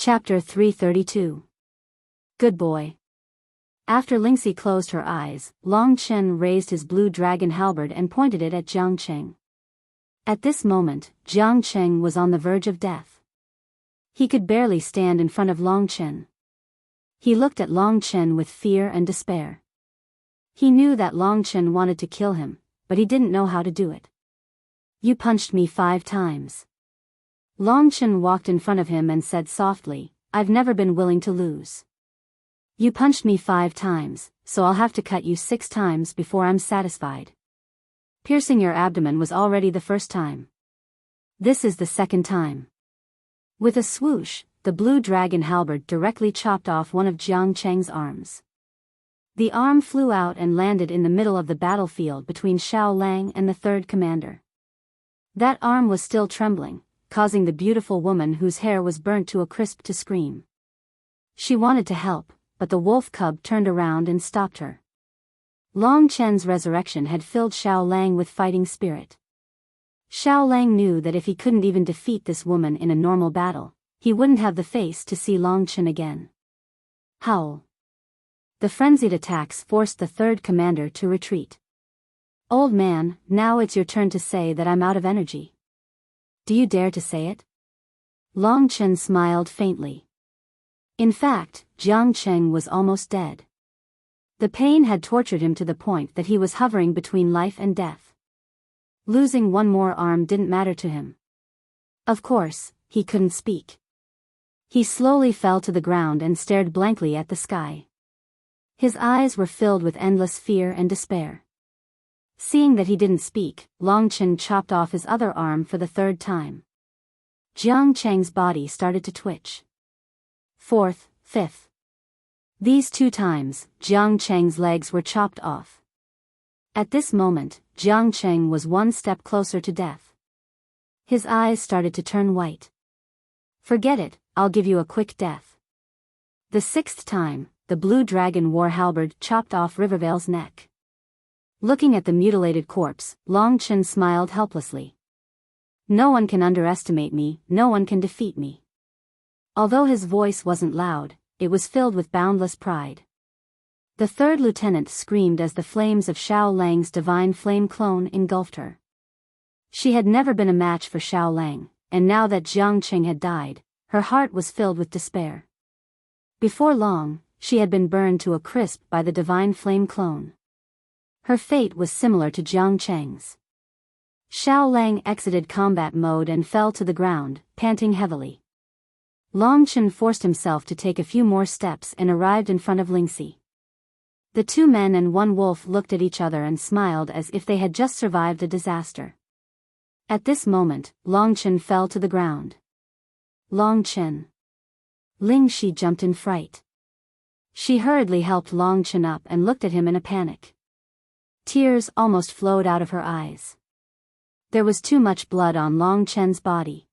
Chapter 332. Good boy. After Lingxi closed her eyes, Long Chen raised his blue dragon halberd and pointed it at Jiang Cheng. At this moment, Jiang Cheng was on the verge of death. He could barely stand in front of Long Chen. He looked at Long Chen with fear and despair. He knew that Long Chen wanted to kill him, but he didn't know how to do it. You punched me 5 times. Long Chen walked in front of him and said softly, I've never been willing to lose. You punched me 5 times, so I'll have to cut you 6 times before I'm satisfied. Piercing your abdomen was already the first time. This is the second time. With a swoosh, the blue dragon halberd directly chopped off one of Jiang Cheng's arms. The arm flew out and landed in the middle of the battlefield between Xiao Lang and the third commander. That arm was still trembling, causing the beautiful woman whose hair was burnt to a crisp to scream. She wanted to help, but the wolf cub turned around and stopped her. Long Chen's resurrection had filled Xiao Lang with fighting spirit. Xiao Lang knew that if he couldn't even defeat this woman in a normal battle, he wouldn't have the face to see Long Chen again. Howl. The frenzied attacks forced the third commander to retreat. Old man, now it's your turn to say that I'm out of energy. Do you dare to say it? Long Chen smiled faintly. In fact, Jiang Cheng was almost dead. The pain had tortured him to the point that he was hovering between life and death. Losing one more arm didn't matter to him. Of course, he couldn't speak. He slowly fell to the ground and stared blankly at the sky. His eyes were filled with endless fear and despair. Seeing that he didn't speak, Long Chen chopped off his other arm for the 3rd time. Jiang Cheng's body started to twitch. 4th, 5th. These 2 times, Jiang Cheng's legs were chopped off. At this moment, Jiang Cheng was 1 step closer to death. His eyes started to turn white. Forget it, I'll give you a quick death. The 6th time, the blue dragon war halberd chopped off Rivervale's neck. Looking at the mutilated corpse, Long Chen smiled helplessly. No one can underestimate me, no one can defeat me. Although his voice wasn't loud, it was filled with boundless pride. The 3rd lieutenant screamed as the flames of Xiao Lang's divine flame clone engulfed her. She had never been a match for Xiao Lang, and now that Jiang Cheng had died, her heart was filled with despair. Before long, she had been burned to a crisp by the divine flame clone. Her fate was similar to Jiang Cheng's. Xiao Lang exited combat mode and fell to the ground, panting heavily. Long Chen forced himself to take a few more steps and arrived in front of Lingxi. The 2 men and 1 wolf looked at each other and smiled as if they had just survived a disaster. At this moment, Long Chen fell to the ground. Long Chen. Lingxi jumped in fright. She hurriedly helped Long Chen up and looked at him in a panic. Tears almost flowed out of her eyes. There was too much blood on Long Chen's body.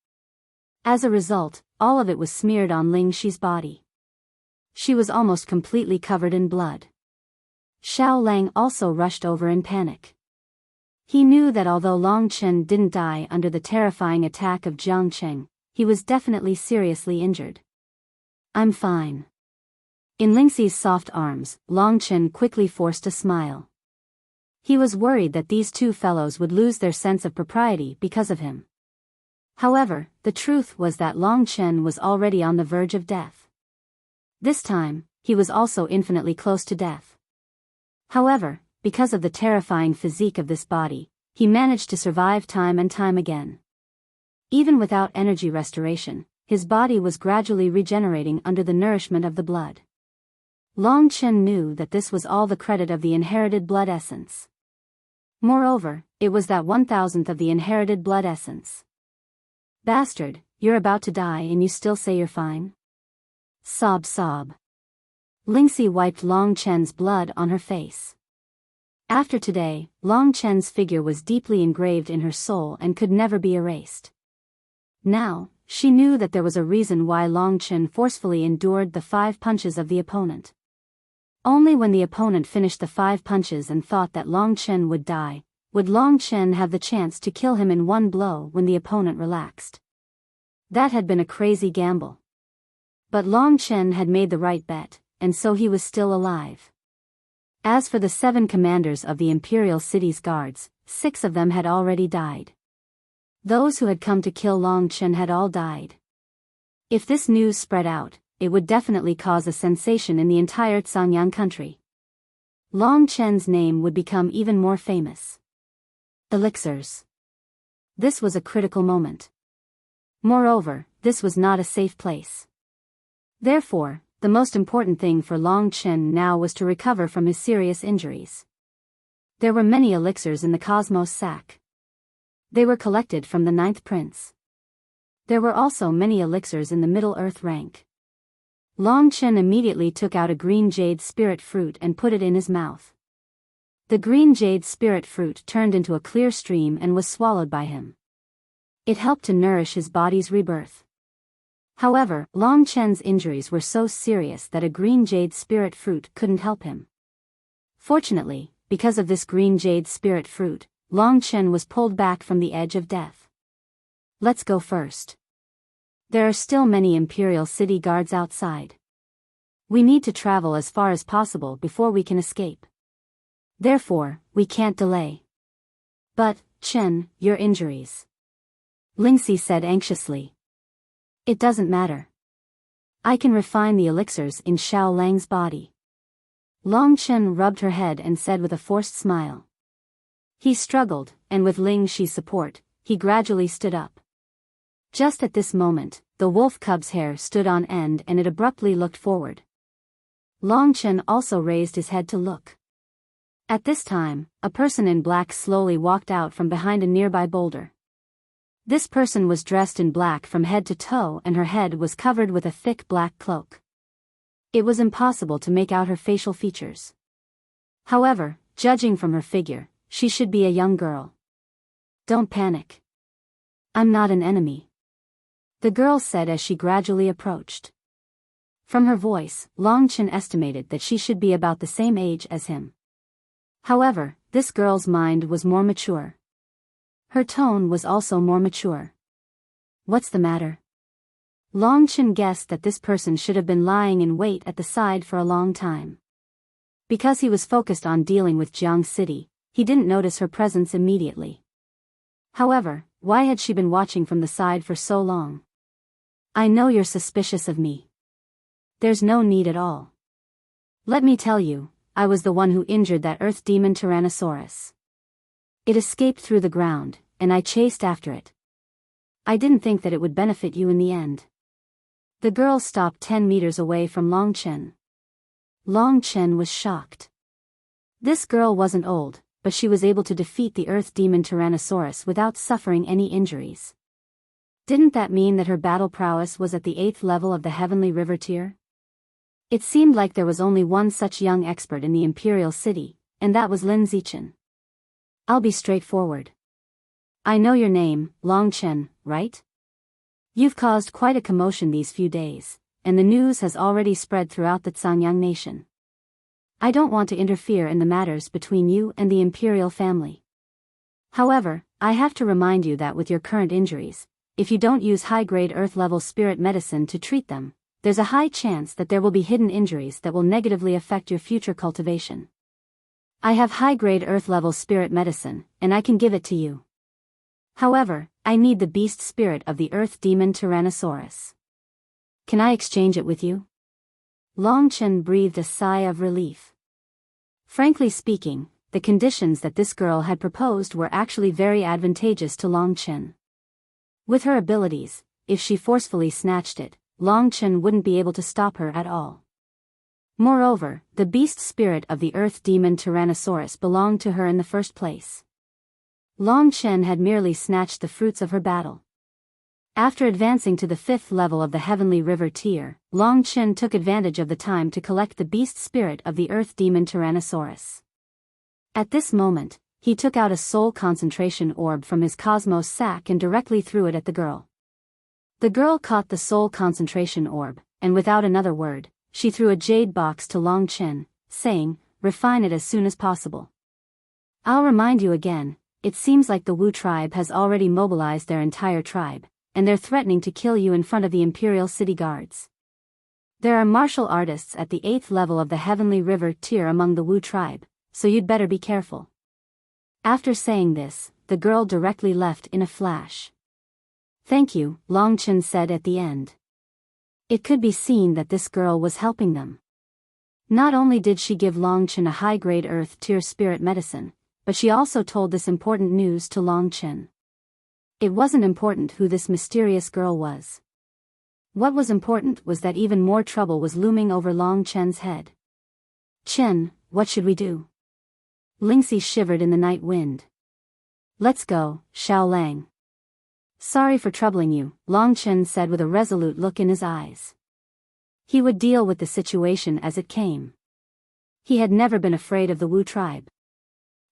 As a result, all of it was smeared on Lingxi's body. She was almost completely covered in blood. Xiao Lang also rushed over in panic. He knew that although Long Chen didn't die under the terrifying attack of Jiang Cheng, he was definitely seriously injured. I'm fine. In Lingxi's soft arms, Long Chen quickly forced a smile. He was worried that these 2 fellows would lose their sense of propriety because of him. However, the truth was that Long Chen was already on the verge of death. This time, he was also infinitely close to death. However, because of the terrifying physique of this body, he managed to survive time and time again. Even without energy restoration, his body was gradually regenerating under the nourishment of the blood. Long Chen knew that this was all the credit of the inherited blood essence. Moreover, it was that 1,000th of the inherited blood essence. Bastard, you're about to die and you still say you're fine? Sob sob. Lingxi wiped Long Chen's blood on her face. After today, Long Chen's figure was deeply engraved in her soul and could never be erased. Now, she knew that there was a reason why Long Chen forcefully endured the 5 punches of the opponent. Only when the opponent finished the 5 punches and thought that Long Chen would die, would Long Chen have the chance to kill him in 1 blow when the opponent relaxed. That had been a crazy gamble. But Long Chen had made the right bet, and so he was still alive. As for the 7 commanders of the imperial city's guards, 6 of them had already died. Those who had come to kill Long Chen had all died. If this news spread out, it would definitely cause a sensation in the entire Zhangyang country. Long Chen's name would become even more famous. Elixirs. This was a critical moment. Moreover, this was not a safe place. Therefore, the most important thing for Long Chen now was to recover from his serious injuries. There were many elixirs in the Cosmos sack. They were collected from the 9th prince. There were also many elixirs in the Middle Earth rank. Long Chen immediately took out a green jade spirit fruit and put it in his mouth. The green jade spirit fruit turned into a clear stream and was swallowed by him. It helped to nourish his body's rebirth. However, Long Chen's injuries were so serious that a green jade spirit fruit couldn't help him. Fortunately, because of this green jade spirit fruit, Long Chen was pulled back from the edge of death. Let's go first. There are still many Imperial City guards outside. We need to travel as far as possible before we can escape. Therefore, we can't delay. But, Chen, your injuries. Lingxi said anxiously. It doesn't matter. I can refine the elixirs in Xiao Lang's body. Long Chen rubbed her head and said with a forced smile. He struggled, and with Lingxi's support, he gradually stood up. Just at this moment, the wolf cub's hair stood on end and it abruptly looked forward. Long Chen also raised his head to look. At this time, a person in black slowly walked out from behind a nearby boulder. This person was dressed in black from head to toe and her head was covered with a thick black cloak. It was impossible to make out her facial features. However, judging from her figure, she should be a young girl. Don't panic. I'm not an enemy. The girl said as she gradually approached. From her voice, Long Chen estimated that she should be about the same age as him. However, this girl's mind was more mature. Her tone was also more mature. What's the matter? Long Chen guessed that this person should have been lying in wait at the side for a long time. Because he was focused on dealing with Jiang City, he didn't notice her presence immediately. However, why had she been watching from the side for so long? I know you're suspicious of me. There's no need at all. Let me tell you, I was the one who injured that earth demon Tyrannosaurus. It escaped through the ground, and I chased after it. I didn't think that it would benefit you in the end. The girl stopped 10 meters away from Long Chen. Long Chen was shocked. This girl wasn't old, but she was able to defeat the earth demon Tyrannosaurus without suffering any injuries. Didn't that mean that her battle prowess was at the 8th level of the Heavenly River tier? It seemed like there was only one such young expert in the Imperial City, and that was Lin Zichen. I'll be straightforward. I know your name, Long Chen, right? You've caused quite a commotion these few days, and the news has already spread throughout the Zhangyang nation. I don't want to interfere in the matters between you and the imperial family. However, I have to remind you that with your current injuries, if you don't use high-grade earth-level spirit medicine to treat them, there's a high chance that there will be hidden injuries that will negatively affect your future cultivation. I have high-grade earth-level spirit medicine, and I can give it to you. However, I need the beast spirit of the earth demon Tyrannosaurus. Can I exchange it with you? Long Chen breathed a sigh of relief. Frankly speaking, the conditions that this girl had proposed were actually very advantageous to Long Chen. With her abilities, if she forcefully snatched it, Long Chen wouldn't be able to stop her at all. Moreover, the beast spirit of the earth demon Tyrannosaurus belonged to her in the first place. Long Chen had merely snatched the fruits of her battle. After advancing to the 5th level of the Heavenly River tier, Long Chen took advantage of the time to collect the beast spirit of the earth demon Tyrannosaurus. At this moment, he took out a soul concentration orb from his cosmos sack and directly threw it at the girl. The girl caught the soul concentration orb, and without another word, she threw a jade box to Long Chen, saying, "Refine it as soon as possible." I'll remind you again, it seems like the Wu tribe has already mobilized their entire tribe, and they're threatening to kill you in front of the Imperial City guards. There are martial artists at the 8th level of the Heavenly River tier among the Wu tribe, so you'd better be careful. After saying this, the girl directly left in a flash. Thank you, Long Chen said at the end. It could be seen that this girl was helping them. Not only did she give Long Chen a high-grade Earth tier spirit medicine, but she also told this important news to Long Chen. It wasn't important who this mysterious girl was. What was important was that even more trouble was looming over Long Chen's head. Chen, what should we do? Lingxi shivered in the night wind. Let's go, Xiao Lang. Sorry for troubling you, Long Chen said with a resolute look in his eyes. He would deal with the situation as it came. He had never been afraid of the Wu tribe.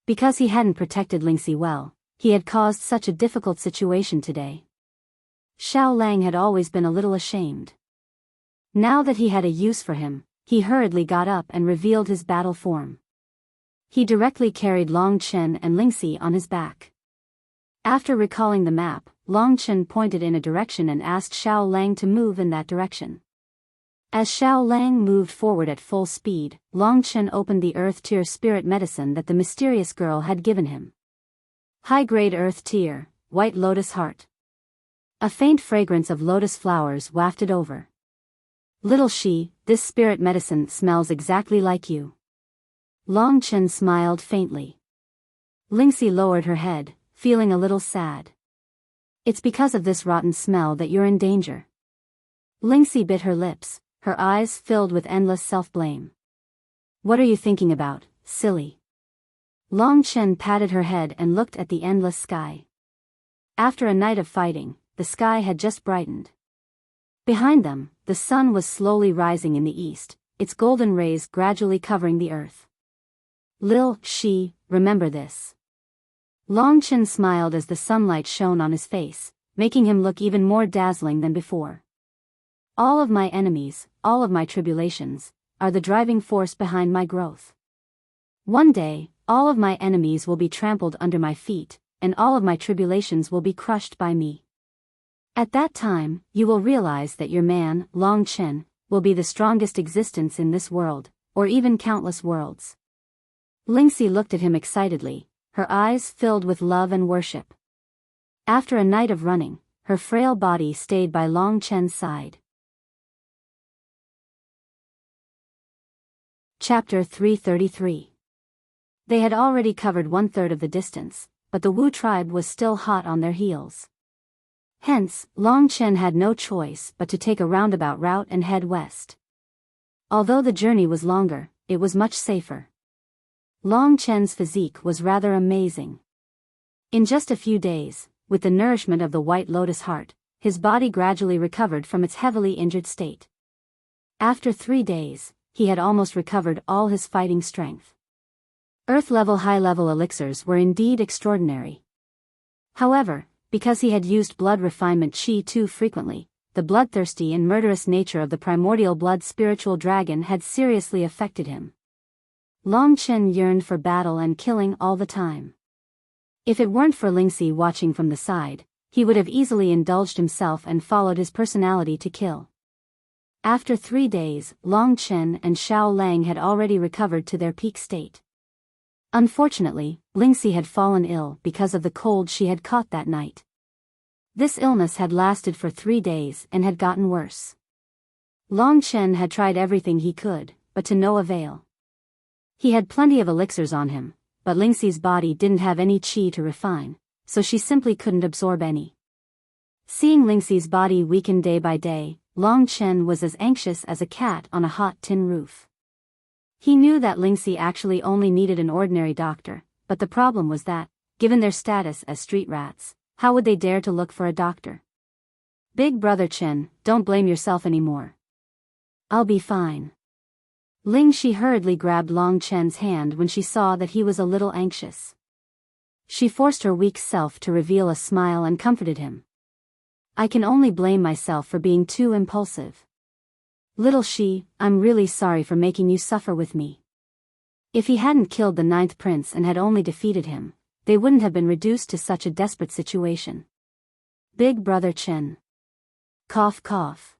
Because he hadn't protected Lingxi well, he had caused such a difficult situation today. Xiao Lang had always been a little ashamed. Now that he had a use for him, he hurriedly got up and revealed his battle form. He directly carried Long Chen and Lingxi on his back. After recalling the map, Long Chen pointed in a direction and asked Xiao Lang to move in that direction. As Xiao Lang moved forward at full speed, Long Chen opened the Earth Tier spirit medicine that the mysterious girl had given him. High-grade Earth Tier, White Lotus Heart. A faint fragrance of lotus flowers wafted over. Little Shi, this spirit medicine smells exactly like you. Long Chen smiled faintly. Lingxi lowered her head, feeling a little sad. It's because of this rotten smell that you're in danger. Lingxi bit her lips, her eyes filled with endless self-blame. What are you thinking about, silly? Long Chen patted her head and looked at the endless sky. After a night of fighting, the sky had just brightened. Behind them, the sun was slowly rising in the east, its golden rays gradually covering the earth. Lil Shi, remember this. Long Chen smiled as the sunlight shone on his face, making him look even more dazzling than before. All of my enemies, all of my tribulations, are the driving force behind my growth. One day, all of my enemies will be trampled under my feet, and all of my tribulations will be crushed by me. At that time, you will realize that your man, Long Chen, will be the strongest existence in this world, or even countless worlds. Lingxi looked at him excitedly, her eyes filled with love and worship. After a night of running, her frail body stayed by Long Chen's side. Chapter 333. They had already covered 1/3 of the distance, but the Wu tribe was still hot on their heels. Hence, Long Chen had no choice but to take a roundabout route and head west. Although the journey was longer, it was much safer. Long Chen's physique was rather amazing. In just a few days, with the nourishment of the White Lotus Heart, his body gradually recovered from its heavily injured state. After 3 days, he had almost recovered all his fighting strength. Earth-level high-level elixirs were indeed extraordinary. However, because he had used blood refinement Qi too frequently, the bloodthirsty and murderous nature of the primordial blood spiritual dragon had seriously affected him. Long Chen yearned for battle and killing all the time. If it weren't for Lingxi watching from the side, he would have easily indulged himself and followed his personality to kill. After 3 days, Long Chen and Xiao Lang had already recovered to their peak state. Unfortunately, Lingxi had fallen ill because of the cold she had caught that night. This illness had lasted for 3 days and had gotten worse. Long Chen had tried everything he could, but to no avail. He had plenty of elixirs on him, but Lingxi's body didn't have any qi to refine, so she simply couldn't absorb any. Seeing Lingxi's body weaken day by day, Long Chen was as anxious as a cat on a hot tin roof. He knew that Lingxi actually only needed an ordinary doctor, but the problem was that, given their status as street rats, how would they dare to look for a doctor? Big brother Chen, don't blame yourself anymore. I'll be fine. Lingxi hurriedly grabbed Long Chen's hand when she saw that he was a little anxious. She forced her weak self to reveal a smile and comforted him. I can only blame myself for being too impulsive. Little Shi, I'm really sorry for making you suffer with me. If he hadn't killed the 9th prince and had only defeated him, they wouldn't have been reduced to such a desperate situation. Big brother Chen. Cough cough.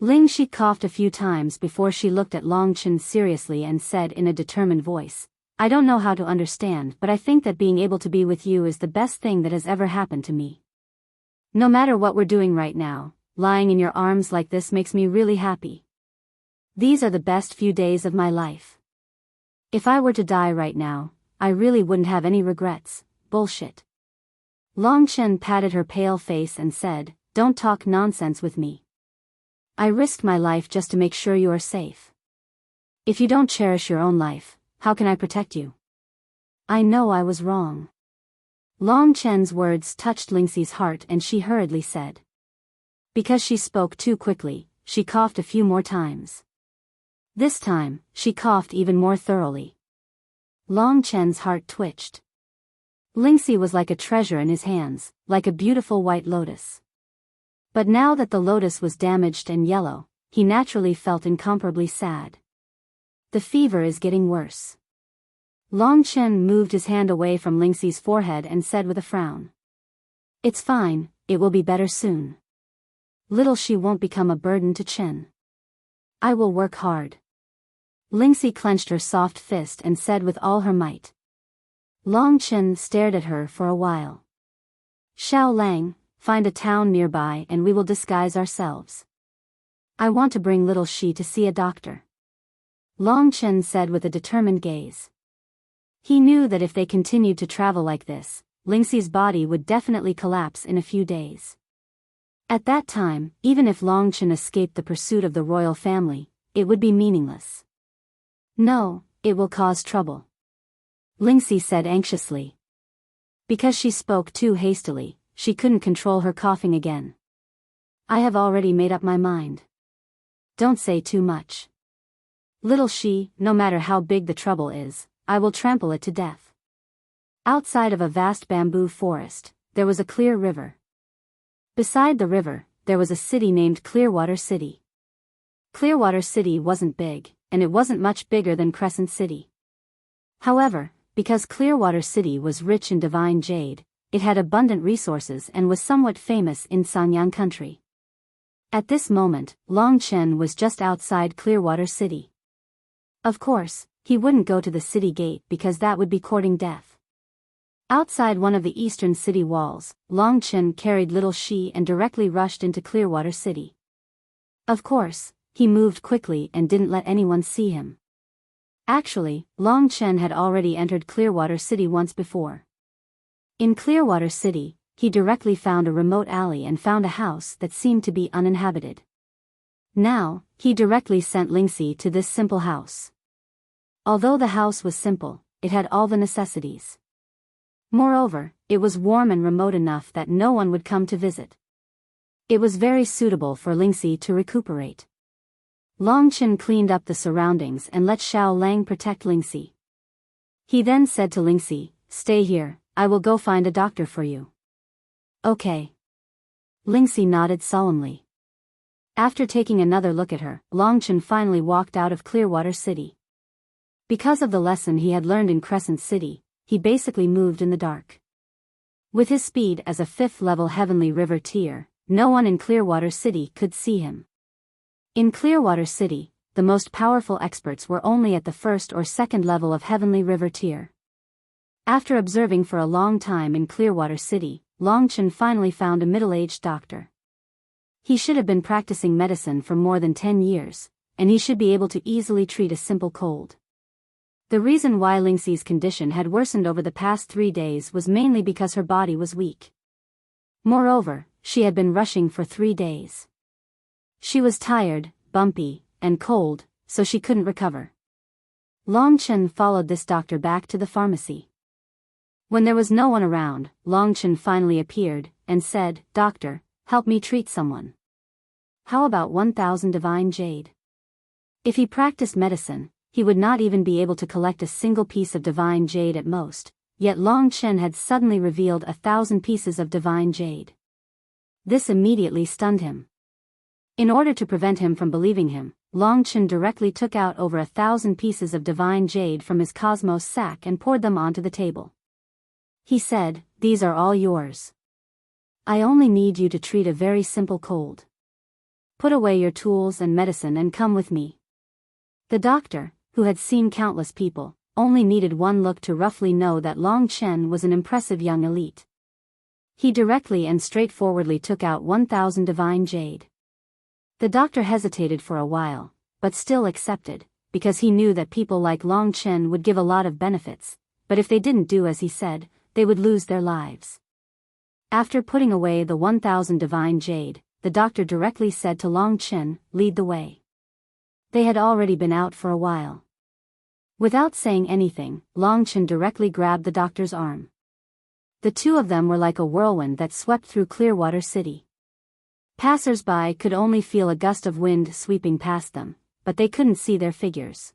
Ling Shi coughed a few times before she looked at Long Chen seriously and said in a determined voice, I don't know how to understand, but I think that being able to be with you is the best thing that has ever happened to me. No matter what we're doing right now, lying in your arms like this makes me really happy. These are the best few days of my life. If I were to die right now, I really wouldn't have any regrets. Bullshit. Long Chen patted her pale face and said, Don't talk nonsense with me. I risked my life just to make sure you are safe. If you don't cherish your own life, how can I protect you? I know I was wrong. Long Chen's words touched Lingxi's heart and she hurriedly said. Because she spoke too quickly, she coughed a few more times. This time, she coughed even more thoroughly. Long Chen's heart twitched. Lingxi was like a treasure in his hands, like a beautiful white lotus. But now that the lotus was damaged and yellow, he naturally felt incomparably sad. The fever is getting worse. Long Chen moved his hand away from Lingxi's forehead and said with a frown. It's fine, it will be better soon. Little Shi won't become a burden to Chen. I will work hard. Lingxi clenched her soft fist and said with all her might. Long Chen stared at her for a while. Xiao Lang, find a town nearby and we will disguise ourselves. I want to bring little Shi to see a doctor. Long Chen said with a determined gaze. He knew that if they continued to travel like this, Lingxi's body would definitely collapse in a few days. At that time, even if Long Chen escaped the pursuit of the royal family, it would be meaningless. No, it will cause trouble. Lingxi said anxiously. Because she spoke too hastily, she couldn't control her coughing again. I have already made up my mind. Don't say too much. Little Shi, no matter how big the trouble is, I will trample it to death. Outside of a vast bamboo forest, there was a clear river. Beside the river, there was a city named Clearwater City. Clearwater City wasn't big, and it wasn't much bigger than Crescent City. However, because Clearwater City was rich in divine jade, it had abundant resources and was somewhat famous in Sanyang country. At this moment, Long Chen was just outside Clearwater City. Of course, he wouldn't go to the city gate because that would be courting death. Outside one of the eastern city walls, Long Chen carried little Shi and directly rushed into Clearwater City. Of course, he moved quickly and didn't let anyone see him. Actually, Long Chen had already entered Clearwater City once before. In Clearwater City, he directly found a remote alley and found a house that seemed to be uninhabited. Now, he directly sent Lingxi to this simple house. Although the house was simple, it had all the necessities. Moreover, it was warm and remote enough that no one would come to visit. It was very suitable for Lingxi to recuperate. Long Chen cleaned up the surroundings and let Xiao Lang protect Lingxi. He then said to Lingxi, Stay here, I will go find a doctor for you. Okay. Lingxi nodded solemnly. After taking another look at her, Long Chen finally walked out of Clearwater City. Because of the lesson he had learned in Crescent City, he basically moved in the dark. With his speed as a 5th-level Heavenly River tier, no one in Clearwater City could see him. In Clearwater City, the most powerful experts were only at the 1st or 2nd level of Heavenly River tier. After observing for a long time in Clearwater City, Long Chen finally found a middle-aged doctor. He should have been practicing medicine for more than 10 years, and he should be able to easily treat a simple cold. The reason why Lingxi's condition had worsened over the past 3 days was mainly because her body was weak. Moreover, she had been rushing for 3 days. She was tired, bumpy, and cold, so she couldn't recover. Long Chen followed this doctor back to the pharmacy. When there was no one around, Long Chen finally appeared, and said, Doctor, help me treat someone. How about 1,000 divine jade? If he practiced medicine, he would not even be able to collect a single piece of divine jade at most, yet Long Chen had suddenly revealed 1,000 pieces of divine jade. This immediately stunned him. In order to prevent him from believing him, Long Chen directly took out over 1,000 pieces of divine jade from his cosmos sack and poured them onto the table. He said, These are all yours. I only need you to treat a very simple cold. Put away your tools and medicine and come with me." The doctor, who had seen countless people, only needed one look to roughly know that Long Chen was an impressive young elite. He directly and straightforwardly took out 1,000 divine jade. The doctor hesitated for a while, but still accepted, because he knew that people like Long Chen would give a lot of benefits, but if they didn't do as he said, they would lose their lives. After putting away the 1,000 divine jade, the doctor directly said to Long Chen, "Lead the way." They had already been out for a while. Without saying anything, Long Chen directly grabbed the doctor's arm. The two of them were like a whirlwind that swept through Clearwater City. Passers-by could only feel a gust of wind sweeping past them, but they couldn't see their figures.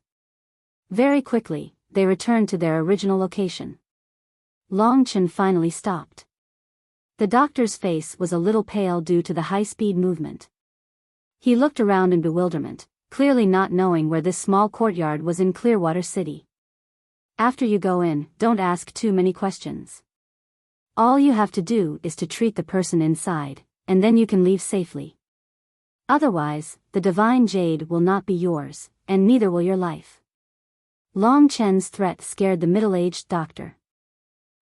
Very quickly, they returned to their original location. Long Chen finally stopped. The doctor's face was a little pale due to the high-speed movement. He looked around in bewilderment, clearly not knowing where this small courtyard was in Clearwater City. "After you go in, don't ask too many questions. All you have to do is to treat the person inside, and then you can leave safely. Otherwise, the divine jade will not be yours, and neither will your life." Long Chen's threat scared the middle-aged doctor.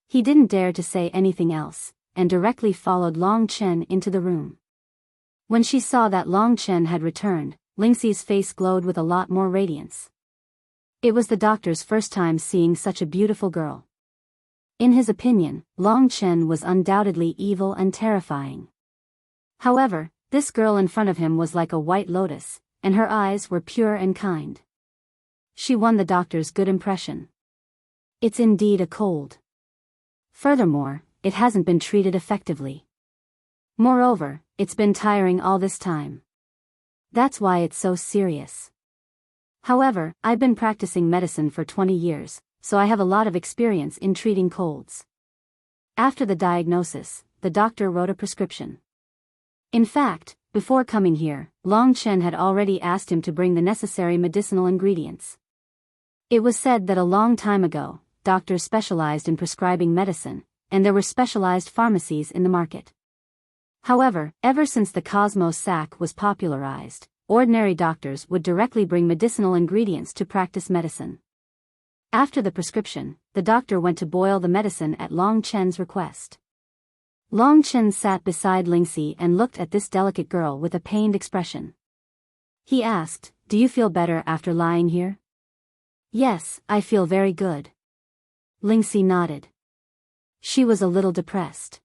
He didn't dare to say anything else, and directly followed Long Chen into the room. When she saw that Long Chen had returned, Lingxi's face glowed with a lot more radiance. It was the doctor's first time seeing such a beautiful girl. In his opinion, Long Chen was undoubtedly evil and terrifying. However, this girl in front of him was like a white lotus, and her eyes were pure and kind. She won the doctor's good impression. It's indeed a cold. Furthermore, it hasn't been treated effectively. Moreover, it's been tiring all this time. That's why it's so serious. However, I've been practicing medicine for 20 years, so I have a lot of experience in treating colds. After the diagnosis, the doctor wrote a prescription. In fact, before coming here, Long Chen had already asked him to bring the necessary medicinal ingredients. It was said that a long time ago, doctors specialized in prescribing medicine, and there were specialized pharmacies in the market. However, ever since the Cosmos sack was popularized, ordinary doctors would directly bring medicinal ingredients to practice medicine. After the prescription, the doctor went to boil the medicine at Long Chen's request. Long Chen sat beside Lingxi and looked at this delicate girl with a pained expression. He asked, "Do you feel better after lying here?" "Yes, I feel very good." Lingxi nodded. She was a little depressed.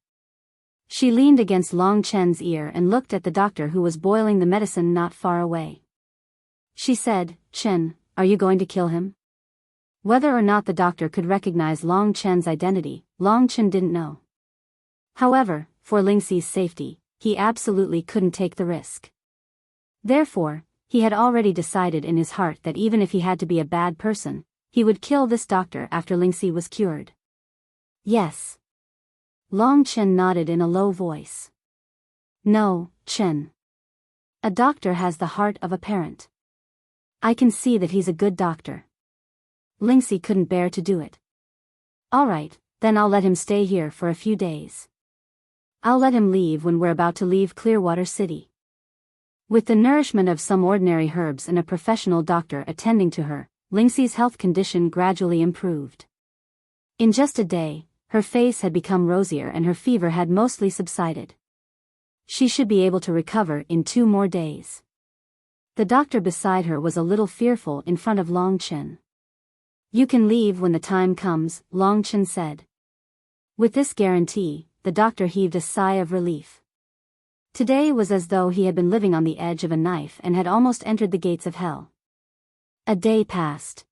She leaned against Long Chen's ear and looked at the doctor who was boiling the medicine not far away. She said, "Chen, are you going to kill him?" Whether or not the doctor could recognize Long Chen's identity, Long Chen didn't know. However, for Lingxi's safety, he absolutely couldn't take the risk. Therefore, he had already decided in his heart that even if he had to be a bad person, he would kill this doctor after Lingxi was cured. "Yes." Long Chen nodded in a low voice. "No, Chen. A doctor has the heart of a parent. I can see that he's a good doctor." Lingxi couldn't bear to do it. "All right, then I'll let him stay here for a few days. I'll let him leave when we're about to leave Clearwater City." With the nourishment of some ordinary herbs and a professional doctor attending to her, Lingxi's health condition gradually improved. In just a day, her face had become rosier and her fever had mostly subsided. She should be able to recover in 2 more days. The doctor beside her was a little fearful in front of Long Chen. "You can leave when the time comes," Long Chen said. With this guarantee, the doctor heaved a sigh of relief. Today was as though he had been living on the edge of a knife and had almost entered the gates of hell. A day passed.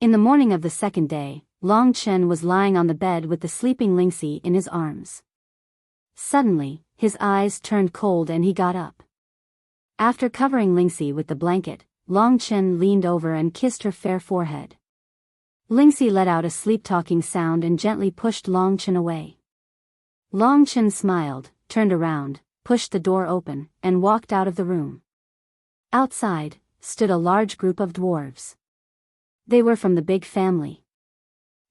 In the morning of the second day, Long Chen was lying on the bed with the sleeping Lingxi in his arms. Suddenly, his eyes turned cold and he got up. After covering Lingxi with the blanket, Long Chen leaned over and kissed her fair forehead. Lingxi let out a sleep-talking sound and gently pushed Long Chen away. Long Chen smiled, turned around, pushed the door open, and walked out of the room. Outside, stood a large group of dwarves. They were from the big family.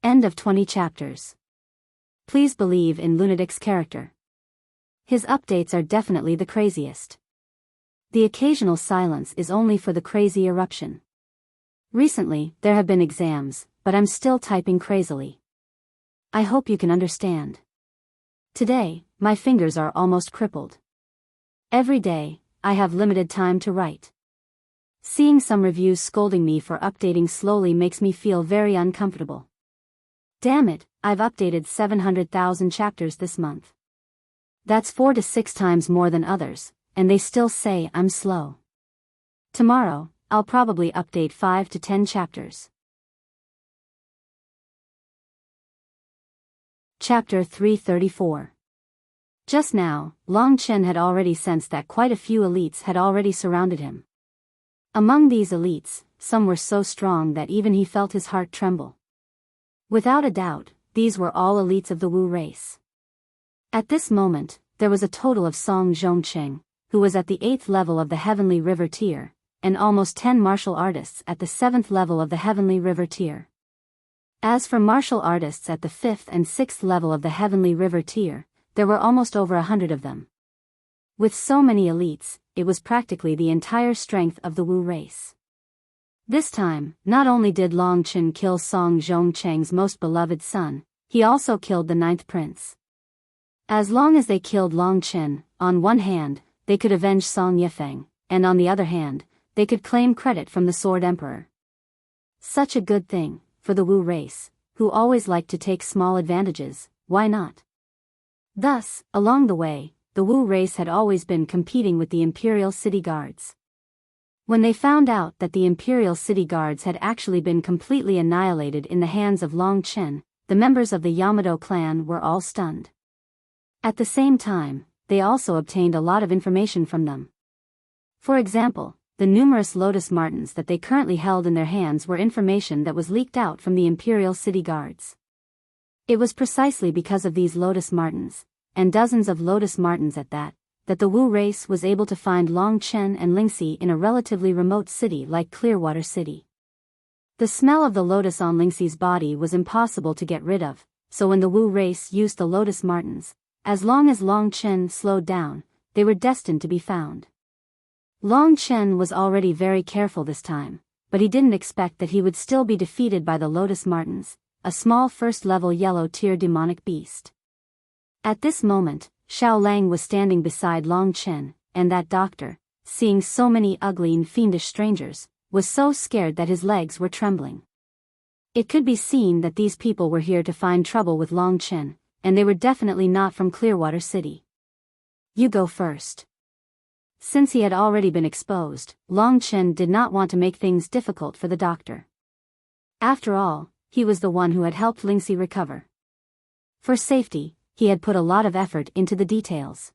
End of 20 chapters. Please believe in Lunatic's character. His updates are definitely the craziest. The occasional silence is only for the crazy eruption. Recently, there have been exams, but I'm still typing crazily. I hope you can understand. Today, my fingers are almost crippled. Every day, I have limited time to write. Seeing some reviews scolding me for updating slowly makes me feel very uncomfortable. Damn it, I've updated 700,000 chapters this month. That's 4 to 6 times more than others, and they still say I'm slow. Tomorrow, I'll probably update 5 to 10 chapters. Chapter 334. Just now, Long Chen had already sensed that quite a few elites had already surrounded him. Among these elites, some were so strong that even he felt his heart tremble. Without a doubt, these were all elites of the Wu race. At this moment, there was a total of Song Zhongqing, who was at the 8th level of the Heavenly River tier, and almost 10 martial artists at the 7th level of the Heavenly River tier. As for martial artists at the 5th and 6th level of the Heavenly River tier, there were almost over 100 of them. With so many elites, it was practically the entire strength of the Wu race. This time, not only did Long Chen kill Song Zhongqing's most beloved son, he also killed the 9th prince. As long as they killed Long Chen, on one hand, they could avenge Song Yifeng, and on the other hand, they could claim credit from the Sword Emperor. Such a good thing, for the Wu race, who always liked to take small advantages, why not? Thus, along the way, the Wu race had always been competing with the Imperial City Guards. When they found out that the Imperial City Guards had actually been completely annihilated in the hands of Long Chen, the members of the Yamato clan were all stunned. At the same time, they also obtained a lot of information from them. For example, the numerous Lotus Martins that they currently held in their hands were information that was leaked out from the Imperial City Guards. It was precisely because of these Lotus Martins, and dozens of Lotus Martins at that the Wu race was able to find Long Chen and Lingxi in a relatively remote city like Clearwater City. The smell of the lotus on Lingxi's body was impossible to get rid of, so when the Wu race used the Lotus Martins, as long as Long Chen slowed down, they were destined to be found. Long Chen was already very careful this time, but he didn't expect that he would still be defeated by the Lotus Martins, a small first-level yellow-tier demonic beast. At this moment, Xiao Lang was standing beside Long Chen, and that doctor, seeing so many ugly and fiendish strangers, was so scared that his legs were trembling. It could be seen that these people were here to find trouble with Long Chen, and they were definitely not from Clearwater City. You go first. Since he had already been exposed, Long Chen did not want to make things difficult for the doctor. After all, he was the one who had helped Lingxi recover. For safety, he had put a lot of effort into the details.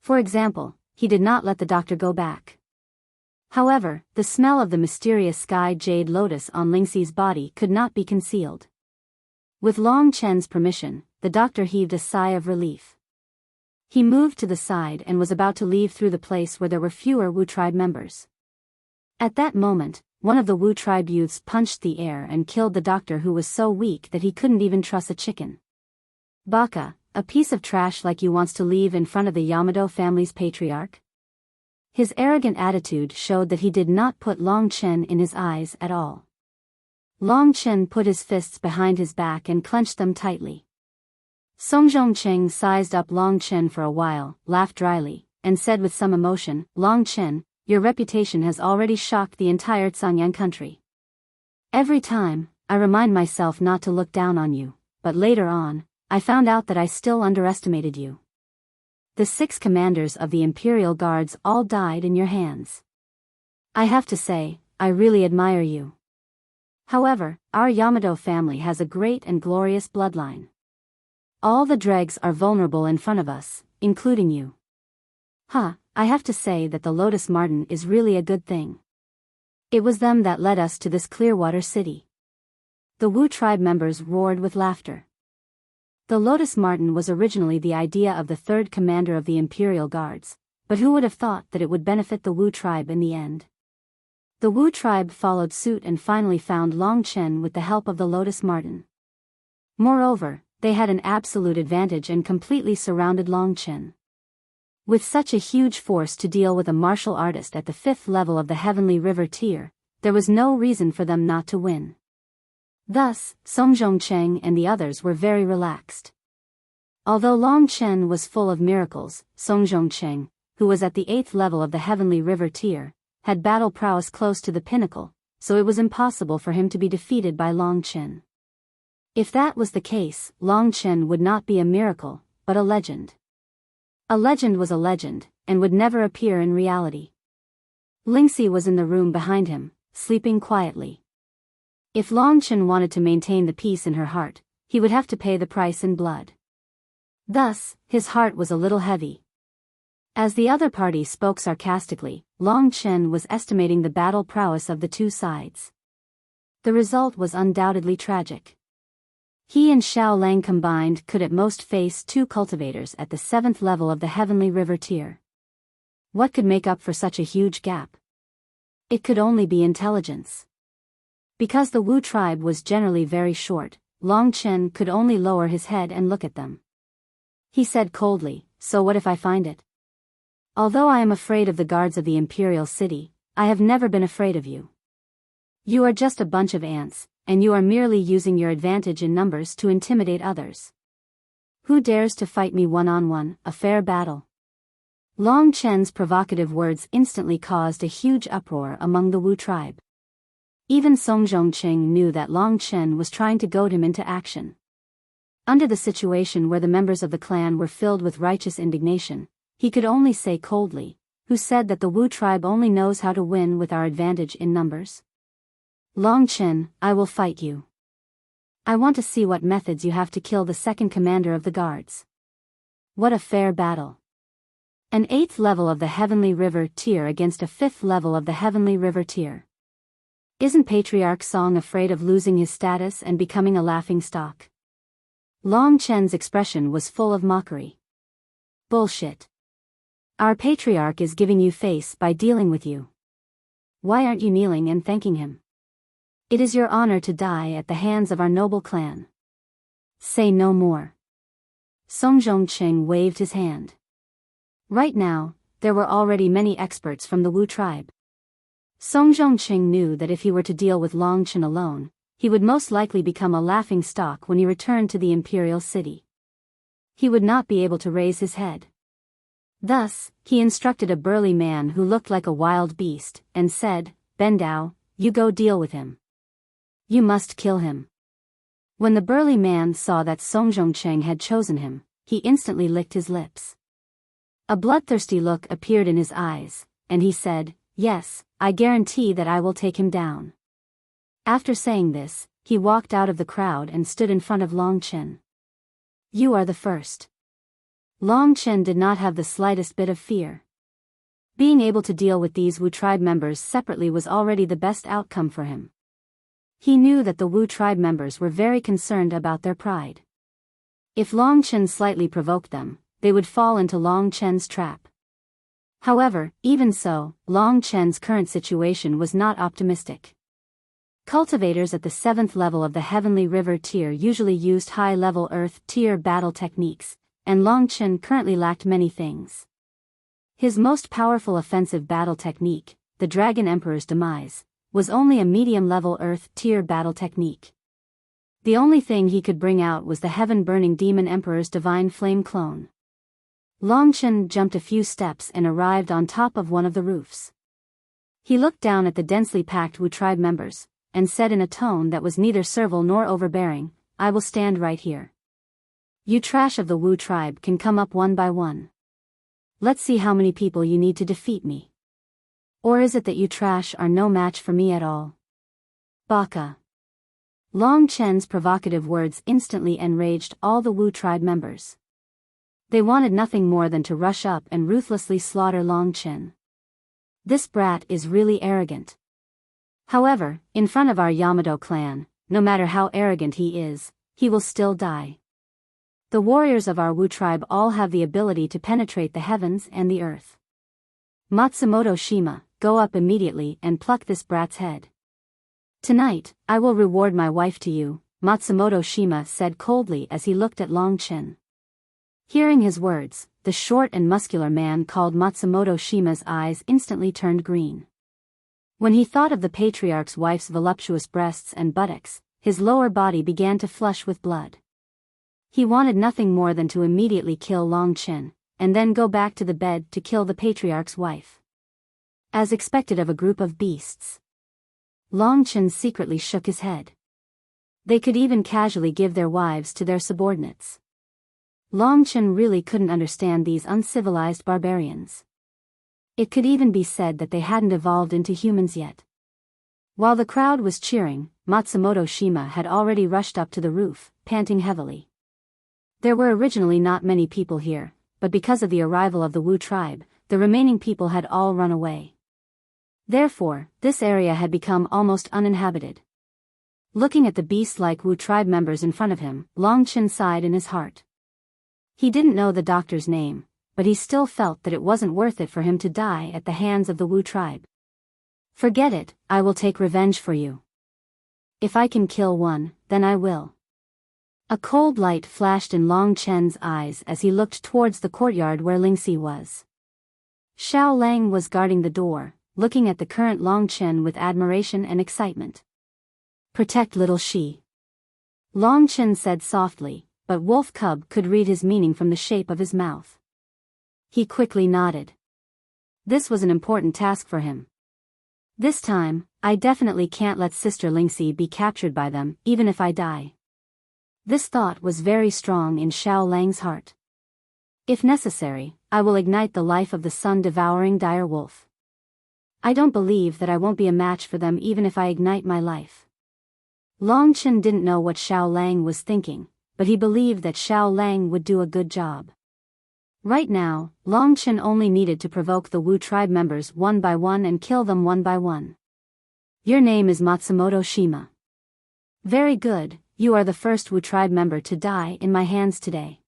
For example, he did not let the doctor go back. However, the smell of the mysterious sky jade lotus on Lingxi's body could not be concealed. With Long Chen's permission, the doctor heaved a sigh of relief. He moved to the side and was about to leave through the place where there were fewer Wu tribe members. At that moment, one of the Wu tribe youths punched the air and killed the doctor, who was so weak that he couldn't even truss a chicken. Baka, a piece of trash like you wants to leave in front of the Yamato family's patriarch? His arrogant attitude showed that he did not put Long Chen in his eyes at all. Long Chen put his fists behind his back and clenched them tightly. Song Zhongqing sized up Long Chen for a while, laughed dryly, and said with some emotion, "Long Chen, your reputation has already shocked the entire Zhangyang country. Every time, I remind myself not to look down on you, but later on, I found out that I still underestimated you. The 6 commanders of the Imperial Guards all died in your hands. I have to say, I really admire you. However, our Yamato family has a great and glorious bloodline. All the dregs are vulnerable in front of us, including you. I have to say that the Lotus Martin is really a good thing. It was them that led us to this Clearwater City." The Wu tribe members roared with laughter. The Lotus Martin was originally the idea of the 3rd commander of the Imperial Guards, but who would have thought that it would benefit the Wu tribe in the end? The Wu tribe followed suit and finally found Long Chen with the help of the Lotus Martin. Moreover, they had an absolute advantage and completely surrounded Long Chen. With such a huge force to deal with a martial artist at the 5th level of the Heavenly River tier, there was no reason for them not to win. Thus, Song Zhongcheng and the others were very relaxed. Although Long Chen was full of miracles, Song Zhongcheng, who was at the 8th level of the Heavenly River tier, had battle prowess close to the pinnacle, so it was impossible for him to be defeated by Long Chen. If that was the case, Long Chen would not be a miracle, but a legend. A legend was a legend, and would never appear in reality. Lingxi was in the room behind him, sleeping quietly. If Long Chen wanted to maintain the peace in her heart, he would have to pay the price in blood. Thus, his heart was a little heavy. As the other party spoke sarcastically, Long Chen was estimating the battle prowess of the two sides. The result was undoubtedly tragic. He and Xiao Lang combined could at most face 2 cultivators at the 7th level of the Heavenly River tier. What could make up for such a huge gap? It could only be intelligence. Because the Wu tribe was generally very short, Long Chen could only lower his head and look at them. He said coldly, "So what if I find it? Although I am afraid of the guards of the Imperial City, I have never been afraid of you. You are just a bunch of ants, and you are merely using your advantage in numbers to intimidate others. Who dares to fight me one-on-one, a fair battle?" Long Chen's provocative words instantly caused a huge uproar among the Wu tribe. Even Song Zhongcheng knew that Long Chen was trying to goad him into action. Under the situation where the members of the clan were filled with righteous indignation, he could only say coldly, "Who said that the Wu tribe only knows how to win with our advantage in numbers? Long Chen, I will fight you. I want to see what methods you have to kill the second commander of the guards. What a fair battle. An 8th level of the Heavenly River tier against a 5th level of the Heavenly River tier. Isn't Patriarch Song afraid of losing his status and becoming a laughingstock?" Long Chen's expression was full of mockery. "Bullshit. Our patriarch is giving you face by dealing with you. Why aren't you kneeling and thanking him? It is your honor to die at the hands of our noble clan. Say no more." Song Zhongcheng waved his hand. Right now, there were already many experts from the Wu tribe. Song Zhongcheng knew that if he were to deal with Long Chen alone, he would most likely become a laughingstock when he returned to the Imperial City. He would not be able to raise his head. Thus, he instructed a burly man who looked like a wild beast, and said, "Bendao, you go deal with him. You must kill him." When the burly man saw that Song Zhongcheng had chosen him, he instantly licked his lips. A bloodthirsty look appeared in his eyes, and he said, "Yes, I guarantee that I will take him down." After saying this, he walked out of the crowd and stood in front of Long Chen. "You are the first." Long Chen did not have the slightest bit of fear. Being able to deal with these Wu tribe members separately was already the best outcome for him. He knew that the Wu tribe members were very concerned about their pride. If Long Chen slightly provoked them, they would fall into Long Chen's trap. However, even so, Long Chen's current situation was not optimistic. Cultivators at the 7th level of the Heavenly River tier usually used high-level Earth tier battle techniques, and Long Chen currently lacked many things. His most powerful offensive battle technique, the Dragon Emperor's Demise, was only a medium-level Earth tier battle technique. The only thing he could bring out was the heaven-burning Demon Emperor's Divine Flame clone. Long Chen jumped a few steps and arrived on top of one of the roofs. He looked down at the densely packed Wu tribe members, and said in a tone that was neither servile nor overbearing, "I will stand right here. You trash of the Wu tribe can come up one by one. Let's see how many people you need to defeat me. Or is it that you trash are no match for me at all? Baka." Long Chen's provocative words instantly enraged all the Wu tribe members. They wanted nothing more than to rush up and ruthlessly slaughter Long Chen. This brat is really arrogant. However, in front of our Yamato clan, no matter how arrogant he is, he will still die. The warriors of our Wu tribe all have the ability to penetrate the heavens and the earth. Matsumoto Shima, go up immediately and pluck this brat's head. Tonight, I will reward my wife to you, Matsumoto Shima said coldly as he looked at Long Chen. Hearing his words, the short and muscular man called Matsumoto Shima's eyes instantly turned green. When he thought of the patriarch's wife's voluptuous breasts and buttocks, his lower body began to flush with blood. He wanted nothing more than to immediately kill Long Chen, and then go back to the bed to kill the patriarch's wife. As expected of a group of beasts, Long Chen secretly shook his head. They could even casually give their wives to their subordinates. Long Chen really couldn't understand these uncivilized barbarians. It could even be said that they hadn't evolved into humans yet. While the crowd was cheering, Matsumoto Shima had already rushed up to the roof, panting heavily. There were originally not many people here, but because of the arrival of the Wu tribe, the remaining people had all run away. Therefore, this area had become almost uninhabited. Looking at the beast-like Wu tribe members in front of him, Long Chen sighed in his heart. He didn't know the doctor's name, but he still felt that it wasn't worth it for him to die at the hands of the Wu tribe. Forget it, I will take revenge for you. If I can kill one, then I will. A cold light flashed in Long Chen's eyes as he looked towards the courtyard where Lingxi was. Xiao Lang was guarding the door, looking at the current Long Chen with admiration and excitement. Protect little she. Long Chen said softly, but Wolf Cub could read his meaning from the shape of his mouth. He quickly nodded. This was an important task for him. This time, I definitely can't let Sister Lingxi be captured by them, even if I die. This thought was very strong in Xiao Lang's heart. If necessary, I will ignite the life of the sun-devouring dire wolf. I don't believe that I won't be a match for them even if I ignite my life. Long Chen didn't know what Xiao Lang was thinking, but he believed that Xiao Lang would do a good job. Right now, Long Chen only needed to provoke the Wu tribe members one by one and kill them one by one. Your name is Matsumoto Shima. Very good, you are the first Wu tribe member to die in my hands today.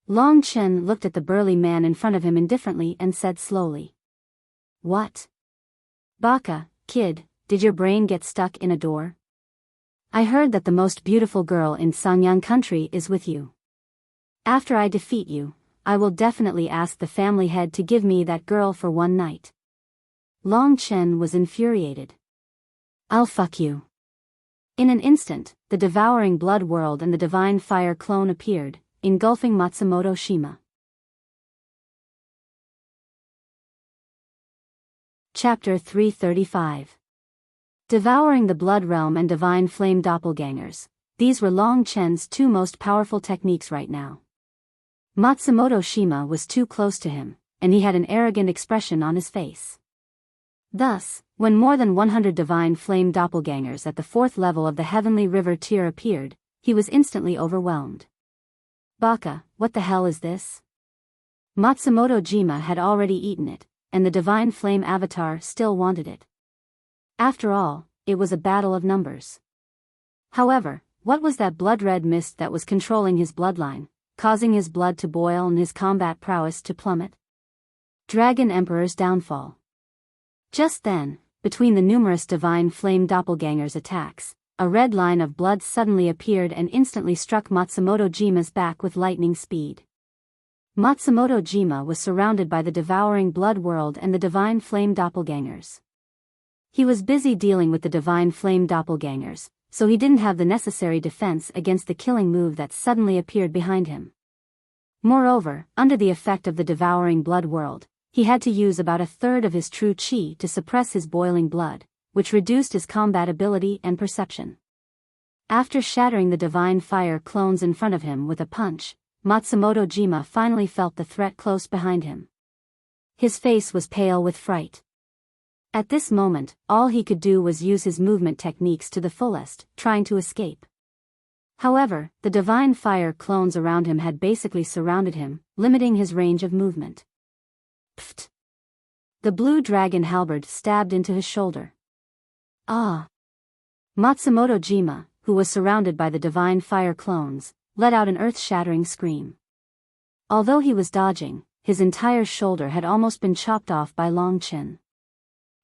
Long Chen looked at the burly man in front of him indifferently and said slowly. What? Baka, kid, did your brain get stuck in a door? I heard that the most beautiful girl in Sangyang country is with you. After I defeat you, I will definitely ask the family head to give me that girl for one night. Long Chen was infuriated. I'll fuck you. In an instant, the devouring blood world and the divine fire clone appeared, engulfing Matsumoto Shima. Chapter 335. Devouring the blood realm and divine flame doppelgangers. These were Long Chen's two most powerful techniques right now. Matsumoto Shima was too close to him, and he had an arrogant expression on his face. Thus, when more than 100 divine flame doppelgangers at the 4th level of the heavenly river tier appeared, he was instantly overwhelmed. Baka, what the hell is this? Matsumoto Jima had already eaten it, and the divine flame avatar still wanted it. After all, it was a battle of numbers. However, what was that blood-red mist that was controlling his bloodline, causing his blood to boil and his combat prowess to plummet? Dragon Emperor's downfall. Just then, between the numerous divine flame doppelgangers' attacks, a red line of blood suddenly appeared and instantly struck Matsumoto Jima's back with lightning speed. Matsumoto Jima was surrounded by the devouring blood world and the divine flame doppelgangers. He was busy dealing with the divine flame doppelgangers, so he didn't have the necessary defense against the killing move that suddenly appeared behind him. Moreover, under the effect of the devouring blood world, he had to use about a third of his true chi to suppress his boiling blood, which reduced his combat ability and perception. After shattering the divine fire clones in front of him with a punch, Matsumoto Jima finally felt the threat close behind him. His face was pale with fright. At this moment, all he could do was use his movement techniques to the fullest, trying to escape. However, the divine fire clones around him had basically surrounded him, limiting his range of movement. Pfft! The blue dragon halberd stabbed into his shoulder. Ah! Matsumoto Jima, who was surrounded by the divine fire clones, let out an earth-shattering scream. Although he was dodging, his entire shoulder had almost been chopped off by Long Chen.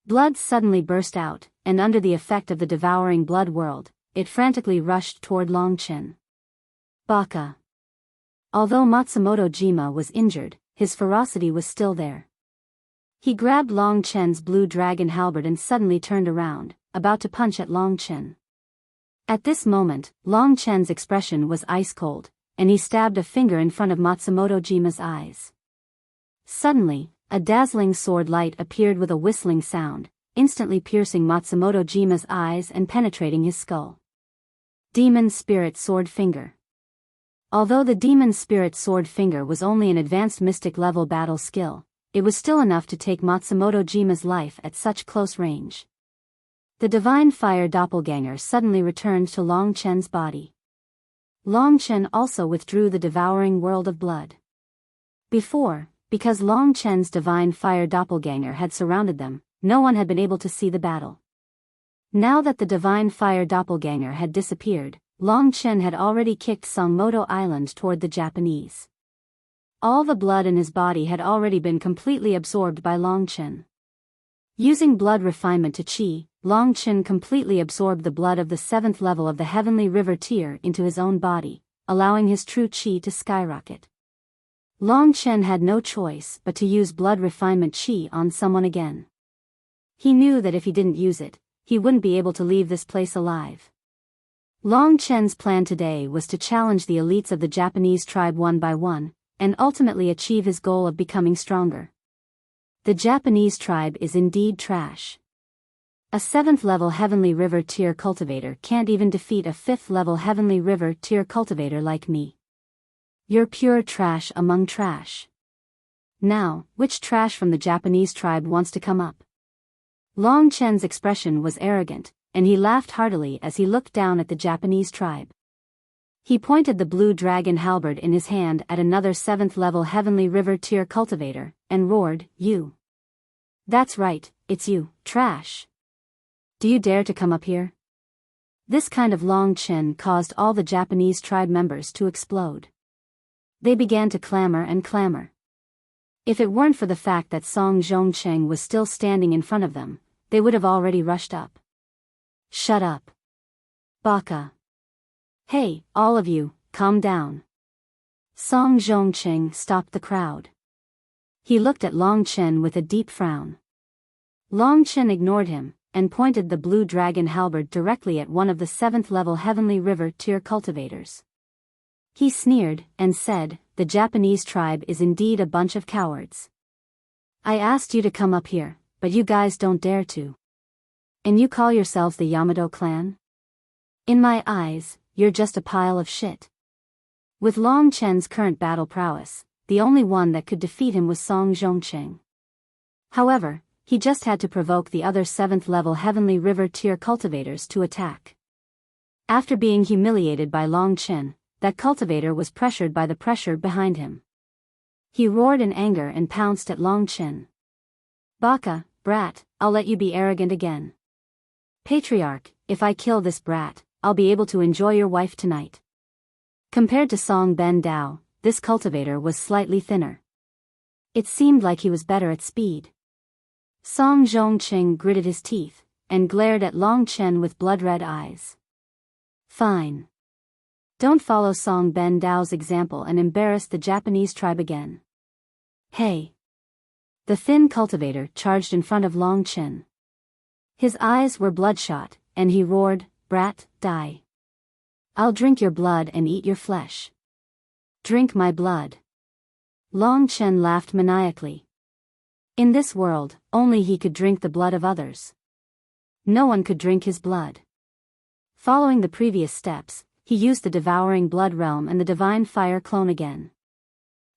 Blood suddenly burst out, and under the effect of the devouring blood world, it frantically rushed toward Long Chen. Baka! Although Matsumoto Jima was injured, his ferocity was still there. He grabbed Long Chen's blue dragon halberd and suddenly turned around, about to punch at Long Chen. At this moment, Long Chen's expression was ice cold, and he stabbed a finger in front of Matsumoto Jima's eyes. Suddenly, a dazzling sword light appeared with a whistling sound, instantly piercing Matsumoto Jima's eyes and penetrating his skull. Demon Spirit Sword Finger. Although the Demon Spirit Sword Finger was only an advanced mystic level battle skill, it was still enough to take Matsumoto Jima's life at such close range. The Divine Fire Doppelganger suddenly returned to Long Chen's body. Long Chen also withdrew the devouring world of blood. Before, because Long Chen's Divine Fire Doppelganger had surrounded them, no one had been able to see the battle. Now that the Divine Fire Doppelganger had disappeared, Long Chen had already kicked Songmoto Island toward the Japanese. All the blood in his body had already been completely absorbed by Long Chen. Using blood refinement to Qi, Long Chen completely absorbed the blood of the 7th level of the Heavenly River tier into his own body, allowing his true Qi to skyrocket. Long Chen had no choice but to use blood refinement Qi on someone again. He knew that if he didn't use it, he wouldn't be able to leave this place alive. Long Chen's plan today was to challenge the elites of the Japanese tribe one by one, and ultimately achieve his goal of becoming stronger. The Japanese tribe is indeed trash. A 7th level Heavenly River tier cultivator can't even defeat a 5th level Heavenly River tier cultivator like me. You're pure trash among trash. Now, which trash from the Japanese tribe wants to come up? Long Chen's expression was arrogant, and he laughed heartily as he looked down at the Japanese tribe. He pointed the blue dragon halberd in his hand at another 7th level Heavenly River tier cultivator, and roared, "You! That's right, it's you, trash! Do you dare to come up here?" This kind of Long Chen caused all the Japanese tribe members to explode. They began to clamor and clamor. If it weren't for the fact that Song Zhongcheng was still standing in front of them, they would have already rushed up. "Shut up. Baka. Hey, all of you, calm down." Song Zhongcheng stopped the crowd. He looked at Long Chen with a deep frown. Long Chen ignored him, and pointed the blue dragon halberd directly at one of the 7th level Heavenly River tier cultivators. He sneered, and said, "The Japanese tribe is indeed a bunch of cowards. I asked you to come up here, but you guys don't dare to. And you call yourselves the Yamato clan? In my eyes, you're just a pile of shit." With Long Chen's current battle prowess, the only one that could defeat him was Song Zhongcheng. However, he just had to provoke the other 7th level Heavenly River tier cultivators to attack. After being humiliated by Long Chen, that cultivator was pressured by the pressure behind him. He roared in anger and pounced at Long Chen. "Baka, brat, I'll let you be arrogant again. Patriarch, if I kill this brat, I'll be able to enjoy your wife tonight." Compared to Song Ben Dao, this cultivator was slightly thinner. It seemed like he was better at speed. Song Zhongcheng gritted his teeth, and glared at Long Chen with blood-red eyes. "Fine. Don't follow Song Ben Dao's example and embarrass the Japanese tribe again." "Hey!" The thin cultivator charged in front of Long Chen. His eyes were bloodshot, and he roared, "Brat, die. I'll drink your blood and eat your flesh. Drink my blood." Long Chen laughed maniacally. In this world, only he could drink the blood of others. No one could drink his blood. Following the previous steps, he used the Devouring Blood Realm and the Divine Fire Clone again.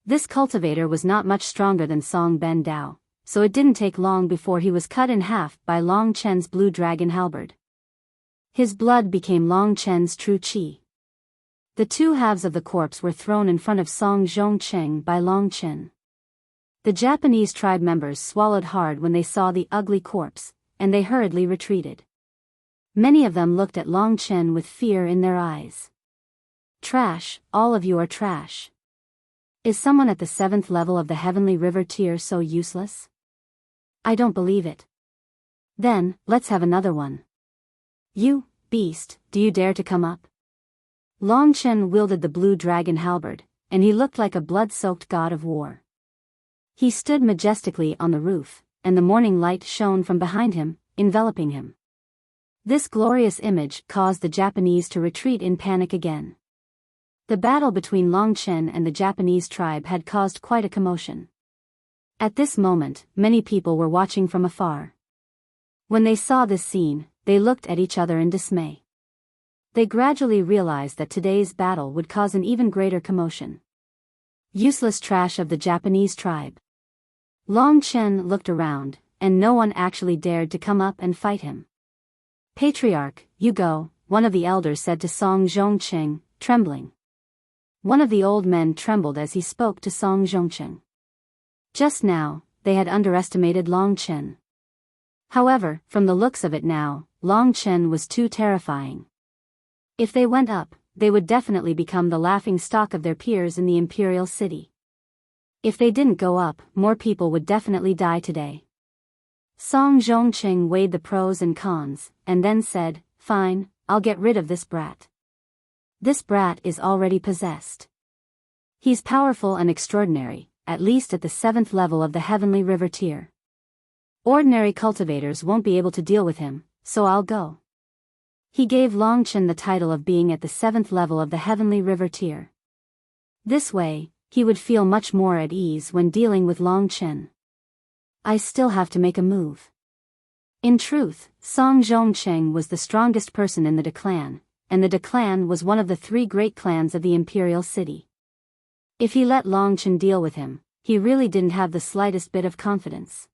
This cultivator was not much stronger than Song Ben Dao, so it didn't take long before he was cut in half by Long Chen's blue dragon halberd. His blood became Long Chen's true Qi. The two halves of the corpse were thrown in front of Song Zhongcheng by Long Chen. The Japanese tribe members swallowed hard when they saw the ugly corpse, and they hurriedly retreated. Many of them looked at Long Chen with fear in their eyes. "Trash, all of you are trash. Is someone at the 7th level of the Heavenly River tier so useless? I don't believe it. Then, let's have another one. You, beast, do you dare to come up?" Long Chen wielded the blue dragon halberd, and he looked like a blood-soaked god of war. He stood majestically on the roof, and the morning light shone from behind him, enveloping him. This glorious image caused the Japanese to retreat in panic again. The battle between Long Chen and the Japanese tribe had caused quite a commotion. At this moment, many people were watching from afar. When they saw this scene, they looked at each other in dismay. They gradually realized that today's battle would cause an even greater commotion. Useless trash of the Japanese tribe. Long Chen looked around, and no one actually dared to come up and fight him. Patriarch, you go, one of the elders said to Song Zhongqing, trembling. One of the old men trembled as he spoke to Song Zhongqing. Just now, they had underestimated Long Chen. However, from the looks of it now, Long Chen was too terrifying. If they went up, they would definitely become the laughing stock of their peers in the imperial city. If they didn't go up, more people would definitely die today. Song Zhongqing weighed the pros and cons, and then said, "Fine, I'll get rid of this brat. This brat is already possessed. He's powerful and extraordinary, at least at the 7th level of the Heavenly River tier. Ordinary cultivators won't be able to deal with him, so I'll go." He gave Long Chen the title of being at the 7th level of the Heavenly River tier. This way, he would feel much more at ease when dealing with Long Chen. I still have to make a move. In truth, Song Zhongqing was the strongest person in the De clan, and the De clan was one of the 3 great clans of the imperial city. If he let Long Chen deal with him, he really didn't have the slightest bit of confidence.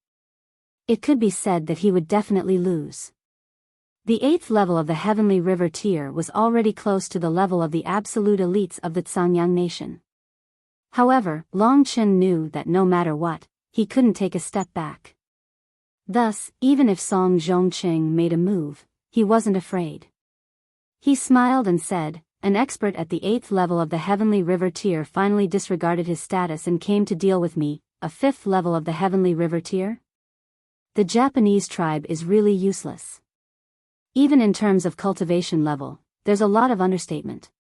It could be said that he would definitely lose. The 8th level of the Heavenly River tier was already close to the level of the absolute elites of the Zhangyang nation. However, Long Chen knew that no matter what, he couldn't take a step back. Thus, even if Song Zhongqing made a move, he wasn't afraid. He smiled and said, "An expert at the 8th level of the Heavenly River tier finally disregarded his status and came to deal with me, a 5th level of the Heavenly River tier? The Japanese tribe is really useless. Even in terms of cultivation level, there's a lot of understatement."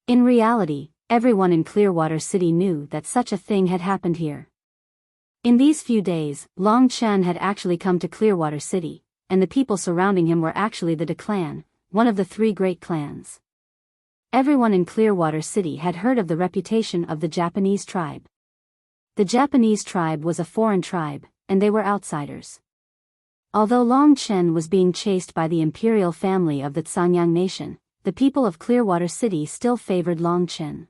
In reality, everyone in Clearwater City knew that such a thing had happened here. In these few days, Long Chen had actually come to Clearwater City, and the people surrounding him were actually the De clan, one of the 3 great clans. Everyone in Clearwater City had heard of the reputation of the Japanese tribe. The Japanese tribe was a foreign tribe, and they were outsiders. Although Long Chen was being chased by the imperial family of the Zhangyang nation, the people of Clearwater City still favored Long Chen.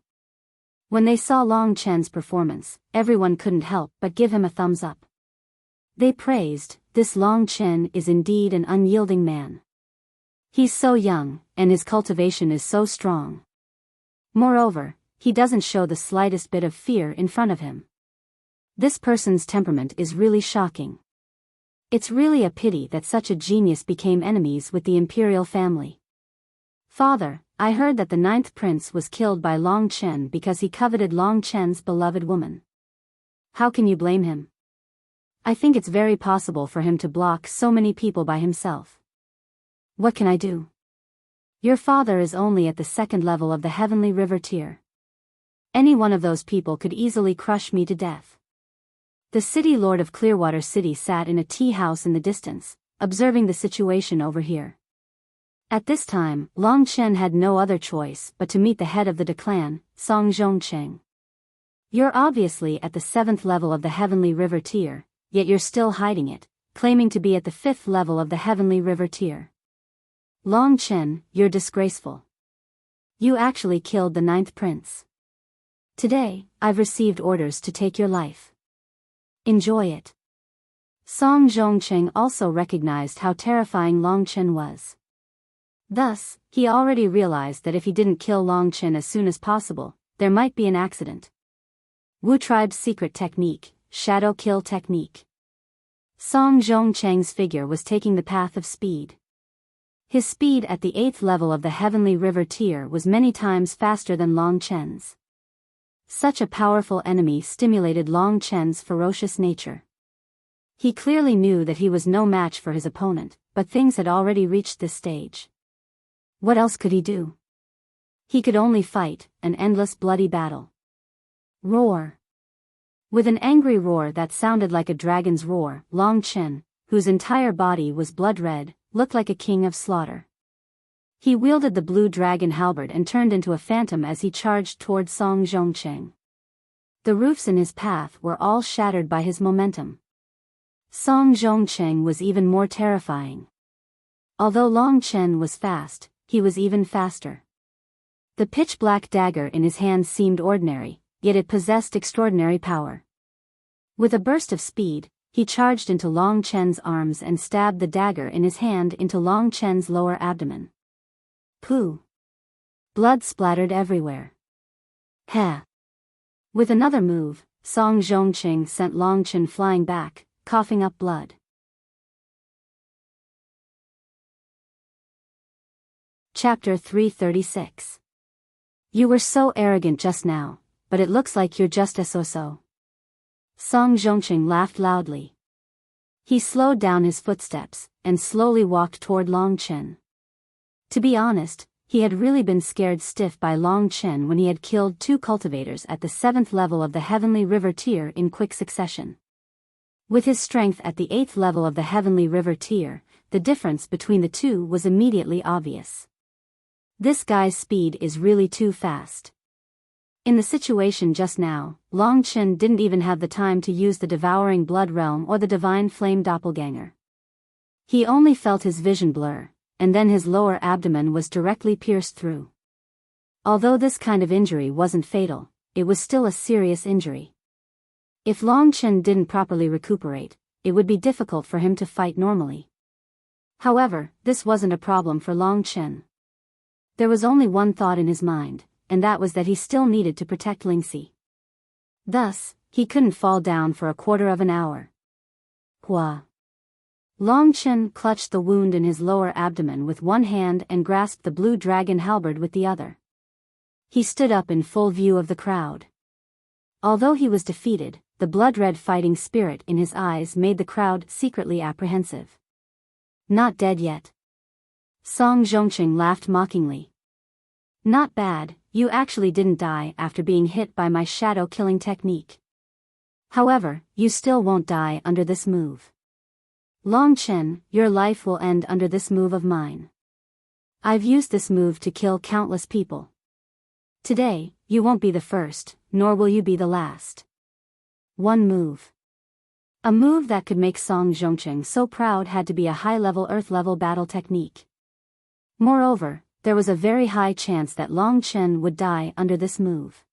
When they saw Long Chen's performance, everyone couldn't help but give him a thumbs up. They praised, "This Long Chen is indeed an unyielding man. He's so young, and his cultivation is so strong. Moreover, he doesn't show the slightest bit of fear in front of him. This person's temperament is really shocking. It's really a pity that such a genius became enemies with the imperial family." "Father, I heard that the 9th prince was killed by Long Chen because he coveted Long Chen's beloved woman. How can you blame him? I think it's very possible for him to block so many people by himself. What can I do? Your father is only at the 2nd level of the Heavenly River tier. Any one of those people could easily crush me to death." The city lord of Clearwater City sat in a tea house in the distance, observing the situation over here. At this time, Long Chen had no other choice but to meet the head of the De clan, Song Zhongqing. "You're obviously at the 7th level of the Heavenly River tier, yet you're still hiding it, claiming to be at the 5th level of the Heavenly River tier. Long Chen, you're disgraceful. You actually killed the 9th prince. Today, I've received orders to take your life. Enjoy it." Song Zhongqing also recognized how terrifying Long Chen was. Thus, he already realized that if he didn't kill Long Chen as soon as possible, there might be an accident. Wu tribe's secret technique, shadow kill technique. Song Zhongqing's figure was taking the path of speed. His speed at the 8th level of the Heavenly River tier was many times faster than Long Chen's. Such a powerful enemy stimulated Long Chen's ferocious nature. He clearly knew that he was no match for his opponent, but things had already reached this stage. What else could he do? He could only fight, an endless bloody battle. Roar. With an angry roar that sounded like a dragon's roar, Long Chen, whose entire body was blood red, looked like a king of slaughter. He wielded the blue dragon halberd and turned into a phantom as he charged toward Song Zhongcheng. The roofs in his path were all shattered by his momentum. Song Zhongcheng was even more terrifying. Although Long Chen was fast, he was even faster. The pitch-black dagger in his hand seemed ordinary, yet it possessed extraordinary power. With a burst of speed, he charged into Long Chen's arms and stabbed the dagger in his hand into Long Chen's lower abdomen. Pooh! Blood splattered everywhere. Heh! With another move, Song Zhongcheng sent Long Chen flying back, coughing up blood. Chapter 336. You were so arrogant just now, but it looks like you're just a so-so. Song Zhongcheng laughed loudly. He slowed down his footsteps, and slowly walked toward Long Chen. To be honest, he had really been scared stiff by Long Chen when he had killed 2 cultivators at the 7th level of the Heavenly River tier in quick succession. With his strength at the 8th level of the Heavenly River tier, the difference between the two was immediately obvious. This guy's speed is really too fast. In the situation just now, Long Chen didn't even have the time to use the Devouring Blood Realm or the Divine Flame Doppelganger. He only felt his vision blur, and then his lower abdomen was directly pierced through. Although this kind of injury wasn't fatal, it was still a serious injury. If Long Chen didn't properly recuperate, it would be difficult for him to fight normally. However, this wasn't a problem for Long Chen. There was only one thought in his mind, and that was that he still needed to protect Lingxi. Thus, he couldn't fall down for a quarter of an hour. Hua! Long Chen clutched the wound in his lower abdomen with one hand and grasped the blue dragon halberd with the other. He stood up in full view of the crowd. Although he was defeated, the blood-red fighting spirit in his eyes made the crowd secretly apprehensive. Not dead yet. Song Zhongcheng laughed mockingly. Not bad, you actually didn't die after being hit by my shadow-killing technique. However, you still won't die under this move. Long Chen, your life will end under this move of mine. I've used this move to kill countless people. Today, you won't be the first, nor will you be the last. One move. A move that could make Song Zhongcheng so proud had to be a high-level earth-level battle technique. Moreover, there was a very high chance that Long Chen would die under this move.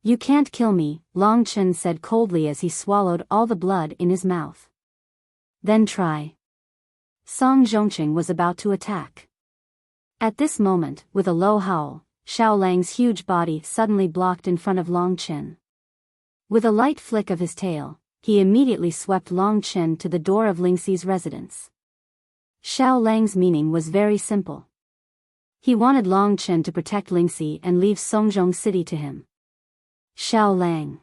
You can't kill me, Long Chen said coldly as he swallowed all the blood in his mouth. Then try. Song Zhongcheng was about to attack. At this moment, with a low howl, Xiao Lang's huge body suddenly blocked in front of Long Chen. With a light flick of his tail, he immediately swept Long Chen to the door of Lingxi's residence. Xiao Lang's meaning was very simple. He wanted Long Chen to protect Lingxi and leave Songzhong City to him. Xiao Lang.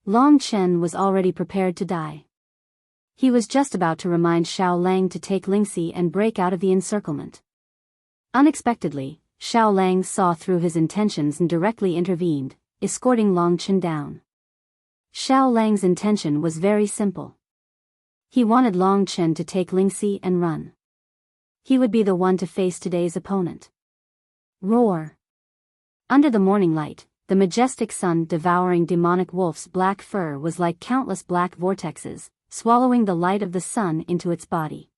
Long Chen was already prepared to die. He was just about to remind Xiao Lang to take Lingxi and break out of the encirclement. Unexpectedly, Xiao Lang saw through his intentions and directly intervened, escorting Long Chen down. Xiao Lang's intention was very simple. He wanted Long Chen to take Lingxi and run. He would be the one to face today's opponent. Roar! Under the morning light, the majestic sun devouring demonic wolf's black fur was like countless black vortexes, swallowing the light of the sun into its body.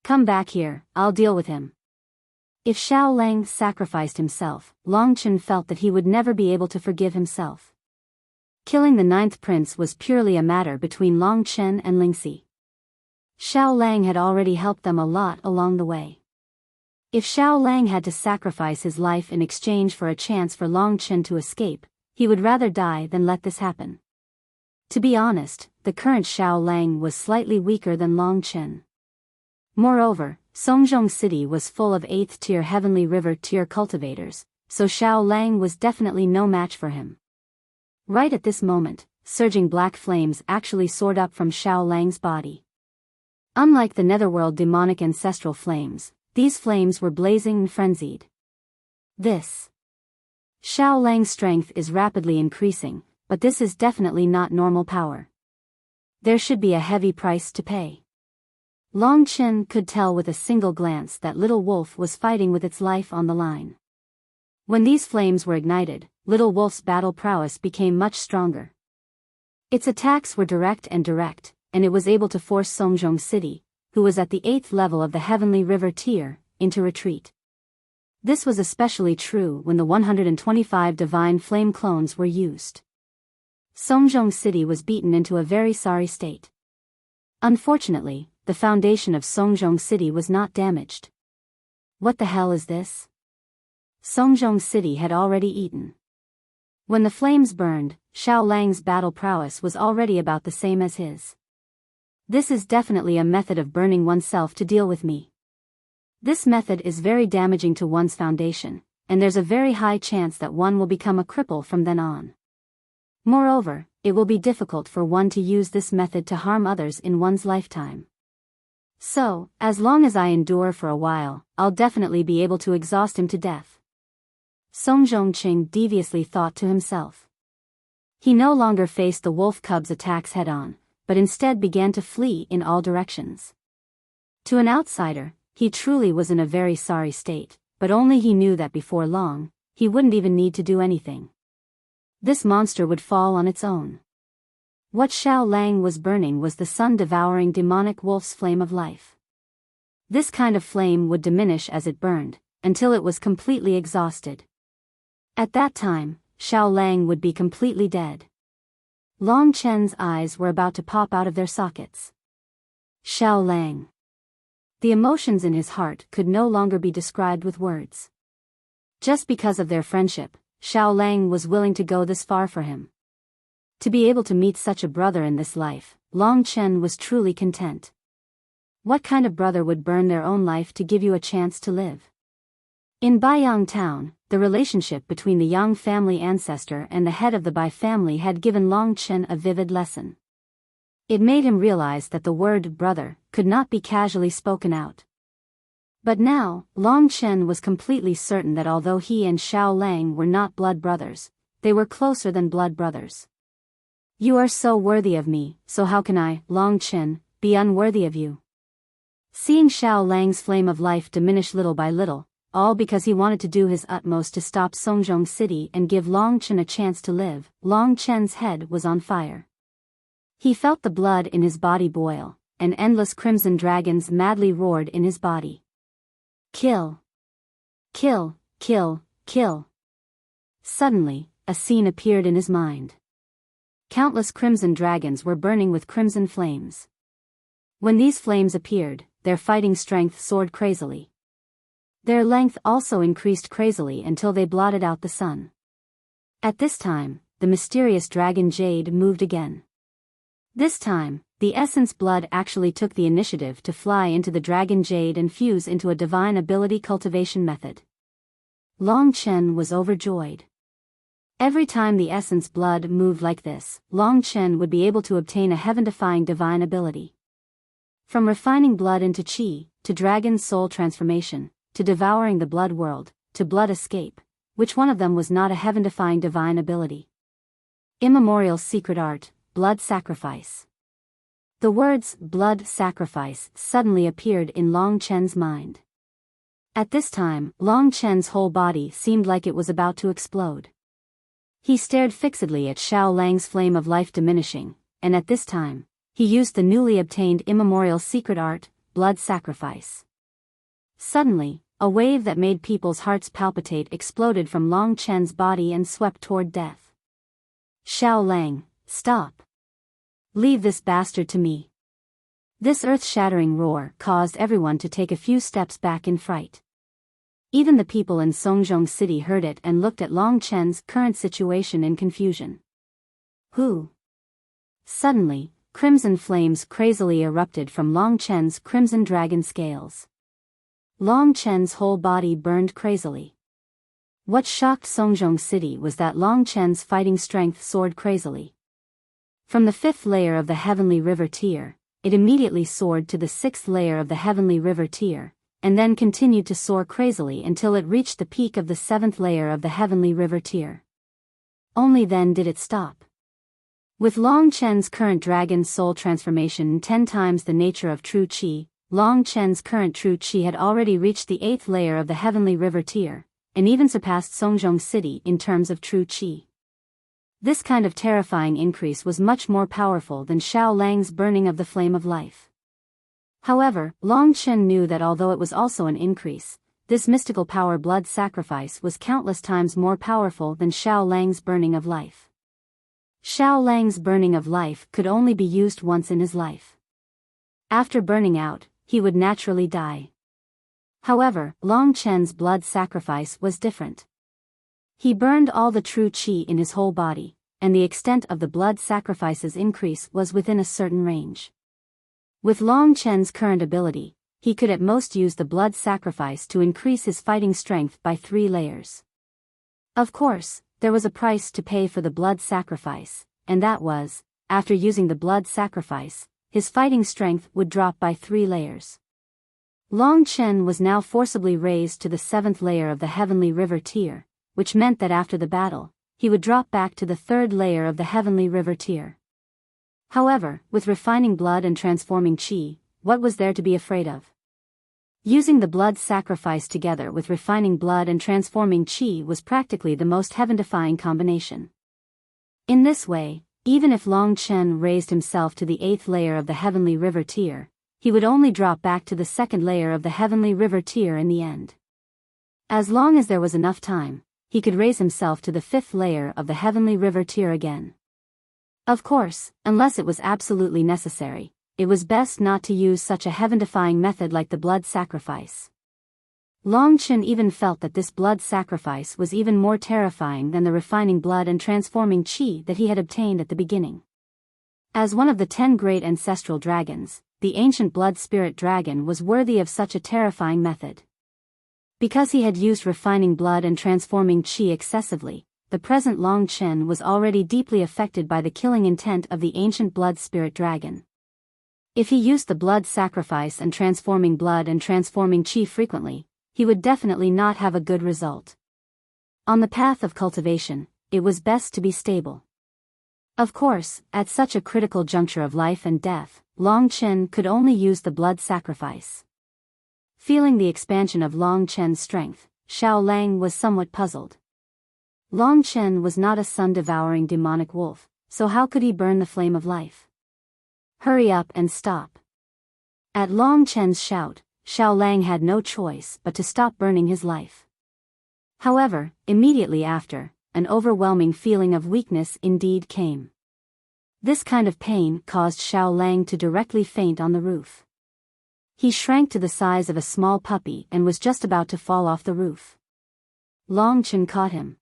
Come back here, I'll deal with him. If Xiao Lang sacrificed himself, Long Chen felt that he would never be able to forgive himself. Killing the 9th prince was purely a matter between Long Chen and Lingxi. Xiao Lang had already helped them a lot along the way. If Xiao Lang had to sacrifice his life in exchange for a chance for Long Chen to escape, he would rather die than let this happen. To be honest, the current Xiao Lang was slightly weaker than Long Chen. Moreover, Songzhong City was full of 8th tier Heavenly River tier cultivators, so Xiao Lang was definitely no match for him. Right at this moment, surging black flames actually soared up from Xiao Lang's body. Unlike the netherworld demonic ancestral flames, these flames were blazing and frenzied. This Xiao Lang's strength is rapidly increasing, but this is definitely not normal power. There should be a heavy price to pay. Long Chen could tell with a single glance that Little Wolf was fighting with its life on the line. When these flames were ignited, Little Wolf's battle prowess became much stronger. Its attacks were direct, and it was able to force Songjong City, who was at the 8th level of the Heavenly River tier, into retreat. This was especially true when the 125 divine flame clones were used. Songjong City was beaten into a very sorry state. Unfortunately, the foundation of Songjong City was not damaged. What the hell is this? Songjong City had already eaten. When the flames burned, Xiao Lang's battle prowess was already about the same as his. This is definitely a method of burning oneself to deal with me. This method is very damaging to one's foundation, and there's a very high chance that one will become a cripple from then on. Moreover, it will be difficult for one to use this method to harm others in one's lifetime. So, as long as I endure for a while, I'll definitely be able to exhaust him to death. Song Zhongqing deviously thought to himself. He no longer faced the wolf cub's attacks head-on, but instead began to flee in all directions. To an outsider, he truly was in a very sorry state, but only he knew that before long, he wouldn't even need to do anything. This monster would fall on its own. What Xiao Lang was burning was the sun-devouring demonic wolf's flame of life. This kind of flame would diminish as it burned, until it was completely exhausted. At that time, Xiao Lang would be completely dead. Long Chen's eyes were about to pop out of their sockets. Xiao Lang. The emotions in his heart could no longer be described with words. Just because of their friendship, Xiao Lang was willing to go this far for him. To be able to meet such a brother in this life, Long Chen was truly content. What kind of brother would burn their own life to give you a chance to live? In Biyao town, the relationship between the Yang family ancestor and the head of the Bai family had given Long Chen a vivid lesson. It made him realize that the word brother could not be casually spoken out. But now, Long Chen was completely certain that although he and Xiao Lang were not blood brothers, they were closer than blood brothers. You are so worthy of me, so how can I, Long Chen, be unworthy of you? Seeing Xiao Lang's flame of life diminish little by little, all because he wanted to do his utmost to stop Songjong City and give Long Chen a chance to live, Long Chen's head was on fire. He felt the blood in his body boil, and endless crimson dragons madly roared in his body. Kill! Kill, kill, kill! Suddenly, a scene appeared in his mind. Countless crimson dragons were burning with crimson flames. When these flames appeared, their fighting strength soared crazily. Their length also increased crazily until they blotted out the sun. At this time, the mysterious dragon Jade moved again. This time, the essence blood actually took the initiative to fly into the dragon Jade and fuse into a divine ability cultivation method. Long Chen was overjoyed. Every time the essence blood moved like this, Long Chen would be able to obtain a heaven-defying divine ability. From refining blood into qi, to dragon soul transformation, to devouring the blood world, to blood escape, which one of them was not a heaven-defying divine ability? Immemorial secret art, blood sacrifice. The words blood sacrifice suddenly appeared in Long Chen's mind. At this time, Long Chen's whole body seemed like it was about to explode. He stared fixedly at Xiao Lang's flame of life diminishing, and at this time, he used the newly obtained immemorial secret art, blood sacrifice. Suddenly, a wave that made people's hearts palpitate exploded from Long Chen's body and swept toward death. Xiao Lang, stop! Leave this bastard to me. This earth-shattering roar caused everyone to take a few steps back in fright. Even the people in Songjong City heard it and looked at Long Chen's current situation in confusion. Who? Suddenly, crimson flames crazily erupted from Long Chen's crimson dragon scales. Long Chen's whole body burned crazily. What shocked Songjong City was that Long Chen's fighting strength soared crazily. From the 5th layer of the Heavenly River tier, it immediately soared to the 6th layer of the Heavenly River tier, and then continued to soar crazily until it reached the peak of the 7th layer of the heavenly river tier. Only then did it stop. With Long Chen's current dragon soul transformation 10 times the nature of true qi, Long Chen's current true qi had already reached the 8th layer of the heavenly river tier, and even surpassed Songzhong City in terms of true qi. This kind of terrifying increase was much more powerful than Xiao Lang's burning of the flame of life. However, Long Chen knew that although it was also an increase, this mystical power blood sacrifice was countless times more powerful than Xiao Lang's burning of life. Xiao Lang's burning of life could only be used once in his life. After burning out, he would naturally die. However, Long Chen's blood sacrifice was different. He burned all the true qi in his whole body, and the extent of the blood sacrifice's increase was within a certain range. With Long Chen's current ability, he could at most use the blood sacrifice to increase his fighting strength by 3 layers. Of course, there was a price to pay for the blood sacrifice, and that was, after using the blood sacrifice, his fighting strength would drop by 3 layers. Long Chen was now forcibly raised to the 7th layer of the heavenly river tier, which meant that after the battle, he would drop back to the 3rd layer of the heavenly river tier. However, with refining blood and transforming qi, what was there to be afraid of? Using the blood sacrifice together with refining blood and transforming qi was practically the most heaven-defying combination. In this way, even if Long Chen raised himself to the 8th layer of the heavenly river tier, he would only drop back to the 2nd layer of the heavenly river tier in the end. As long as there was enough time, he could raise himself to the 5th layer of the heavenly river tier again. Of course, unless it was absolutely necessary, it was best not to use such a heaven-defying method like the blood sacrifice. Long Chen even felt that this blood sacrifice was even more terrifying than the refining blood and transforming qi that he had obtained at the beginning. As one of the 10 great ancestral dragons, the ancient blood spirit dragon was worthy of such a terrifying method. Because he had used refining blood and transforming qi excessively, the present Long Chen was already deeply affected by the killing intent of the ancient blood spirit dragon. If he used the blood sacrifice and transforming qi frequently, he would definitely not have a good result. On the path of cultivation, it was best to be stable. Of course, at such a critical juncture of life and death, Long Chen could only use the blood sacrifice. Feeling the expansion of Long Chen's strength, Xiao Lang was somewhat puzzled. Long Chen was not a sun-devouring demonic wolf, so how could he burn the flame of life? Hurry up and stop. At Long Chen's shout, Xiao Lang had no choice but to stop burning his life. However, immediately after, an overwhelming feeling of weakness indeed came. This kind of pain caused Xiao Lang to directly faint on the roof. He shrank to the size of a small puppy and was just about to fall off the roof. Long Chen caught him.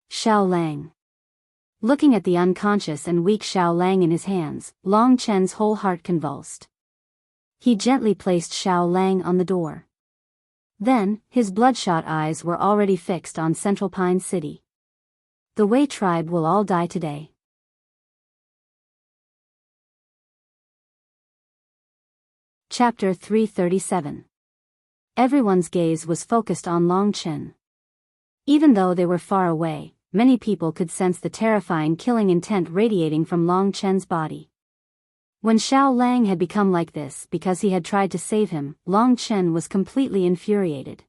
Xiao Lang. Looking at the unconscious and weak Xiao Lang in his hands, Long Chen's whole heart convulsed. He gently placed Xiao Lang on the door. Then, his bloodshot eyes were already fixed on Central Pine City. The Wei tribe will all die today. Chapter 337. Everyone's gaze was focused on Long Chen. Even though they were far away, many people could sense the terrifying killing intent radiating from Long Chen's body. When Xiao Lang had become like this because he had tried to save him, Long Chen was completely infuriated.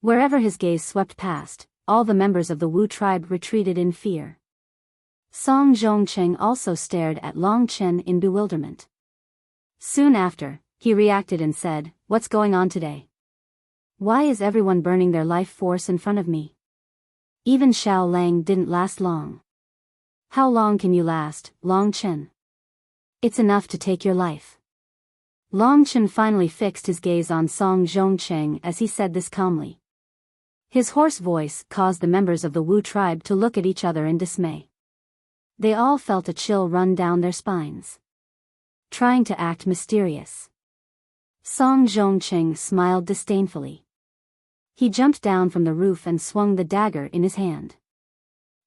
Wherever his gaze swept past, all the members of the Wu tribe retreated in fear. Song Zhongcheng also stared at Long Chen in bewilderment. Soon after, he reacted and said, "What's going on today? Why is everyone burning their life force in front of me?" Even Xiao Lang didn't last long. "How long can you last, Long Chen? It's enough to take your life." Long Chen finally fixed his gaze on Song Zhongcheng as he said this calmly. His hoarse voice caused the members of the Wu tribe to look at each other in dismay. They all felt a chill run down their spines. Trying to act mysterious. Song Zhongcheng smiled disdainfully. He jumped down from the roof and swung the dagger in his hand.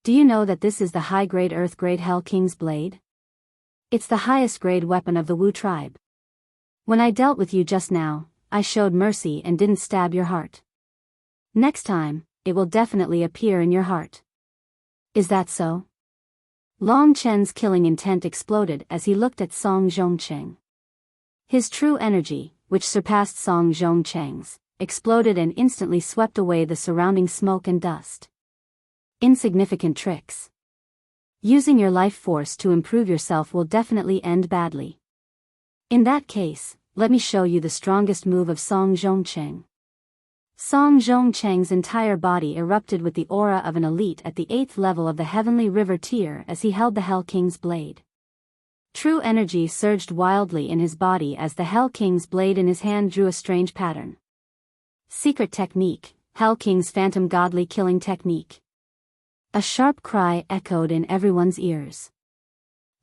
"Do you know that this is the high-grade Earth-grade Hell King's blade? It's the highest grade weapon of the Wu tribe. When I dealt with you just now, I showed mercy and didn't stab your heart. Next time, it will definitely appear in your heart. Is that so? Long Chen's killing intent exploded as he looked at Song Zhongcheng. His true energy, which surpassed Song Zhongcheng's, exploded and instantly swept away the surrounding smoke and dust. Insignificant tricks. Using your life force to improve yourself will definitely end badly. In that case, let me show you the strongest move of Song Zhongcheng. Song Zhongcheng's entire body erupted with the aura of an elite at the 8th level of the Heavenly River tier as he held the Hell King's blade. True energy surged wildly in his body as the Hell King's blade in his hand drew a strange pattern. Secret technique, Hell King's phantom godly killing technique. A sharp cry echoed in everyone's ears.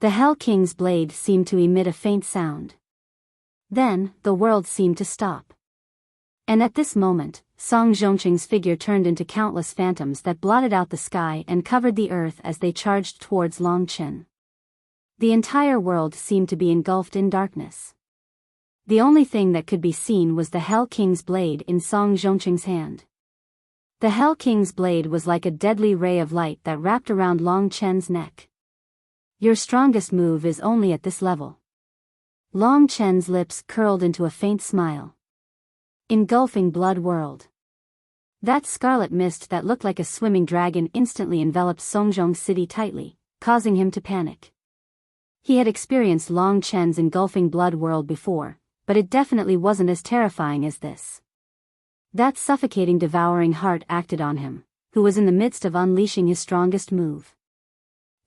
The Hell King's blade seemed to emit a faint sound. Then, the world seemed to stop. And at this moment, Song Zhongcheng's figure turned into countless phantoms that blotted out the sky and covered the earth as they charged towards Long Chen. The entire world seemed to be engulfed in darkness. The only thing that could be seen was the Hell King's blade in Song Zhongcheng's hand. The Hell King's blade was like a deadly ray of light that wrapped around Long Chen's neck. Your strongest move is only at this level. Long Chen's lips curled into a faint smile. Engulfing blood world. That scarlet mist that looked like a swimming dragon instantly enveloped Songjong City tightly, causing him to panic. He had experienced Long Chen's engulfing blood world before, but it definitely wasn't as terrifying as this. That suffocating devouring heart acted on him, who was in the midst of unleashing his strongest move.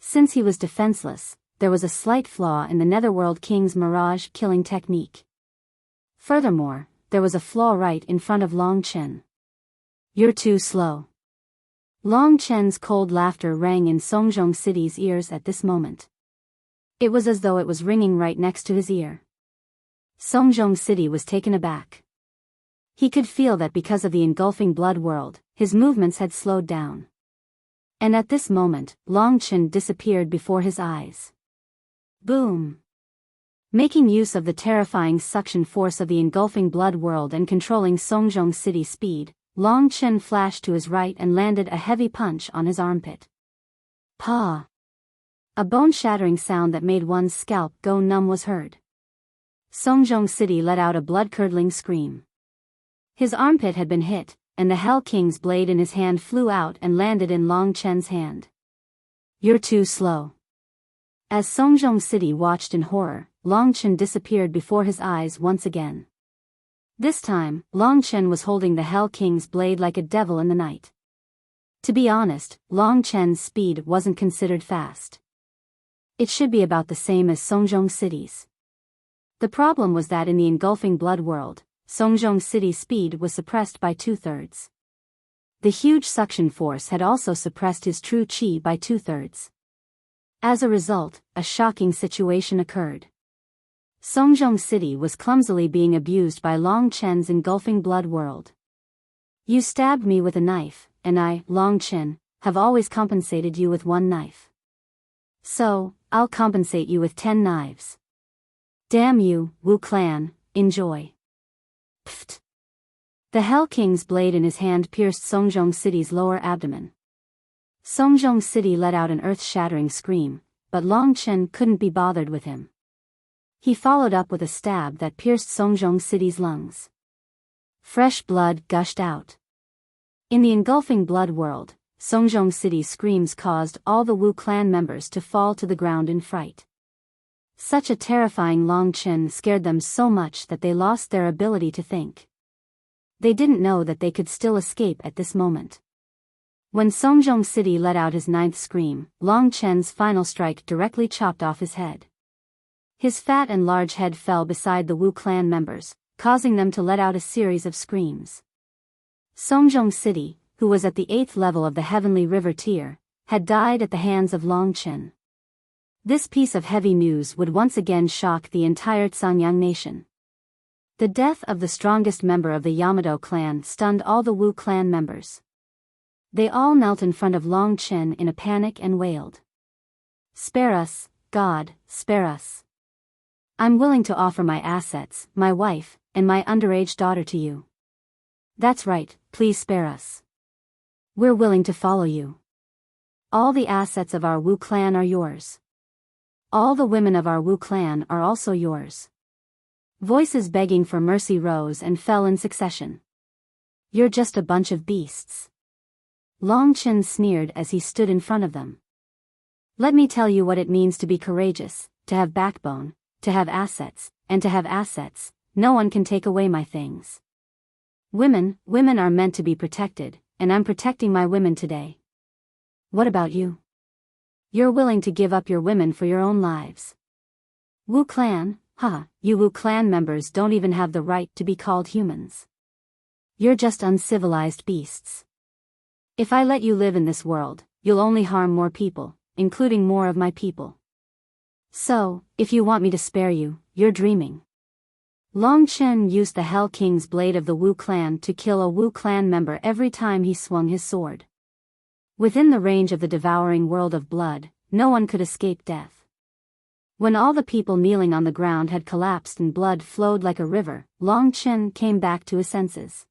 Since he was defenseless, there was a slight flaw in the Netherworld King's mirage killing technique. Furthermore, there was a flaw right in front of Long Chen. You're too slow. Long Chen's cold laughter rang in Songjong City's ears at this moment. It was as though it was ringing right next to his ear. Songjong City was taken aback. He could feel that because of the engulfing blood world, his movements had slowed down. And at this moment, Long Chen disappeared before his eyes. Boom! Making use of the terrifying suction force of the engulfing blood world and controlling Songjong City's speed, Long Chen flashed to his right and landed a heavy punch on his armpit. Pa! A bone-shattering sound that made one's scalp go numb was heard. Songjong City let out a blood-curdling scream. His armpit had been hit, and the Hell King's blade in his hand flew out and landed in Long Chen's hand. You're too slow. As Songjong City watched in horror, Long Chen disappeared before his eyes once again. This time, Long Chen was holding the Hell King's blade like a devil in the night. To be honest, Long Chen's speed wasn't considered fast. It should be about the same as Songjong City's. The problem was that in the engulfing blood world, Songjong City's speed was suppressed by 2/3. The huge suction force had also suppressed his true chi by 2/3. As a result, a shocking situation occurred. Songjong City was clumsily being abused by Long Chen's engulfing blood world. You stabbed me with a knife, and I, Long Chen, have always compensated you with one knife. So, I'll compensate you with 10 knives. Damn you, Wu clan, enjoy. Pfft. The Hell King's blade in his hand pierced Songjong City's lower abdomen. Songjong City let out an earth-shattering scream, but Long Chen couldn't be bothered with him. He followed up with a stab that pierced Songjong City's lungs. Fresh blood gushed out. In the engulfing blood world, Songjong City's screams caused all the Wu clan members to fall to the ground in fright. Such a terrifying Long Chen scared them so much that they lost their ability to think. They didn't know that they could still escape at this moment. When Songjong City let out his 9th scream, Long Chen's final strike directly chopped off his head. His fat and large head fell beside the Wu clan members, causing them to let out a series of screams. Songjong City, who was at the 8th level of the Heavenly River tier, had died at the hands of Long Chen. This piece of heavy news would once again shock the entire Tsangyang nation. The death of the strongest member of the Yamato clan stunned all the Wu clan members. They all knelt in front of Long Chen in a panic and wailed. Spare us, God, spare us. I'm willing to offer my assets, my wife, and my underage daughter to you. That's right, please spare us. We're willing to follow you. All the assets of our Wu clan are yours. All the women of our Wu clan are also yours. Voices begging for mercy rose and fell in succession. You're just a bunch of beasts. Long Chen sneered as he stood in front of them. Let me tell you what it means to be courageous, to have backbone, to have assets, and to have assets. No one can take away my things. Women are meant to be protected, and I'm protecting my women today. What about you? You're willing to give up your women for your own lives. Wu clan, you Wu clan members don't even have the right to be called humans. You're just uncivilized beasts. If I let you live in this world, you'll only harm more people, including more of my people. So, if you want me to spare you, you're dreaming. Long Chen used the Hell King's blade of the Wu clan to kill a Wu clan member every time he swung his sword. Within the range of the devouring world of blood, no one could escape death. When all the people kneeling on the ground had collapsed and blood flowed like a river, Long Chen came back to his senses.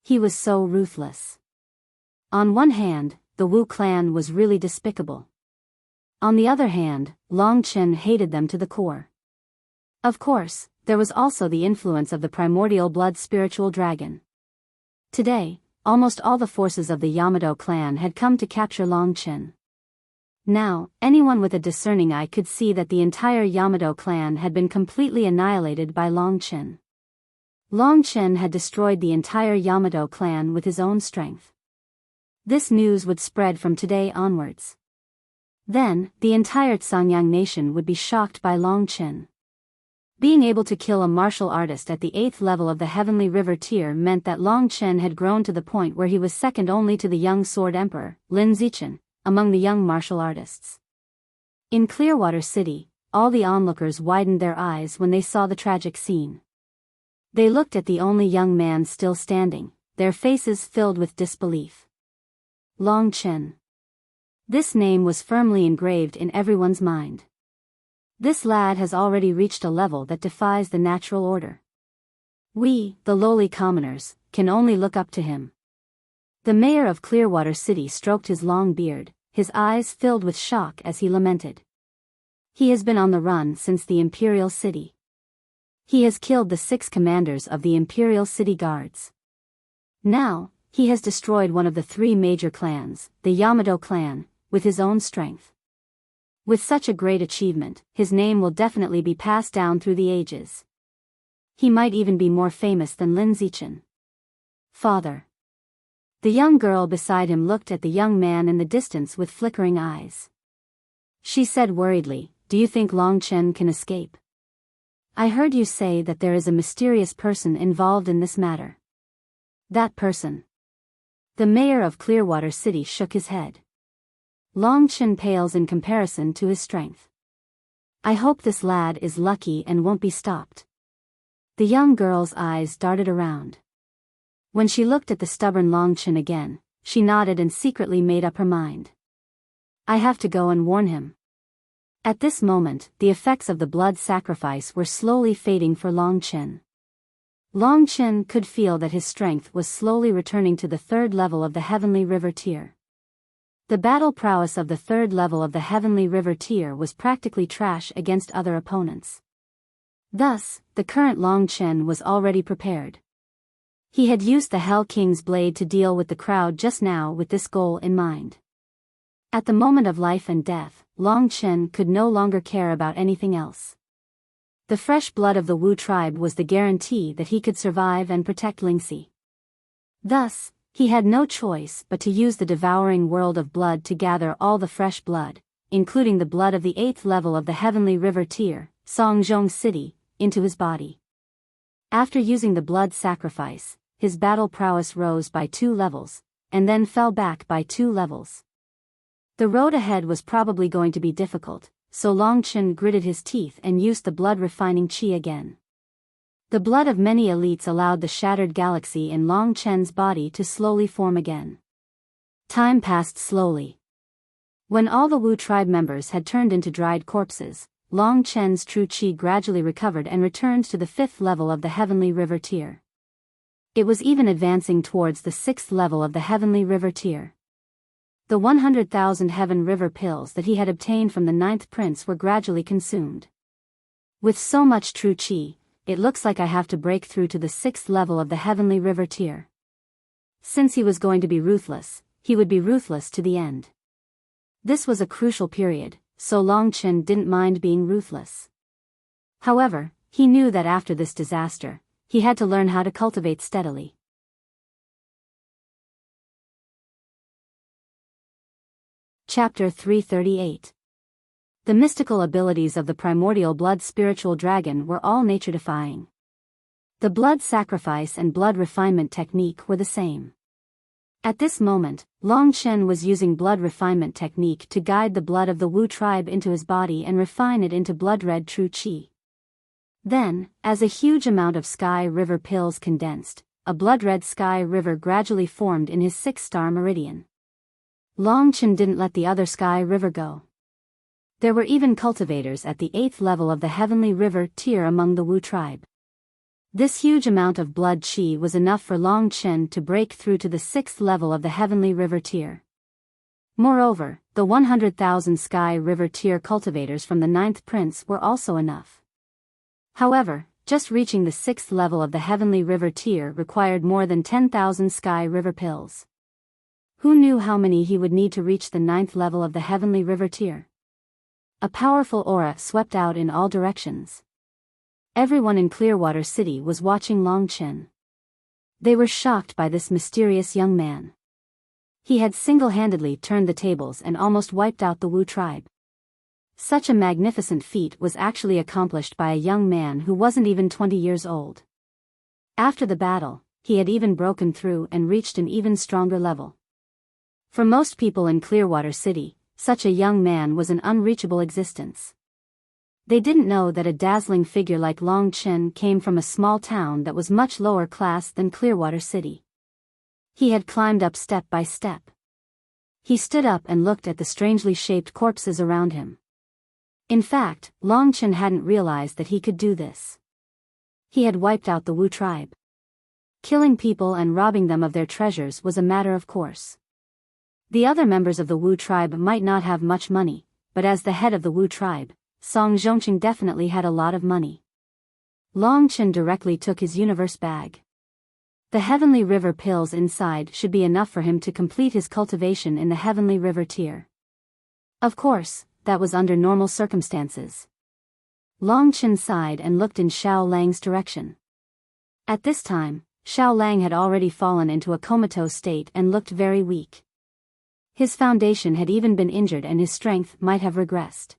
He was so ruthless. On one hand, the Wu clan was really despicable. On the other hand, Long Chen hated them to the core. Of course, there was also the influence of the primordial blood spiritual dragon. Today, almost all the forces of the Yamato clan had come to capture Long Chen. Now, anyone with a discerning eye could see that the entire Yamato clan had been completely annihilated by Long Chen. Long Chen had destroyed the entire Yamato clan with his own strength. This news would spread from today onwards. Then, the entire Sanyang nation would be shocked by Long Chen. Being able to kill a martial artist at the 8th level of the Heavenly River tier meant that Long Chen had grown to the point where he was second only to the young Sword Emperor, Lin Zichen, among the young martial artists. In Clearwater City, all the onlookers widened their eyes when they saw the tragic scene. They looked at the only young man still standing, their faces filled with disbelief. Long Chen. This name was firmly engraved in everyone's mind. This lad has already reached a level that defies the natural order. We, the lowly commoners, can only look up to him. The mayor of Clearwater City stroked his long beard, his eyes filled with shock as he lamented. He has been on the run since the Imperial City. He has killed the 6 commanders of the Imperial City Guards. Now, he has destroyed one of the 3 major clans, the Yamato clan, with his own strength. With such a great achievement, his name will definitely be passed down through the ages. He might even be more famous than Lin Zichen. Father. The young girl beside him looked at the young man in the distance with flickering eyes. She said worriedly, "Do you think Long Chen can escape? I heard you say that there is a mysterious person involved in this matter." That person. The mayor of Clearwater City shook his head. Long Chen pales in comparison to his strength. I hope this lad is lucky and won't be stopped. The young girl's eyes darted around. When she looked at the stubborn Long Chen again, she nodded and secretly made up her mind. I have to go and warn him. At this moment, the effects of the blood sacrifice were slowly fading for Long Chen. Long Chen could feel that his strength was slowly returning to the 3rd level of the Heavenly River tier. The battle prowess of the 3rd level of the Heavenly River tier was practically trash against other opponents. Thus, the current Long Chen was already prepared. He had used the Hell King's blade to deal with the crowd just now with this goal in mind. At the moment of life and death, Long Chen could no longer care about anything else. The fresh blood of the Wu tribe was the guarantee that he could survive and protect Lingxi. Thus, he had no choice but to use the devouring world of blood to gather all the fresh blood, including the blood of the 8th level of the Heavenly River tier, Songzhong City, into his body. After using the blood sacrifice, his battle prowess rose by 2 levels, and then fell back by 2 levels. The road ahead was probably going to be difficult, so Long Chen gritted his teeth and used the blood-refining qi again. The blood of many elites allowed the shattered galaxy in Long Chen's body to slowly form again. Time passed slowly. When all the Wu tribe members had turned into dried corpses, Long Chen's true qi gradually recovered and returned to the 5th level of the Heavenly River tier. It was even advancing towards the 6th level of the Heavenly River tier. The 100,000 Heaven River pills that he had obtained from the 9th prince were gradually consumed. With so much true qi, it looks like I have to break through to the 6th level of the Heavenly River tier. Since he was going to be ruthless, he would be ruthless to the end. This was a crucial period, so Long Chen didn't mind being ruthless. However, he knew that after this disaster, he had to learn how to cultivate steadily. Chapter 338. The mystical abilities of the primordial blood spiritual dragon were all nature-defying. The blood sacrifice and blood refinement technique were the same. At this moment, Long Chen was using blood refinement technique to guide the blood of the Wu tribe into his body and refine it into blood-red true qi. Then, as a huge amount of Sky River pills condensed, a blood-red Sky River gradually formed in his 6-star meridian. Long Chen didn't let the other Sky River go. There were even cultivators at the 8th level of the Heavenly River tier among the Wu tribe. This huge amount of blood qi was enough for Long Chen to break through to the 6th level of the Heavenly River tier. Moreover, the 100,000 Sky River tier cultivators from the 9th prince were also enough. However, just reaching the 6th level of the Heavenly River tier required more than 10,000 Sky River pills. Who knew how many he would need to reach the 9th level of the Heavenly River tier? A powerful aura swept out in all directions. Everyone in Clearwater City was watching Long Chen. They were shocked by this mysterious young man. He had single-handedly turned the tables and almost wiped out the Wu tribe. Such a magnificent feat was actually accomplished by a young man who wasn't even 20 years old. After the battle, he had even broken through and reached an even stronger level. For most people in Clearwater City, such a young man was an unreachable existence. They didn't know that a dazzling figure like Long Chen came from a small town that was much lower class than Clearwater City. He had climbed up step by step. He stood up and looked at the strangely shaped corpses around him. In fact, Long Chen hadn't realized that he could do this. He had wiped out the Wu tribe. Killing people and robbing them of their treasures was a matter of course. The other members of the Wu tribe might not have much money, but as the head of the Wu tribe, Song Zhongqing definitely had a lot of money. Long Chen directly took his universe bag. The Heavenly River pills inside should be enough for him to complete his cultivation in the Heavenly River tier. Of course, that was under normal circumstances. Long Chen sighed and looked in Xiao Lang's direction. At this time, Xiao Lang had already fallen into a comatose state and looked very weak. His foundation had even been injured and his strength might have regressed.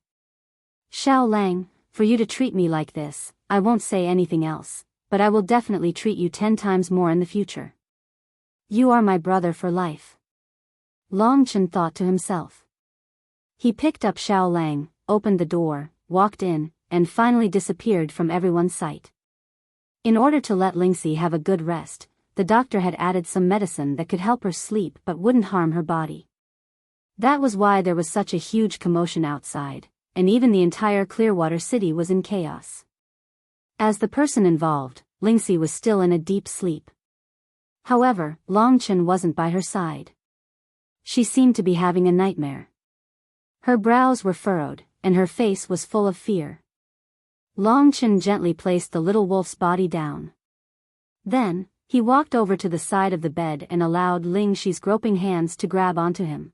Xiao Lang, for you to treat me like this, I won't say anything else, but I will definitely treat you 10 times more in the future. You are my brother for life. Long Chen thought to himself. He picked up Xiao Lang, opened the door, walked in, and finally disappeared from everyone's sight. In order to let Lingxi have a good rest, the doctor had added some medicine that could help her sleep but wouldn't harm her body. That was why there was such a huge commotion outside, and even the entire Clearwater City was in chaos. As the person involved, Lingxi was still in a deep sleep. However, Long Chen wasn't by her side. She seemed to be having a nightmare. Her brows were furrowed, and her face was full of fear. Long Chen gently placed the little wolf's body down. Then, he walked over to the side of the bed and allowed Lingxi's groping hands to grab onto him.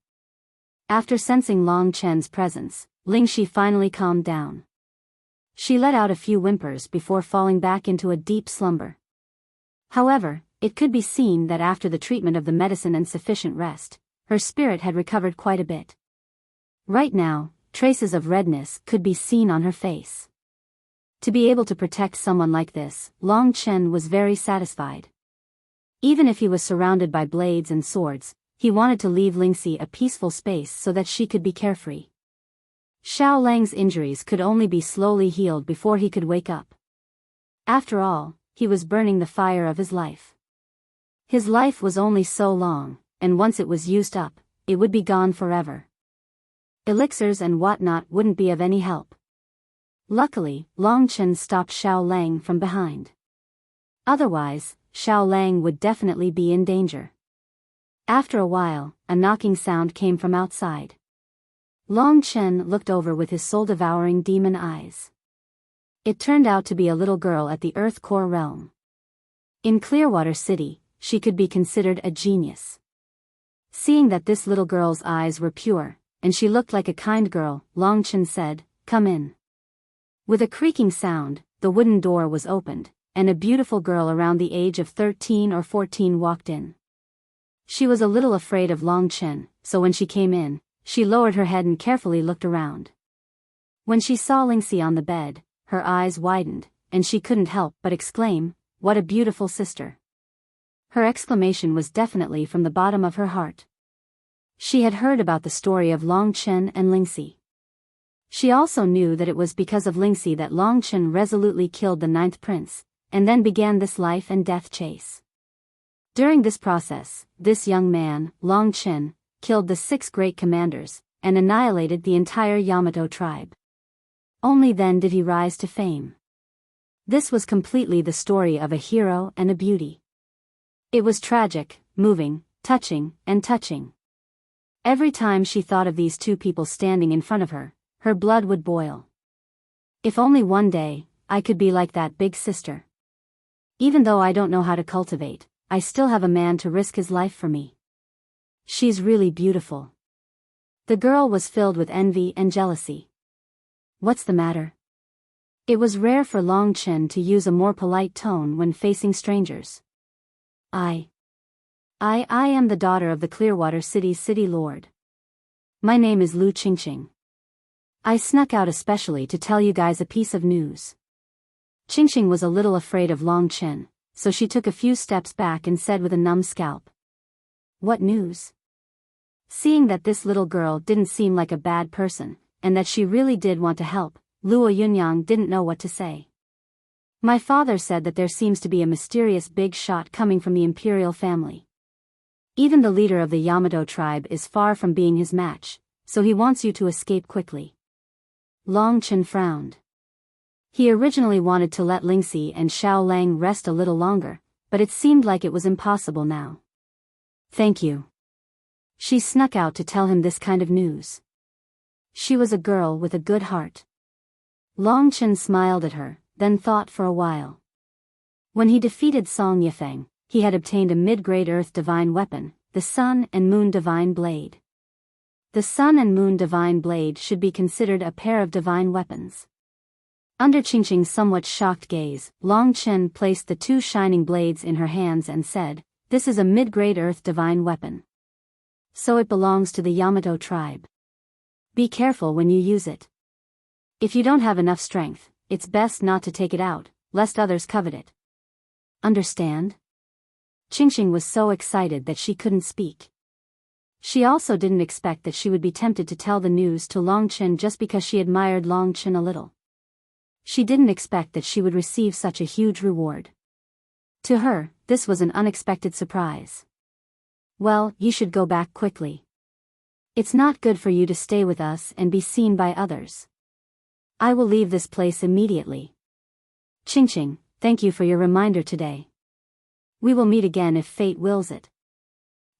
After sensing Long Chen's presence, Lingxi finally calmed down. She let out a few whimpers before falling back into a deep slumber. However, it could be seen that after the treatment of the medicine and sufficient rest, her spirit had recovered quite a bit. Right now, traces of redness could be seen on her face. To be able to protect someone like this, Long Chen was very satisfied. Even if he was surrounded by blades and swords, he wanted to leave Lingxi a peaceful space so that she could be carefree. Xiao Lang's injuries could only be slowly healed before he could wake up. After all, he was burning the fire of his life. His life was only so long, and once it was used up, it would be gone forever. Elixirs and whatnot wouldn't be of any help. Luckily, Long Chen stopped Xiao Lang from behind. Otherwise, Xiao Lang would definitely be in danger. After a while, a knocking sound came from outside. Long Chen looked over with his soul-devouring demon eyes. It turned out to be a little girl at the Earth Core realm. In Clearwater City, she could be considered a genius. Seeing that this little girl's eyes were pure, and she looked like a kind girl, Long Chen said, "Come in." With a creaking sound, the wooden door was opened, and a beautiful girl around the age of 13 or 14 walked in. She was a little afraid of Long Chen, so when she came in, she lowered her head and carefully looked around. When she saw Lingxi on the bed, her eyes widened, and she couldn't help but exclaim, "What a beautiful sister." Her exclamation was definitely from the bottom of her heart. She had heard about the story of Long Chen and Lingxi. She also knew that it was because of Lingxi that Long Chen resolutely killed the 9th prince, and then began this life and death chase. During this process, this young man, Long Chen, killed the 6 great commanders, and annihilated the entire Yamato tribe. Only then did he rise to fame. This was completely the story of a hero and a beauty. It was tragic, moving, touching. Every time she thought of these two people standing in front of her, her blood would boil. If only one day, I could be like that big sister. Even though I don't know how to cultivate, I still have a man to risk his life for me. She's really beautiful. The girl was filled with envy and jealousy. What's the matter? It was rare for Long Chen to use a more polite tone when facing strangers. I am the daughter of the Clearwater City's city lord. My name is Lu Qingqing. I snuck out especially to tell you guys a piece of news. Qingqing was a little afraid of Long Chen, so she took a few steps back and said with a numb scalp. What news? Seeing that this little girl didn't seem like a bad person, and that she really did want to help, Luo Yunyang didn't know what to say. My father said that there seems to be a mysterious big shot coming from the imperial family. Even the leader of the Yamato tribe is far from being his match, so he wants you to escape quickly. Long Chen frowned. He originally wanted to let Lingxi and Xiao Lang rest a little longer, but it seemed like it was impossible now. Thank you. She snuck out to tell him this kind of news. She was a girl with a good heart. Long Chen smiled at her, then thought for a while. When he defeated Song Yifeng, he had obtained a mid-grade Earth Divine weapon, the Sun and Moon Divine Blade. The Sun and Moon Divine Blade should be considered a pair of divine weapons. Under Qingqing's somewhat shocked gaze, Long Chen placed the 2 shining blades in her hands and said, "This is a mid-grade Earth Divine weapon. So it belongs to the Yamato tribe. Be careful when you use it. If you don't have enough strength, it's best not to take it out, lest others covet it. Understand?" Qingqing was so excited that she couldn't speak. She also didn't expect that she would be tempted to tell the news to Long Chen just because she admired Long Chen a little. She didn't expect that she would receive such a huge reward. To her, this was an unexpected surprise. Well, you should go back quickly. It's not good for you to stay with us and be seen by others. I will leave this place immediately. Qingqing, thank you for your reminder today. We will meet again if fate wills it.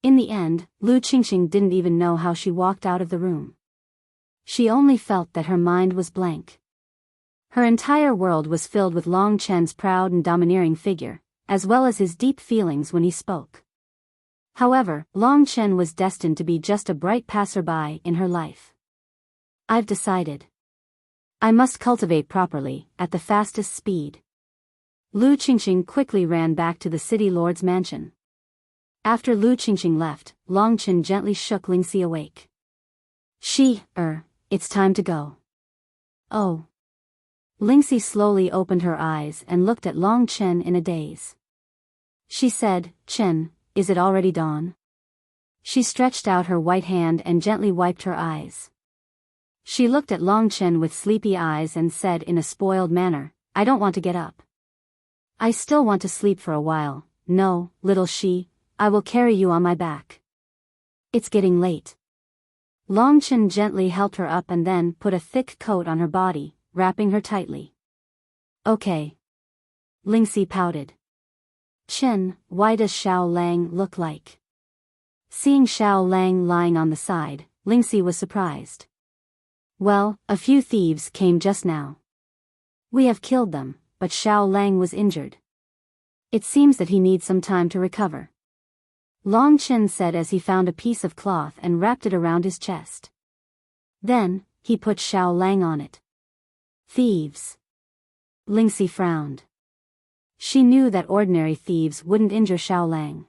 In the end, Lu Qingqing didn't even know how she walked out of the room. She only felt that her mind was blank. Her entire world was filled with Long Chen's proud and domineering figure, as well as his deep feelings when he spoke. However, Long Chen was destined to be just a bright passerby in her life. I've decided. I must cultivate properly, at the fastest speed. Lu Qingqing quickly ran back to the city lord's mansion. After Lu Qingqing left, Long Chen gently shook Lingxi awake. It's time to go. Oh. Lingxi slowly opened her eyes and looked at Long Chen in a daze. She said, "Chen, is it already dawn?" She stretched out her white hand and gently wiped her eyes. She looked at Long Chen with sleepy eyes and said in a spoiled manner, "I don't want to get up. I still want to sleep for a while. No, little she, I will carry you on my back. It's getting late." Long Chen gently helped her up and then put a thick coat on her body, wrapping her tightly. Okay. Lingxi pouted. Chen, why does Xiao Lang look like? Seeing Xiao Lang lying on the side, Lingxi was surprised. Well, a few thieves came just now. We have killed them, but Xiao Lang was injured. It seems that he needs some time to recover. Long Chen said as he found a piece of cloth and wrapped it around his chest. Then, he put Xiao Lang on it. Thieves. Lingxi frowned. She knew that ordinary thieves wouldn't injure Xiao Lang.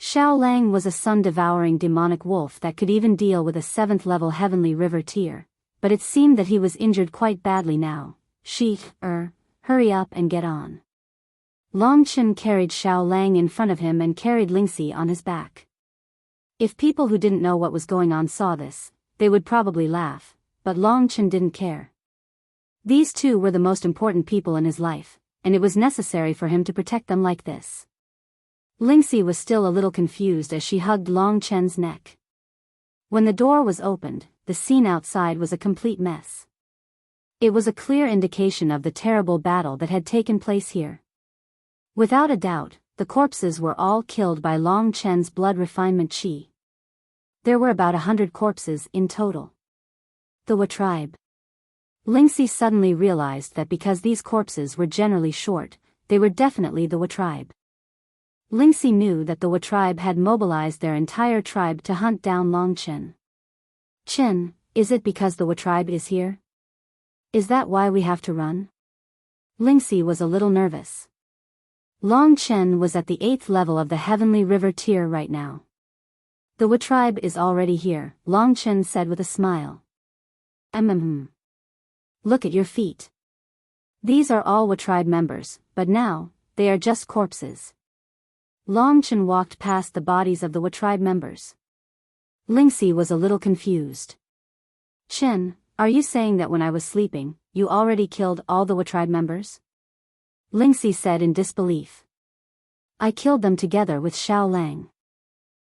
Xiao Lang was a sun-devouring demonic wolf that could even deal with a 7th-level heavenly river tier, but it seemed that he was injured quite badly now. Hurry up and get on. Long Chen carried Xiao Lang in front of him and carried Lingxi on his back. If people who didn't know what was going on saw this, they would probably laugh, but Long Chen didn't care. These two were the most important people in his life, and it was necessary for him to protect them like this. Lingxi was still a little confused as she hugged Long Chen's neck. When the door was opened, the scene outside was a complete mess. It was a clear indication of the terrible battle that had taken place here. Without a doubt, the corpses were all killed by Long Chen's blood refinement chi. There were about 100 corpses in total. The Wu tribe. Lingxi suddenly realized that because these corpses were generally short, they were definitely the Wu tribe. Lingxi knew that the Wu tribe had mobilized their entire tribe to hunt down Long Chen. Chen, is it because the Wu tribe is here? Is that why we have to run? Lingxi was a little nervous. Long Chen was at the 8th level of the Heavenly River tier right now. The Wu tribe is already here, Long Chen said with a smile. Look at your feet. These are all Wu tribe members, but now, they are just corpses. Long Chen walked past the bodies of the Wu tribe members. Lingxi was a little confused. Chen, are you saying that when I was sleeping, you already killed all the Wu tribe members? Lingxi said in disbelief. I killed them together with Xiao Lang.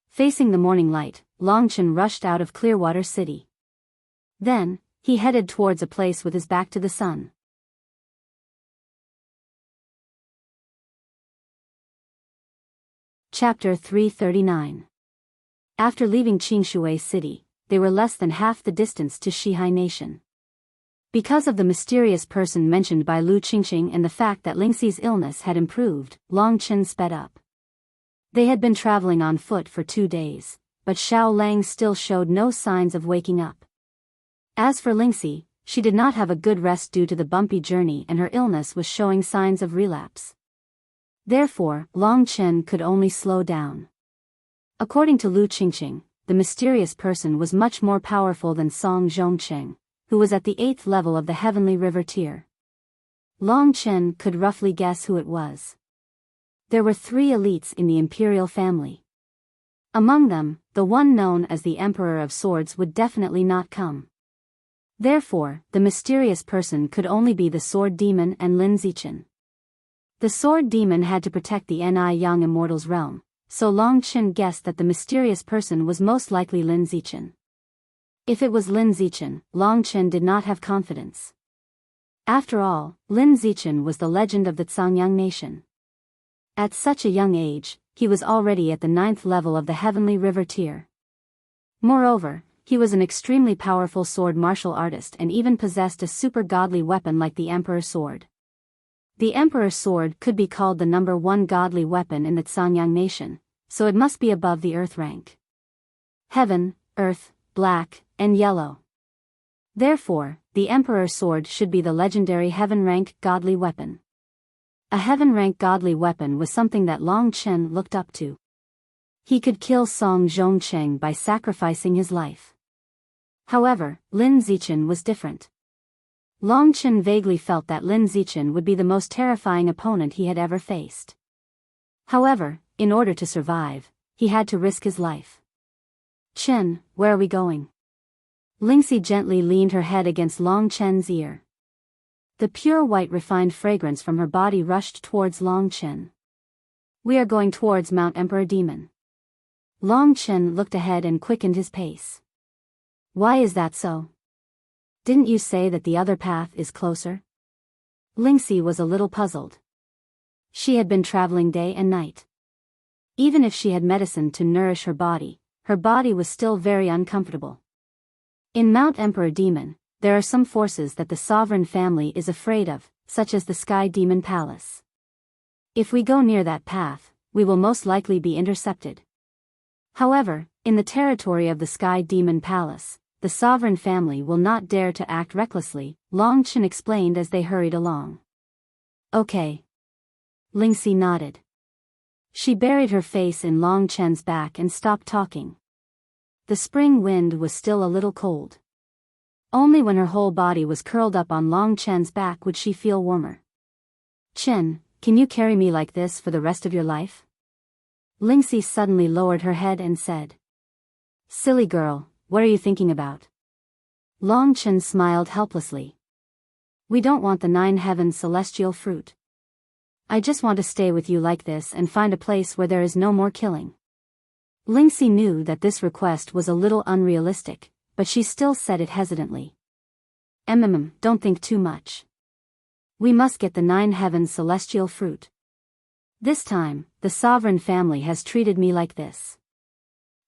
Facing the morning light, Long Chen rushed out of Clearwater City. Then, he headed towards a place with his back to the sun. Chapter 339. After leaving Qingshui City, they were less than half the distance to Shihai Nation. Because of the mysterious person mentioned by Lu Qingqing and the fact that Lingxi's illness had improved, Long Chen sped up. They had been traveling on foot for 2 days, but Xiao Lang still showed no signs of waking up. As for Lingxi, she did not have a good rest due to the bumpy journey and her illness was showing signs of relapse. Therefore, Long Chen could only slow down. According to Lu Qingqing, the mysterious person was much more powerful than Song Zhongcheng, who was at the 8th level of the Heavenly River tier. Long Chen could roughly guess who it was. There were 3 elites in the imperial family. Among them, the one known as the Emperor of Swords would definitely not come. Therefore, the mysterious person could only be the Sword Demon and Lin Zichen. The Sword Demon had to protect the Ni Young Immortals realm, so Long Chen guessed that the mysterious person was most likely Lin Zichen. If it was Lin Zichen, Long Chen did not have confidence. After all, Lin Zichen was the legend of the Cangyang nation. At such a young age, he was already at the 9th level of the Heavenly River tier. Moreover, he was an extremely powerful sword martial artist and even possessed a super godly weapon like the Emperor's Sword. The Emperor's Sword could be called the number 1 godly weapon in the Cangyang nation, so it must be above the earth rank. Heaven, earth, black, and yellow. Therefore, the Emperor's Sword should be the legendary heaven-rank godly weapon. A heaven-rank godly weapon was something that Long Chen looked up to. He could kill Song Zhongcheng by sacrificing his life. However, Lin Zichen was different. Long Chen vaguely felt that Lin Zichen would be the most terrifying opponent he had ever faced. However, in order to survive, he had to risk his life. Chen, where are we going? Lingxi gently leaned her head against Long Chen's ear. The pure white refined fragrance from her body rushed towards Long Chen. We are going towards Mount Emperor Demon. Long Chen looked ahead and quickened his pace. Why is that so? Didn't you say that the other path is closer? Lingxi was a little puzzled. She had been traveling day and night. Even if she had medicine to nourish her body was still very uncomfortable. In Mount Emperor Demon, there are some forces that the sovereign family is afraid of, such as the Sky Demon Palace. If we go near that path, we will most likely be intercepted. However, in the territory of the Sky Demon Palace, the sovereign family will not dare to act recklessly, Long Chen explained as they hurried along. Okay. Lingxi nodded. She buried her face in Long Chen's back and stopped talking. The spring wind was still a little cold. Only when her whole body was curled up on Long Chen's back would she feel warmer. Chen, can you carry me like this for the rest of your life? Lingxi suddenly lowered her head and said. Silly girl, what are you thinking about? Long Chen smiled helplessly. We don't want the 9 heavens celestial fruit. I just want to stay with you like this and find a place where there is no more killing. Lingxi knew that this request was a little unrealistic, but she still said it hesitantly. Don't think too much. We must get the 9 heavens celestial fruit. This time, the sovereign family has treated me like this.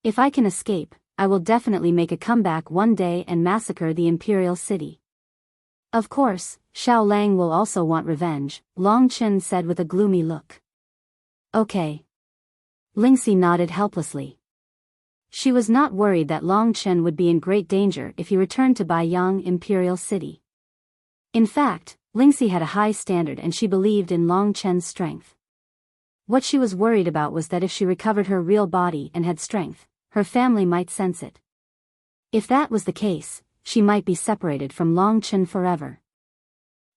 If I can escape, I will definitely make a comeback one day and massacre the imperial city. Of course, Xiao Lang will also want revenge, Long Chen said with a gloomy look. Okay. Lingxi nodded helplessly. She was not worried that Long Chen would be in great danger if he returned to Biyao Imperial City. In fact, Lingxi had a high standard and she believed in Long Chen's strength. What she was worried about was that if she recovered her real body and had strength, her family might sense it. If that was the case, she might be separated from Long Chen forever.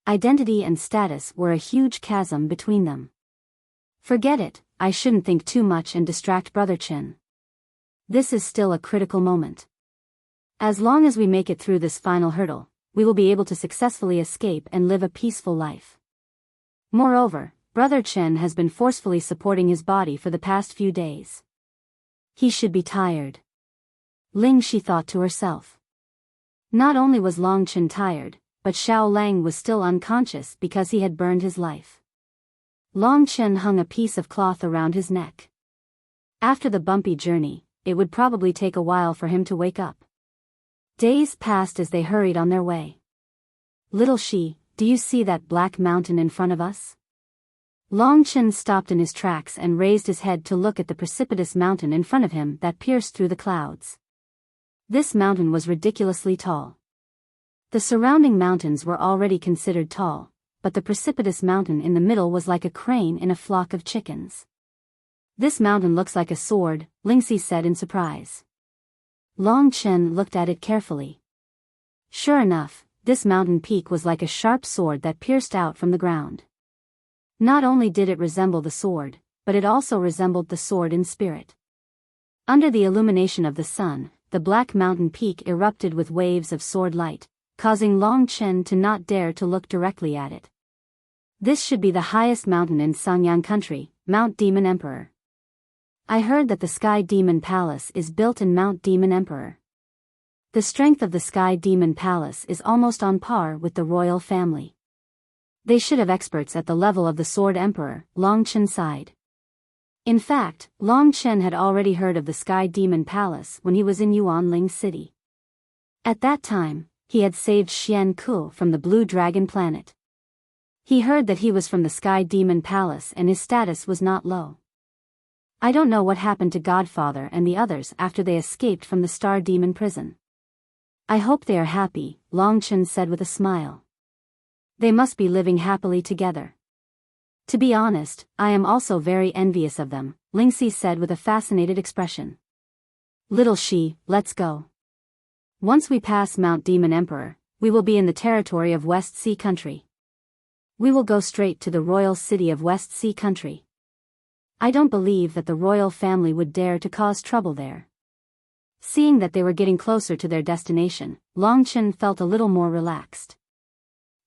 Identity and status were a huge chasm between them. Forget it, I shouldn't think too much and distract Brother Chen. This is still a critical moment. As long as we make it through this final hurdle, we will be able to successfully escape and live a peaceful life. Moreover, Brother Chen has been forcefully supporting his body for the past few days. He should be tired. Lingxi thought to herself. Not only was Long Chen tired, but Xiao Lang was still unconscious because he had burned his life. Long Chen hung a piece of cloth around his neck. After the bumpy journey, it would probably take a while for him to wake up. Days passed as they hurried on their way. Little Shi, do you see that black mountain in front of us? Long Chen stopped in his tracks and raised his head to look at the precipitous mountain in front of him that pierced through the clouds. This mountain was ridiculously tall. The surrounding mountains were already considered tall, but the precipitous mountain in the middle was like a crane in a flock of chickens. This mountain looks like a sword, Lingxi said in surprise. Long Chen looked at it carefully. Sure enough, this mountain peak was like a sharp sword that pierced out from the ground. Not only did it resemble the sword, but it also resembled the sword in spirit. Under the illumination of the sun, the black mountain peak erupted with waves of sword light, causing Long Chen to not dare to look directly at it. This should be the highest mountain in Songyang country, Mount Demon Emperor. I heard that the Sky Demon Palace is built in Mount Demon Emperor. The strength of the Sky Demon Palace is almost on par with the royal family. They should have experts at the level of the Sword Emperor, Long Chen sighed. In fact, Long Chen had already heard of the Sky Demon Palace when he was in Yuanling City. At that time, he had saved Xian Ku from the Blue Dragon planet. He heard that he was from the Sky Demon Palace and his status was not low. I don't know what happened to Godfather and the others after they escaped from the Star Demon prison. I hope they are happy, Long Chen said with a smile. They must be living happily together. To be honest, I am also very envious of them, Lingxi said with a fascinated expression. Little Shi, let's go. Once we pass Mount Demon Emperor, we will be in the territory of West Sea Country. We will go straight to the royal city of West Sea Country. I don't believe that the royal family would dare to cause trouble there. Seeing that they were getting closer to their destination, Long Chen felt a little more relaxed.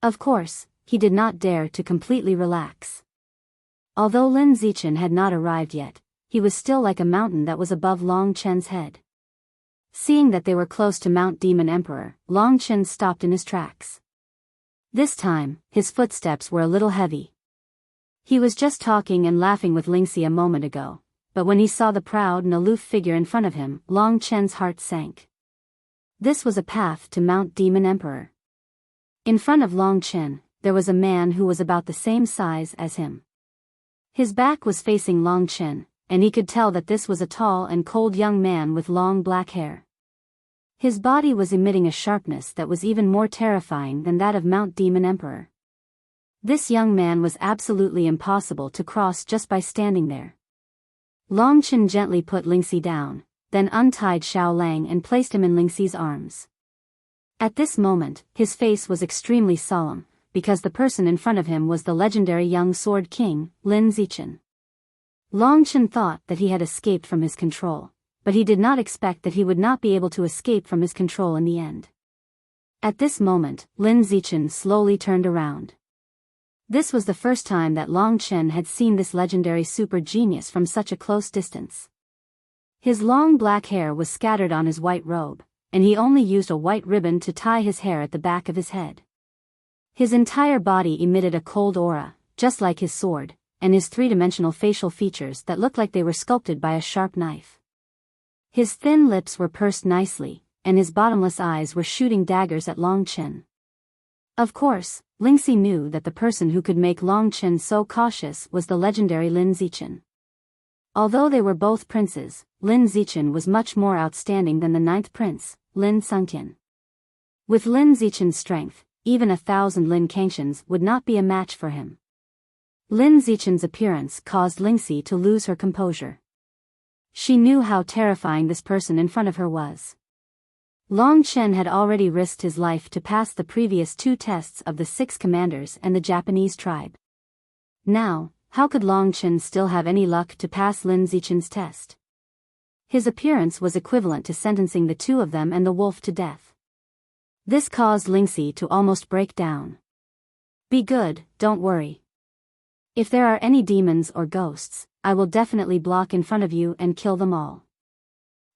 Of course, he did not dare to completely relax. Although Lin Zichen had not arrived yet, he was still like a mountain that was above Long Chen's head. Seeing that they were close to Mount Demon Emperor, Long Chen stopped in his tracks. This time, his footsteps were a little heavy. He was just talking and laughing with Lingxi a moment ago, but when he saw the proud and aloof figure in front of him, Long Chen's heart sank. This was a path to Mount Demon Emperor. In front of Long Chen, there was a man who was about the same size as him. His back was facing Long Chen, and he could tell that this was a tall and cold young man with long black hair. His body was emitting a sharpness that was even more terrifying than that of Mount Demon Emperor. This young man was absolutely impossible to cross just by standing there. Long Chen gently put Lingxi down, then untied Xiao Lang and placed him in Lingxi's arms. At this moment, his face was extremely solemn, because the person in front of him was the legendary young sword king, Lin Zichen. Long Chen thought that he had escaped from his control, but he did not expect that he would not be able to escape from his control in the end. At this moment, Lin Zichen slowly turned around. This was the first time that Long Chen had seen this legendary super genius from such a close distance. His long black hair was scattered on his white robe, and he only used a white ribbon to tie his hair at the back of his head. His entire body emitted a cold aura, just like his sword, and his three-dimensional facial features that looked like they were sculpted by a sharp knife. His thin lips were pursed nicely, and his bottomless eyes were shooting daggers at Long Chen. Of course, Lingxi knew that the person who could make Long Chen so cautious was the legendary Lin Zichen. Although they were both princes, Lin Zichen was much more outstanding than the ninth prince, Lin Sungtian. With Lin Zichen's strength, even 1,000 Lin Kangxians would not be a match for him. Lin Zichen's appearance caused Lingxi to lose her composure. She knew how terrifying this person in front of her was. Long Chen had already risked his life to pass the previous 2 tests of the 6 commanders and the Japanese tribe. Now, how could Long Chen still have any luck to pass Lin Zichen's test? His appearance was equivalent to sentencing the 2 of them and the wolf to death. This caused Lingxi to almost break down. Be good, don't worry. If there are any demons or ghosts, I will definitely block in front of you and kill them all.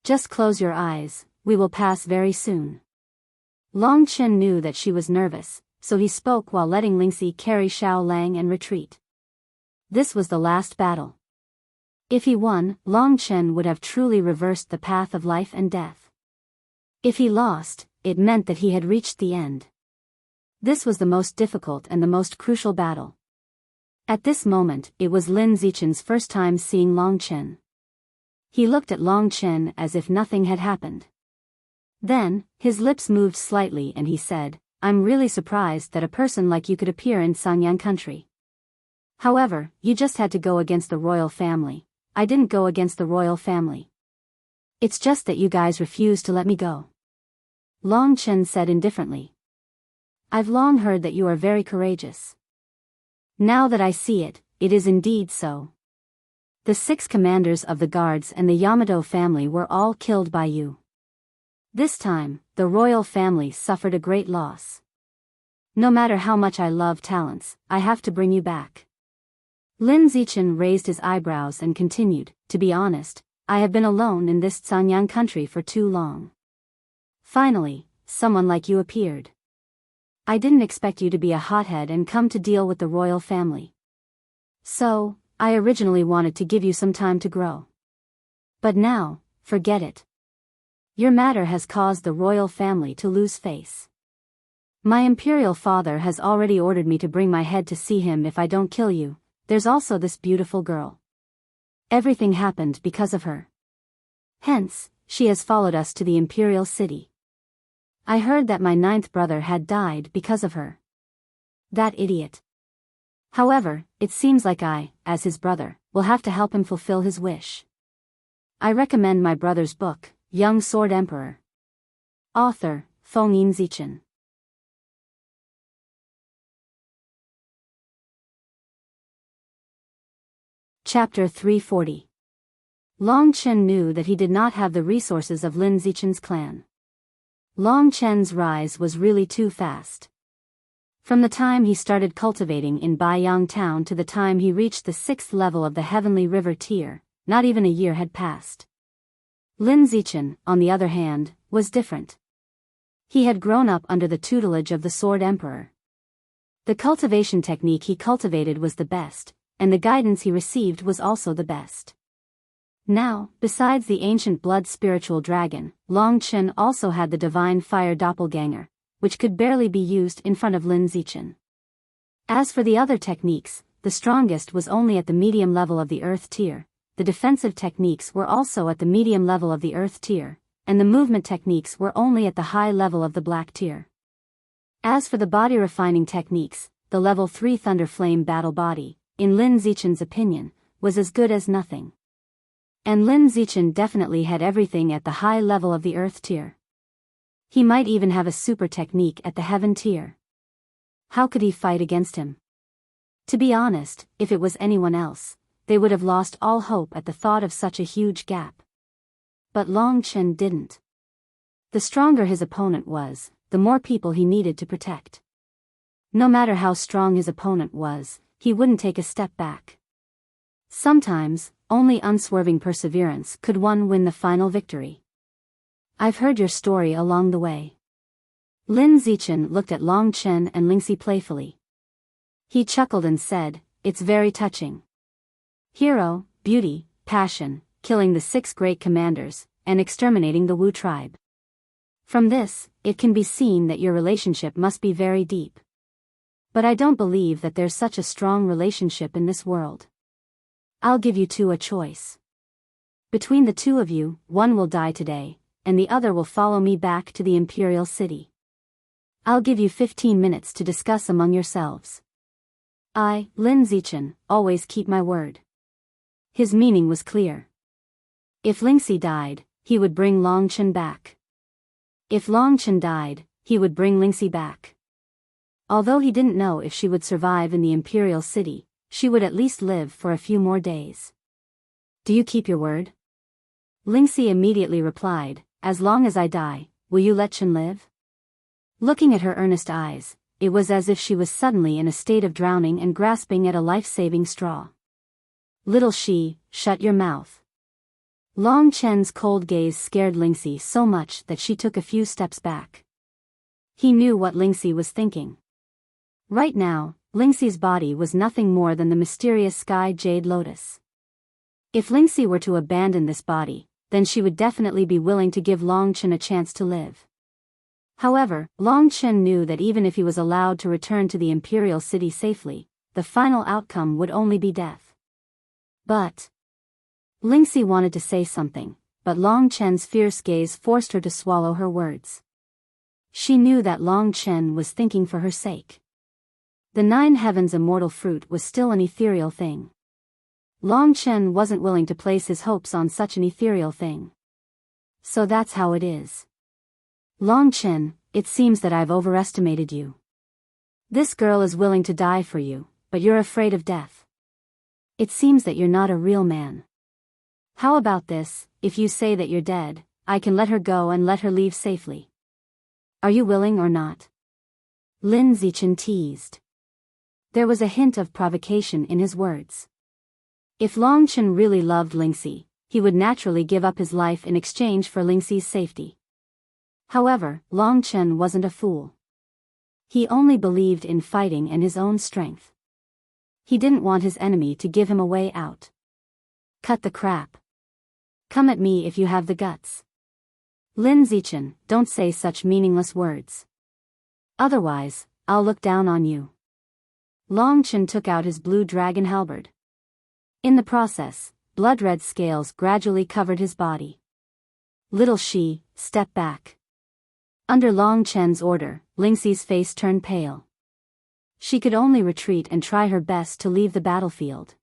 Just close your eyes, we will pass very soon. Long Chen knew that she was nervous, so he spoke while letting Lingxi carry Xiao Lang and retreat. This was the last battle. If he won, Long Chen would have truly reversed the path of life and death. If he lost, it meant that he had reached the end. This was the most difficult and the most crucial battle. At this moment, it was Lin Zichen's first time seeing Long Chen. He looked at Long Chen as if nothing had happened. Then, his lips moved slightly and he said, I'm really surprised that a person like you could appear in Sangyang country. However, you just had to go against the royal family. I didn't go against the royal family. It's just that you guys refused to let me go. Long Chen said indifferently. I've long heard that you are very courageous. Now that I see it, it is indeed so. The 6 commanders of the guards and the Yamato family were all killed by you. This time, the royal family suffered a great loss. No matter how much I love talents, I have to bring you back. Lin Zichen raised his eyebrows and continued, to be honest, I have been alone in this Sangyang country for too long. Finally, someone like you appeared. I didn't expect you to be a hothead and come to deal with the royal family. So, I originally wanted to give you some time to grow. But now, forget it. Your matter has caused the royal family to lose face. My imperial father has already ordered me to bring my head to see him if I don't kill you. There's also this beautiful girl. Everything happened because of her. Hence, she has followed us to the imperial city. I heard that my 9th brother had died because of her. That idiot. However, it seems like I, as his brother, will have to help him fulfill his wish. I recommend my brother's book, Young Sword Emperor. Author, Fengyin Zichen. Chapter 340. Long Chen knew that he did not have the resources of Lin Zichen's clan. Long Chen's rise was really too fast. From the time he started cultivating in Biyao town to the time he reached the 6th level of the Heavenly River tier, not even a year had passed. Lin Zichen, on the other hand, was different. He had grown up under the tutelage of the Sword Emperor. The cultivation technique he cultivated was the best, and the guidance he received was also the best. Now, besides the ancient blood spiritual dragon, Long Chen also had the divine fire doppelganger, which could barely be used in front of Lin Zichen. As for the other techniques, the strongest was only at the medium level of the earth tier, the defensive techniques were also at the medium level of the earth tier, and the movement techniques were only at the high level of the black tier. As for the body refining techniques, the level 3 Thunder Flame Battle Body, in Lin Zichen's opinion, was as good as nothing. And Lin Zichen definitely had everything at the high level of the earth tier. He might even have a super technique at the heaven tier. How could he fight against him? To be honest, if it was anyone else, they would have lost all hope at the thought of such a huge gap. But Long Chen didn't. The stronger his opponent was, the more people he needed to protect. No matter how strong his opponent was, he wouldn't take a step back. Sometimes, only unswerving perseverance could win the final victory. I've heard your story along the way. Lin Zichen looked at Long Chen and Lingxi playfully. He chuckled and said, "It's very touching. Hero, beauty, passion, killing the 6 great commanders, and exterminating the Wu tribe. From this, it can be seen that your relationship must be very deep. But I don't believe that there's such a strong relationship in this world. I'll give you two a choice. Between the two of you, one will die today, and the other will follow me back to the Imperial City. I'll give you 15 minutes to discuss among yourselves. I, Lin Zichen, always keep my word." His meaning was clear. If Lingxi died, he would bring Long Chen back. If Long Chen died, he would bring Lingxi back. Although he didn't know if she would survive in the Imperial City, she would at least live for a few more days. "Do you keep your word?" Lingxi immediately replied, "As long as I die, will you let Chen live?" Looking at her earnest eyes, it was as if she was suddenly in a state of drowning and grasping at a life-saving straw. "Little she, shut your mouth." Long Chen's cold gaze scared Lingxi so much that she took a few steps back. He knew what Lingxi was thinking. Right now, Lingxi's body was nothing more than the mysterious sky jade lotus. If Lingxi were to abandon this body, then she would definitely be willing to give Long Chen a chance to live. However, Long Chen knew that even if he was allowed to return to the Imperial City safely, the final outcome would only be death. But Lingxi wanted to say something, but Long Chen's fierce gaze forced her to swallow her words. She knew that Long Chen was thinking for her sake. The 9 Heavens immortal fruit was still an ethereal thing. Long Chen wasn't willing to place his hopes on such an ethereal thing. So that's how it is. Long Chen, it seems that I've overestimated you. This girl is willing to die for you, but you're afraid of death. It seems that you're not a real man. How about this, if you say that you're dead, I can let her go and let her leave safely. Are you willing or not? Lin Zichen teased. There was a hint of provocation in his words. If Long Chen really loved Lingxi, he would naturally give up his life in exchange for Lingxi's safety. However, Long Chen wasn't a fool. He only believed in fighting and his own strength. He didn't want his enemy to give him a way out. Cut the crap. Come at me if you have the guts. Lin Zichen, don't say such meaningless words. Otherwise, I'll look down on you. Long Chen took out his blue dragon halberd. In the process, blood-red scales gradually covered his body. Little she, step back. Under Long Chen's order, Lingxi's face turned pale. She could only retreat and try her best to leave the battlefield.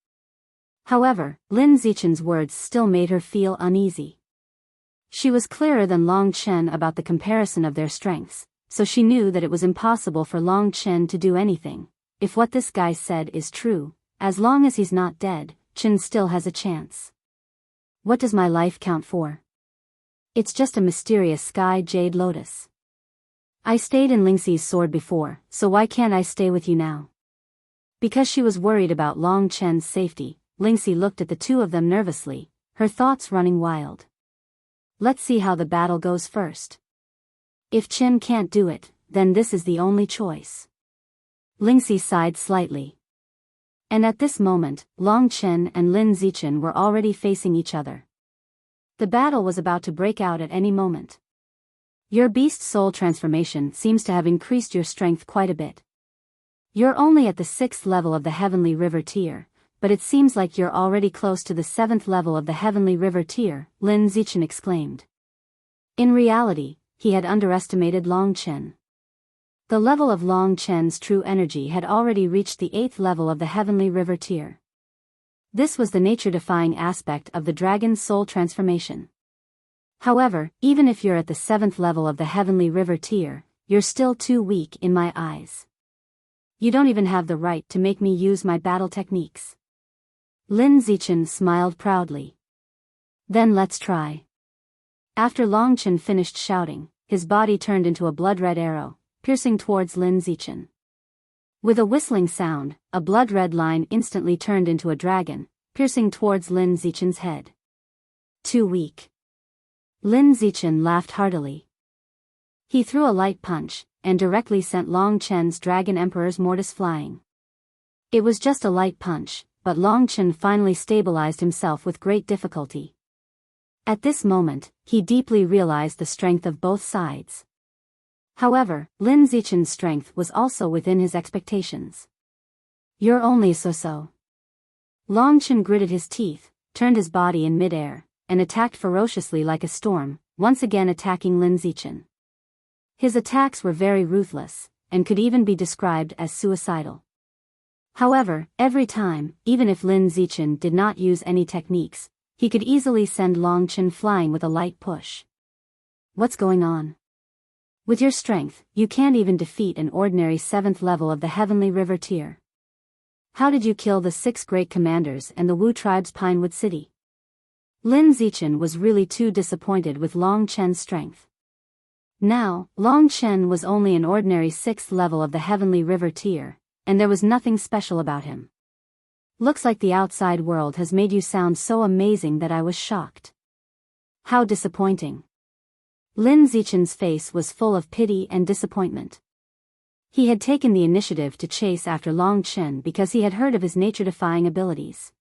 However, Lin Zichen's words still made her feel uneasy. She was clearer than Long Chen about the comparison of their strengths, so she knew that it was impossible for Long Chen to do anything. If what this guy said is true, as long as he's not dead, Chen still has a chance. What does my life count for? It's just a mysterious sky jade lotus. I stayed in Lingxi's sword before, so why can't I stay with you now? Because she was worried about Long Chen's safety, Lingxi looked at the two of them nervously, her thoughts running wild. let's see how the battle goes first. If Qin can't do it, then this is the only choice. Lingxi sighed slightly. And at this moment, Long Chen and Lin Zichen were already facing each other. The battle was about to break out at any moment. Your beast soul transformation seems to have increased your strength quite a bit. You're only at the 6th level of the Heavenly River tier, but it seems like you're already close to the 7th level of the Heavenly River tier, Lin Zichen exclaimed. In reality, he had underestimated Long Chen. The level of Long Chen's true energy had already reached the 8th level of the Heavenly River tier. This was the nature-defying aspect of the dragon's soul transformation. However, even if you're at the 7th level of the Heavenly River tier, you're still too weak in my eyes. You don't even have the right to make me use my battle techniques. Lin Zichen smiled proudly. Then let's try. After Long Chen finished shouting, his body turned into a blood-red arrow, piercing towards Lin Zichen. With a whistling sound, a blood-red line instantly turned into a dragon, piercing towards Lin Zichen's head. Too weak. Lin Zichen laughed heartily. He threw a light punch, and directly sent Long Chen's Dragon Emperor's mortis flying. It was just a light punch, but Long Chen finally stabilized himself with great difficulty. At this moment, he deeply realized the strength of both sides. However, Lin Zichen's strength was also within his expectations. You're only so-so. Long Chen gritted his teeth, turned his body in mid-air, and attacked ferociously like a storm, once again attacking Lin Zichen. His attacks were very ruthless, and could even be described as suicidal. However, every time, even if Lin Zichen did not use any techniques, he could easily send Long Chen flying with a light push. What's going on? With your strength, you can't even defeat an ordinary 7th level of the Heavenly River tier. How did you kill the 6 great commanders and the Wu tribe's Pinewood City? Lin Zichen was really too disappointed with Long Chen's strength. Now, Long Chen was only an ordinary 6th level of the Heavenly River tier, and there was nothing special about him. Looks like the outside world has made you sound so amazing that I was shocked. How disappointing. Lin Zichen's face was full of pity and disappointment. He had taken the initiative to chase after Long Chen because he had heard of his nature-defying abilities.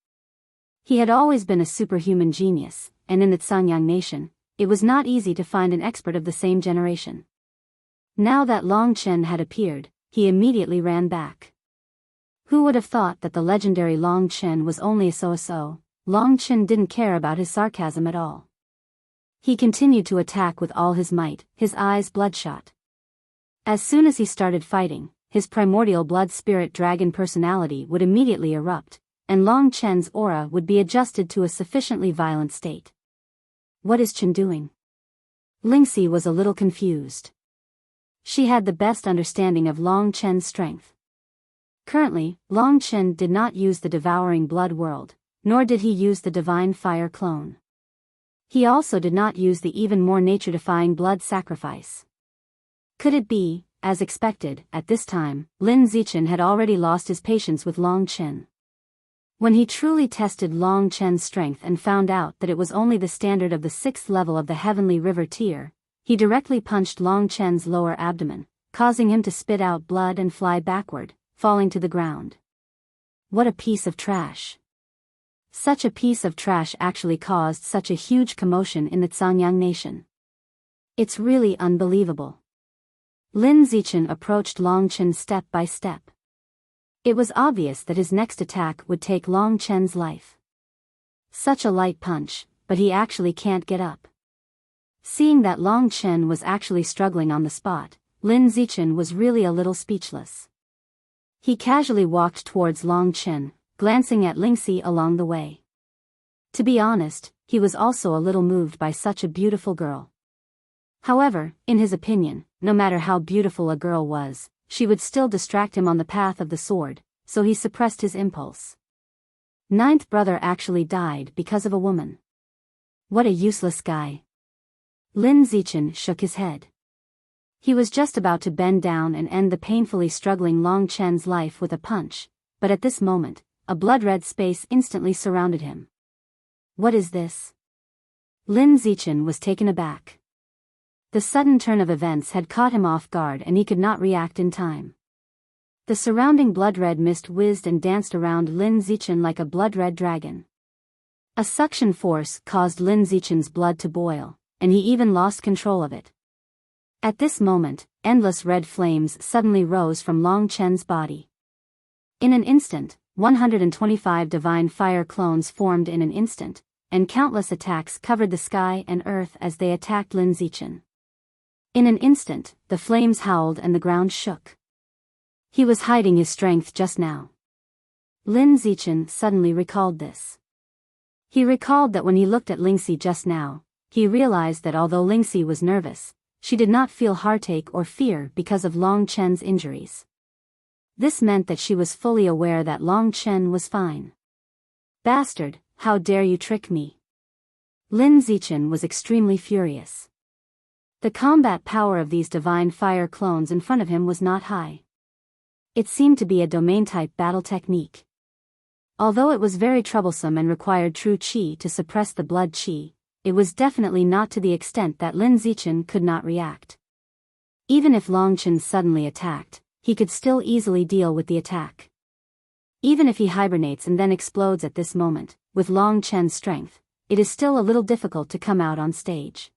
He had always been a superhuman genius, and in the Sanyang nation, it was not easy to find an expert of the same generation. Now that Long Chen had appeared, he immediately ran back. Who would have thought that the legendary Long Chen was only a so-so? Long Chen didn't care about his sarcasm at all. He continued to attack with all his might, his eyes bloodshot. As soon as he started fighting, his primordial blood spirit dragon personality would immediately erupt, and Long Chen's aura would be adjusted to a sufficiently violent state. What is Chen doing? Lingxi was a little confused. She had the best understanding of Long Chen's strength. Currently, Long Chen did not use the devouring blood world, nor did he use the divine fire clone. He also did not use the even more nature-defying blood sacrifice. Could it be, as expected, at this time, Lin Zichen had already lost his patience with Long Chen. When he truly tested Long Chen's strength and found out that it was only the standard of the 6th level of the Heavenly River tier, he directly punched Long Chen's lower abdomen, causing him to spit out blood and fly backward, falling to the ground. What a piece of trash. Such a piece of trash actually caused such a huge commotion in the Sanyang nation. It's really unbelievable. Lin Zichen approached Long Chen step by step. It was obvious that his next attack would take Long Chen's life. Such a light punch, but he actually can't get up. Seeing that Long Chen was actually struggling on the spot, Lin Zichen was really a little speechless. He casually walked towards Long Chen, glancing at Lingxi along the way. To be honest, he was also a little moved by such a beautiful girl. However, in his opinion, no matter how beautiful a girl was, she would still distract him on the path of the sword, so he suppressed his impulse. 9th brother actually died because of a woman. What a useless guy. Lin Zichen shook his head. He was just about to bend down and end the painfully struggling Long Chen's life with a punch, but at this moment, a blood-red space instantly surrounded him. What is this? Lin Zichen was taken aback. The sudden turn of events had caught him off guard and he could not react in time. The surrounding blood-red mist whizzed and danced around Lin Zichen like a blood-red dragon. A suction force caused Lin Zichen's blood to boil, and he even lost control of it. At this moment, endless red flames suddenly rose from Long Chen's body. In an instant, 125 divine fire clones formed in an instant, and countless attacks covered the sky and earth as they attacked Lin Zichen. In an instant, the flames howled and the ground shook. He was hiding his strength just now. Lin Zichen suddenly recalled this. He recalled that when he looked at Lingxi just now, he realized that although Lingxi was nervous, she did not feel heartache or fear because of Long Chen's injuries. This meant that she was fully aware that Long Chen was fine. Bastard, how dare you trick me? Lin Zichen was extremely furious. The combat power of these divine fire clones in front of him was not high. It seemed to be a domain-type battle technique. Although it was very troublesome and required true qi to suppress the blood qi, it was definitely not to the extent that Lin Zichen could not react. Even if Long Chen suddenly attacked, he could still easily deal with the attack. Even if he hibernates and then explodes at this moment, with Long Chen's strength, it is still a little difficult to come out on stage.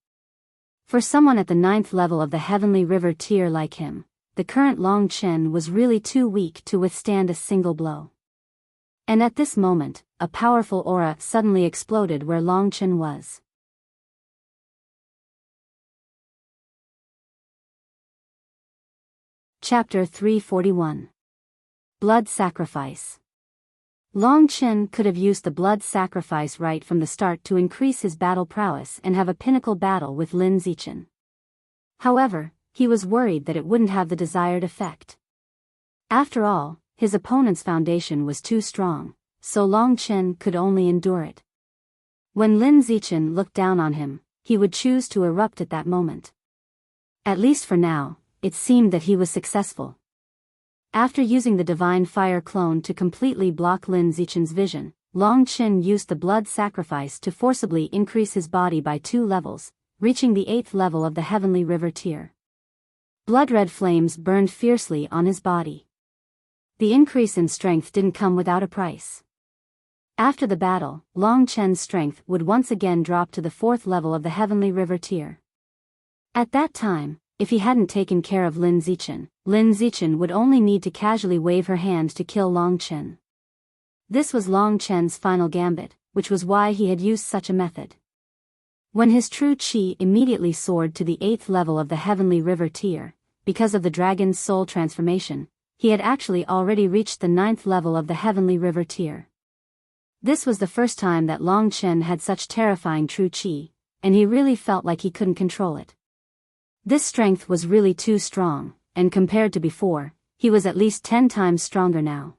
For someone at the 9th level of the Heavenly River tier like him, the current Long Chen was really too weak to withstand a single blow. And at this moment, a powerful aura suddenly exploded where Long Chen was. Chapter 341. Blood Sacrifice. Long Chen could have used the blood sacrifice right from the start to increase his battle prowess and have a pinnacle battle with Lin Zichen. However, he was worried that it wouldn't have the desired effect. After all, his opponent's foundation was too strong, so Long Chen could only endure it. When Lin Zichen looked down on him, he would choose to erupt at that moment. At least for now, it seemed that he was successful. After using the divine fire clone to completely block Lin Zichen's vision, Long Chen used the blood sacrifice to forcibly increase his body by 2 levels, reaching the 8th level of the Heavenly River tier. Blood-red flames burned fiercely on his body. The increase in strength didn't come without a price. After the battle, Long Chen's strength would once again drop to the 4th level of the Heavenly River tier. At that time, if he hadn't taken care of Lin Zichen would only need to casually wave her hand to kill Long Chen. This was Long Chen's final gambit, which was why he had used such a method. When his true qi immediately soared to the 8th level of the Heavenly River tier, because of the dragon's soul transformation, he had actually already reached the 9th level of the Heavenly River tier. This was the first time that Long Chen had such terrifying true qi, and he really felt like he couldn't control it. This strength was really too strong, and compared to before, he was at least 10 times stronger now.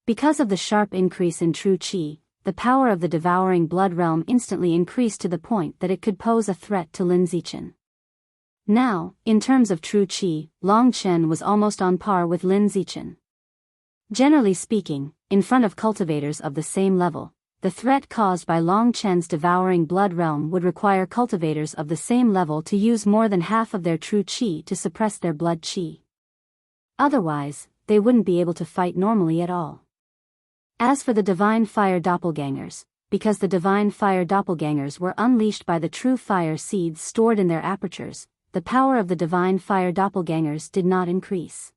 Because of the sharp increase in true qi, the power of the devouring blood realm instantly increased to the point that it could pose a threat to Lin Zichen. Now, in terms of true qi, Long Chen was almost on par with Lin Zichen. Generally speaking, in front of cultivators of the same level, the threat caused by Long Chen's devouring blood realm would require cultivators of the same level to use more than half of their true qi to suppress their blood qi. Otherwise, they wouldn't be able to fight normally at all. As for the divine fire doppelgangers, because the divine fire doppelgangers were unleashed by the true fire seeds stored in their apertures, the power of the divine fire doppelgangers did not increase.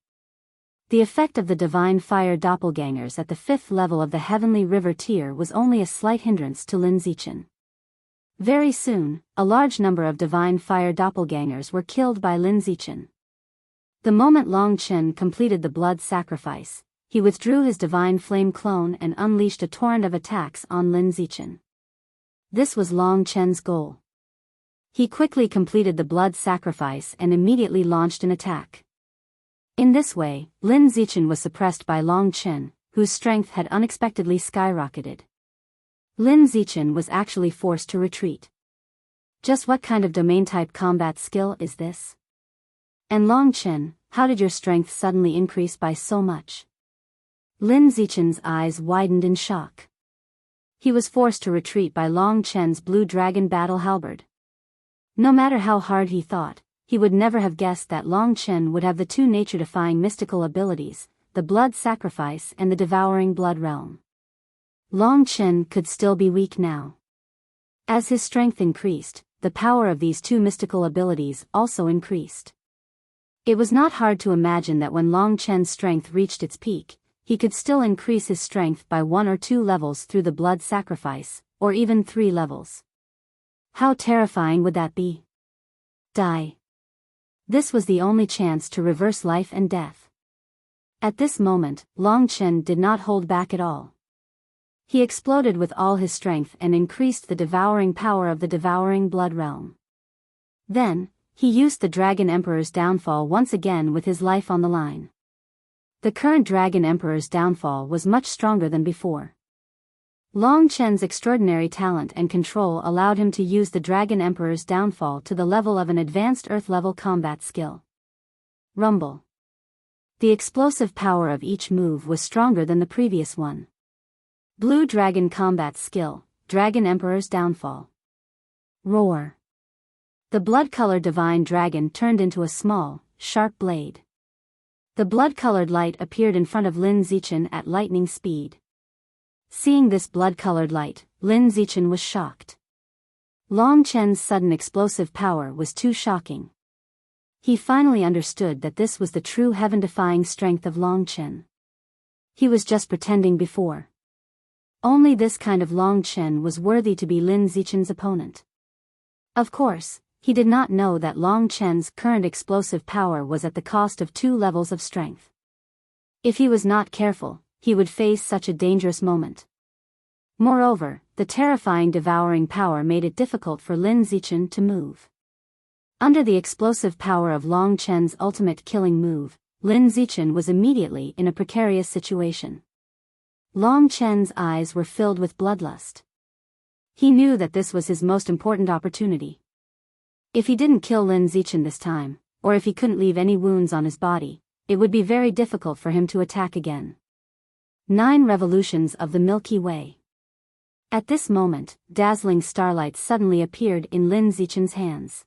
The effect of the divine fire doppelgangers at the 5th level of the Heavenly River tier was only a slight hindrance to Lin Zichen. Very soon, a large number of divine fire doppelgangers were killed by Lin Zichen. The moment Long Chen completed the blood sacrifice, he withdrew his divine flame clone and unleashed a torrent of attacks on Lin Zichen. This was Long Chen's goal. He quickly completed the blood sacrifice and immediately launched an attack. In this way, Lin Zichen was suppressed by Long Chen, whose strength had unexpectedly skyrocketed. Lin Zichen was actually forced to retreat. Just what kind of domain-type combat skill is this? And Long Chen, how did your strength suddenly increase by so much? Lin Zichen's eyes widened in shock. He was forced to retreat by Long Chen's blue dragon battle halberd. No matter how hard he thought, he would never have guessed that Long Chen would have the two nature-defying mystical abilities, the blood sacrifice and the devouring blood realm. Long Chen could still be weak now. As his strength increased, the power of these two mystical abilities also increased. It was not hard to imagine that when Long Chen's strength reached its peak, he could still increase his strength by 1 or 2 levels through the blood sacrifice, or even 3 levels. How terrifying would that be? Die. This was the only chance to reverse life and death. At this moment, Long Chen did not hold back at all. He exploded with all his strength and increased the devouring power of the devouring blood realm. Then, he used the Dragon Emperor's downfall once again with his life on the line. The current Dragon Emperor's downfall was much stronger than before. Long Chen's extraordinary talent and control allowed him to use the Dragon Emperor's downfall to the level of an advanced Earth-level combat skill. Rumble. The explosive power of each move was stronger than the previous one. Blue Dragon Combat Skill, Dragon Emperor's Downfall. Roar. The blood-colored divine dragon turned into a small, sharp blade. The blood-colored light appeared in front of Lin Zichen at lightning speed. Seeing this blood-colored light, Lin Zichen was shocked. Long Chen's sudden explosive power was too shocking. He finally understood that this was the true heaven-defying strength of Long Chen. He was just pretending before. Only this kind of Long Chen was worthy to be Lin Zichen's opponent. Of course, he did not know that Long Chen's current explosive power was at the cost of 2 levels of strength. If he was not careful, he would face such a dangerous moment. Moreover, the terrifying devouring power made it difficult for Lin Zichen to move. Under the explosive power of Long Chen's ultimate killing move, Lin Zichen was immediately in a precarious situation. Long Chen's eyes were filled with bloodlust. He knew that this was his most important opportunity. If he didn't kill Lin Zichen this time, or if he couldn't leave any wounds on his body, it would be very difficult for him to attack again. 9 revolutions of the Milky Way. At this moment, dazzling starlight suddenly appeared in Lin Zichen's hands.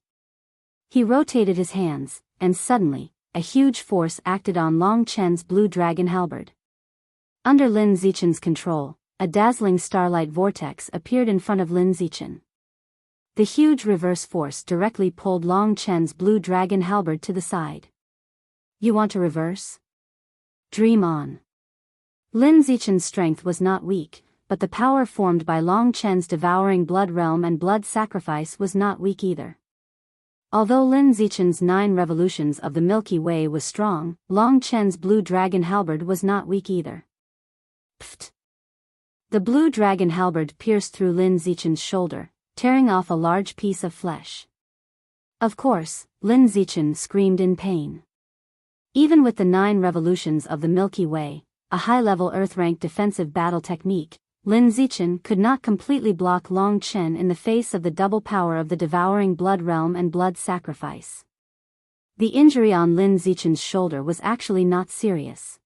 He rotated his hands, and suddenly, a huge force acted on Long Chen's blue dragon halberd. Under Lin Zichen's control, a dazzling starlight vortex appeared in front of Lin Zichen. The huge reverse force directly pulled Long Chen's blue dragon halberd to the side. You want to reverse? Dream on. Lin Zichen's strength was not weak, but the power formed by Long Chen's devouring blood realm and blood sacrifice was not weak either. Although Lin Zichen's 9 revolutions of the Milky Way was strong, Long Chen's blue dragon halberd was not weak either. Pfft! The blue dragon halberd pierced through Lin Zichen's shoulder, tearing off a large piece of flesh. Of course, Lin Zichen screamed in pain. Even with the 9 revolutions of the Milky Way, a high-level Earth-ranked defensive battle technique, Lin Zichen could not completely block Long Chen in the face of the double power of the devouring blood realm and blood sacrifice. The injury on Lin Zichen's shoulder was actually not serious.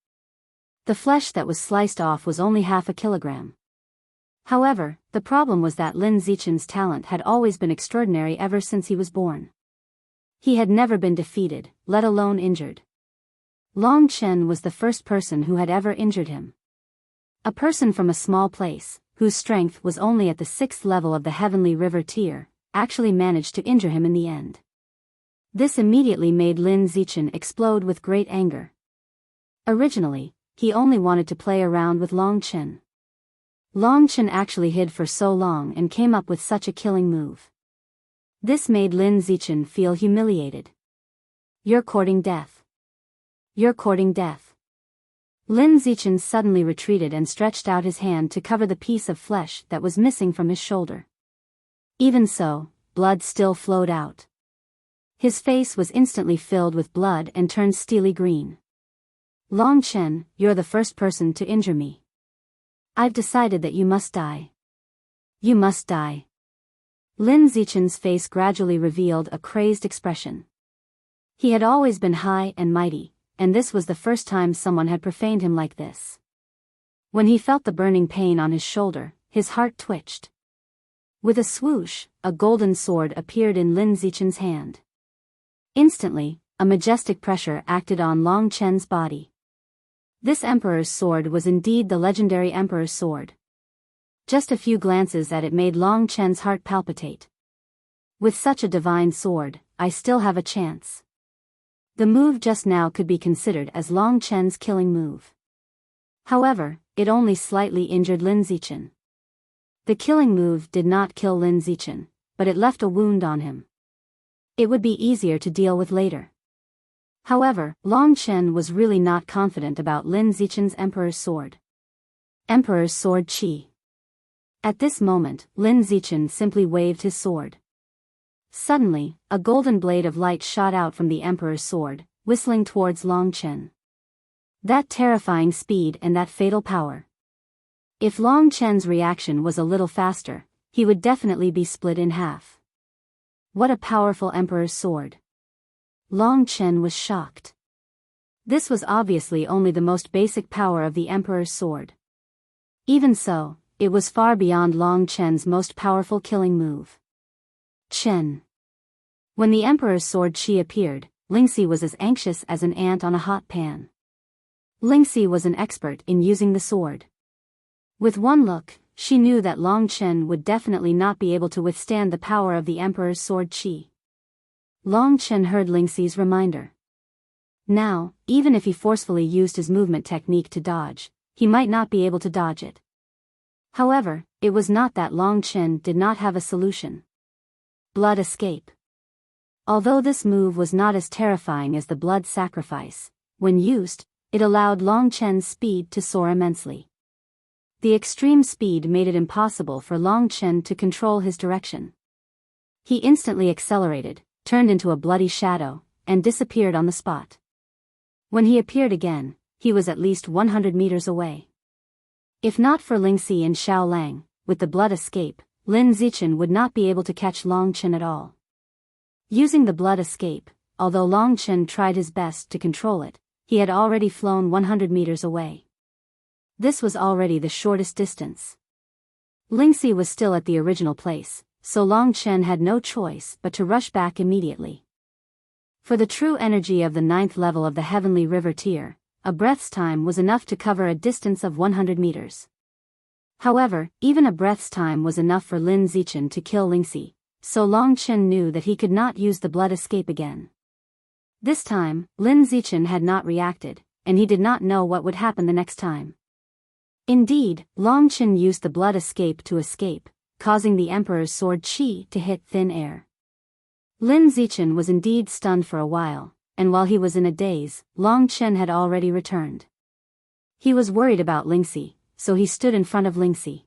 The flesh that was sliced off was only half a kilogram. However, the problem was that Lin Zichen's talent had always been extraordinary ever since he was born. He had never been defeated, let alone injured. Long Chen was the first person who had ever injured him. A person from a small place, whose strength was only at the 6th level of the Heavenly River tier, actually managed to injure him in the end. This immediately made Lin Zichen explode with great anger. Originally, he only wanted to play around with Long Chen. Long Chen actually hid for so long and came up with such a killing move. This made Lin Zichen feel humiliated. You're courting death. You're courting death. Lin Zichen suddenly retreated and stretched out his hand to cover the piece of flesh that was missing from his shoulder. Even so, blood still flowed out. His face was instantly filled with blood and turned steely green. Long Chen, you're the first person to injure me. I've decided that you must die. You must die. Lin Zichen's face gradually revealed a crazed expression. He had always been high and mighty, and this was the first time someone had profaned him like this. When he felt the burning pain on his shoulder, his heart twitched. With a swoosh, a golden sword appeared in Lin Zichen's hand. Instantly, a majestic pressure acted on Long Chen's body. This emperor's sword was indeed the legendary emperor's sword. Just a few glances at it made Long Chen's heart palpitate. With such a divine sword, I still have a chance. The move just now could be considered as Long Chen's killing move. However, it only slightly injured Lin Zichen. The killing move did not kill Lin Zichen, but it left a wound on him. It would be easier to deal with later. However, Long Chen was really not confident about Lin Zichen's Emperor's Sword. Emperor's Sword Qi. At this moment, Lin Zichen simply waved his sword. Suddenly, a golden blade of light shot out from the Emperor's sword, whistling towards Long Chen. That terrifying speed and that fatal power. If Long Chen's reaction was a little faster, he would definitely be split in half. What a powerful Emperor's sword. Long Chen was shocked. This was obviously only the most basic power of the Emperor's sword. Even so, it was far beyond Long Chen's most powerful killing move. Chen. When the Emperor's sword Qi appeared, Lingxi was as anxious as an ant on a hot pan. Lingxi was an expert in using the sword. With one look, she knew that Long Chen would definitely not be able to withstand the power of the Emperor's sword Qi. Long Chen heard Lingxi's reminder. Now, even if he forcefully used his movement technique to dodge, he might not be able to dodge it. However, it was not that Long Chen did not have a solution. Blood escape. Although this move was not as terrifying as the blood sacrifice, when used, it allowed Long Chen's speed to soar immensely. The extreme speed made it impossible for Long Chen to control his direction. He instantly accelerated, turned into a bloody shadow, and disappeared on the spot. When he appeared again, he was at least 100 meters away. If not for Lingxi and Xiao Lang, with the blood escape, Lin Zichen would not be able to catch Long Chen at all. Using the blood escape, although Long Chen tried his best to control it, he had already flown 100 meters away. This was already the shortest distance. Lingxi was still at the original place, so Long Chen had no choice but to rush back immediately. For the true energy of the 9th level of the Heavenly River tier, a breath's time was enough to cover a distance of 100 meters. However, even a breath's time was enough for Lin Zichen to kill Lingxi, so Long Chen knew that he could not use the blood escape again. This time, Lin Zichen had not reacted, and he did not know what would happen the next time. Indeed, Long Chen used the blood escape to escape, causing the Emperor's sword Qi to hit thin air. Lin Zichen was indeed stunned for a while, and while he was in a daze, Long Chen had already returned. He was worried about Lingxi, so he stood in front of Lingxi.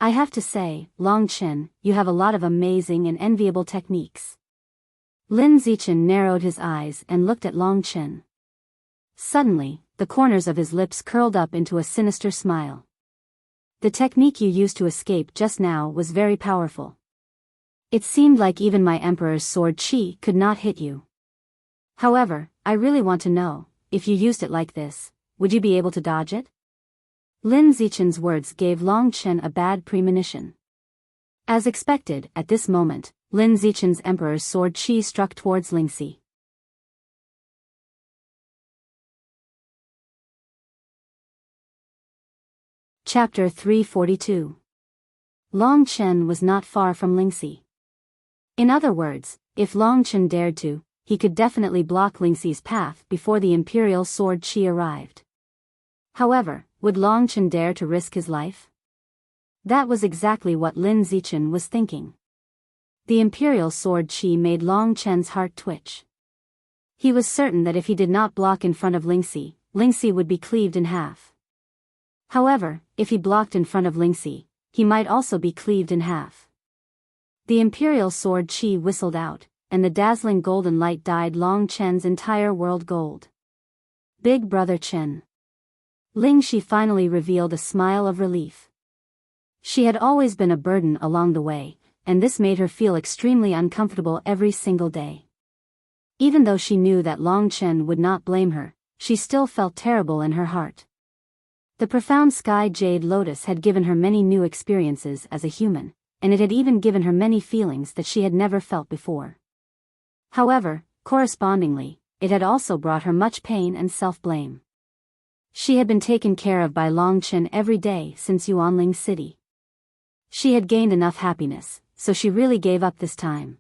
I have to say, Long Chen, you have a lot of amazing and enviable techniques. Lin Zichen narrowed his eyes and looked at Long Chen. Suddenly, the corners of his lips curled up into a sinister smile. The technique you used to escape just now was very powerful. It seemed like even my Emperor's sword Qi could not hit you. However, I really want to know, if you used it like this, would you be able to dodge it? Lin Zichen's words gave Long Chen a bad premonition. As expected, at this moment, Lin Zichen's Emperor's sword Qi struck towards Lingxi. Chapter 342. Long Chen was not far from Lingxi. In other words, if Long Chen dared to, he could definitely block Lingxi's path before the Imperial sword Qi arrived. However, would Long Chen dare to risk his life? That was exactly what Lin Zichen was thinking. The Imperial sword Qi made Long Chen's heart twitch. He was certain that if he did not block in front of Lingxi, Lingxi would be cleaved in half. However, if he blocked in front of Lingxi, he might also be cleaved in half. The Imperial sword Qi whistled out, and the dazzling golden light dyed Long Chen's entire world gold. Big Brother Chen. Lingxi finally revealed a smile of relief. She had always been a burden along the way, and this made her feel extremely uncomfortable every single day. Even though she knew that Long Chen would not blame her, she still felt terrible in her heart. The profound sky jade lotus had given her many new experiences as a human, and it had even given her many feelings that she had never felt before. However, correspondingly, it had also brought her much pain and self-blame. She had been taken care of by Long Chen every day since Yuanling City. She had gained enough happiness, so she really gave up this time.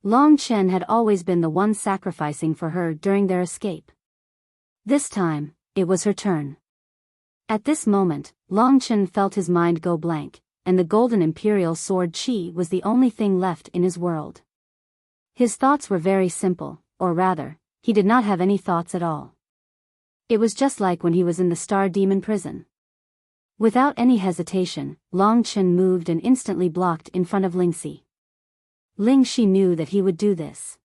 Long Chen had always been the one sacrificing for her during their escape. This time, it was her turn. At this moment, Long Chen felt his mind go blank, and the golden imperial sword Qi was the only thing left in his world. His thoughts were very simple, or rather, he did not have any thoughts at all. It was just like when he was in the Star Demon prison. Without any hesitation, Long Chen moved and instantly blocked in front of Lingxi. Lingxi knew that he would do this.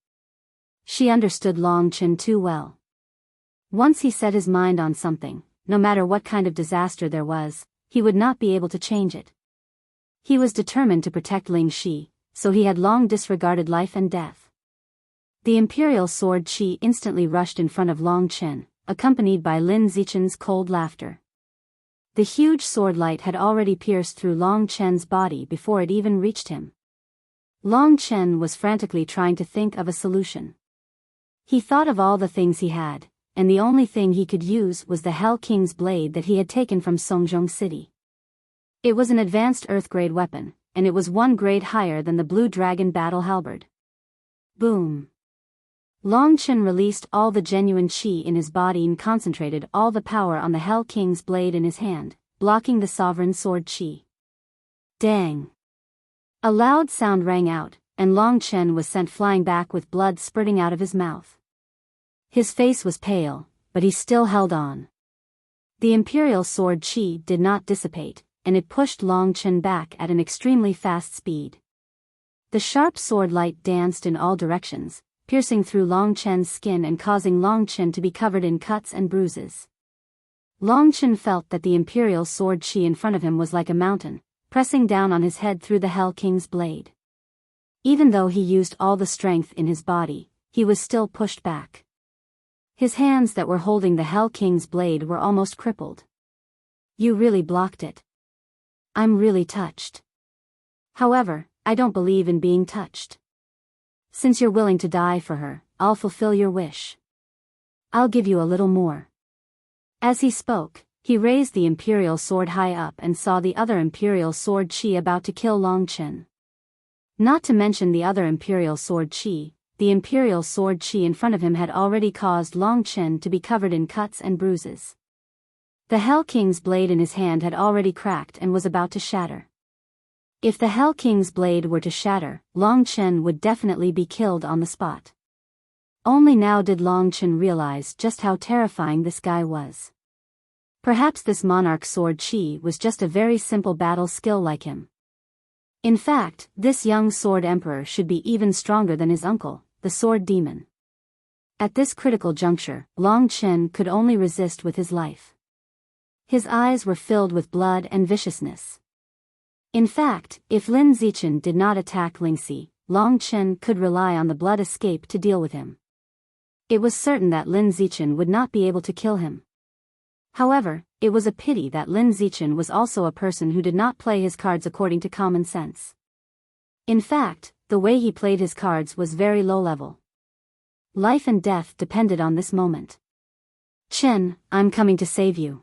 She understood Long Chen too well. Once he set his mind on something, no matter what kind of disaster there was, he would not be able to change it. He was determined to protect Lingxi, so he had long disregarded life and death. The imperial sword Qi instantly rushed in front of Long Chen, accompanied by Lin Zichen's cold laughter. The huge sword light had already pierced through Long Chen's body before it even reached him. Long Chen was frantically trying to think of a solution. He thought of all the things he had, and the only thing he could use was the Hell King's blade that he had taken from Songzhong City. It was an advanced Earth-grade weapon, and it was 1 grade higher than the Blue Dragon battle halberd. Boom! Long Chen released all the genuine qi in his body and concentrated all the power on the Hell King's blade in his hand, blocking the sovereign sword qi. Dang! A loud sound rang out, and Long Chen was sent flying back with blood spurting out of his mouth. His face was pale, but he still held on. The imperial sword qi did not dissipate, and it pushed Long Chen back at an extremely fast speed. The sharp sword light danced in all directions, piercing through Long Chen's skin and causing Long Chen to be covered in cuts and bruises. Long Chen felt that the imperial sword qi in front of him was like a mountain, pressing down on his head through the Hell King's blade. Even though he used all the strength in his body, he was still pushed back. His hands that were holding the Hell King's blade were almost crippled. You really blocked it. I'm really touched. However, I don't believe in being touched. Since you're willing to die for her, I'll fulfill your wish. I'll give you a little more. As he spoke, he raised the imperial sword high up and saw the other imperial sword qi about to kill Long Chen. Not to mention the other imperial sword qi, the imperial sword qi in front of him had already caused Long Chen to be covered in cuts and bruises. The Hell King's blade in his hand had already cracked and was about to shatter. If the Hell King's blade were to shatter, Long Chen would definitely be killed on the spot. Only now did Long Chen realize just how terrifying this guy was. Perhaps this monarch sword qi was just a very simple battle skill like him. In fact, this young sword emperor should be even stronger than his uncle, the sword demon. At this critical juncture, Long Chen could only resist with his life. His eyes were filled with blood and viciousness. In fact, if Lin Zichen did not attack Lingxi, Long Chen could rely on the blood escape to deal with him. It was certain that Lin Zichen would not be able to kill him. However, it was a pity that Lin Zichen was also a person who did not play his cards according to common sense. In fact, the way he played his cards was very low level. Life and death depended on this moment. Chen, I'm coming to save you.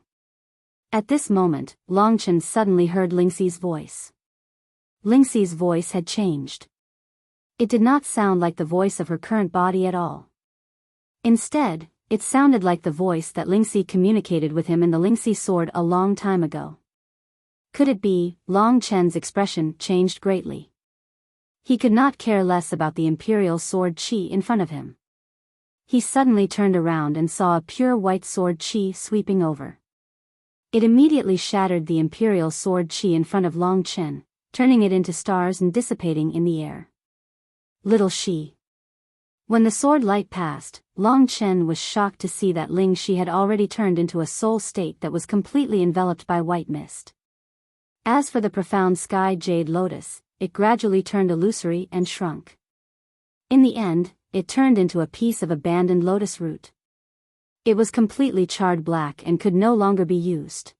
At this moment, Long Chen suddenly heard Lingxi's voice. Lingxi's voice had changed. It did not sound like the voice of her current body at all. Instead, it sounded like the voice that Lingxi communicated with him in the Lingxi sword a long time ago. Could it be? Long Chen's expression changed greatly. He could not care less about the imperial sword qi in front of him. He suddenly turned around and saw a pure white sword qi sweeping over. It immediately shattered the imperial sword qi in front of Long Chen, turning it into stars and dissipating in the air. Little Xi. When the sword light passed, Long Chen was shocked to see that Ling Xi had already turned into a soul state that was completely enveloped by white mist. As for the profound sky jade lotus, it gradually turned illusory and shrunk. In the end, it turned into a piece of abandoned lotus root. It was completely charred black and could no longer be used.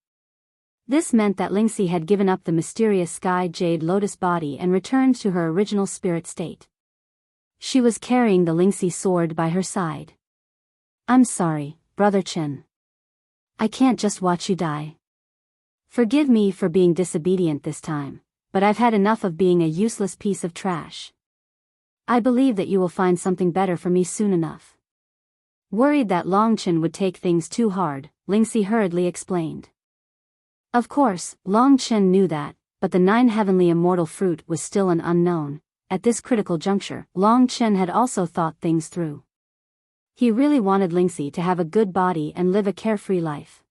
This meant that Lingxi had given up the mysterious sky jade lotus body and returned to her original spirit state. She was carrying the Lingxi sword by her side. "I'm sorry, Brother Chen. I can't just watch you die. Forgive me for being disobedient this time, but I've had enough of being a useless piece of trash. I believe that you will find something better for me soon enough." Worried that Longchen would take things too hard, Lingxi hurriedly explained. Of course, Longchen knew that, but the 9 heavenly immortal fruit was still an unknown. At this critical juncture, Longchen had also thought things through. He really wanted Lingxi to have a good body and live a carefree life.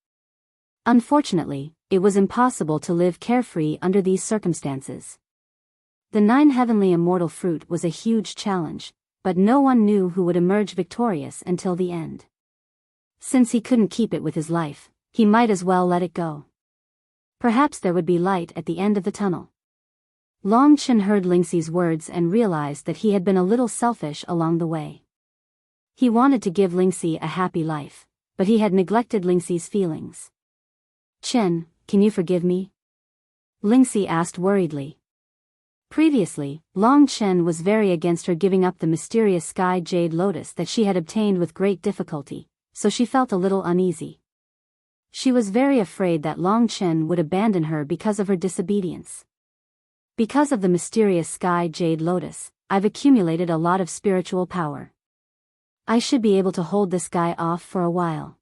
Unfortunately, it was impossible to live carefree under these circumstances. The 9 heavenly immortal fruit was a huge challenge, but no one knew who would emerge victorious until the end. Since he couldn't keep it with his life, he might as well let it go. Perhaps there would be light at the end of the tunnel. Longchen heard Lingxi's words and realized that he had been a little selfish along the way. He wanted to give Lingxi a happy life, but he had neglected Lingxi's feelings. "Chen, can you forgive me?" Lingxi asked worriedly. Previously, Longchen was very against her giving up the mysterious sky jade lotus that she had obtained with great difficulty, so she felt a little uneasy. She was very afraid that Longchen would abandon her because of her disobedience. "Because of the mysterious sky jade lotus, I've accumulated a lot of spiritual power. I should be able to hold this guy off for a while.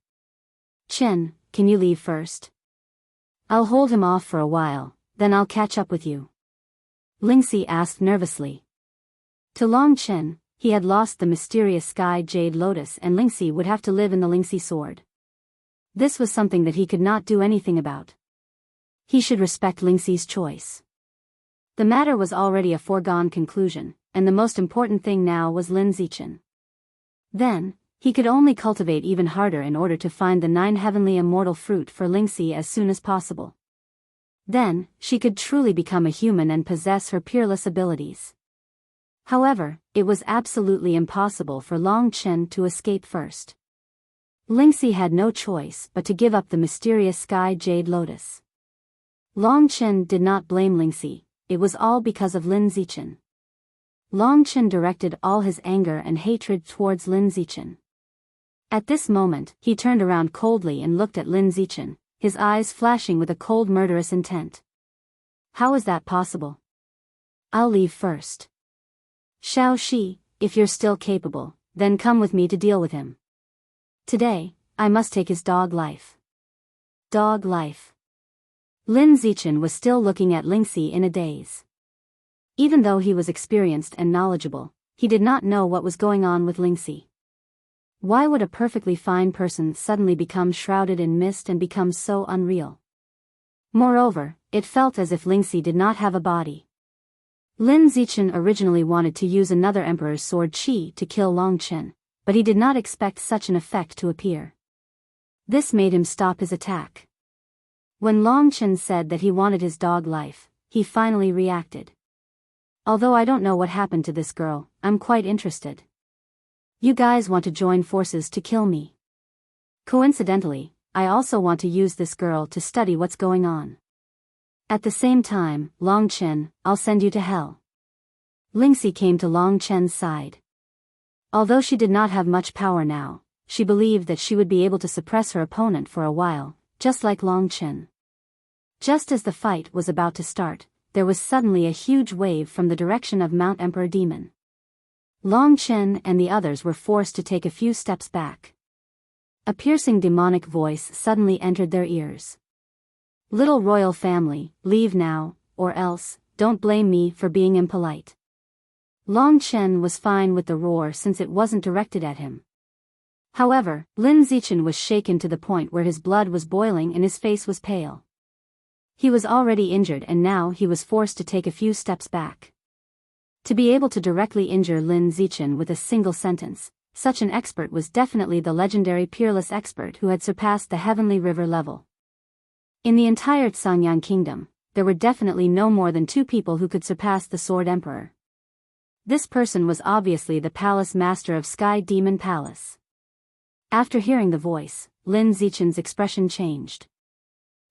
Chen, can you leave first? I'll hold him off for a while, then I'll catch up with you," Lingxi asked nervously. To Longchen, he had lost the mysterious sky jade lotus and Lingxi would have to live in the Lingxi sword. This was something that he could not do anything about. He should respect Lingxi's choice. The matter was already a foregone conclusion, and the most important thing now was Lin Zichen. Then, he could only cultivate even harder in order to find the 9 heavenly immortal fruit for Lingxi as soon as possible. Then, she could truly become a human and possess her peerless abilities. However, it was absolutely impossible for Longchen to escape first. Lingxi had no choice but to give up the mysterious sky jade lotus. Longchen did not blame Lingxi, it was all because of Lin Zichen. Longchen directed all his anger and hatred towards Lin Zichen. At this moment, he turned around coldly and looked at Lin Zichen, his eyes flashing with a cold murderous intent. "How is that possible? I'll leave first. Xiao Shi, if you're still capable, then come with me to deal with him. Today, I must take his dog life." Dog life. Lin Zichen was still looking at Lingxi in a daze. Even though he was experienced and knowledgeable, he did not know what was going on with Lingxi. Why would a perfectly fine person suddenly become shrouded in mist and become so unreal? Moreover, it felt as if Lingxi did not have a body. Lin Zichen originally wanted to use another emperor's sword qi to kill Longchen, but he did not expect such an effect to appear. This made him stop his attack. When Longchen said that he wanted his dog life, he finally reacted. "Although I don't know what happened to this girl, I'm quite interested. You guys want to join forces to kill me. Coincidentally, I also want to use this girl to study what's going on. At the same time, Longchen, I'll send you to hell." Lingxi came to Longchen's side. Although she did not have much power now, she believed that she would be able to suppress her opponent for a while, just like Longchen. Just as the fight was about to start, there was suddenly a huge wave from the direction of Mount Emperor Demon. Longchen and the others were forced to take a few steps back. A piercing demonic voice suddenly entered their ears. "Little royal family, leave now, or else, don't blame me for being impolite." Longchen was fine with the roar since it wasn't directed at him. However, Lin Zichen was shaken to the point where his blood was boiling and his face was pale. He was already injured and now he was forced to take a few steps back. To be able to directly injure Lin Zichen with a single sentence, such an expert was definitely the legendary peerless expert who had surpassed the heavenly river level. In the entire Xiangyang kingdom, there were definitely no more than 2 people who could surpass the Sword Emperor. This person was obviously the palace master of Sky Demon Palace. After hearing the voice, Lin Zichen's expression changed.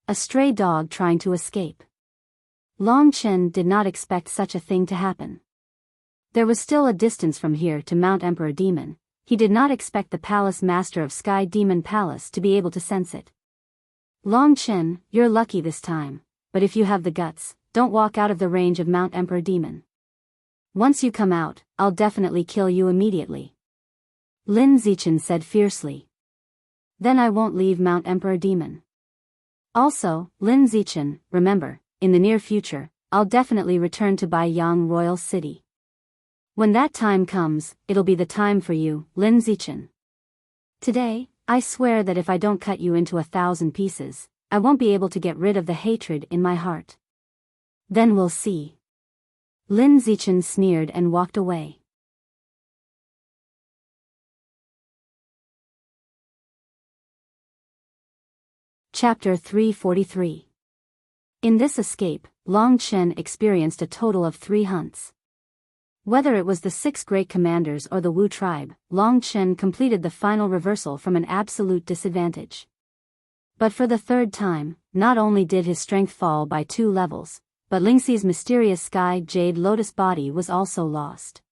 A stray dog trying to escape. Long Chen did not expect such a thing to happen. There was still a distance from here to Mount Emperor Demon. He did not expect the Palace Master of Sky Demon Palace to be able to sense it. Long Chen, you're lucky this time, but if you have the guts, don't walk out of the range of Mount Emperor Demon. Once you come out, I'll definitely kill you immediately. Lin Zichen said fiercely. Then I won't leave Mount Emperor Demon. Also, Lin Zichen, remember, in the near future, I'll definitely return to Biyao Royal City. When that time comes, it'll be the time for you, Lin Zichen. Today, I swear that if I don't cut you into 1,000 pieces, I won't be able to get rid of the hatred in my heart. Then we'll see. Lin Zichen sneered and walked away. Chapter 343. In this escape, Long Chen experienced a total of 3 hunts. Whether it was the 6 great commanders or the Wu tribe, Long Chen completed the final reversal from an absolute disadvantage. But for the 3rd time, not only did his strength fall by 2 levels, but Lingxi's mysterious sky jade lotus body was also lost.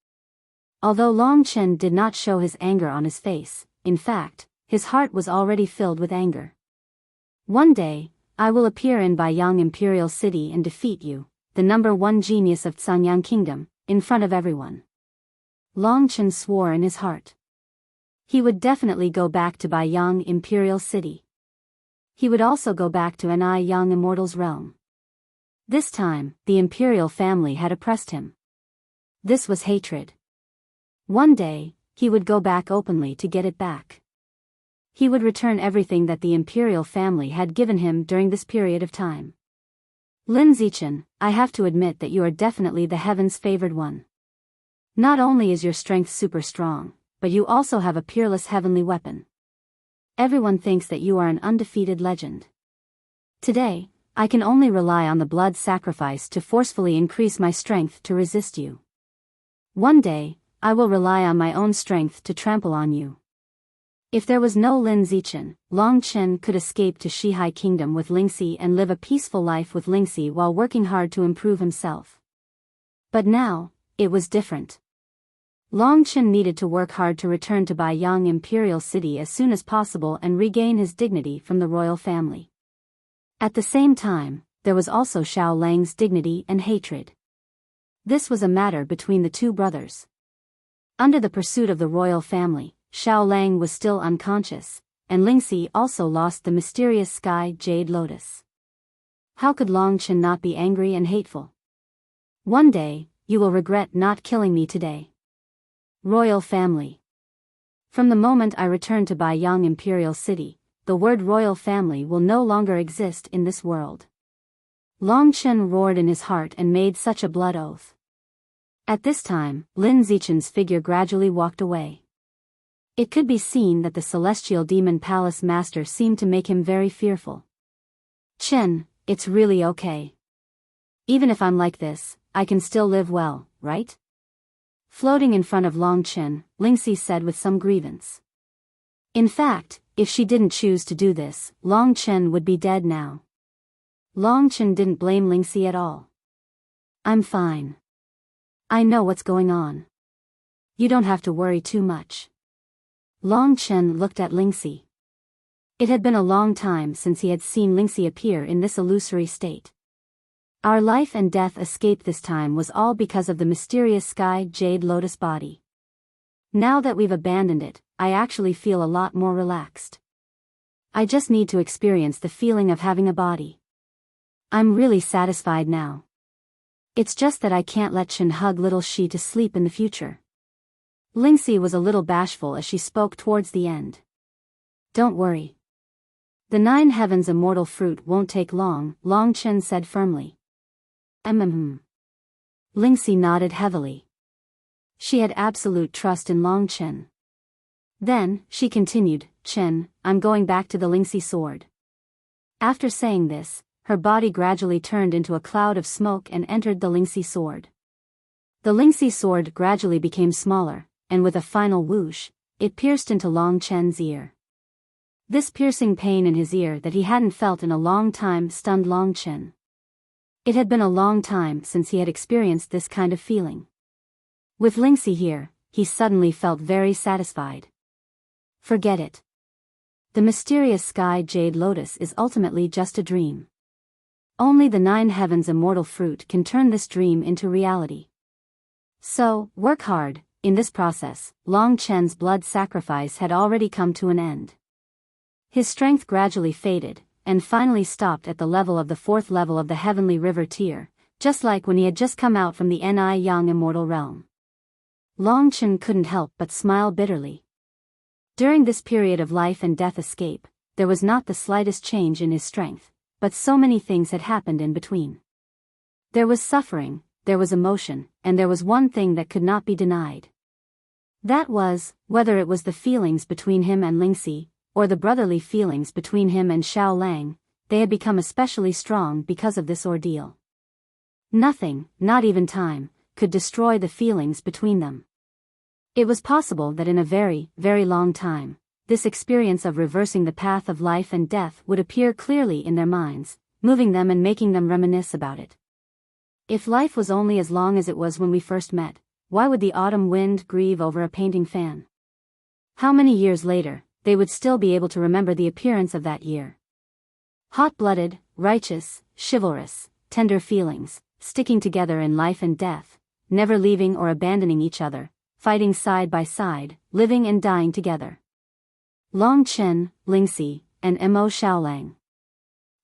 Although Long Chen did not show his anger on his face, in fact, his heart was already filled with anger. One day, I will appear in Biyao Imperial City and defeat you, the number 1 genius of Cangyang Kingdom, in front of everyone. Long Chen swore in his heart. He would definitely go back to Biyao Imperial City. He would also go back to Anai Yang Immortal's realm. This time, the imperial family had oppressed him. This was hatred. One day, he would go back openly to get it back. He would return everything that the imperial family had given him during this period of time. Lin Zichen, I have to admit that you are definitely the heaven's favored one. Not only is your strength super strong, but you also have a peerless heavenly weapon. Everyone thinks that you are an undefeated legend. Today, I can only rely on the blood sacrifice to forcefully increase my strength to resist you. One day, I will rely on my own strength to trample on you. If there was no Lin Zichen, Long Chen could escape to Shihai Kingdom with Lingxi and live a peaceful life with Lingxi while working hard to improve himself. But now, it was different. Long Chen needed to work hard to return to Biyao Imperial City as soon as possible and regain his dignity from the royal family. At the same time, there was also Xiao Lang's dignity and hatred. This was a matter between the 2 brothers. Under the pursuit of the royal family, Xiao Lang was still unconscious, and Lingxi also lost the mysterious sky jade lotus. How could Long Chen not be angry and hateful? One day, you will regret not killing me today. Royal family. From the moment I return to Biyao Imperial City, the word royal family will no longer exist in this world. Long Chen roared in his heart and made such a blood oath. At this time, Lin Zichen's figure gradually walked away. It could be seen that the celestial demon palace master seemed to make him very fearful. Chen, it's really okay. Even if I'm like this, I can still live well, right? Floating in front of Long Chen, Lingxi said with some grievance. In fact, if she didn't choose to do this, Long Chen would be dead now. Long Chen didn't blame Lingxi at all. I'm fine. I know what's going on. You don't have to worry too much. Long Chen looked at Lingxi. It had been a long time since he had seen Lingxi appear in this illusory state. Our life and death escape this time was all because of the mysterious sky jade lotus body. Now that we've abandoned it, I actually feel a lot more relaxed. I just need to experience the feeling of having a body. I'm really satisfied now. It's just that I can't let Chen hug little Shi to sleep in the future. Lingxi was a little bashful as she spoke towards the end. Don't worry. The 9 heavens immortal fruit won't take long, Long Chen said firmly. Lingxi nodded heavily. She had absolute trust in Long Chen. Then, she continued, Chen, I'm going back to the Lingxi sword. After saying this, her body gradually turned into a cloud of smoke and entered the Lingxi sword. The Lingxi sword gradually became smaller, and with a final whoosh, it pierced into Long Chen's ear. This piercing pain in his ear that he hadn't felt in a long time stunned Long Chen. It had been a long time since he had experienced this kind of feeling. With Lingxi here, he suddenly felt very satisfied. Forget it. The mysterious sky jade lotus is ultimately just a dream. Only the 9 heavens immortal fruit can turn this dream into reality. So, work hard. In this process, Long Chen's blood sacrifice had already come to an end. His strength gradually faded, and finally stopped at the level of the 4th level of the Heavenly River tier, just like when he had just come out from the Ni Yang immortal realm. Long Chen couldn't help but smile bitterly. During this period of life and death escape, there was not the slightest change in his strength, but so many things had happened in between. There was suffering, there was emotion, and there was one thing that could not be denied. That was, whether it was the feelings between him and Lingxi, or the brotherly feelings between him and Xiao Lang, they had become especially strong because of this ordeal. Nothing, not even time, could destroy the feelings between them. It was possible that in a very, very long time, this experience of reversing the path of life and death would appear clearly in their minds, moving them and making them reminisce about it. If life was only as long as it was when we first met, why would the autumn wind grieve over a painting fan? How many years later, they would still be able to remember the appearance of that year. Hot-blooded, righteous, chivalrous, tender feelings, sticking together in life and death, never leaving or abandoning each other, fighting side by side, living and dying together. Long Chen, Lingxi, and Mo Xiaolang.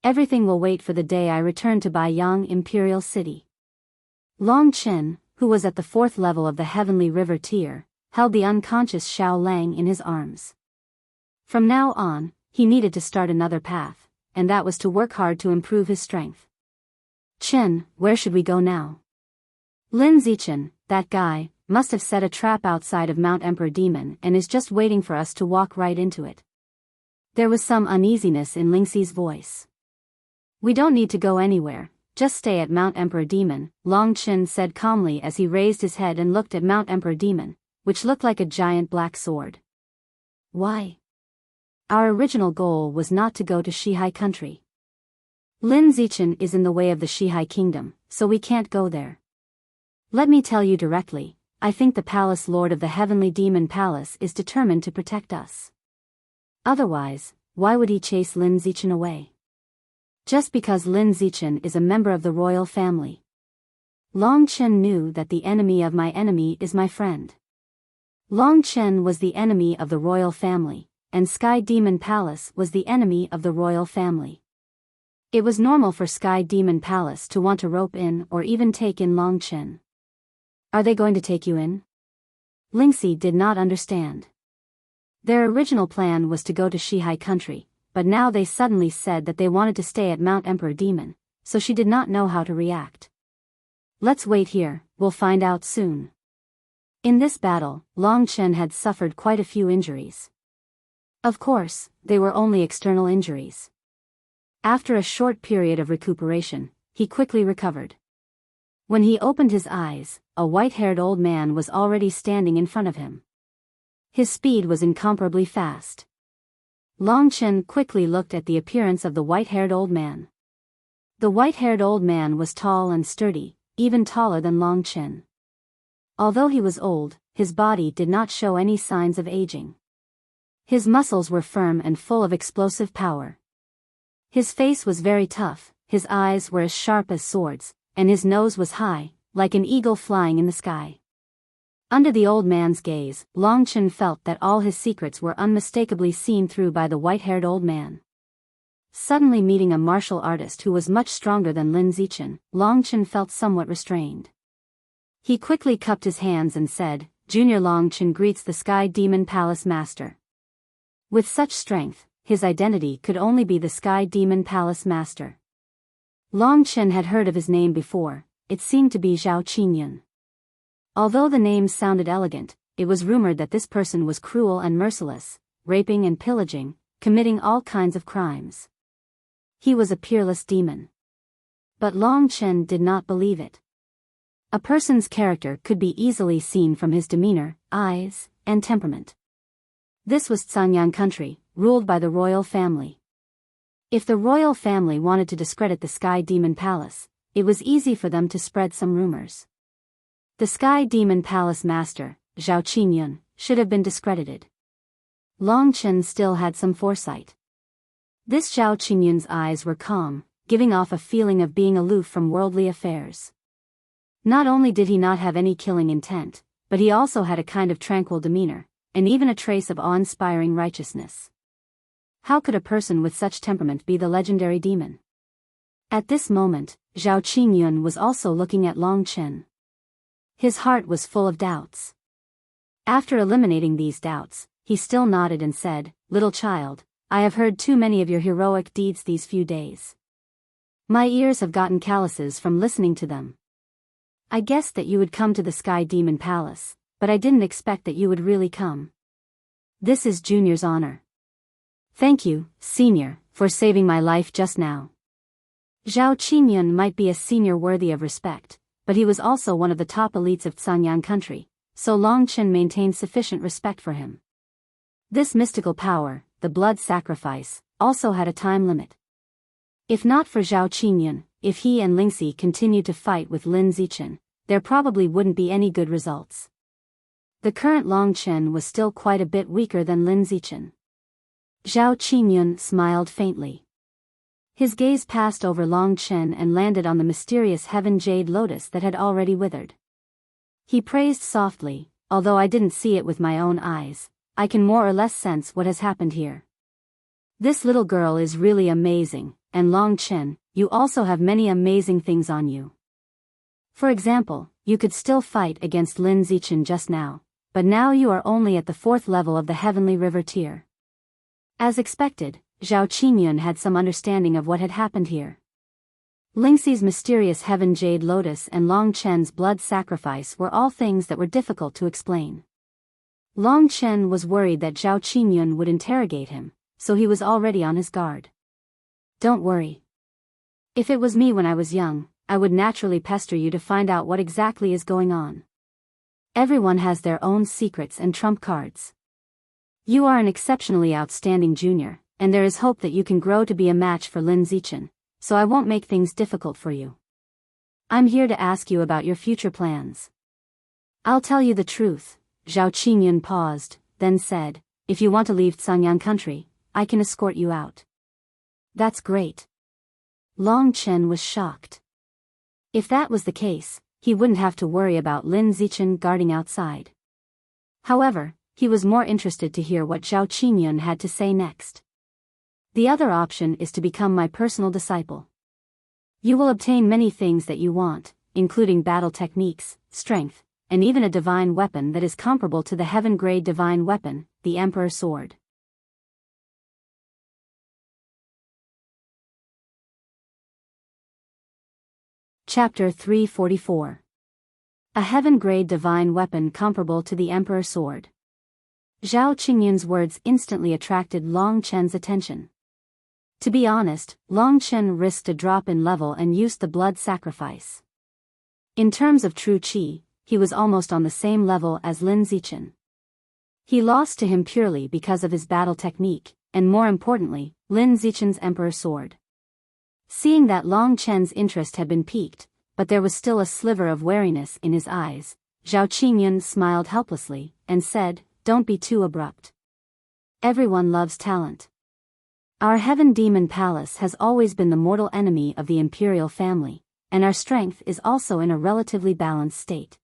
Everything will wait for the day I return to Biyao Imperial City. Long Chen, who was at the 4th level of the Heavenly River tier, held the unconscious Xiao Lang in his arms. From now on, he needed to start another path, and that was to work hard to improve his strength. Chen, where should we go now? Lin Zichen, that guy, must have set a trap outside of Mount Emperor Demon and is just waiting for us to walk right into it. There was some uneasiness in Lingxi's voice. We don't need to go anywhere, just stay at Mount Emperor Demon, Long Chen said calmly as he raised his head and looked at Mount Emperor Demon, which looked like a giant black sword. Why? Our original goal was not to go to Shihai country. Lin Zichen is in the way of the Shihai kingdom, so we can't go there. Let me tell you directly, I think the Palace Lord of the Heavenly Demon Palace is determined to protect us. Otherwise, why would he chase Lin Zichen away? Just because Lin Zichen is a member of the royal family. Long Chen knew that the enemy of my enemy is my friend. Long Chen was the enemy of the royal family, and Sky Demon Palace was the enemy of the royal family. It was normal for Sky Demon Palace to want to rope in or even take in Long Chen. Are they going to take you in? Lingxi did not understand. Their original plan was to go to Shihai country, but now they suddenly said that they wanted to stay at Mount Emperor Demon, so she did not know how to react. Let's wait here, we'll find out soon. In this battle, Long Chen had suffered quite a few injuries. Of course, they were only external injuries. After a short period of recuperation, he quickly recovered. When he opened his eyes, a white-haired old man was already standing in front of him. His speed was incomparably fast. Long Chen quickly looked at the appearance of the white-haired old man. The white-haired old man was tall and sturdy, even taller than Long Chen. Although he was old, his body did not show any signs of aging. His muscles were firm and full of explosive power. His face was very tough, his eyes were as sharp as swords, and his nose was high, like an eagle flying in the sky. Under the old man's gaze, Long Chen felt that all his secrets were unmistakably seen through by the white-haired old man. Suddenly meeting a martial artist who was much stronger than Lin Zichen, Long Chen felt somewhat restrained. He quickly cupped his hands and said, Junior Long Chen greets the Sky Demon Palace Master. With such strength, his identity could only be the Sky Demon Palace Master. Long Chen had heard of his name before, it seemed to be Zhao Qingyun. Although the name sounded elegant, it was rumored that this person was cruel and merciless, raping and pillaging, committing all kinds of crimes. He was a peerless demon. But Long Chen did not believe it. A person's character could be easily seen from his demeanor, eyes, and temperament. This was Canyang country, ruled by the royal family. If the royal family wanted to discredit the Sky Demon Palace, it was easy for them to spread some rumors. The Sky Demon Palace master, Zhao Qingyun, should have been discredited. Long Chen still had some foresight. This Zhao Qingyun's eyes were calm, giving off a feeling of being aloof from worldly affairs. Not only did he not have any killing intent, but he also had a kind of tranquil demeanor, and even a trace of awe-inspiring righteousness. How could a person with such temperament be the legendary demon? At this moment, Zhao Qingyun was also looking at Long Chen. His heart was full of doubts. After eliminating these doubts, he still nodded and said, "Little child, I have heard too many of your heroic deeds these few days. My ears have gotten calluses from listening to them. I guessed that you would come to the Sky Demon Palace, but I didn't expect that you would really come. This is Junior's honor. Thank you, Senior, for saving my life just now." Zhao Qingyun might be a senior worthy of respect, but he was also one of the top elites of Cangyang country, so Long Chen maintained sufficient respect for him. This mystical power, the blood sacrifice, also had a time limit. If not for Zhao Qingyun, if he and Lingxi continued to fight with Lin Zichen, there probably wouldn't be any good results. The current Long Chen was still quite a bit weaker than Lin Zichen. Zhao Qingyun smiled faintly. His gaze passed over Long Chen and landed on the mysterious heaven jade lotus that had already withered. He praised softly, "Although I didn't see it with my own eyes, I can more or less sense what has happened here. This little girl is really amazing, and Long Chen, you also have many amazing things on you. For example, you could still fight against Lin Zichen just now, but now you are only at the 4th level of the Heavenly River tier." As expected, Zhao Qingyun had some understanding of what had happened here. Lingxi's mysterious heaven jade lotus and Long Chen's blood sacrifice were all things that were difficult to explain. Long Chen was worried that Zhao Qingyun would interrogate him, so he was already on his guard. "Don't worry. If it was me when I was young, I would naturally pester you to find out what exactly is going on. Everyone has their own secrets and trump cards. You are an exceptionally outstanding junior, and there is hope that you can grow to be a match for Lin Zichen, so I won't make things difficult for you. I'm here to ask you about your future plans." "I'll tell you the truth." Zhao Qingyun paused, then said, "If you want to leave Cangyang country, I can escort you out." "That's great." Long Chen was shocked. If that was the case, he wouldn't have to worry about Lin Zichen guarding outside. However, he was more interested to hear what Zhao Qingyun had to say next. "The other option is to become my personal disciple. You will obtain many things that you want, including battle techniques, strength, and even a divine weapon that is comparable to the heaven-grade divine weapon, the Emperor Sword." Chapter 344. A heaven-grade divine weapon comparable to the Emperor Sword. Zhao Qingyun's words instantly attracted Long Chen's attention. To be honest, Long Chen risked a drop in level and used the blood sacrifice. In terms of true qi, he was almost on the same level as Lin Zichen. He lost to him purely because of his battle technique, and more importantly, Lin Zichen's Emperor Sword. Seeing that Long Chen's interest had been piqued, but there was still a sliver of wariness in his eyes, Zhao Qingyun smiled helplessly, and said, "Don't be too abrupt. Everyone loves talent. Our Heaven Demon Palace has always been the mortal enemy of the imperial family, and our strength is also in a relatively balanced state.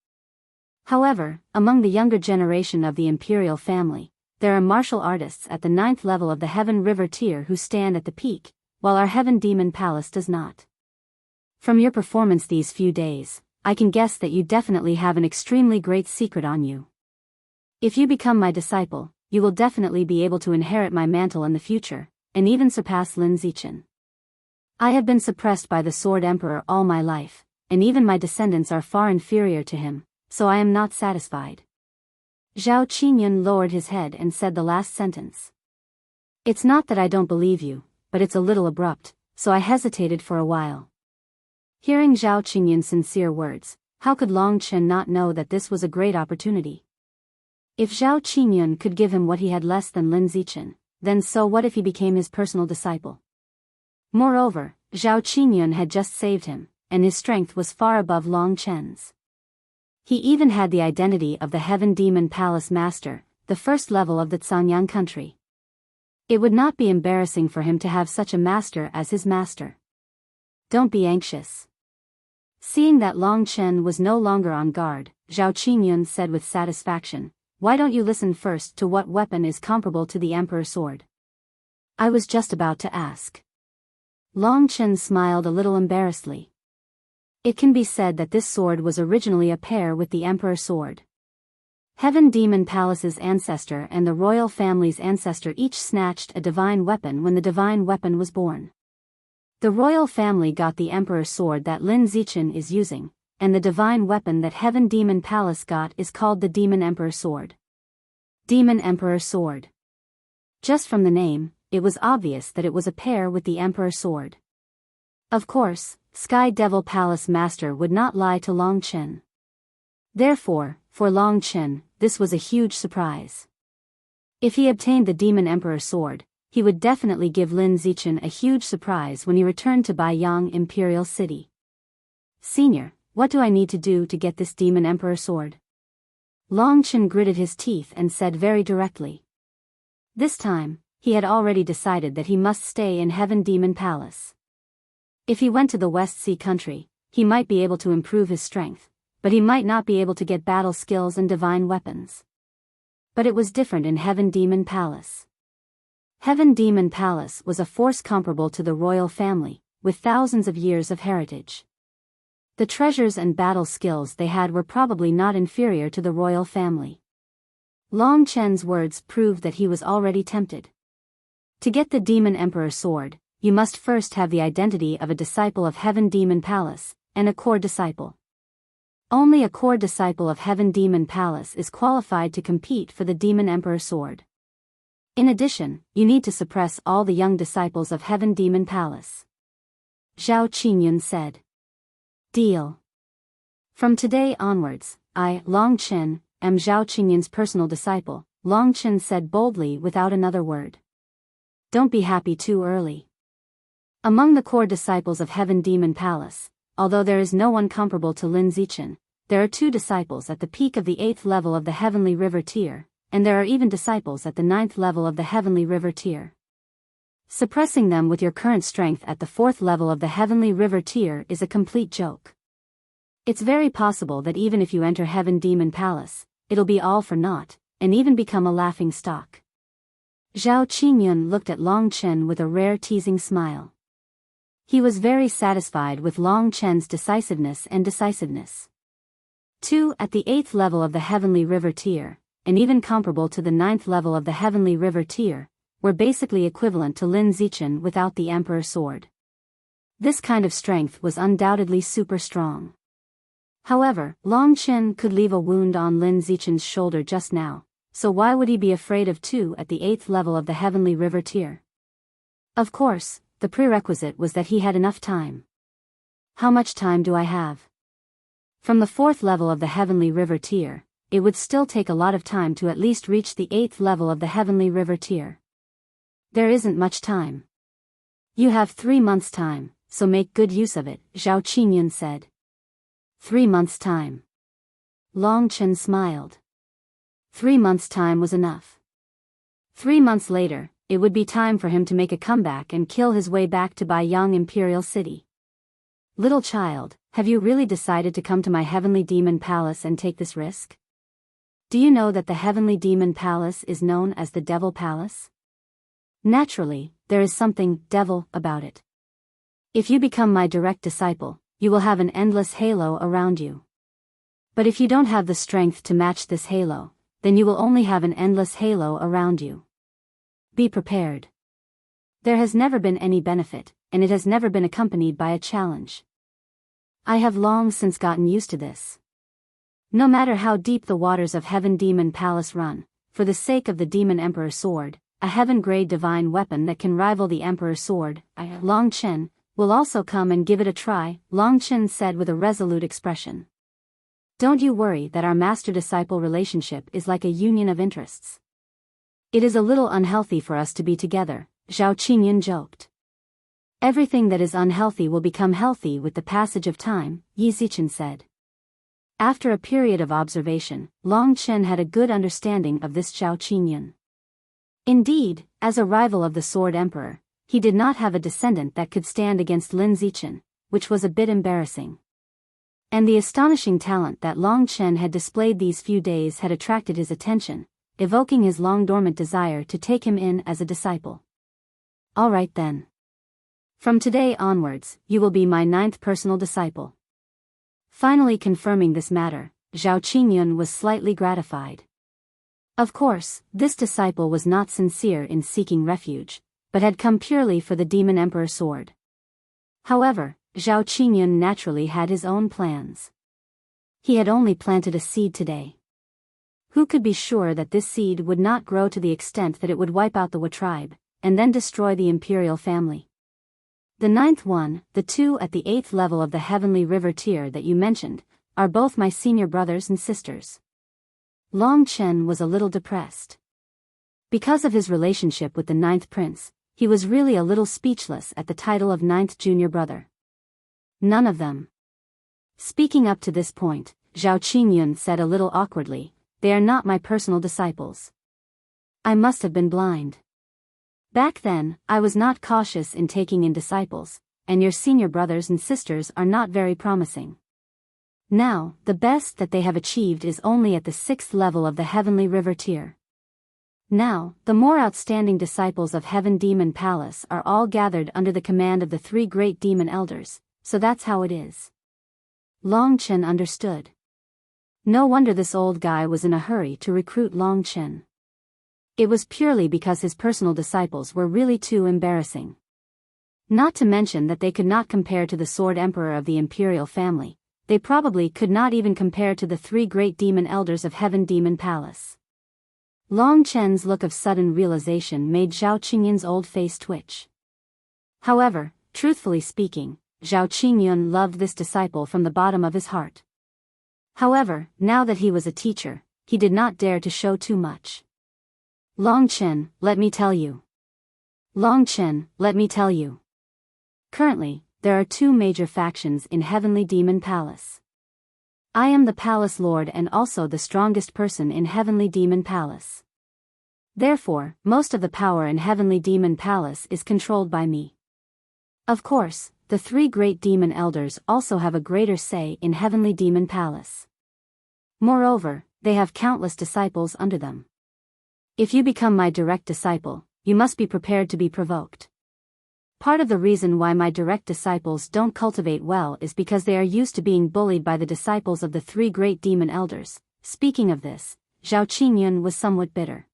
However, among the younger generation of the imperial family, there are martial artists at the 9th level of the Heaven River tier who stand at the peak, while our Heaven Demon Palace does not. From your performance these few days, I can guess that you definitely have an extremely great secret on you. If you become my disciple, you will definitely be able to inherit my mantle in the future, and even surpass Lin Zichen. I have been suppressed by the Sword Emperor all my life, and even my descendants are far inferior to him, so I am not satisfied." Zhao Qingyun lowered his head and said the last sentence. "It's not that I don't believe you, but it's a little abrupt, so I hesitated for a while." Hearing Zhao Qingyun's sincere words, how could Long Chen not know that this was a great opportunity? If Zhao Qingyun could give him what he had less than Lin Zichen, then so what if he became his personal disciple? Moreover, Zhao Qingyun had just saved him, and his strength was far above Long Chen's. He even had the identity of the Heaven Demon Palace Master, the first level of the Zhangyang country. It would not be embarrassing for him to have such a master as his master. Don't be anxious. Seeing that Long Chen was no longer on guard, Zhao Qingyun said with satisfaction, "Why don't you listen first to what weapon is comparable to the Emperor's sword?" "I was just about to ask." Long Chen smiled a little embarrassedly. It can be said that this sword was originally a pair with the Emperor's sword. Heaven Demon Palace's ancestor and the royal family's ancestor each snatched a divine weapon when the divine weapon was born. The royal family got the Emperor's sword that Lin Zichen is using, and the divine weapon that Heaven Demon Palace got is called the Demon Emperor's sword. Demon Emperor's sword. Just from the name, it was obvious that it was a pair with the Emperor's sword. Of course, Sky Devil Palace Master would not lie to Long Chen. Therefore, for Long Chen, this was a huge surprise. If he obtained the Demon Emperor's sword, he would definitely give Lin Zichen a huge surprise when he returned to Biyao Imperial City. "Senior, what do I need to do to get this Demon Emperor's sword?" Long Chen gritted his teeth and said very directly. This time, he had already decided that he must stay in Heaven Demon Palace. If he went to the West Sea country, he might be able to improve his strength, but he might not be able to get battle skills and divine weapons. But it was different in Heaven Demon Palace. Heaven Demon Palace was a force comparable to the royal family, with thousands of years of heritage. The treasures and battle skills they had were probably not inferior to the royal family. Long Chen's words proved that he was already tempted. To get the Demon Emperor's sword, you must first have the identity of a disciple of Heaven Demon Palace, and a core disciple. Only a core disciple of Heaven Demon Palace is qualified to compete for the Demon Emperor's sword. In addition, you need to suppress all the young disciples of Heaven Demon Palace. Zhao Qingyun said. Deal. From today onwards, I, Long Chen, am Zhao Qingyun's personal disciple, Long Chen said boldly without another word. Don't be happy too early. Among the core disciples of Heaven Demon Palace, although there is no one comparable to Lin Zichen, there are 2 disciples at the peak of the 8th level of the Heavenly River tier, and there are even disciples at the 9th level of the Heavenly River tier. Suppressing them with your current strength at the 4th level of the Heavenly River tier is a complete joke. It's very possible that even if you enter Heaven Demon Palace, it'll be all for naught, and even become a laughing stock. Zhao Qingyun looked at Long Chen with a rare teasing smile. He was very satisfied with Long Chen's decisiveness. 2 at the 8th level of the Heavenly River tier, and even comparable to the 9th level of the Heavenly River tier, were basically equivalent to Lin Zichen without the Emperor's sword. This kind of strength was undoubtedly super strong. However, Long Chen could leave a wound on Lin Zichen's shoulder just now, so why would he be afraid of 2 at the 8th level of the Heavenly River tier? Of course, the prerequisite was that he had enough time. How much time do I have? From the 4th level of the Heavenly River tier, it would still take a lot of time to at least reach the 8th level of the Heavenly River tier. There isn't much time. You have 3 months' time, so make good use of it, Zhao Qingyun said. 3 months' time. Long Chen smiled. 3 months' time was enough. 3 months later, it would be time for him to make a comeback and kill his way back to Biyao Imperial City. Little child, have you really decided to come to my Heavenly Demon Palace and take this risk? Do you know that the Heavenly Demon Palace is known as the Devil Palace? Naturally, there is something devil about it. If you become my direct disciple, you will have an endless halo around you. But if you don't have the strength to match this halo, then you will only have an endless halo around you. Be prepared. There has never been any benefit, and it has never been accompanied by a challenge. I have long since gotten used to this. No matter how deep the waters of Heaven Demon Palace run, for the sake of the Demon Emperor's sword, a heaven-grade divine weapon that can rival the Emperor's sword, I, Long Chen, will also come and give it a try, Long Chen said with a resolute expression. Don't you worry that our master-disciple relationship is like a union of interests. It is a little unhealthy for us to be together, Zhao Qingyun joked. Everything that is unhealthy will become healthy with the passage of time, Yi Zichen said. After a period of observation, Long Chen had a good understanding of this Zhao Qingyun. Indeed, as a rival of the Sword Emperor, he did not have a descendant that could stand against Lin Zichen, which was a bit embarrassing. And the astonishing talent that Long Chen had displayed these few days had attracted his attention, evoking his long-dormant desire to take him in as a disciple. All right then. From today onwards, you will be my 9th personal disciple. Finally confirming this matter, Zhao Qingyun was slightly gratified. Of course, this disciple was not sincere in seeking refuge, but had come purely for the Demon Emperor sword. However, Zhao Qingyun naturally had his own plans. He had only planted a seed today. Who could be sure that this seed would not grow to the extent that it would wipe out the Wu tribe, and then destroy the imperial family? The 9th one, the 2 at the 8th level of the Heavenly River tier that you mentioned, are both my senior brothers and sisters. Long Chen was a little depressed. Because of his relationship with the 9th prince, he was really a little speechless at the title of 9th junior brother. None of them. Speaking up to this point, Zhao Qingyun said a little awkwardly, "They are not my personal disciples. I must have been blind. Back then, I was not cautious in taking in disciples, and your senior brothers and sisters are not very promising. Now, the best that they have achieved is only at the 6th level of the Heavenly River tier. Now, the more outstanding disciples of Heaven Demon Palace are all gathered under the command of the 3 great demon elders, so that's how it is." Long Chen understood. No wonder this old guy was in a hurry to recruit Long Chen. It was purely because his personal disciples were really too embarrassing. Not to mention that they could not compare to the Sword Emperor of the Imperial family, they probably could not even compare to the 3 great demon elders of Heaven Demon Palace. Long Chen's look of sudden realization made Zhao Qingyun's old face twitch. However, truthfully speaking, Zhao Qingyun loved this disciple from the bottom of his heart. However, now that he was a teacher, he did not dare to show too much. "Long Chen, let me tell you. Long Chen, let me tell you. Currently, there are 2 major factions in Heavenly Demon Palace. I am the Palace Lord and also the strongest person in Heavenly Demon Palace. Therefore, most of the power in Heavenly Demon Palace is controlled by me. Of course, the 3 great demon elders also have a greater say in Heavenly Demon Palace. Moreover, they have countless disciples under them. If you become my direct disciple, you must be prepared to be provoked. Part of the reason why my direct disciples don't cultivate well is because they are used to being bullied by the disciples of the 3 great demon elders." Speaking of this, Zhao Qingyun was somewhat bitter.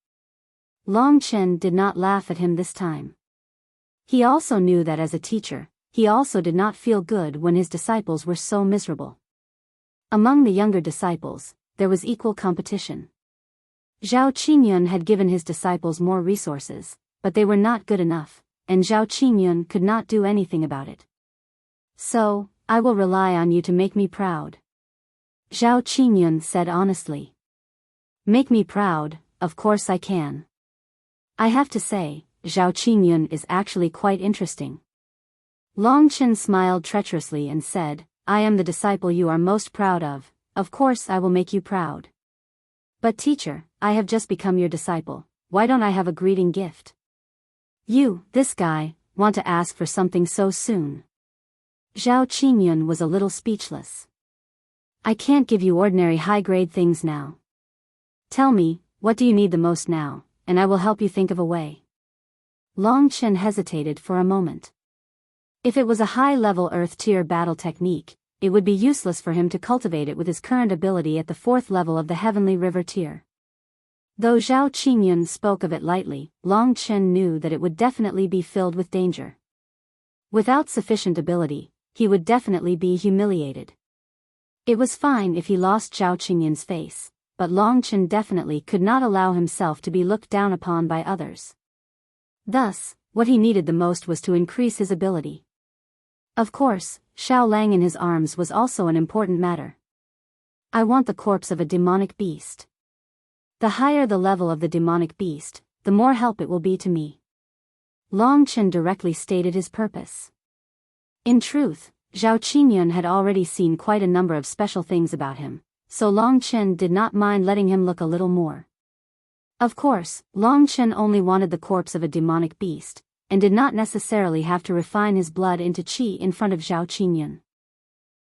Long Chen did not laugh at him this time. He also knew that as a teacher, he also did not feel good when his disciples were so miserable. Among the younger disciples, there was equal competition. Zhao Qingyun had given his disciples more resources, but they were not good enough, and Zhao Qingyun could not do anything about it. "So, I will rely on you to make me proud," Zhao Qingyun said honestly. "Make me proud, of course I can. I have to say, Zhao Qingyun is actually quite interesting." Long Chen smiled treacherously and said, "I am the disciple you are most proud of course I will make you proud. But teacher, I have just become your disciple, why don't I have a greeting gift?" "You, this guy, want to ask for something so soon?" Zhao Qingyun was a little speechless. "I can't give you ordinary high-grade things now. Tell me, what do you need the most now, and I will help you think of a way." Long Chen hesitated for a moment. If it was a high-level Earth-tier battle technique, it would be useless for him to cultivate it with his current ability at the 4th level of the Heavenly River tier. Though Zhao Qingyun spoke of it lightly, Long Chen knew that it would definitely be filled with danger. Without sufficient ability, he would definitely be humiliated. It was fine if he lost Zhao Qingyun's face, but Long Chen definitely could not allow himself to be looked down upon by others. Thus, what he needed the most was to increase his ability. Of course, Xiao Lang in his arms was also an important matter. "I want the corpse of a demonic beast. The higher the level of the demonic beast, the more help it will be to me. Long Chen directly stated his purpose. In truth, Zhao Qingyun had already seen quite a number of special things about him, so Long Chen did not mind letting him look a little more. Of course, Long Chen only wanted the corpse of a demonic beast, and did not necessarily have to refine his blood into qi in front of Zhao Qingyun.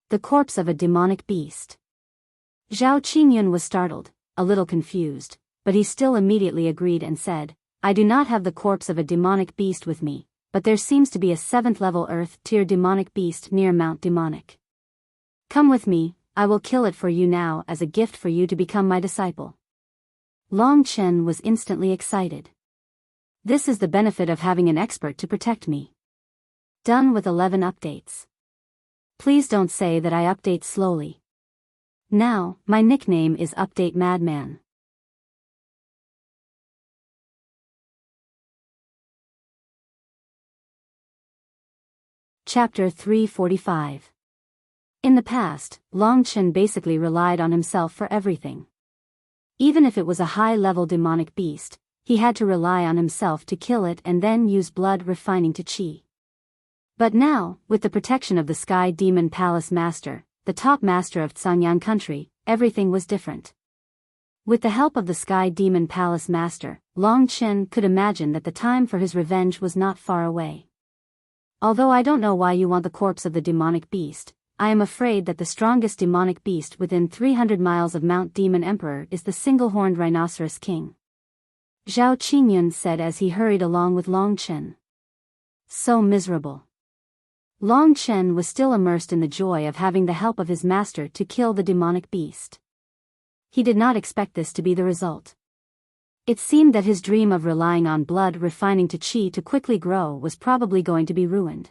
The corpse of a demonic beast. Zhao Qingyun was startled, a little confused, but he still immediately agreed and said, I do not have the corpse of a demonic beast with me, but there seems to be a 7th level Earth tier demonic beast near Mount Demonic. Come with me, I will kill it for you now as a gift for you to become my disciple. Long Chen was instantly excited. This is the benefit of having an expert to protect me. Done with 11 updates. Please don't say that I update slowly. Now, my nickname is Update Madman. Chapter 345. In the past, Long Chen basically relied on himself for everything. Even if it was a high-level demonic beast, he had to rely on himself to kill it and then use blood refining to qi. But now, with the protection of the Sky Demon Palace Master, the top master of Zhangyan country, everything was different. With the help of the Sky Demon Palace Master, Long Chen could imagine that the time for his revenge was not far away. Although I don't know why you want the corpse of the demonic beast, I am afraid that the strongest demonic beast within 300 miles of Mount Demon Emperor is the single-horned rhinoceros king. Zhao Qingyun said as he hurried along with Long Chen. So miserable. Long Chen was still immersed in the joy of having the help of his master to kill the demonic beast. He did not expect this to be the result. It seemed that his dream of relying on blood refining to qi to quickly grow was probably going to be ruined.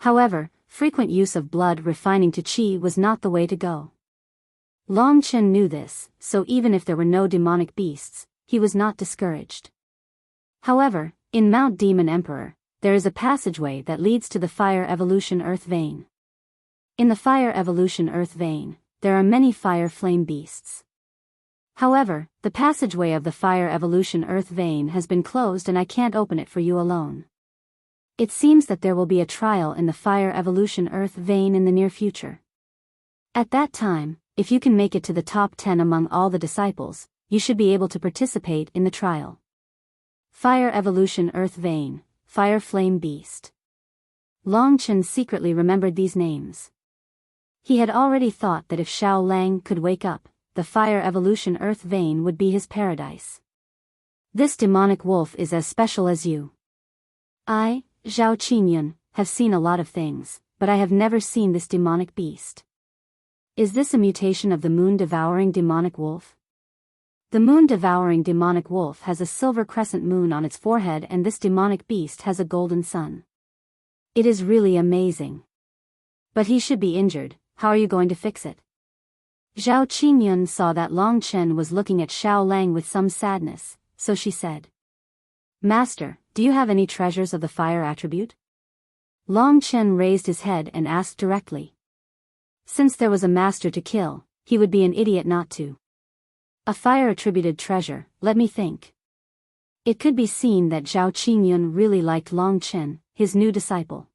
However, frequent use of blood refining to qi was not the way to go. Long Chen knew this, so even if there were no demonic beasts, he was not discouraged. However, in Mount Demon Emperor, there is a passageway that leads to the Fire Evolution Earth Vein. In the Fire Evolution Earth Vein, there are many fire flame beasts. However, the passageway of the Fire Evolution Earth Vein has been closed and I can't open it for you alone. It seems that there will be a trial in the Fire Evolution Earth Vein in the near future. At that time, if you can make it to the top 10 among all the disciples, you should be able to participate in the trial. Fire Evolution Earth Vein, Fire Flame Beast. Long Chen secretly remembered these names. He had already thought that if Xiao Lang could wake up, the Fire Evolution Earth Vein would be his paradise. This demonic wolf is as special as you. I, Zhao Qingyun, have seen a lot of things, but I have never seen this demonic beast. Is this a mutation of the moon-devouring demonic wolf? The moon-devouring demonic wolf has a silver crescent moon on its forehead and this demonic beast has a golden sun. It is really amazing. But he should be injured, how are you going to fix it? Zhao Qingyun saw that Long Chen was looking at Xiao Lang with some sadness, so she said. Master, do you have any treasures of the fire attribute? Long Chen raised his head and asked directly. Since there was a master to kill, he would be an idiot not to. A fire-attributed treasure, let me think. It could be seen that Zhao Qingyun really liked Long Chen, his new disciple.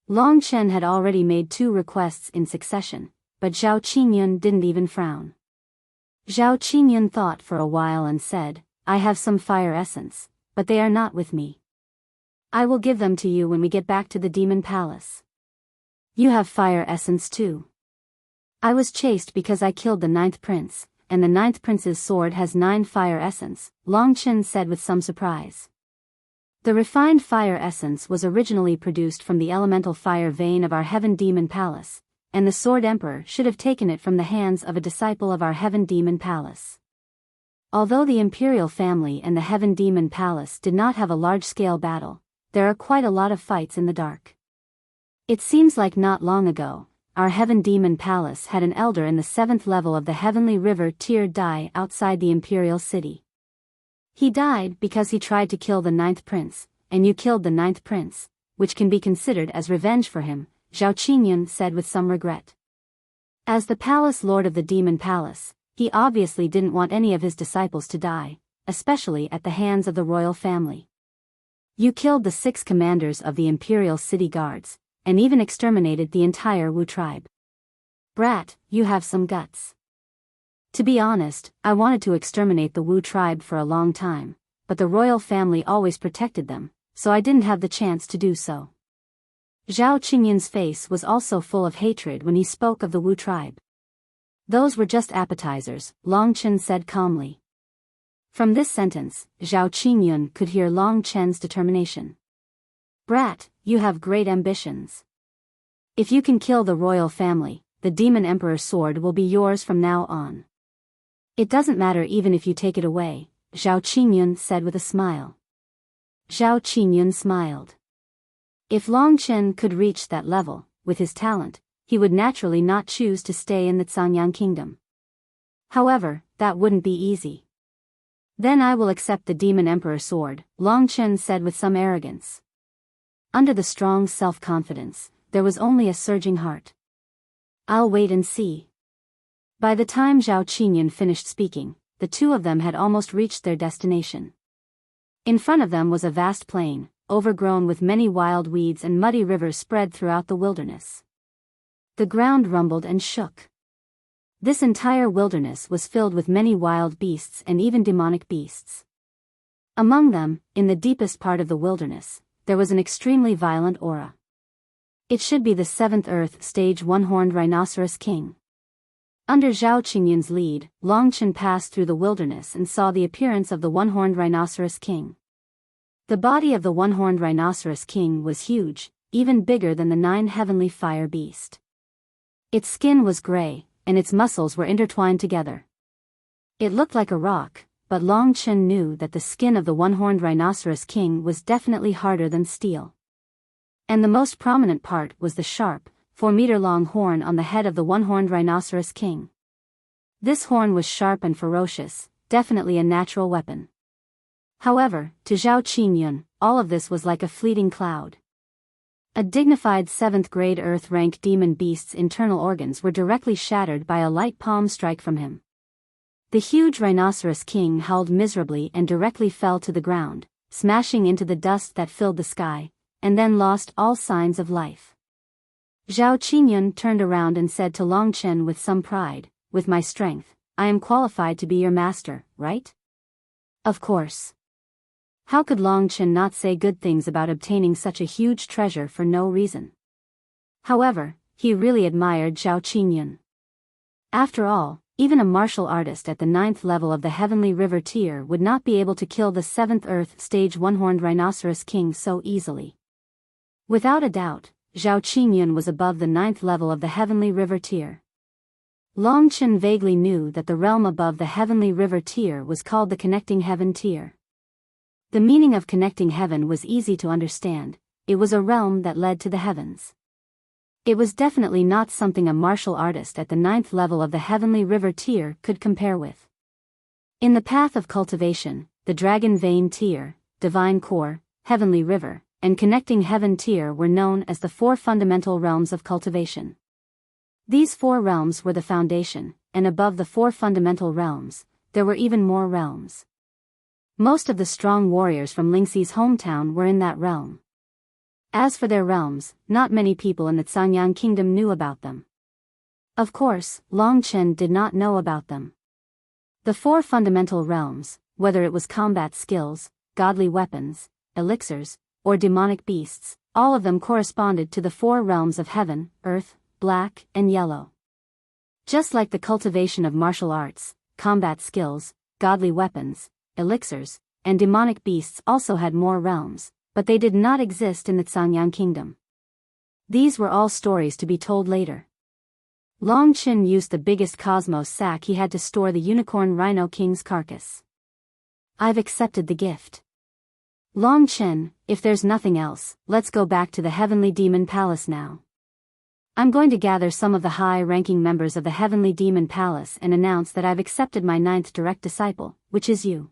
Long Chen had already made 2 requests in succession, but Zhao Qingyun didn't even frown. Zhao Qingyun thought for a while and said, I have some fire essence, but they are not with me. I will give them to you when we get back to the Demon Palace. You have fire essence too. I was chased because I killed the 9th prince, and the 9th prince's sword has 9 fire essence, Long Chen said with some surprise. The refined fire essence was originally produced from the elemental fire vein of our Heaven Demon Palace, and the Sword Emperor should have taken it from the hands of a disciple of our Heaven Demon Palace. Although the Imperial family and the Heaven Demon Palace did not have a large-scale battle, there are quite a lot of fights in the dark. It seems like not long ago, our Heaven Demon Palace had an elder in the 7th level of the Heavenly River tier die outside the Imperial City. He died because he tried to kill the 9th prince, and you killed the 9th prince, which can be considered as revenge for him, Zhao Qingyun said with some regret. As the palace lord of the Demon Palace, he obviously didn't want any of his disciples to die, especially at the hands of the royal family. You killed the 6 commanders of the imperial city guards, and even exterminated the entire Wu tribe. Brat, you have some guts. To be honest, I wanted to exterminate the Wu tribe for a long time, but the royal family always protected them, so I didn't have the chance to do so. Zhao Qingyun's face was also full of hatred when he spoke of the Wu tribe. Those were just appetizers, Long Chen said calmly. From this sentence, Zhao Qingyun could hear Long Chen's determination. Brat, you have great ambitions. If you can kill the royal family, the Demon Emperor's sword will be yours from now on. It doesn't matter even if you take it away, Zhao Qingyun said with a smile. Zhao Qingyun smiled. If Long Chen could reach that level, with his talent, he would naturally not choose to stay in the Zhangyang kingdom. However, that wouldn't be easy. Then I will accept the Demon Emperor's sword, Long Chen said with some arrogance. Under the strong self-confidence, there was only a surging heart. I'll wait and see. By the time Zhao Qingyun finished speaking, the two of them had almost reached their destination. In front of them was a vast plain, overgrown with many wild weeds and muddy rivers spread throughout the wilderness. The ground rumbled and shook. This entire wilderness was filled with many wild beasts and even demonic beasts. Among them, in the deepest part of the wilderness, there was an extremely violent aura. It should be the 7th Earth Stage One-Horned Rhinoceros King. Under Zhao Qingyun's lead, Long Chen passed through the wilderness and saw the appearance of the One-Horned Rhinoceros King. The body of the One-Horned Rhinoceros King was huge, even bigger than the 9 heavenly fire beast. Its skin was gray, and its muscles were intertwined together. It looked like a rock, but Long Chen knew that the skin of the One-Horned Rhinoceros King was definitely harder than steel. And the most prominent part was the sharp, 4-meter-long horn on the head of the One-Horned Rhinoceros King. This horn was sharp and ferocious, definitely a natural weapon. However, to Zhao Qingyun, all of this was like a fleeting cloud. A dignified 7th grade Earth-rank demon beast's internal organs were directly shattered by a light palm strike from him. The huge Rhinoceros King howled miserably and directly fell to the ground, smashing into the dust that filled the sky, and then lost all signs of life. Zhao Qingyun turned around and said to Long Chen with some pride, "With my strength, I am qualified to be your master, right?" Of course. How could Long Chen not say good things about obtaining such a huge treasure for no reason? However, he really admired Zhao Qingyun. After all, even a martial artist at the 9th level of the Heavenly River tier would not be able to kill the 7th Earth Stage One-Horned Rhinoceros King so easily. Without a doubt, Zhao Qingyun was above the 9th level of the Heavenly River tier. Long Chen vaguely knew that the realm above the Heavenly River tier was called the Connecting Heaven tier. The meaning of Connecting Heaven was easy to understand. It was a realm that led to the heavens. It was definitely not something a martial artist at the 9th level of the Heavenly River tier could compare with. In the path of cultivation, the Dragon Vein tier, Divine Core, Heavenly River, and Connecting Heaven tier were known as the 4 fundamental realms of cultivation. These 4 realms were the foundation, and above the 4 fundamental realms, there were even more realms. Most of the strong warriors from Lingxi's hometown were in that realm. As for their realms, not many people in the Zhangyang kingdom knew about them. Of course, Long Chen did not know about them. The 4 fundamental realms, whether it was combat skills, godly weapons, elixirs, or demonic beasts, all of them corresponded to the 4 realms of heaven, earth, black, and yellow. Just like the cultivation of martial arts, combat skills, godly weapons, elixirs, and demonic beasts also had more realms, but they did not exist in the Zhangyang kingdom. These were all stories to be told later. Long Chen used the biggest cosmos sack he had to store the Unicorn Rhino King's carcass. I've accepted the gift. Long Chen, if there's nothing else, let's go back to the Heavenly Demon Palace now. I'm going to gather some of the high-ranking members of the Heavenly Demon Palace and announce that I've accepted my 9th direct disciple, which is you.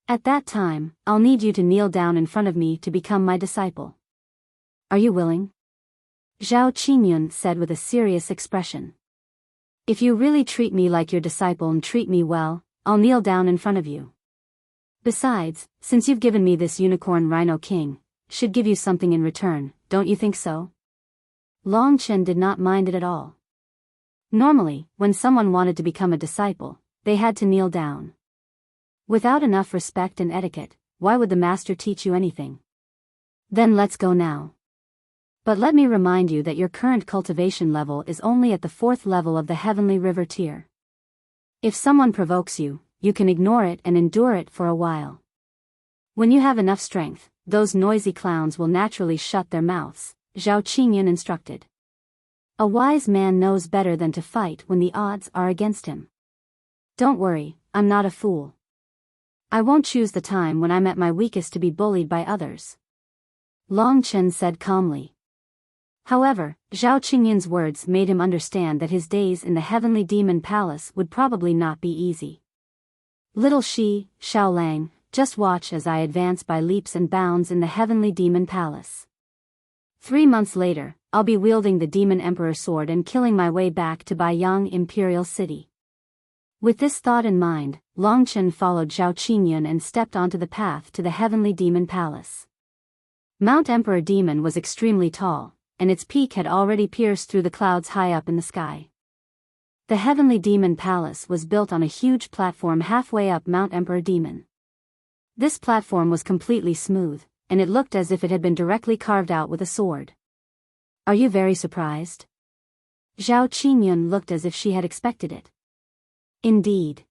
At that time, I'll need you to kneel down in front of me to become my disciple. Are you willing? Zhao Qingyun said with a serious expression. If you really treat me like your disciple and treat me well, I'll kneel down in front of you. Besides, since you've given me this unicorn rhino king, should give you something in return, don't you think so? Long Chen did not mind it at all. Normally, when someone wanted to become a disciple, they had to kneel down. Without enough respect and etiquette, why would the master teach you anything? Then let's go now. But let me remind you that your current cultivation level is only at the 4th level of the Heavenly River tier. If someone provokes you, you can ignore it and endure it for a while. When you have enough strength, those noisy clowns will naturally shut their mouths, Zhao Qingyun instructed. A wise man knows better than to fight when the odds are against him. Don't worry, I'm not a fool. I won't choose the time when I'm at my weakest to be bullied by others. Long Chen said calmly. However, Zhao Qingyun's words made him understand that his days in the Heavenly Demon Palace would probably not be easy. Little Xiao Lang, just watch as I advance by leaps and bounds in the Heavenly Demon Palace. 3 months later, I'll be wielding the Demon Emperor sword and killing my way back to Biyao Imperial City. With this thought in mind, Long Chen followed Zhao Qingyun and stepped onto the path to the Heavenly Demon Palace. Mount Emperor Demon was extremely tall, and its peak had already pierced through the clouds high up in the sky. The Heavenly Demon Palace was built on a huge platform halfway up Mount Emperor Demon. This platform was completely smooth, and it looked as if it had been directly carved out with a sword. Are you very surprised? Zhao Qingyun looked as if she had expected it. Indeed.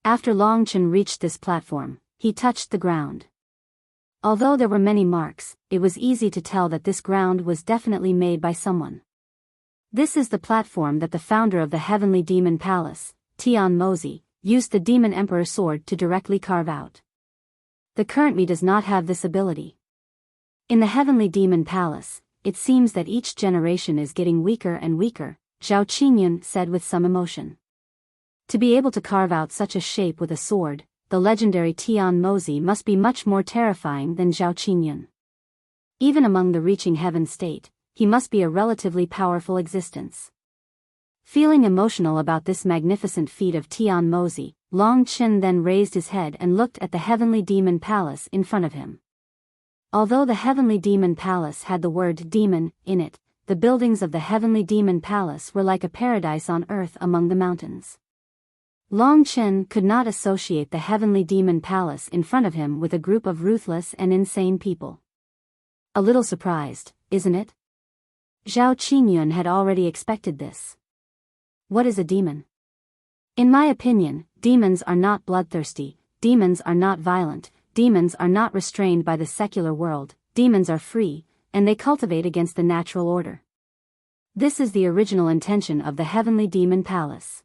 After Long Chen reached this platform, he touched the ground. Although there were many marks, it was easy to tell that this ground was definitely made by someone. This is the platform that the founder of the Heavenly Demon Palace, Tian Mozi, used the Demon Emperor sword to directly carve out. The current me does not have this ability. In the Heavenly Demon Palace, it seems that each generation is getting weaker and weaker, Zhao Qingyun said with some emotion. To be able to carve out such a shape with a sword, the legendary Tian Mozi must be much more terrifying than Zhao Qingyun. Even among the reaching heaven state, he must be a relatively powerful existence. Feeling emotional about this magnificent feat of Tian Mozi, Long Chen then raised his head and looked at the Heavenly Demon Palace in front of him. Although the Heavenly Demon Palace had the word demon in it, the buildings of the Heavenly Demon Palace were like a paradise on earth among the mountains. Long Chen could not associate the Heavenly Demon Palace in front of him with a group of ruthless and insane people. A little surprised, isn't it? Zhao Qingyun had already expected this. What is a demon? In my opinion, demons are not bloodthirsty, demons are not violent, demons are not restrained by the secular world, demons are free, and they cultivate against the natural order. This is the original intention of the Heavenly Demon Palace.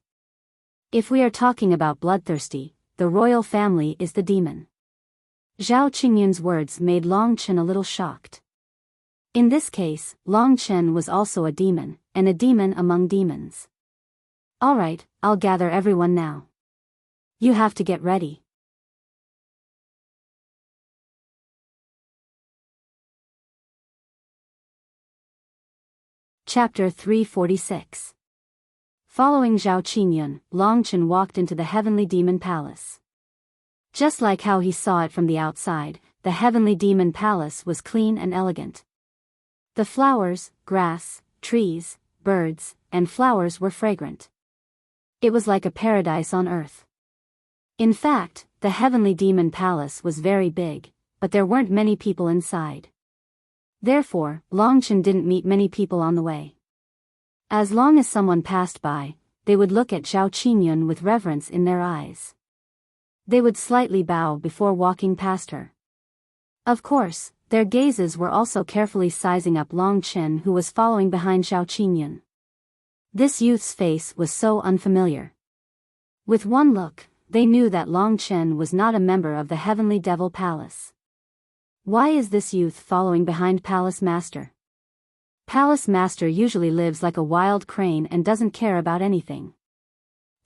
If we are talking about bloodthirsty, the royal family is the demon. Zhao Qingyun's words made Long Chen a little shocked. In this case, Long Chen was also a demon, and a demon among demons. Alright, I'll gather everyone now. You have to get ready. Chapter 346. Following Zhao Qingyun, Long Chen walked into the Heavenly Demon Palace. Just like how he saw it from the outside, the Heavenly Demon Palace was clean and elegant. The flowers, grass, trees, birds, and flowers were fragrant. It was like a paradise on earth. In fact, the Heavenly Demon Palace was very big, but there weren't many people inside. Therefore, Long Chen didn't meet many people on the way. As long as someone passed by, they would look at Zhao Qingyun with reverence in their eyes. They would slightly bow before walking past her. Of course, their gazes were also carefully sizing up Long Chen, who was following behind Zhao Qingyun. This youth's face was so unfamiliar. With one look, they knew that Long Chen was not a member of the Heavenly Devil Palace. Why is this youth following behind Palace Master? Palace Master usually lives like a wild crane and doesn't care about anything.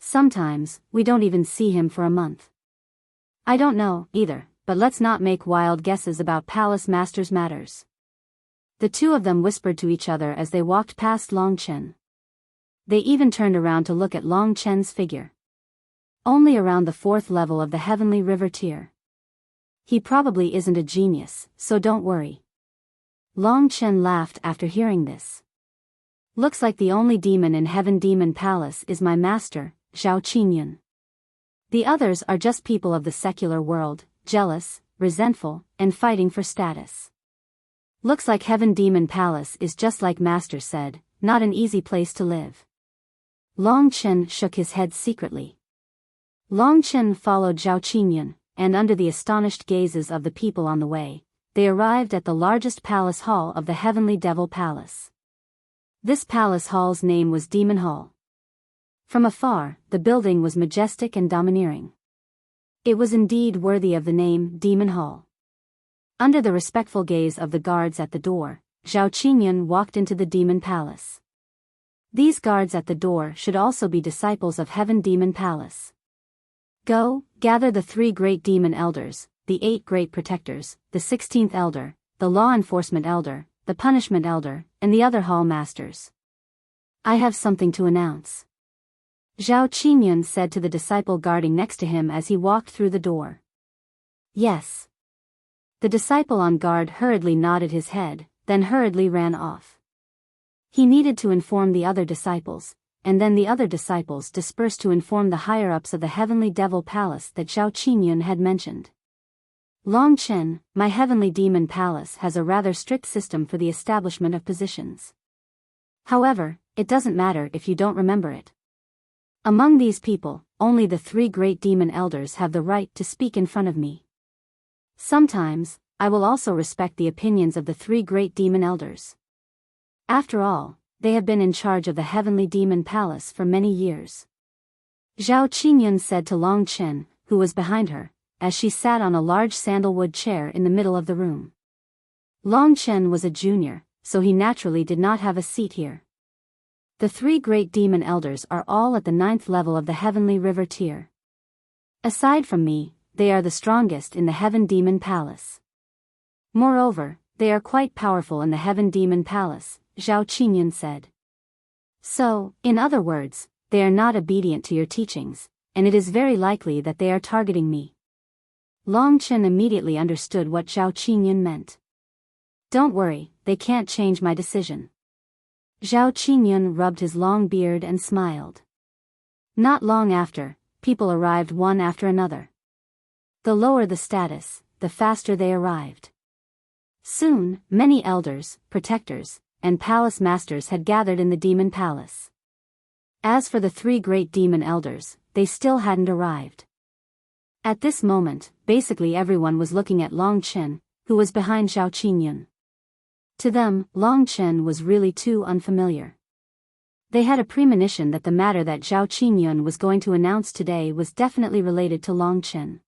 Sometimes, we don't even see him for a month. I don't know, either, but let's not make wild guesses about Palace Master's matters. The two of them whispered to each other as they walked past Long Chen. They even turned around to look at Long Chen's figure. Only around the 4th level of the Heavenly River tier. He probably isn't a genius, so don't worry. Long Chen laughed after hearing this. Looks like the only demon in Heaven Demon Palace is my master, Zhao Qingyun. The others are just people of the secular world, jealous, resentful, and fighting for status. Looks like Heaven Demon Palace is just like Master said, not an easy place to live. Long Chen shook his head secretly. Long Chen followed Zhao Qingyun, and under the astonished gazes of the people on the way, they arrived at the largest palace hall of the Heavenly Devil Palace. This palace hall's name was Demon Hall. From afar, the building was majestic and domineering. It was indeed worthy of the name Demon Hall. Under the respectful gaze of the guards at the door, Zhao Qingyun walked into the Demon Palace. These guards at the door should also be disciples of Heaven Demon Palace. Go, gather the 3 great demon elders, the 8 great protectors, the 16th elder, the law enforcement elder, the punishment elder, and the other hall masters. I have something to announce. Zhao Qingyun said to the disciple guarding next to him as he walked through the door. Yes. The disciple on guard hurriedly nodded his head, then hurriedly ran off. He needed to inform the other disciples, and then the other disciples dispersed to inform the higher-ups of the Heavenly Devil Palace that Zhao Qingyun had mentioned. Long Chen, my Heavenly Demon Palace has a rather strict system for the establishment of positions. However, it doesn't matter if you don't remember it. Among these people, only the 3 great demon elders have the right to speak in front of me. Sometimes, I will also respect the opinions of the 3 great demon elders. After all, they have been in charge of the Heavenly Demon Palace for many years. Zhao Qingyun said to Long Chen, who was behind her, as she sat on a large sandalwood chair in the middle of the room. Long Chen was a junior, so he naturally did not have a seat here. The 3 great demon elders are all at the 9th level of the Heavenly River tier. Aside from me, they are the strongest in the Heaven Demon Palace. Moreover, they are quite powerful in the Heaven Demon Palace, Zhao Qingyun said. So, in other words, they are not obedient to your teachings, and it is very likely that they are targeting me. Long Chen immediately understood what Zhao Qingyun meant. Don't worry, they can't change my decision. Zhao Qingyun rubbed his long beard and smiled. Not long after, people arrived one after another. The lower the status, the faster they arrived. Soon, many elders, protectors, and palace masters had gathered in the demon palace. As for the 3 great demon elders, they still hadn't arrived. At this moment, basically everyone was looking at Long Chen, who was behind Zhao Qingyun. To them, Long Chen was really too unfamiliar. They had a premonition that the matter that Zhao Qingyun was going to announce today was definitely related to Long Chen.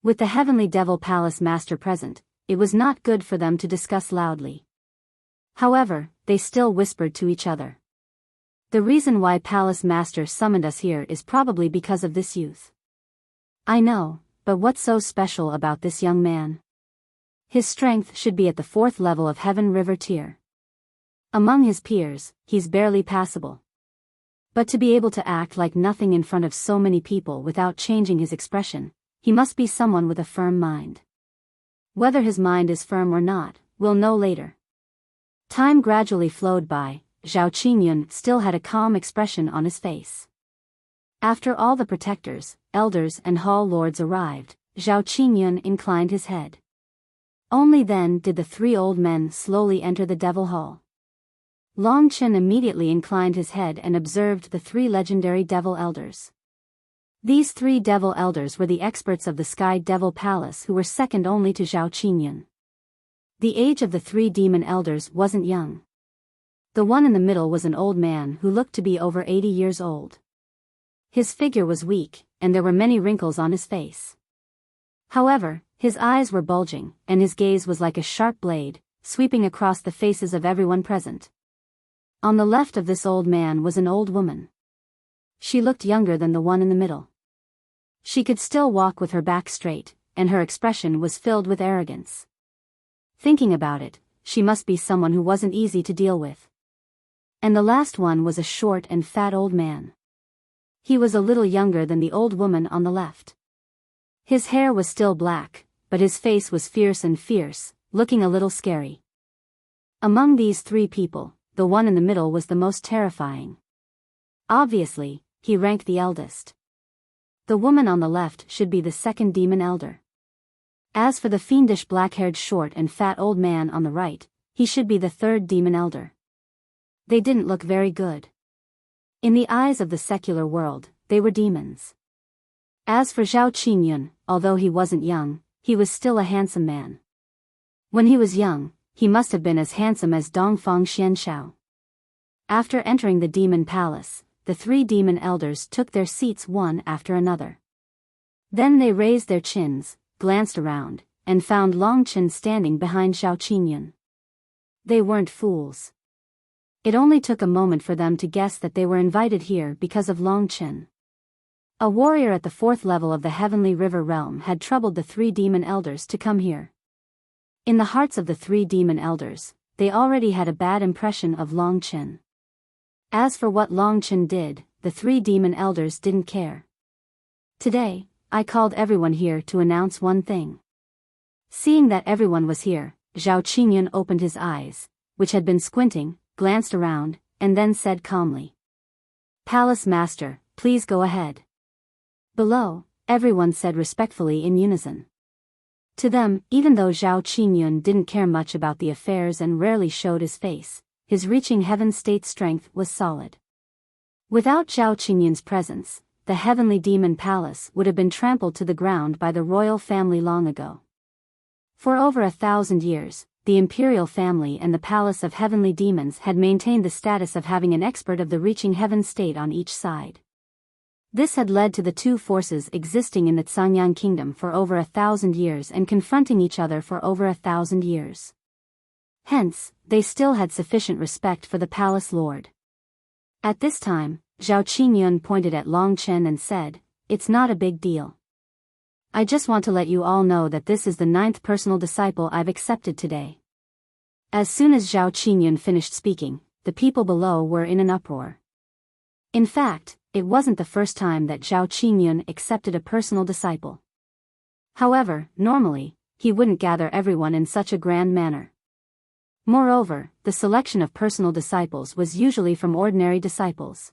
With the Heavenly Devil Palace Master present, it was not good for them to discuss loudly. However, they still whispered to each other. The reason why Palace Master summoned us here is probably because of this youth. I know, but what's so special about this young man? His strength should be at the 4th level of Heaven River tier. Among his peers, he's barely passable. But to be able to act like nothing in front of so many people without changing his expression, he must be someone with a firm mind. Whether his mind is firm or not, we'll know later. Time gradually flowed by. Zhao Qingyun still had a calm expression on his face. After all the protectors, elders and hall lords arrived, Zhao Qingyun inclined his head. Only then did the 3 old men slowly enter the Devil Hall. Long Chen immediately inclined his head and observed the 3 legendary Devil Elders. These 3 Devil Elders were the experts of the Sky Devil Palace who were second only to Zhao Qingyun. The age of the 3 Demon Elders wasn't young. The one in the middle was an old man who looked to be over 80 years old. His figure was weak, and there were many wrinkles on his face. However, his eyes were bulging, and his gaze was like a sharp blade, sweeping across the faces of everyone present. On the left of this old man was an old woman. She looked younger than the one in the middle. She could still walk with her back straight, and her expression was filled with arrogance. Thinking about it, she must be someone who wasn't easy to deal with. And the last one was a short and fat old man. He was a little younger than the old woman on the left. His hair was still black, but his face was fierce, looking a little scary. Among these three people, the one in the middle was the most terrifying. Obviously, he ranked the eldest. The woman on the left should be the second demon elder. As for the fiendish black-haired short and fat old man on the right, he should be the third demon elder. They didn't look very good. In the eyes of the secular world, they were demons. As for Zhao Qingyun, although he wasn't young, he was still a handsome man. When he was young, he must have been as handsome as Dongfang Xianshao. After entering the demon palace, the three demon elders took their seats one after another. Then they raised their chins, glanced around, and found Long Chen standing behind Zhao Qingyun. They weren't fools. It only took a moment for them to guess that they were invited here because of Long Chen. A warrior at the fourth level of the Heavenly River Realm had troubled the three demon elders to come here. In the hearts of the three demon elders, they already had a bad impression of Long Chen. As for what Long Chen did, the three demon elders didn't care. Today, I called everyone here to announce one thing. Seeing that everyone was here, Zhao Qingyun opened his eyes, which had been squinting, glanced around, and then said calmly. "Palace Master, please go ahead." Below, everyone said respectfully in unison. To them, even though Zhao Qingyun didn't care much about the affairs and rarely showed his face, his reaching heaven state strength was solid. Without Zhao Qingyun's presence, the Heavenly Demon Palace would have been trampled to the ground by the royal family long ago. For over 1,000 years, the imperial family and the Palace of Heavenly Demons had maintained the status of having an expert of the reaching heaven state on each side. This had led to the two forces existing in the Cangyang Kingdom for over 1,000 years and confronting each other for over 1,000 years. Hence, they still had sufficient respect for the palace lord. At this time, Zhao Qingyun pointed at Long Chen and said, "It's not a big deal. I just want to let you all know that this is the 9th personal disciple I've accepted today." As soon as Zhao Qingyun finished speaking, the people below were in an uproar. In fact, it wasn't the first time that Zhao Qingyun accepted a personal disciple. However, normally, he wouldn't gather everyone in such a grand manner. Moreover, the selection of personal disciples was usually from ordinary disciples.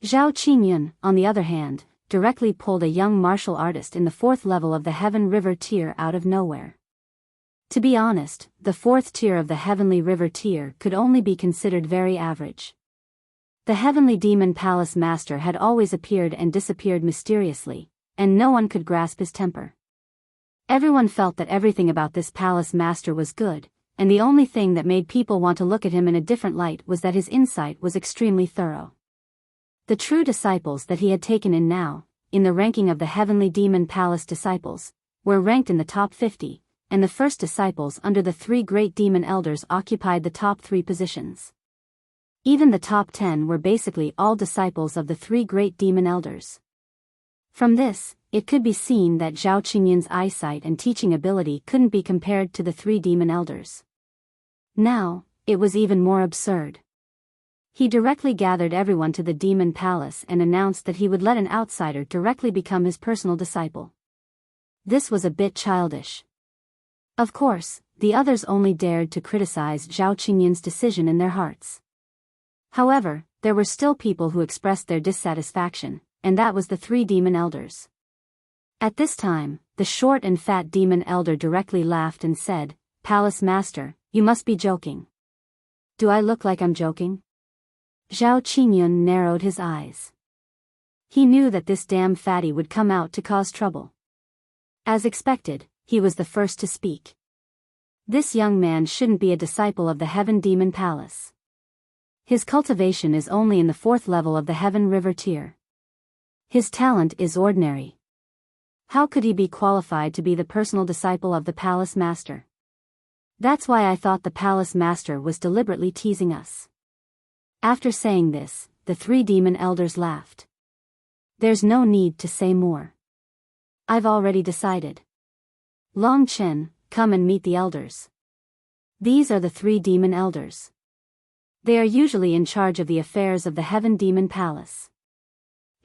Zhao Qingyun, on the other hand, directly pulled a young martial artist in the 4th level of the Heaven River tier out of nowhere. To be honest, the 4th tier of the Heavenly River tier could only be considered very average. The Heavenly Demon Palace Master had always appeared and disappeared mysteriously, and no one could grasp his temper. Everyone felt that everything about this Palace Master was good, and the only thing that made people want to look at him in a different light was that his insight was extremely thorough. The true disciples that he had taken in now, in the ranking of the Heavenly Demon Palace disciples, were ranked in the top 50, and the first disciples under the 3 great demon elders occupied the top 3 positions. Even the top 10 were basically all disciples of the 3 great demon elders. From this, it could be seen that Zhao Qingyun's eyesight and teaching ability couldn't be compared to the 3 demon elders. Now, it was even more absurd. He directly gathered everyone to the demon palace and announced that he would let an outsider directly become his personal disciple. This was a bit childish. Of course, the others only dared to criticize Zhao Qingyun's decision in their hearts. However, there were still people who expressed their dissatisfaction, and that was the 3 demon elders. At this time, the short and fat demon elder directly laughed and said, "Palace Master, you must be joking." "Do I look like I'm joking?" Zhao Qingyun narrowed his eyes. He knew that this damn fatty would come out to cause trouble. As expected, he was the first to speak. This young man shouldn't be a disciple of the Heaven Demon Palace. His cultivation is only in the 4th level of the Heaven River tier. His talent is ordinary. How could he be qualified to be the personal disciple of the Palace Master? That's why I thought the Palace Master was deliberately teasing us. After saying this, the 3 demon elders laughed. There's no need to say more. I've already decided. Long Chen, come and meet the elders. These are the 3 demon elders. They are usually in charge of the affairs of the Heaven Demon Palace.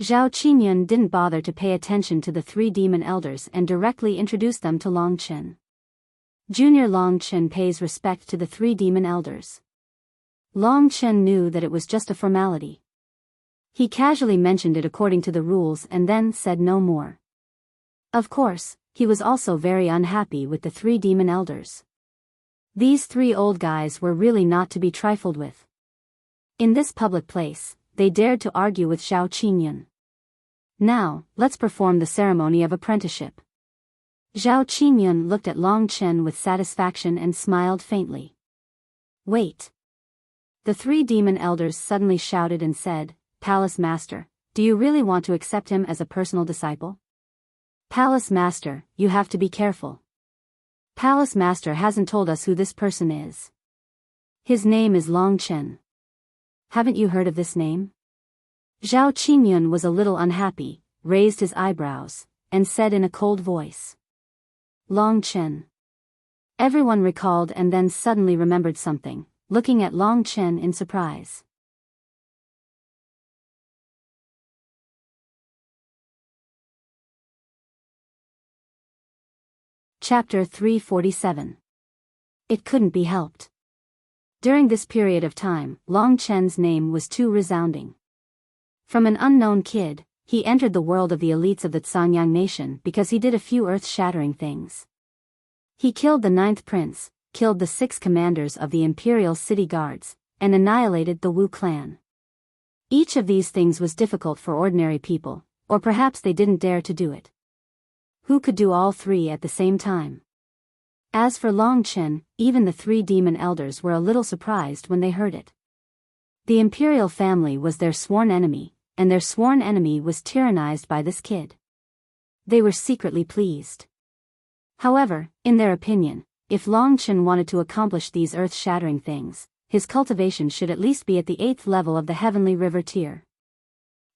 Zhao Qingyun didn't bother to pay attention to the three demon elders and directly introduced them to Long Chen. Junior Long Chen pays respect to the three demon elders. Long Chen knew that it was just a formality. He casually mentioned it according to the rules and then said no more. Of course, he was also very unhappy with the three demon elders. These three old guys were really not to be trifled with. In this public place, they dared to argue with Zhao Qingyun. Now, let's perform the ceremony of apprenticeship. Zhao Qingyun looked at Long Chen with satisfaction and smiled faintly. Wait. The three demon elders suddenly shouted and said, Palace Master, do you really want to accept him as a personal disciple? Palace Master, you have to be careful. Palace Master hasn't told us who this person is. His name is Long Chen. Haven't you heard of this name? Zhao Qingyun was a little unhappy, raised his eyebrows, and said in a cold voice. Long Chen. Everyone recalled and then suddenly remembered something, looking at Long Chen in surprise. Chapter 347. It couldn't be helped. During this period of time, Long Chen's name was too resounding. From an unknown kid, he entered the world of the elites of the Zhangyang nation because he did a few earth-shattering things. He killed the 9th prince, killed the 6 commanders of the imperial city guards, and annihilated the Wu clan. Each of these things was difficult for ordinary people, or perhaps they didn't dare to do it. Who could do all three at the same time? As for Long Chen, even the three demon elders were a little surprised when they heard it. The imperial family was their sworn enemy, and their sworn enemy was tyrannized by this kid. They were secretly pleased. However, in their opinion, if Long Chen wanted to accomplish these earth-shattering things, his cultivation should at least be at the 8th level of the Heavenly River tier.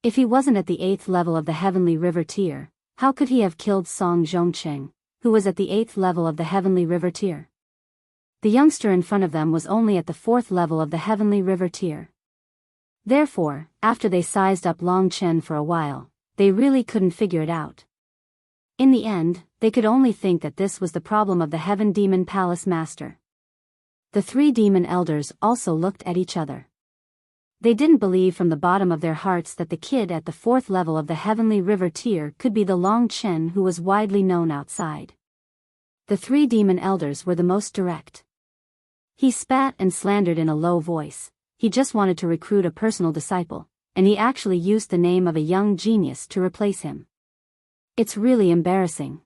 If he wasn't at the 8th level of the Heavenly River tier, how could he have killed Song Zhongcheng, who was at the 8th level of the Heavenly River tier? The youngster in front of them was only at the 4th level of the Heavenly River tier. Therefore, after they sized up Long Chen for a while, they really couldn't figure it out. In the end, they could only think that this was the problem of the Heaven Demon Palace Master. The three demon elders also looked at each other. They didn't believe from the bottom of their hearts that the kid at the 4th level of the Heavenly River tier could be the Long Chen who was widely known outside. The three demon elders were the most direct. He spat and slandered in a low voice. He just wanted to recruit a personal disciple, and he actually used the name of a young genius to replace him. It's really embarrassing.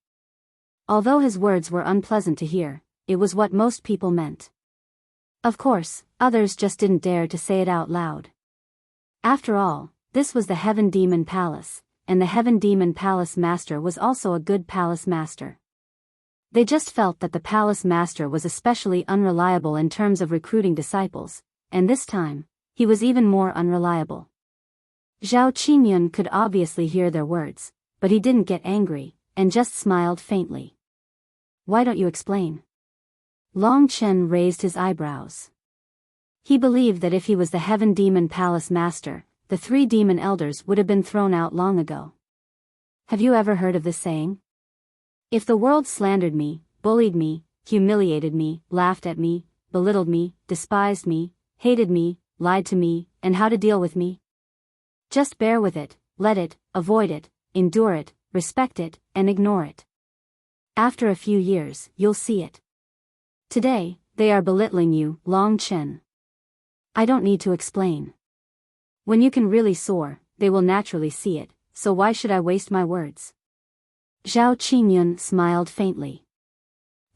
Although his words were unpleasant to hear, it was what most people meant. Of course, others just didn't dare to say it out loud. After all, this was the Heaven Demon Palace, and the Heaven Demon Palace Master was also a good palace master. They just felt that the palace master was especially unreliable in terms of recruiting disciples, and this time, he was even more unreliable. Zhao Qingyun could obviously hear their words, but he didn't get angry, and just smiled faintly. Why don't you explain? Long Chen raised his eyebrows. He believed that if he was the Heaven Demon Palace Master, the three demon elders would have been thrown out long ago. Have you ever heard of this saying? If the world slandered me, bullied me, humiliated me, laughed at me, belittled me, despised me, hated me, lied to me, and how to deal with me? Just bear with it, let it, avoid it, endure it, respect it, and ignore it. After a few years, you'll see it. Today, they are belittling you, Long Chen. I don't need to explain. When you can really soar, they will naturally see it, so why should I waste my words? Zhao Qingyun smiled faintly.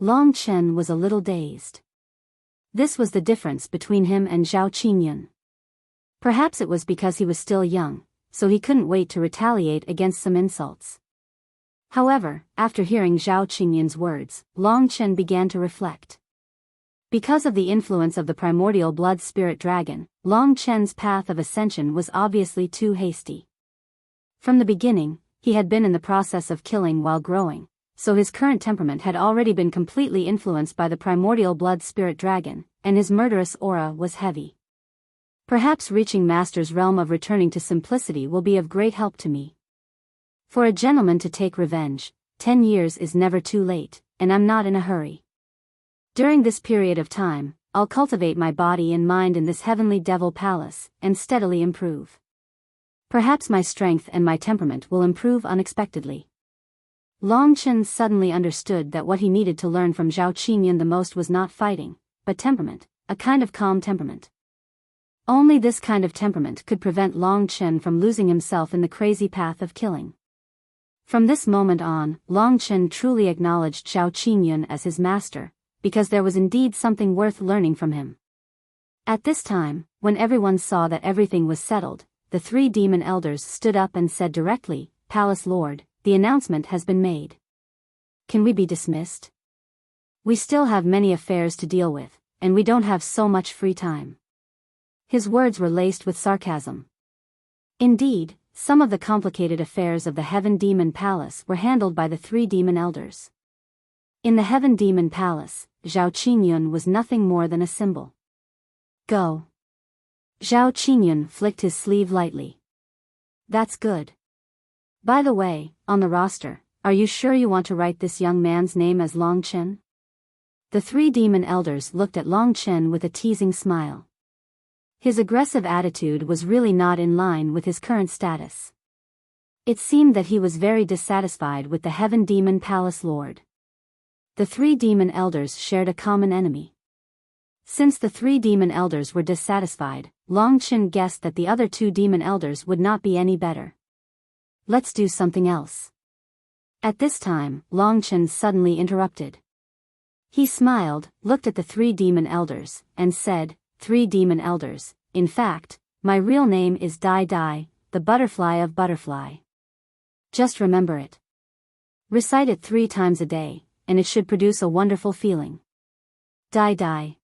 Long Chen was a little dazed. This was the difference between him and Zhao Qingyun. Perhaps it was because he was still young, so he couldn't wait to retaliate against some insults. However, after hearing Zhao Qingyun's words, Long Chen began to reflect. Because of the influence of the primordial blood spirit dragon, Long Chen's path of ascension was obviously too hasty. From the beginning, he had been in the process of killing while growing, so his current temperament had already been completely influenced by the primordial blood spirit dragon, and his murderous aura was heavy. Perhaps reaching Master's realm of returning to simplicity will be of great help to me. For a gentleman to take revenge, 10 years is never too late, and I'm not in a hurry. During this period of time, I'll cultivate my body and mind in this heavenly devil palace, and steadily improve. Perhaps my strength and my temperament will improve unexpectedly. Long Chen suddenly understood that what he needed to learn from Zhao Qingyun the most was not fighting, but temperament, a kind of calm temperament. Only this kind of temperament could prevent Long Chen from losing himself in the crazy path of killing. From this moment on, Long Chen truly acknowledged Zhao Qingyun as his master, because there was indeed something worth learning from him. At this time, when everyone saw that everything was settled, the 3 demon elders stood up and said directly, "Palace Lord, the announcement has been made. Can we be dismissed? We still have many affairs to deal with, and we don't have so much free time." His words were laced with sarcasm. Indeed, some of the complicated affairs of the Heaven Demon Palace were handled by the 3 demon elders. In the Heaven Demon Palace, Zhao Qingyun was nothing more than a symbol. Go. Zhao Qingyun flicked his sleeve lightly. That's good. By the way, on the roster, are you sure you want to write this young man's name as Long Chen? The 3 demon elders looked at Long Chen with a teasing smile. His aggressive attitude was really not in line with his current status. It seemed that he was very dissatisfied with the Heaven Demon Palace Lord. The 3 demon elders shared a common enemy. Since the 3 demon elders were dissatisfied, Long Chen guessed that the other 2 demon elders would not be any better. Let's do something else. At this time, Long Chen suddenly interrupted. He smiled, looked at the 3 demon elders, and said, 3 demon elders, in fact, my real name is Dai Dai, the butterfly of butterfly. Just remember it. Recite it 3 times a day, and it should produce a wonderful feeling. Dai Dai.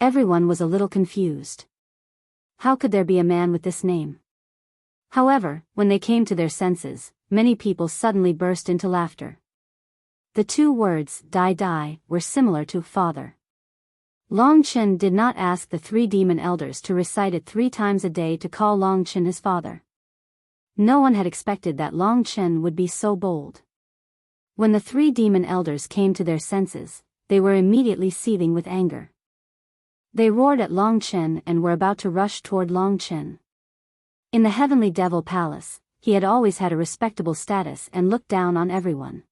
Everyone was a little confused. How could there be a man with this name? However, when they came to their senses, many people suddenly burst into laughter. The 2 words, Dai Dai, were similar to father. Long Chen did not ask the 3 demon elders to recite it 3 times a day to call Long Chen his father. No one had expected that Long Chen would be so bold. When the 3 demon elders came to their senses, they were immediately seething with anger. They roared at Long Chen and were about to rush toward Long Chen. In the Heavenly Devil Palace, he had always had a respectable status and looked down on everyone.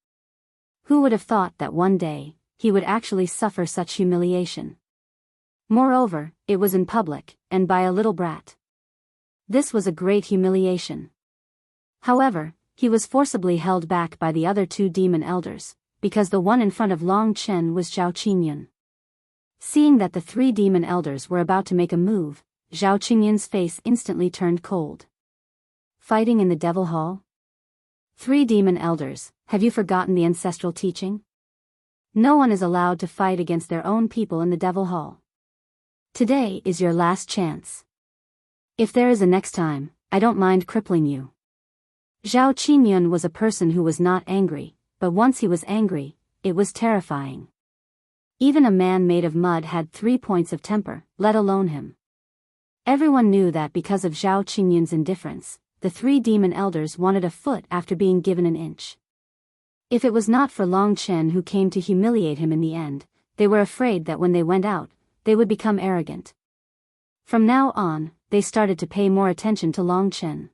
Who would have thought that one day, he would actually suffer such humiliation? Moreover, it was in public, and by a little brat. This was a great humiliation. However, he was forcibly held back by the other 2 demon elders, because the one in front of Long Chen was Zhao Qingyun. Seeing that the 3 demon elders were about to make a move, Zhao Qingyun's face instantly turned cold. Fighting in the Devil Hall? 3 demon elders, have you forgotten the ancestral teaching? No one is allowed to fight against their own people in the Devil Hall. Today is your last chance. If there is a next time, I don't mind crippling you. Zhao Qingyun was a person who was not angry, but once he was angry, it was terrifying. Even a man made of mud had 3 points of temper, let alone him. Everyone knew that because of Zhao Qingyun's indifference, the 3 demon elders wanted a foot after being given an inch. If it was not for Long Chen who came to humiliate him in the end, they were afraid that when they went out, they would become arrogant. From now on, they started to pay more attention to Long Chen.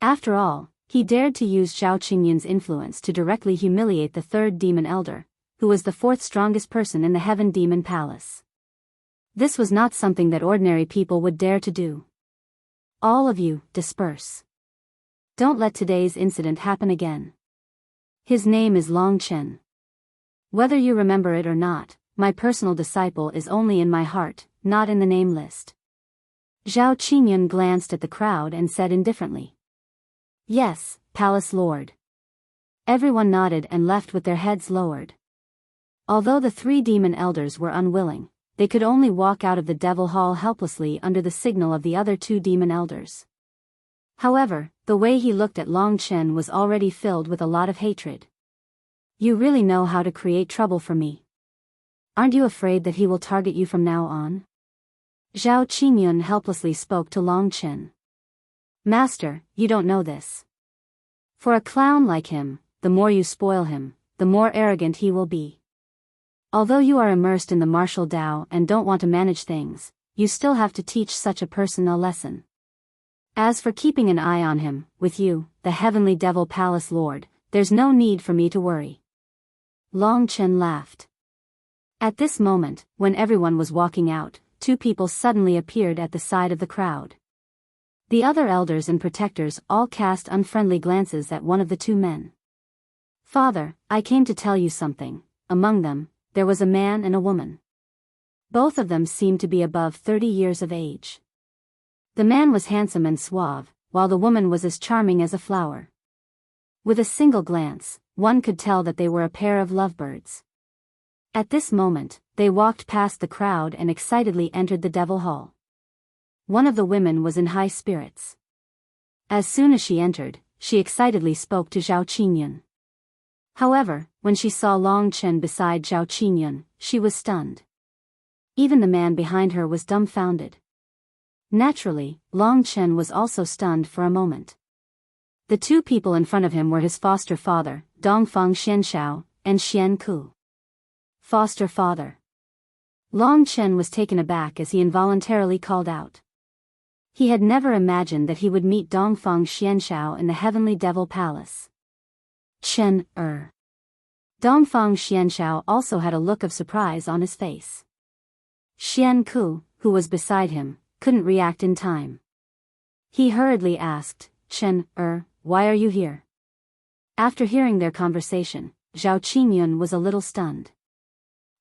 After all, he dared to use Zhao Qingyun's influence to directly humiliate the 3rd demon elder, who was the 4th strongest person in the Heaven Demon Palace. This was not something that ordinary people would dare to do. All of you, disperse. Don't let today's incident happen again. His name is Long Chen. Whether you remember it or not, my personal disciple is only in my heart, not in the name list. Zhao Qingyun glanced at the crowd and said indifferently. Yes, Palace Lord. Everyone nodded and left with their heads lowered. Although the 3 demon elders were unwilling, they could only walk out of the Devil Hall helplessly under the signal of the other 2 demon elders. However, the way he looked at Long Chen was already filled with a lot of hatred. You really know how to create trouble for me. Aren't you afraid that he will target you from now on? Zhao Qingyun helplessly spoke to Long Chen. Master, you don't know this. For a clown like him, the more you spoil him, the more arrogant he will be. Although you are immersed in the martial Tao and don't want to manage things, you still have to teach such a person a lesson. As for keeping an eye on him, with you, the Heavenly Devil Palace Lord, there's no need for me to worry. Long Chen laughed. At this moment, when everyone was walking out, two people suddenly appeared at the side of the crowd. The other elders and protectors all cast unfriendly glances at one of the two men. Father, I came to tell you something. Among them, there was a man and a woman. Both of them seemed to be above 30 years of age. The man was handsome and suave, while the woman was as charming as a flower. With a single glance, one could tell that they were a pair of lovebirds. At this moment, they walked past the crowd and excitedly entered the Devil Hall. One of the women was in high spirits. As soon as she entered, she excitedly spoke to Zhao Qingyun. However, when she saw Long Chen beside Zhao Qingyun, she was stunned. Even the man behind her was dumbfounded. Naturally, Long Chen was also stunned for a moment. The two people in front of him were his foster father, Dongfang Xianshao, and Xian Ku. Foster father. Long Chen was taken aback as he involuntarily called out. He had never imagined that he would meet Dongfang Xianshao in the Heavenly Devil Palace. Dongfang Xianshao also had a look of surprise on his face. Xian Ku, who was beside him, couldn't react in time. He hurriedly asked, why are you here? After hearing their conversation, Zhao Qingyun was a little stunned.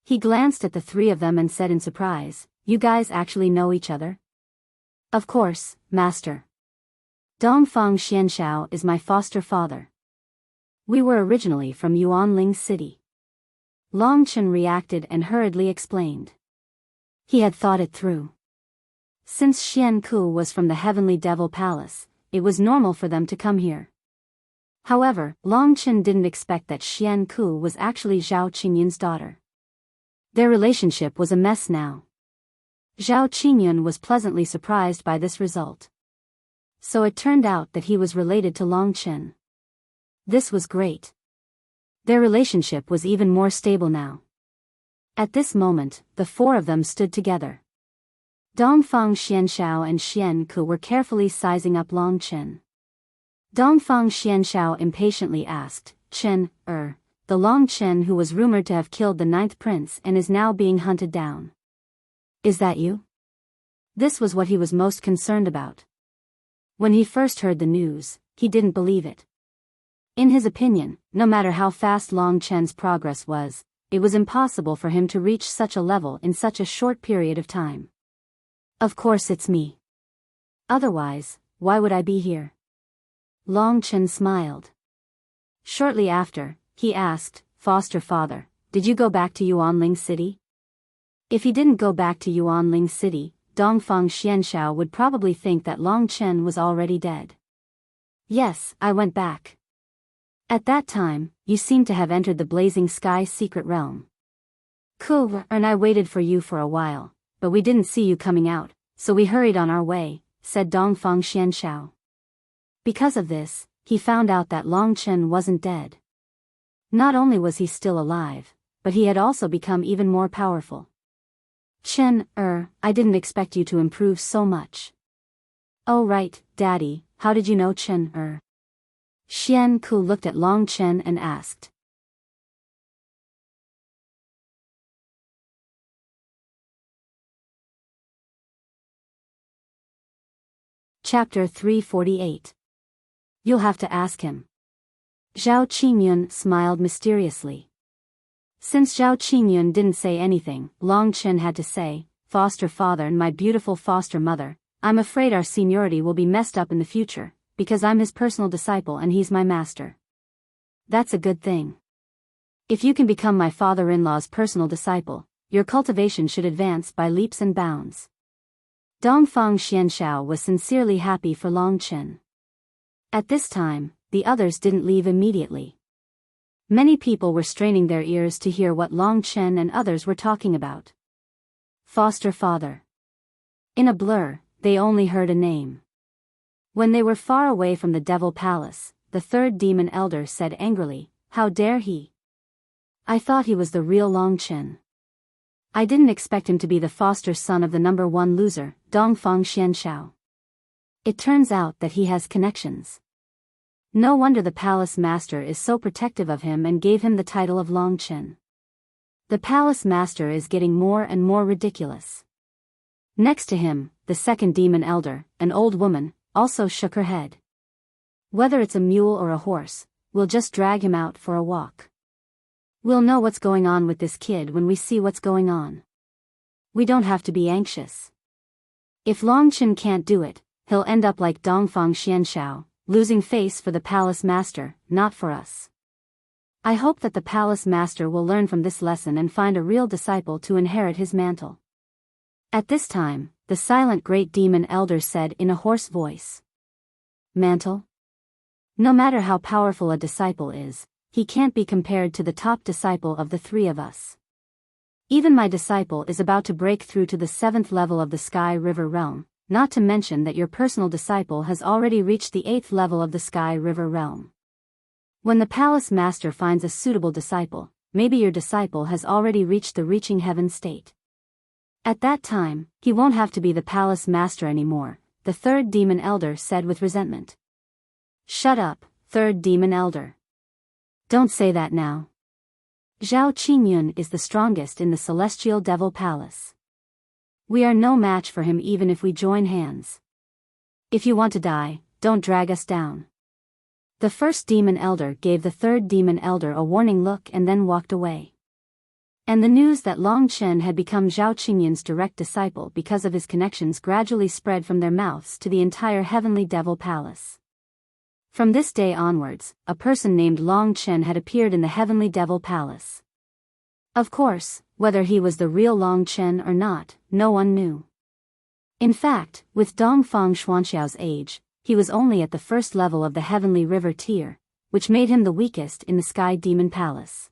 He glanced at the three of them and said in surprise, you guys actually know each other? Of course, master. Dongfang Xianshao is my foster father. We were originally from Yuanling City. Long Chen reacted and hurriedly explained. He had thought it through. Since Xian Ku was from the Heavenly Devil Palace, it was normal for them to come here. However, Long Chen didn't expect that Xian Ku was actually Zhao Qingyun's daughter. Their relationship was a mess now. Zhao Qingyun was pleasantly surprised by this result. So it turned out that he was related to Long Chen. This was great. Their relationship was even more stable now. At this moment, the four of them stood together. Dongfang Xianshao and Xian Ku were carefully sizing up Long Chen. Dongfang Xianshao impatiently asked, the Long Chen who was rumored to have killed the 9th prince and is now being hunted down. Is that you? This was what he was most concerned about. When he first heard the news, he didn't believe it. In his opinion, no matter how fast Long Chen's progress was, it was impossible for him to reach such a level in such a short period of time. Of course it's me. Otherwise, why would I be here? Long Chen smiled. Shortly after, he asked, foster father, did you go back to Yuanling City? If he didn't go back to Yuanling City, Dongfang Xianshao would probably think that Long Chen was already dead. Yes, I went back. At that time, you seemed to have entered the Blazing Sky secret realm. Ku and I waited for you for a while, but we didn't see you coming out, so we hurried on our way, said Dongfang Xianshao. Because of this, he found out that Long Chen wasn't dead. Not only was he still alive, but he had also become even more powerful. I didn't expect you to improve so much. Oh right, Daddy, how did you know Xian Ku looked at Long Chen and asked. Chapter 348. You'll have to ask him. Zhao Qingyun smiled mysteriously. Since Zhao Qingyun didn't say anything, Long Chen had to say, foster father and my beautiful foster mother, I'm afraid our seniority will be messed up in the future, because I'm his personal disciple and he's my master. That's a good thing. If you can become my father-in-law's personal disciple, your cultivation should advance by leaps and bounds. Dongfang Xianshao was sincerely happy for Long Chen. At this time, the others didn't leave immediately. Many people were straining their ears to hear what Long Chen and others were talking about. Foster father. In a blur, they only heard a name. When they were far away from the Devil Palace, the third demon elder said angrily, "How dare he? I thought he was the real Longchen. I didn't expect him to be the foster son of the number one loser, Dongfang Xianshao. It turns out that he has connections. No wonder the palace master is so protective of him and gave him the title of Longchen. The palace master is getting more and more ridiculous." Next to him, the second demon elder, an old woman, also shook her head. "Whether it's a mule or a horse, we'll just drag him out for a walk. We'll know what's going on with this kid when we see what's going on. We don't have to be anxious. If Longchen can't do it, he'll end up like Dongfang Xianshao, losing face for the palace master, not for us. I hope that the palace master will learn from this lesson and find a real disciple to inherit his mantle." At this time, the silent great demon elder said in a hoarse voice. "Mantle? No matter how powerful a disciple is, he can't be compared to the top disciple of the three of us. Even my disciple is about to break through to the 7th level of the Sky River Realm, not to mention that your personal disciple has already reached the 8th level of the Sky River Realm. When the palace master finds a suitable disciple, maybe your disciple has already reached the reaching heaven state. At that time, he won't have to be the palace master anymore," the third demon elder said with resentment. "Shut up, third demon elder. Don't say that now. Zhao Qingyun is the strongest in the Celestial Devil Palace. We are no match for him even if we join hands. If you want to die, don't drag us down." The first demon elder gave the third demon elder a warning look and then walked away. And the news that Longchen had become Zhao Qingyun's direct disciple because of his connections gradually spread from their mouths to the entire Heavenly Devil Palace. From this day onwards, a person named Longchen had appeared in the Heavenly Devil Palace. Of course, whether he was the real Longchen or not, no one knew. In fact, with Dongfang Xuanxiao's age, he was only at the first level of the Heavenly River tier, which made him the weakest in the Sky Demon Palace.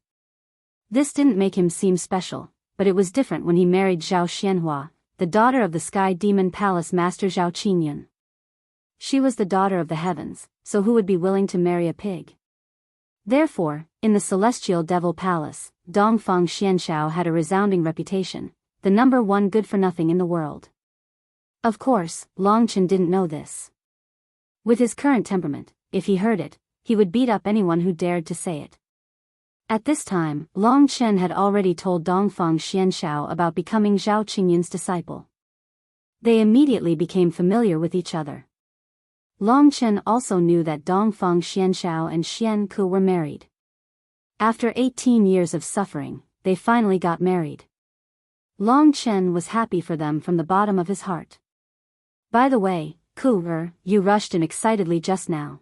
This didn't make him seem special, but it was different when he married Zhao Xianhua, the daughter of the Sky Demon Palace Master Zhao Qingyun. She was the daughter of the heavens, so who would be willing to marry a pig? Therefore, in the Celestial Devil Palace, Dongfang Xianshao had a resounding reputation, the number one good-for-nothing in the world. Of course, Longchen didn't know this. With his current temperament, if he heard it, he would beat up anyone who dared to say it. At this time, Longchen had already told Dongfang Xianshao about becoming Zhao Qingyun's disciple. They immediately became familiar with each other. Longchen also knew that Dongfang Xianshao and Xian Ku were married. After 18 years of suffering, they finally got married. Longchen was happy for them from the bottom of his heart. "By the way, Ku, you rushed in excitedly just now.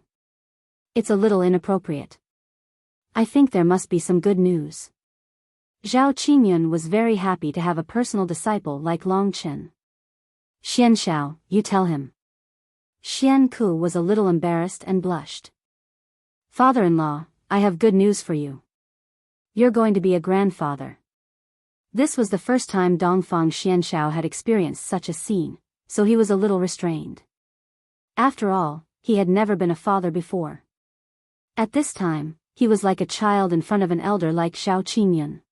It's a little inappropriate. I think there must be some good news." Zhao Qingyun was very happy to have a personal disciple like Longchen. "Xianshao, you tell him." Xian Ku was a little embarrassed and blushed. "Father-in-law, I have good news for you. You're going to be a grandfather." This was the first time Dongfang Xianshao had experienced such a scene, so he was a little restrained. After all, he had never been a father before. At this time, he was like a child in front of an elder like Zhao Qingyun.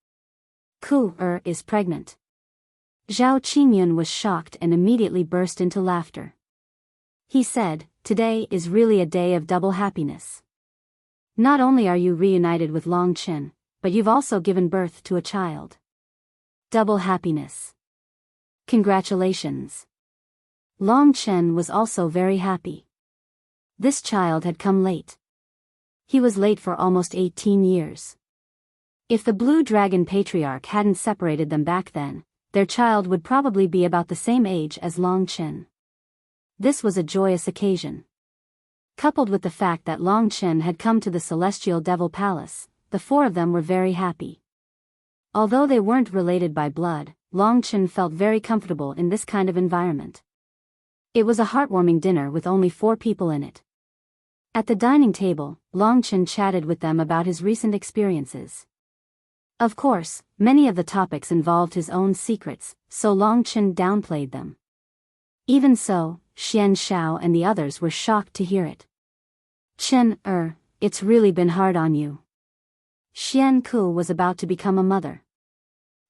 "Ku is pregnant." Zhao Qingyun was shocked and immediately burst into laughter. He said, "Today is really a day of double happiness. Not only are you reunited with Longchen, but you've also given birth to a child. Double happiness. Congratulations." Longchen was also very happy. This child had come late. He was late for almost 18 years. If the Blue Dragon Patriarch hadn't separated them back then, their child would probably be about the same age as Longchen. This was a joyous occasion. Coupled with the fact that Longchen had come to the Celestial Devil Palace, the four of them were very happy. Although they weren't related by blood, Longchen felt very comfortable in this kind of environment. It was a heartwarming dinner with only 4 people in it. At the dining table, Longchen chatted with them about his recent experiences. Of course, many of the topics involved his own secrets, so Longchen downplayed them. Even so, Xian Xiao and the others were shocked to hear it. Chen, it's really been hard on you. Xian Ku was about to become a mother.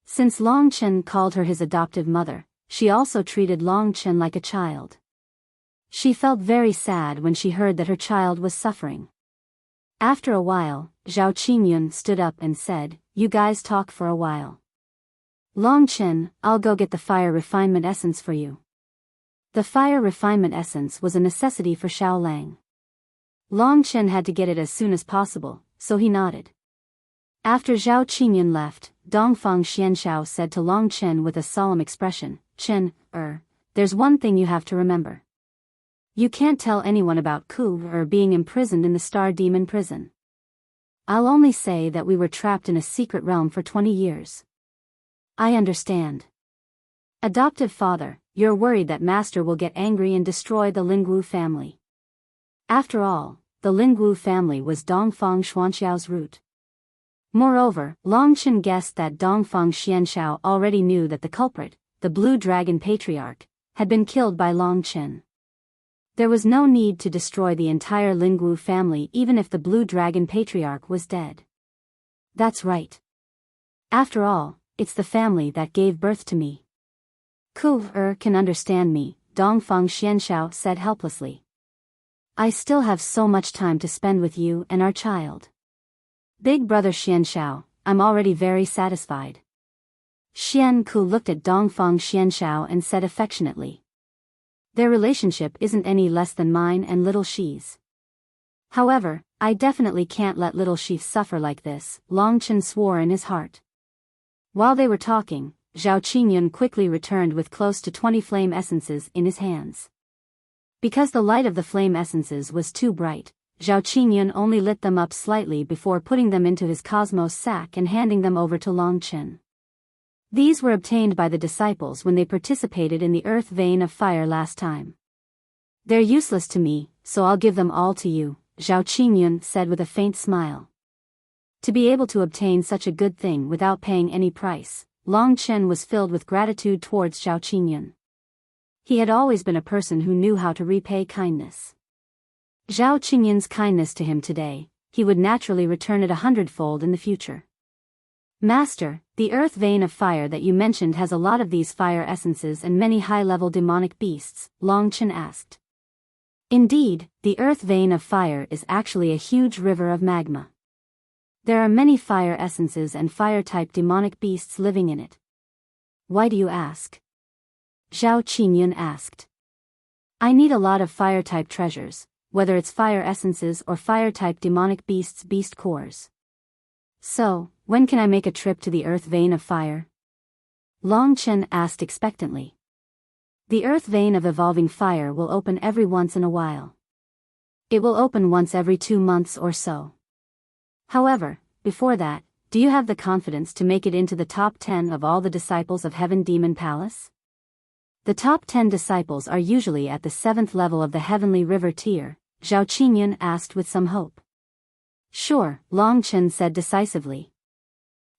Since Long Chen called her his adoptive mother, she also treated Long Chen like a child. She felt very sad when she heard that her child was suffering. After a while, Zhao Qingyun stood up and said, "You guys talk for a while. Long Chen, I'll go get the fire refinement essence for you." The fire refinement essence was a necessity for Xiao Lang. Long Chen had to get it as soon as possible, so he nodded. After Zhao Qingyun left, Dongfang Xianxiao said to Long Chen with a solemn expression, "Chen, there's one thing you have to remember. You can't tell anyone about Ku being imprisoned in the Star Demon prison. I'll only say that we were trapped in a secret realm for 20 years. I understand. Adoptive father, you're worried that Master will get angry and destroy the Lingwu family. After all, the Lingwu family was Dongfang Xuanxiao's root. Moreover, Long Chen guessed that Dongfang Xianxiao already knew that the culprit, the Blue Dragon Patriarch, had been killed by Long Chen. There was no need to destroy the entire Lingwu family even if the Blue Dragon Patriarch was dead. That's right. After all, it's the family that gave birth to me. Ku can understand me, Dongfang Xianxiao said helplessly. I still have so much time to spend with you and our child. Big brother Xianxiao, I'm already very satisfied. Xian Ku looked at Dongfang Xianxiao and said affectionately. Their relationship isn't any less than mine and little Shi's. However, I definitely can't let little Shi suffer like this, Long Chen swore in his heart. While they were talking, Zhao Qingyun quickly returned with close to 20 flame essences in his hands. Because the light of the flame essences was too bright, Zhao Qingyun only lit them up slightly before putting them into his cosmos sack and handing them over to Long Chen. These were obtained by the disciples when they participated in the earth vein of fire last time. They're useless to me, so I'll give them all to you, Zhao Qingyun said with a faint smile. To be able to obtain such a good thing without paying any price, Long Chen was filled with gratitude towards Zhao Qingyun. He had always been a person who knew how to repay kindness. Zhao Qingyun's kindness to him today, he would naturally return it 100-fold in the future. Master, the earth vein of fire that you mentioned has a lot of these fire essences and many high-level demonic beasts, Long Chen asked. Indeed, the earth vein of fire is actually a huge river of magma. There are many fire essences and fire-type demonic beasts living in it. Why do you ask? Zhao Qingyun asked. I need a lot of fire-type treasures, whether it's fire essences or fire-type demonic beasts' beast cores. So, when can I make a trip to the earth vein of fire? Long Chen asked expectantly. The earth vein of evolving fire will open every once in a while. It will open once every 2 months or so. However, before that, do you have the confidence to make it into the top 10 of all the disciples of Heaven Demon Palace? The top 10 disciples are usually at the 7th level of the Heavenly River tier, Zhao Qingyun asked with some hope. Sure, Long Chen said decisively.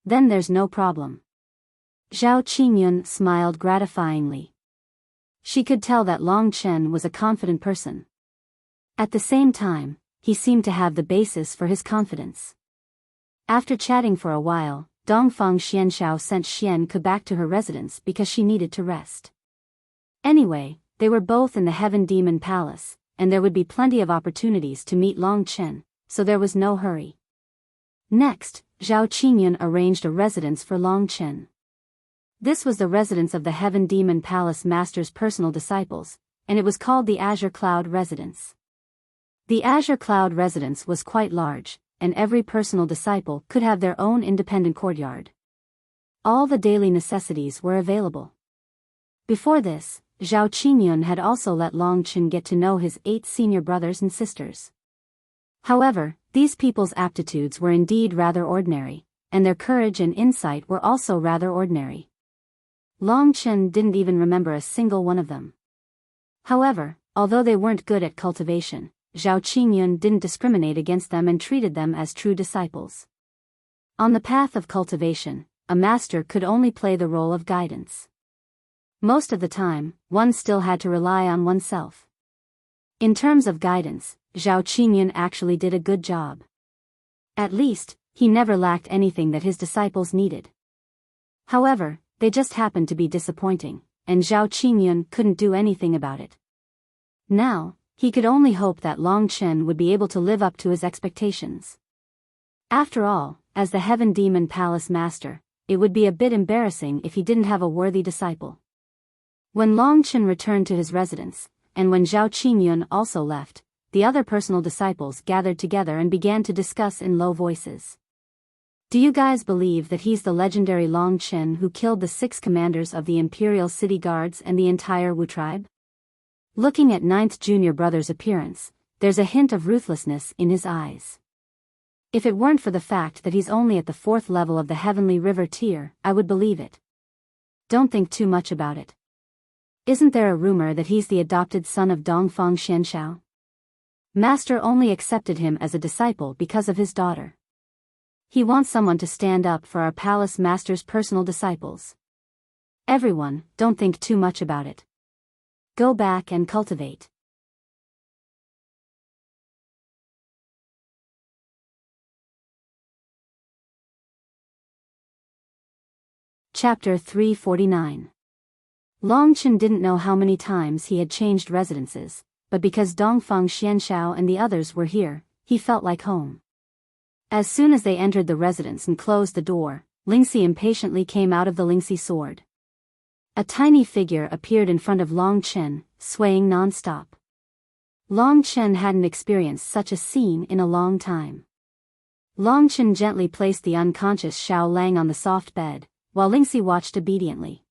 Then there's no problem. Zhao Qingyun smiled gratifyingly. She could tell that Long Chen was a confident person. At the same time, he seemed to have the basis for his confidence. After chatting for a while, Dongfang Xianxiao sent Xian Ke back to her residence because she needed to rest. Anyway, they were both in the Heaven Demon Palace, and there would be plenty of opportunities to meet Long Chen, so there was no hurry. Next, Zhao Qingyun arranged a residence for Long Chen. This was the residence of the Heaven Demon Palace Master's personal disciples, and it was called the Azure Cloud Residence. The Azure Cloud Residence was quite large, and every personal disciple could have their own independent courtyard. All the daily necessities were available. Before this, Zhao Qingyun had also let Long Chen get to know his 8 senior brothers and sisters. However, these people's aptitudes were indeed rather ordinary, and their courage and insight were also rather ordinary. Long Chen didn't even remember a single one of them. However, although they weren't good at cultivation, Zhao Qingyun didn't discriminate against them and treated them as true disciples. On the path of cultivation, a master could only play the role of guidance. Most of the time, one still had to rely on oneself. In terms of guidance, Zhao Qingyun actually did a good job. At least, he never lacked anything that his disciples needed. However, they just happened to be disappointing, and Zhao Qingyun couldn't do anything about it. Now, he could only hope that Long Chen would be able to live up to his expectations. After all, as the Heaven Demon Palace Master, it would be a bit embarrassing if he didn't have a worthy disciple. When Long Chen returned to his residence, and when Zhao Qingyun also left, the other personal disciples gathered together and began to discuss in low voices. Do you guys believe that he's the legendary Long Chen who killed the 6 commanders of the Imperial City Guards and the entire Wu tribe? Looking at Ninth Junior Brother's appearance, there's a hint of ruthlessness in his eyes. If it weren't for the fact that he's only at the 4th level of the Heavenly River tier, I would believe it. Don't think too much about it. Isn't there a rumor that he's the adopted son of Dongfang Xianshao? Master only accepted him as a disciple because of his daughter. He wants someone to stand up for our palace master's personal disciples. Everyone, don't think too much about it. Go back and cultivate. Chapter 349. Long Chen didn't know how many times he had changed residences, but because Dongfang Xianshao and the others were here, he felt like home. As soon as they entered the residence and closed the door, Lingxi impatiently came out of the Lingxi sword. A tiny figure appeared in front of Long Chen, swaying non-stop. Long Chen hadn't experienced such a scene in a long time. Long Chen gently placed the unconscious Xiao Lang on the soft bed, while Lingxi watched obediently.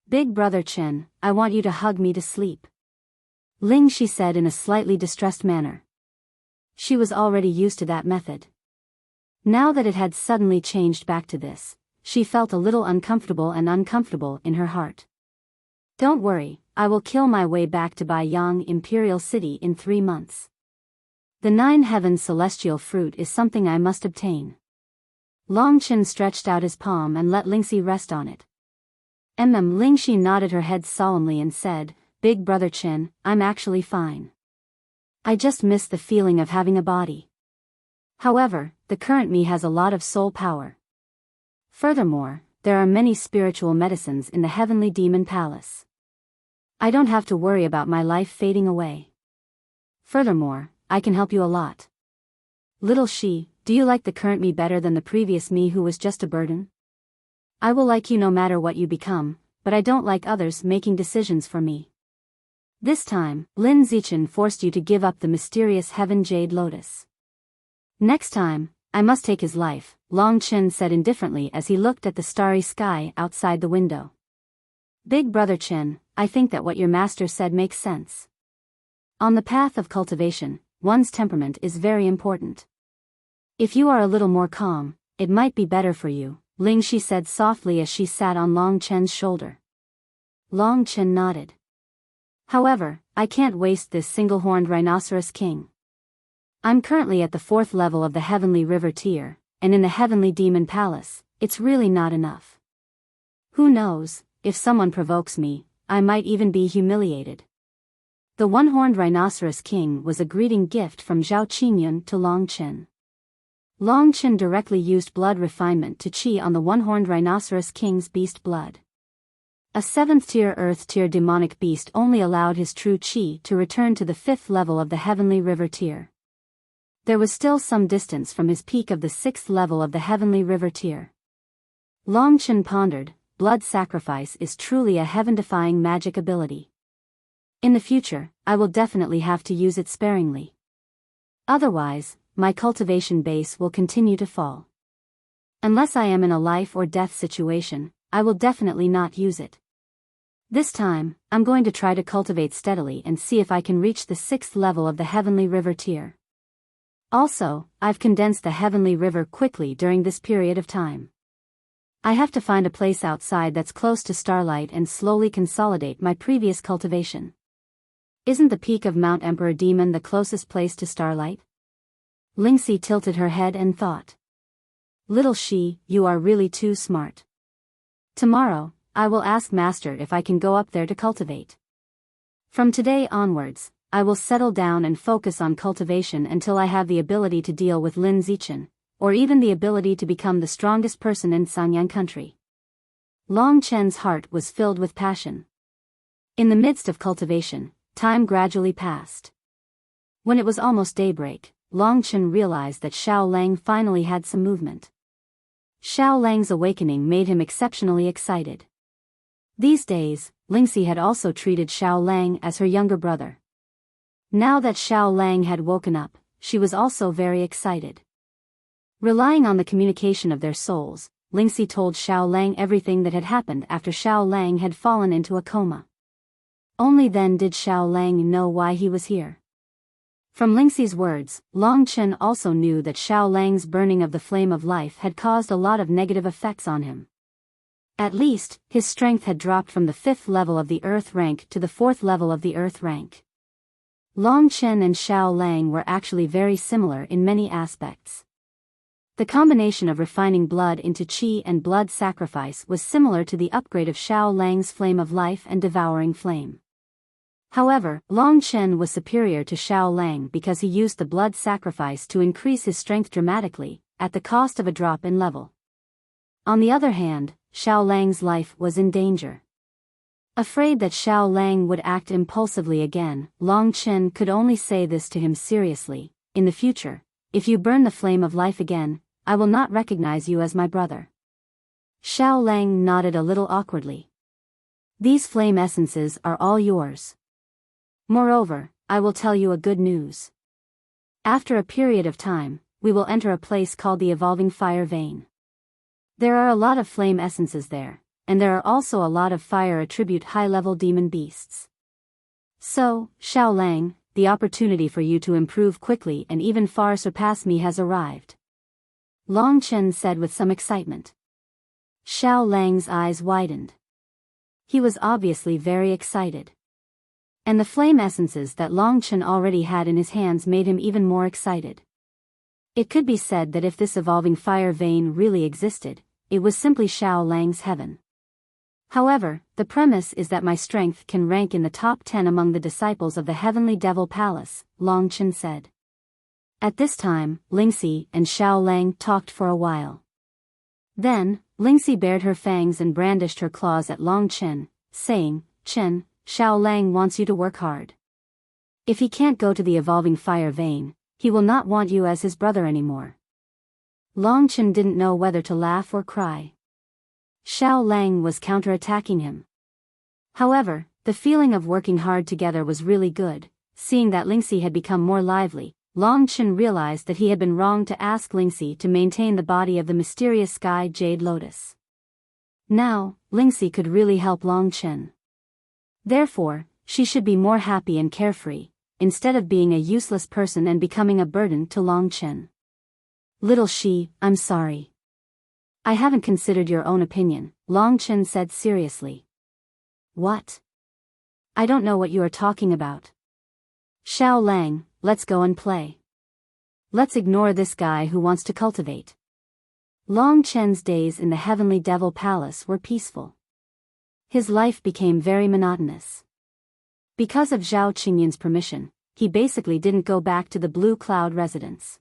Big brother Chen, I want you to hug me to sleep. Lingxi said in a slightly distressed manner. She was already used to that method. Now that it had suddenly changed back to this, she felt a little uncomfortable in her heart. Don't worry, I will kill my way back to Biyao Imperial City in 3 months. The 9 heavens celestial fruit is something I must obtain. Long Chen stretched out his palm and let Lingxi rest on it. Lingxi nodded her head solemnly and said, Big brother Chen, I'm actually fine. I just miss the feeling of having a body. However, the current me has a lot of soul power. Furthermore, there are many spiritual medicines in the Heavenly Demon Palace. I don't have to worry about my life fading away. Furthermore, I can help you a lot. Little Shi, do you like the current me better than the previous me who was just a burden? I will like you no matter what you become, but I don't like others making decisions for me. This time, Lin Zichen forced you to give up the mysterious Heaven Jade Lotus. Next time, I must take his life, Long Chen said indifferently as he looked at the starry sky outside the window. Big brother Chen, I think that what your master said makes sense. On the path of cultivation, one's temperament is very important. If you are a little more calm, it might be better for you, Lingxi said softly as she sat on Long Chen's shoulder. Long Chen nodded. However, I can't waste this single-horned rhinoceros king. I'm currently at the 4th level of the Heavenly River tier, and in the Heavenly Demon Palace, it's really not enough. Who knows, if someone provokes me, I might even be humiliated. The one-horned rhinoceros king was a greeting gift from Zhao Qingyun to Long Chen. Long Chen directly used blood refinement to chi on the one-horned rhinoceros king's beast blood. A 7th-tier Earth-tier demonic beast only allowed his true chi to return to the 5th level of the Heavenly River tier. There was still some distance from his peak of the 6th level of the Heavenly River tier. Long Chen pondered, blood sacrifice is truly a heaven-defying magic ability. In the future, I will definitely have to use it sparingly. Otherwise, my cultivation base will continue to fall. Unless I am in a life or death situation, I will definitely not use it. This time, I'm going to try to cultivate steadily and see if I can reach the 6th level of the Heavenly River tier. Also, I've condensed the Heavenly River quickly during this period of time. I have to find a place outside that's close to starlight and slowly consolidate my previous cultivation. Isn't the peak of Mount Emperor Demon the closest place to starlight? Lingxi tilted her head and thought. Little Shi, you are really too smart. Tomorrow, I will ask Master if I can go up there to cultivate. From today onwards, I will settle down and focus on cultivation until I have the ability to deal with Lin Zichen, or even the ability to become the strongest person in Sanyang country. Long Chen's heart was filled with passion. In the midst of cultivation, time gradually passed. When it was almost daybreak, Long Chen realized that Xiao Lang finally had some movement. Xiao Lang's awakening made him exceptionally excited. These days, Lingxi had also treated Xiao Lang as her younger brother. Now that Xiao Lang had woken up, she was also very excited. Relying on the communication of their souls, Lingxi told Xiao Lang everything that had happened after Xiao Lang had fallen into a coma. Only then did Xiao Lang know why he was here. From Lingxi's words, Long Chen also knew that Xiao Lang's burning of the flame of life had caused a lot of negative effects on him. At least, his strength had dropped from the 5th level of the earth rank to the 4th level of the earth rank. Long Chen and Xiao Lang were actually very similar in many aspects. The combination of refining blood into qi and blood sacrifice was similar to the upgrade of Xiao Lang's flame of life and devouring flame. However, Long Chen was superior to Xiao Lang because he used the blood sacrifice to increase his strength dramatically, at the cost of a drop in level. On the other hand, Xiao Lang's life was in danger. Afraid that Xiao Lang would act impulsively again, Long Chen could only say this to him seriously: in the future, if you burn the flame of life again, I will not recognize you as my brother. Xiao Lang nodded a little awkwardly. These flame essences are all yours. Moreover, I will tell you a good news. After a period of time, we will enter a place called the Evolving Fire Vein. There are a lot of flame essences there, and there are also a lot of fire attribute high-level demon beasts. So, Xiao Lang, the opportunity for you to improve quickly and even far surpass me has arrived. Long Chen said with some excitement. Xiao Lang's eyes widened. He was obviously very excited. And the flame essences that Long Chen already had in his hands made him even more excited. It could be said that if this evolving fire vein really existed, it was simply Xiao Lang's heaven. However, the premise is that my strength can rank in the top 10 among the disciples of the Heavenly Devil Palace, Long Chen said. At this time, Lingxi and Xiao Lang talked for a while. Then, Lingxi bared her fangs and brandished her claws at Long Chen, saying, "Chen, Xiao Lang wants you to work hard. If he can't go to the evolving fire vein, he will not want you as his brother anymore." Long Chen didn't know whether to laugh or cry. Xiao Lang was counterattacking him. However, the feeling of working hard together was really good. Seeing that Lingxi had become more lively, Long Chen realized that he had been wrong to ask Lingxi to maintain the body of the mysterious sky jade lotus. Now, Lingxi could really help Long Chen. Therefore, she should be more happy and carefree, instead of being a useless person and becoming a burden to Long Chen. "Little Shi, I'm sorry. I haven't considered your own opinion," Long Chen said seriously. "What? I don't know what you are talking about. Xiao Lang, let's go and play. Let's ignore this guy who wants to cultivate." Long Chen's days in the Heavenly Devil Palace were peaceful. His life became very monotonous. Because of Zhao Qingyun's permission, he basically didn't go back to the Blue Cloud residence.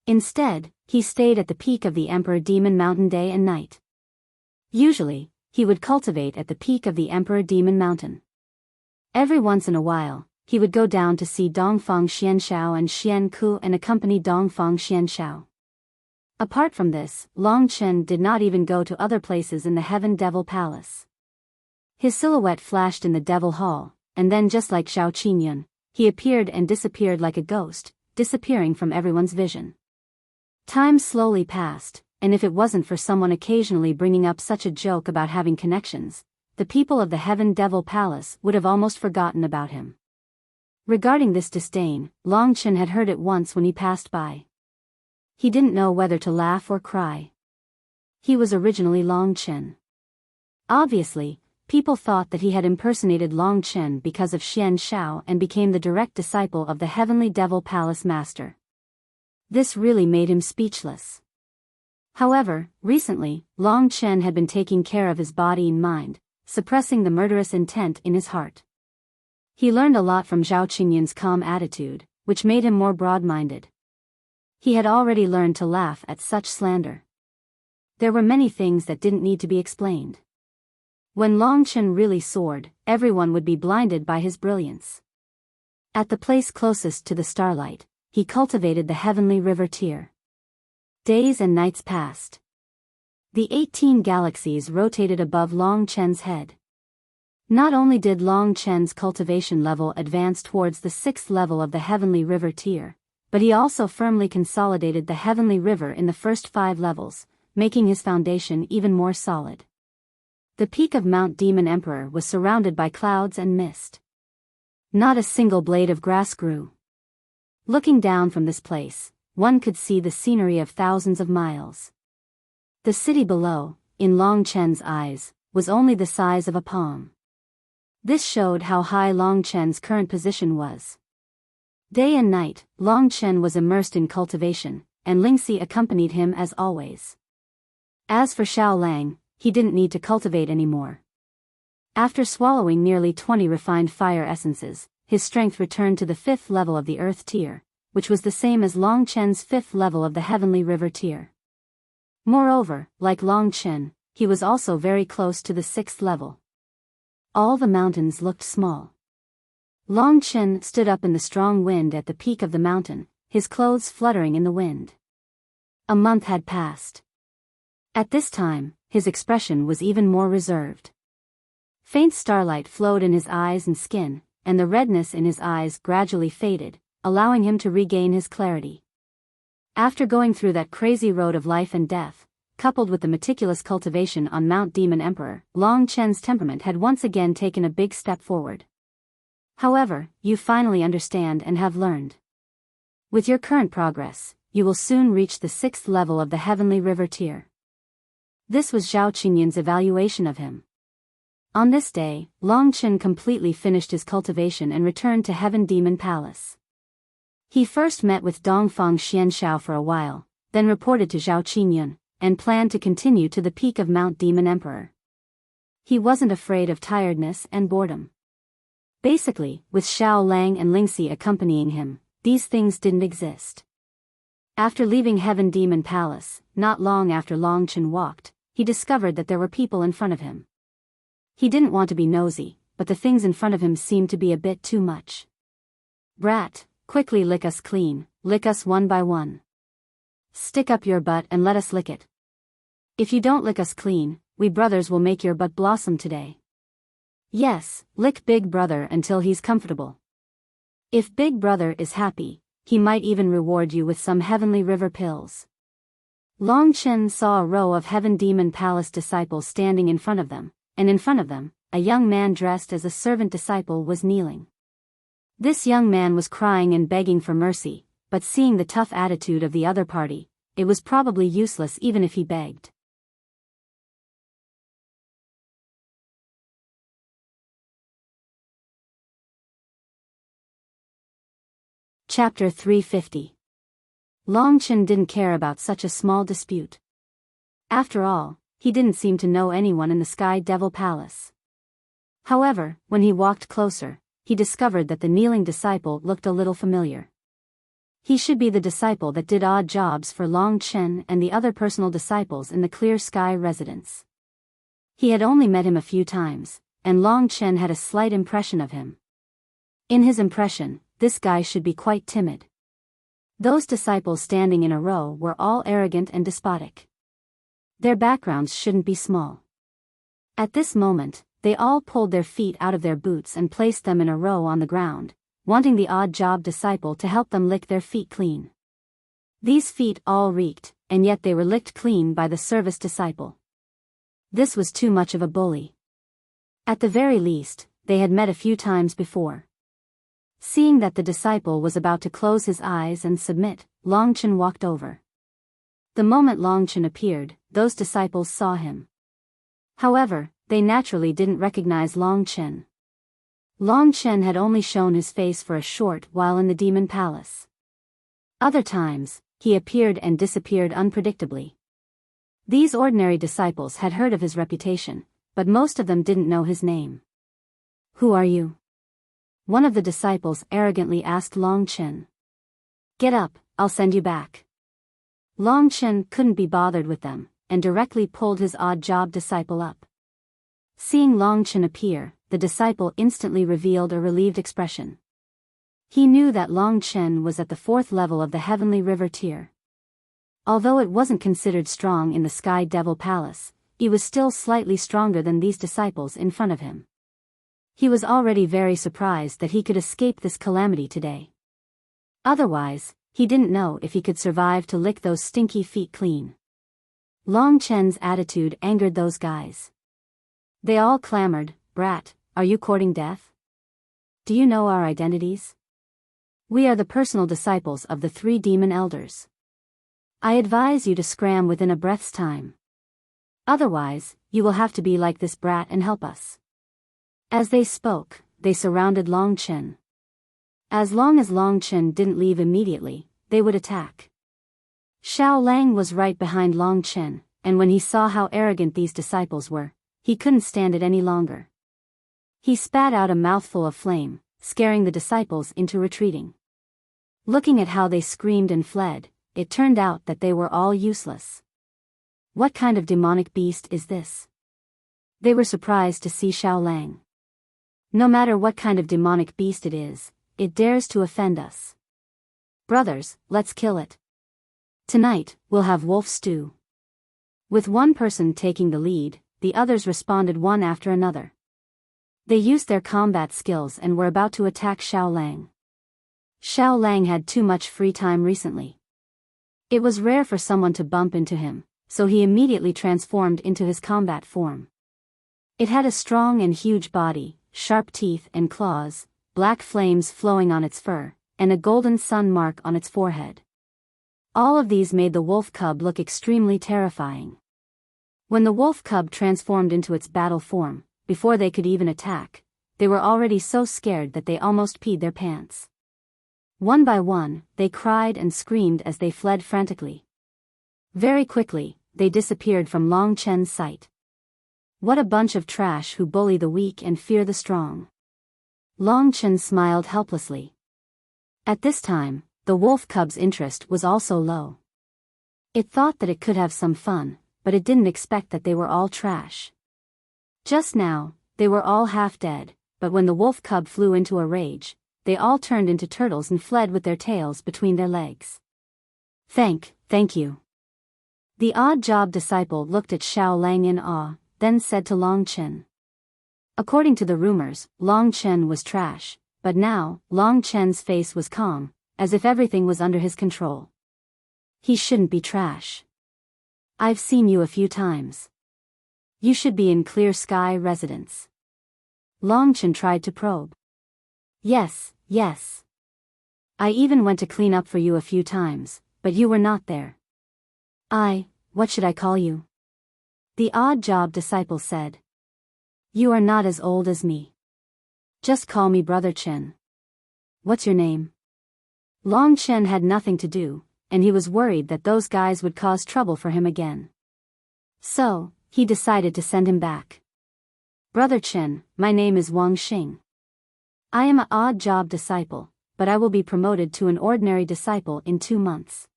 Instead, he stayed at the peak of the Emperor Demon Mountain day and night. Usually, he would cultivate at the peak of the Emperor Demon Mountain. Every once in a while, he would go down to see Dongfang Xianshao and Xian Ku and accompany Dongfang Xianshao. Apart from this, Long Chen did not even go to other places in the Heaven Devil Palace. His silhouette flashed in the Devil Hall, and then just like Zhao Qingyun, he appeared and disappeared like a ghost, disappearing from everyone's vision. Time slowly passed, and if it wasn't for someone occasionally bringing up such a joke about having connections, the people of the Heaven Devil Palace would have almost forgotten about him. Regarding this disdain, Long Chen had heard it once when he passed by. He didn't know whether to laugh or cry. He was originally Long Chen. Obviously, people thought that he had impersonated Long Chen because of Xian Shao and became the direct disciple of the Heavenly Devil Palace Master. This really made him speechless. However, recently, Long Chen had been taking care of his body and mind, suppressing the murderous intent in his heart. He learned a lot from Zhao Qingyun's calm attitude, which made him more broad-minded. He had already learned to laugh at such slander. There were many things that didn't need to be explained. When Long Chen really soared, everyone would be blinded by his brilliance. At the place closest to the starlight, he cultivated the heavenly river tear. Days and nights passed. The 18 galaxies rotated above Long Chen's head. Not only did Long Chen's cultivation level advance towards the 6th level of the heavenly river tier, but he also firmly consolidated the heavenly river in the first 5 levels, making his foundation even more solid. The peak of Mount Demon Emperor was surrounded by clouds and mist. Not a single blade of grass grew. Looking down from this place, one could see the scenery of thousands of miles. The city below, in Long Chen's eyes, was only the size of a palm. This showed how high Long Chen's current position was. Day and night, Long Chen was immersed in cultivation, and Lingxi accompanied him as always. As for Xiao Lang, he didn't need to cultivate anymore. After swallowing nearly 20 refined fire essences, his strength returned to the 5th level of the earth tier, which was the same as Long Chen's 5th level of the heavenly river tier. Moreover, like Long Chen, he was also very close to the 6th level. All the mountains looked small. Long Chen stood up in the strong wind at the peak of the mountain, his clothes fluttering in the wind. A month had passed. At this time, his expression was even more reserved. Faint starlight flowed in his eyes and skin, and the redness in his eyes gradually faded, allowing him to regain his clarity. After going through that crazy road of life and death, coupled with the meticulous cultivation on Mount Demon Emperor, Long Chen's temperament had once again taken a big step forward. However, you finally understand and have learned. With your current progress, you will soon reach the 6th level of the heavenly river tier. This was Zhao Qingyun's evaluation of him. On this day, Long Chen completely finished his cultivation and returned to Heaven Demon Palace. He first met with Dongfang Xianshao for a while, then reported to Zhao Qingyun, and planned to continue to the peak of Mount Demon Emperor. He wasn't afraid of tiredness and boredom. Basically, with Xiao Lang and Lingxi accompanying him, these things didn't exist. After leaving Heaven Demon Palace, not long after Long Chen walked, he discovered that there were people in front of him. He didn't want to be nosy, but the things in front of him seemed to be a bit too much. Brat, quickly lick us clean, lick us one by one. Stick up your butt and let us lick it. If you don't lick us clean, we brothers will make your butt blossom today. Yes, lick Big Brother until he's comfortable. If Big Brother is happy, he might even reward you with some heavenly river pills. Long Chen saw a row of Heaven Demon Palace disciples standing in front of them, and in front of them, a young man dressed as a servant disciple was kneeling. This young man was crying and begging for mercy, but seeing the tough attitude of the other party, it was probably useless even if he begged. Chapter 350. Long Chen didn't care about such a small dispute. After all, he didn't seem to know anyone in the Sky Devil Palace. However, when he walked closer, he discovered that the kneeling disciple looked a little familiar. He should be the disciple that did odd jobs for Long Chen and the other personal disciples in the Clear Sky residence. He had only met him a few times, and Long Chen had a slight impression of him. In his impression, this guy should be quite timid. Those disciples standing in a row were all arrogant and despotic. Their backgrounds shouldn't be small. At this moment, they all pulled their feet out of their boots and placed them in a row on the ground, wanting the odd job disciple to help them lick their feet clean. These feet all reeked, and yet they were licked clean by the service disciple. This was too much of a bully. At the very least, they had met a few times before. Seeing that the disciple was about to close his eyes and submit, Long Chen walked over. The moment Long Chen appeared, those disciples saw him. However, they naturally didn't recognize Long Chen. Long Chen had only shown his face for a short while in the Demon Palace. Other times, he appeared and disappeared unpredictably. These ordinary disciples had heard of his reputation, but most of them didn't know his name. "Who are you?" one of the disciples arrogantly asked Long Chen. "Get up, I'll send you back." Long Chen couldn't be bothered with them, and directly pulled his odd job disciple up. Seeing Long Chen appear, the disciple instantly revealed a relieved expression. He knew that Long Chen was at the 4th level of the Heavenly River tier. Although it wasn't considered strong in the Sky Devil Palace, he was still slightly stronger than these disciples in front of him. He was already very surprised that he could escape this calamity today. Otherwise, he didn't know if he could survive to lick those stinky feet clean. Long Chen's attitude angered those guys. They all clamored, "Brat, are you courting death? Do you know our identities? We are the personal disciples of the 3 demon elders. I advise you to scram within a breath's time. Otherwise, you will have to be like this brat and help us." As they spoke, they surrounded Long Chen. As long as Long Chen didn't leave immediately, they would attack. Xiao Lang was right behind Long Chen, and when he saw how arrogant these disciples were, he couldn't stand it any longer. He spat out a mouthful of flame, scaring the disciples into retreating. Looking at how they screamed and fled, it turned out that they were all useless. What kind of demonic beast is this? They were surprised to see Xiao Lang. No matter what kind of demonic beast it is, it dares to offend us. Brothers, let's kill it. Tonight, we'll have wolf stew. With one person taking the lead, the others responded one after another. They used their combat skills and were about to attack Xiao Lang. Xiao Lang had too much free time recently. It was rare for someone to bump into him, so he immediately transformed into his combat form. It had a strong and huge body, sharp teeth and claws, black flames flowing on its fur, and a golden sun mark on its forehead. All of these made the wolf cub look extremely terrifying. When the wolf cub transformed into its battle form, before they could even attack, they were already so scared that they almost peed their pants. One by one, they cried and screamed as they fled frantically. Very quickly, they disappeared from Long Chen's sight. What a bunch of trash who bully the weak and fear the strong. Long Chen smiled helplessly. At this time, the wolf cub's interest was also low. It thought that it could have some fun, but it didn't expect that they were all trash. Just now, they were all half dead, but when the wolf cub flew into a rage, they all turned into turtles and fled with their tails between their legs. Thank you. The odd job disciple looked at Xiao Lang in awe, then said to Long Chen. According to the rumors, Long Chen was trash, but now, Long Chen's face was calm, as if everything was under his control. He shouldn't be trash. I've seen you a few times. You should be in Clear Sky Residence. Long Chen tried to probe. Yes. I even went to clean up for you a few times, but you were not there. What should I call you? The odd job disciple said. You are not as old as me. Just call me Brother Chen. What's your name? Long Chen had nothing to do, and he was worried that those guys would cause trouble for him again. So, he decided to send him back. Brother Chen, my name is Wang Xing. I am an odd job disciple, but I will be promoted to an ordinary disciple in 2 months.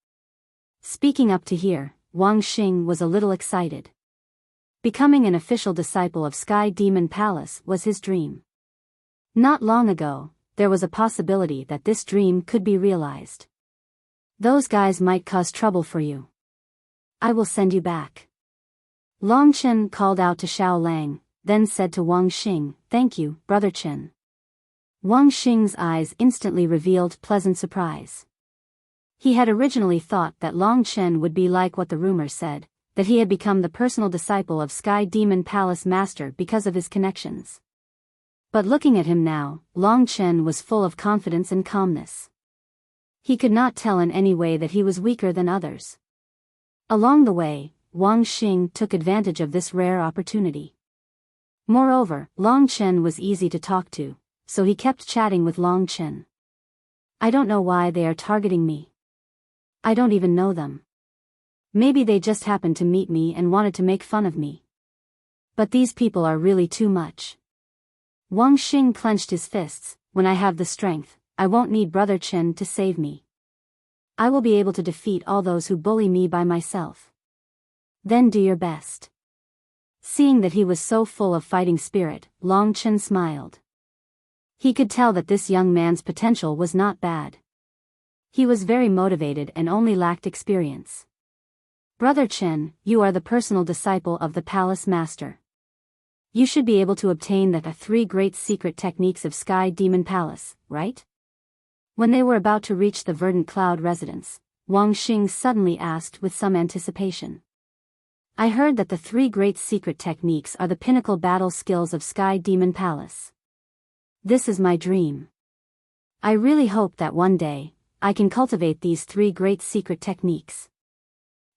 Speaking up to here, Wang Xing was a little excited. Becoming an official disciple of Sky Demon Palace was his dream. Not long ago, there was a possibility that this dream could be realized. Those guys might cause trouble for you. I will send you back. Long Chen called out to Xiao Lang, then said to Wang Xing, Thank you, Brother Chen. Wang Xing's eyes instantly revealed pleasant surprise. He had originally thought that Long Chen would be like what the rumors said, that he had become the personal disciple of Sky Demon Palace Master because of his connections. But looking at him now, Long Chen was full of confidence and calmness. He could not tell in any way that he was weaker than others. Along the way, Wang Xing took advantage of this rare opportunity. Moreover, Long Chen was easy to talk to, so he kept chatting with Long Chen. I don't know why they are targeting me. I don't even know them. Maybe they just happened to meet me and wanted to make fun of me. But these people are really too much. Wang Xing clenched his fists. When I have the strength, I won't need Brother Chen to save me. I will be able to defeat all those who bully me by myself. Then do your best. Seeing that he was so full of fighting spirit, Long Chen smiled. He could tell that this young man's potential was not bad. He was very motivated and only lacked experience. Brother Chen, you are the personal disciple of the palace master. You should be able to obtain the 3 great secret techniques of Sky Demon Palace, right? When they were about to reach the verdant cloud residence, Wang Xing suddenly asked with some anticipation. I heard that the 3 great secret techniques are the pinnacle battle skills of Sky Demon Palace. This is my dream. I really hope that one day, I can cultivate these 3 great secret techniques.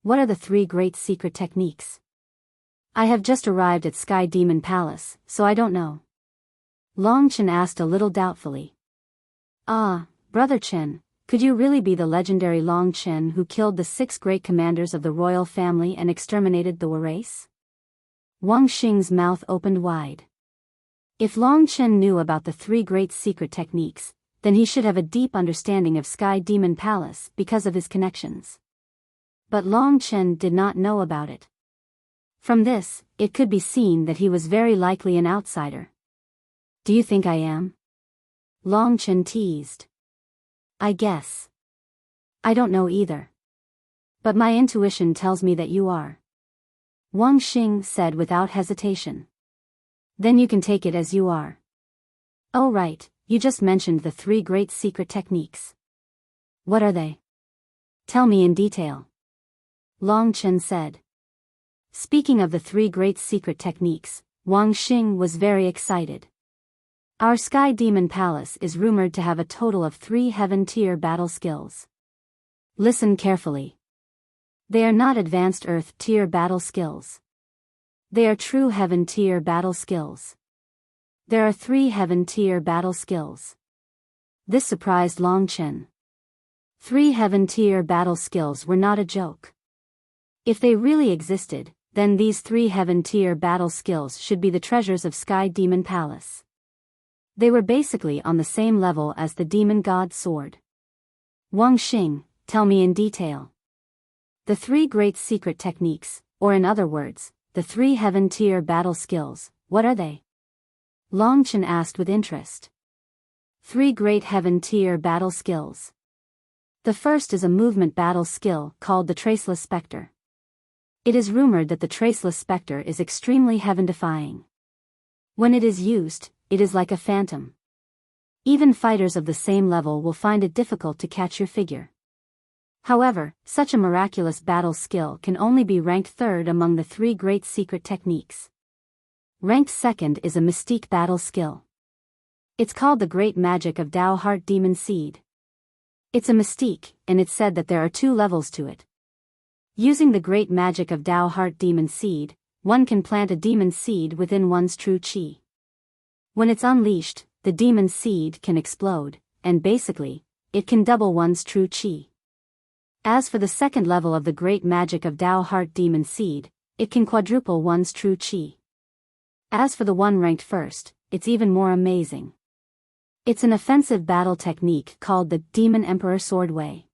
What are the 3 great secret techniques? I have just arrived at Sky Demon Palace, so I don't know. Long Chen asked a little doubtfully. Ah, Brother Chen, could you really be the legendary Long Chen who killed the 6 great commanders of the royal family and exterminated the Wu race? Wang Xing's mouth opened wide. If Long Chen knew about the 3 great secret techniques, then he should have a deep understanding of Sky Demon Palace because of his connections. But Long Chen did not know about it. From this, it could be seen that he was very likely an outsider. Do you think I am? Long Chen teased. I guess. I don't know either. But my intuition tells me that you are. Wang Xing said without hesitation. Then you can take it as you are. Oh right, you just mentioned the 3 great secret techniques. What are they? Tell me in detail. Long Chen said. Speaking of the 3 great secret techniques, Wang Xing was very excited. Our Sky Demon Palace is rumored to have a total of 3 heaven-tier battle skills. Listen carefully. They are not advanced Earth-tier battle skills. They are true heaven-tier battle skills. There are 3 heaven-tier battle skills. This surprised Long Chen. 3 heaven-tier battle skills were not a joke. If they really existed, then these 3 heaven-tier battle skills should be the treasures of Sky Demon Palace. They were basically on the same level as the Demon God Sword. Wang Xing, tell me in detail. The 3 great secret techniques, or in other words, the 3 heaven-tier battle skills, what are they? Long Chen asked with interest. 3 great heaven-tier battle skills. The first is a movement battle skill called the Traceless Spectre. It is rumored that the Traceless Spectre is extremely heaven-defying. When it is used, it is like a phantom. Even fighters of the same level will find it difficult to catch your figure. However, such a miraculous battle skill can only be ranked 3rd among the 3 great secret techniques. Ranked 2nd is a mystique battle skill. It's called the Great Magic of Dao Heart Demon Seed. It's a mystique, and it's said that there are 2 levels to it. Using the Great Magic of Dao Heart Demon Seed, one can plant a demon seed within one's true chi. When it's unleashed, the demon seed can explode, and basically, it can double one's true chi. As for the 2nd level of the Great Magic of Dao Heart Demon Seed, it can quadruple one's true chi. As for the one ranked 1st, it's even more amazing. It's an offensive battle technique called the Demon Emperor Sword Way.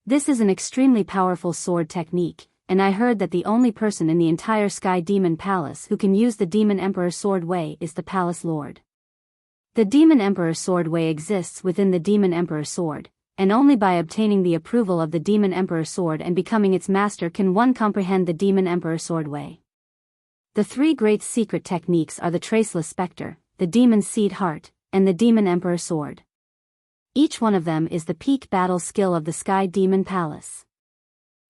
This is an extremely powerful sword technique, and I heard that the only person in the entire Sky Demon Palace who can use the Demon Emperor Sword Way is the Palace Lord. The Demon Emperor Sword Way exists within the Demon Emperor Sword, and only by obtaining the approval of the Demon Emperor Sword and becoming its master can one comprehend the Demon Emperor Sword Way. The 3 great secret techniques are the Traceless Spectre, the Demon Seed Heart, and the Demon Emperor Sword. Each one of them is the peak battle skill of the Sky Demon Palace.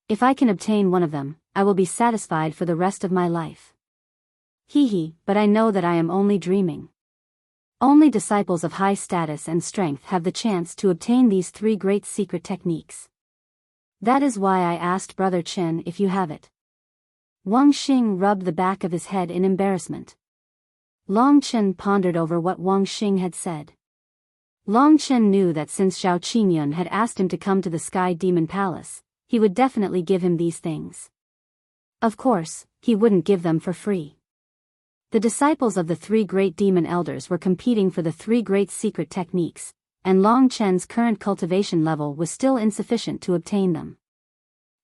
If I can obtain one of them, I will be satisfied for the rest of my life. But I know that I am only dreaming. Only disciples of high status and strength have the chance to obtain these 3 great secret techniques. That is why I asked Brother Chen if you have it. Wang Xing rubbed the back of his head in embarrassment. Long Chen pondered over what Wang Xing had said. Long Chen knew that since Zhao Qingyun had asked him to come to the Sky Demon Palace, he would definitely give him these things. Of course, he wouldn't give them for free. The disciples of the three great demon elders were competing for the three great secret techniques, and Long Chen's current cultivation level was still insufficient to obtain them.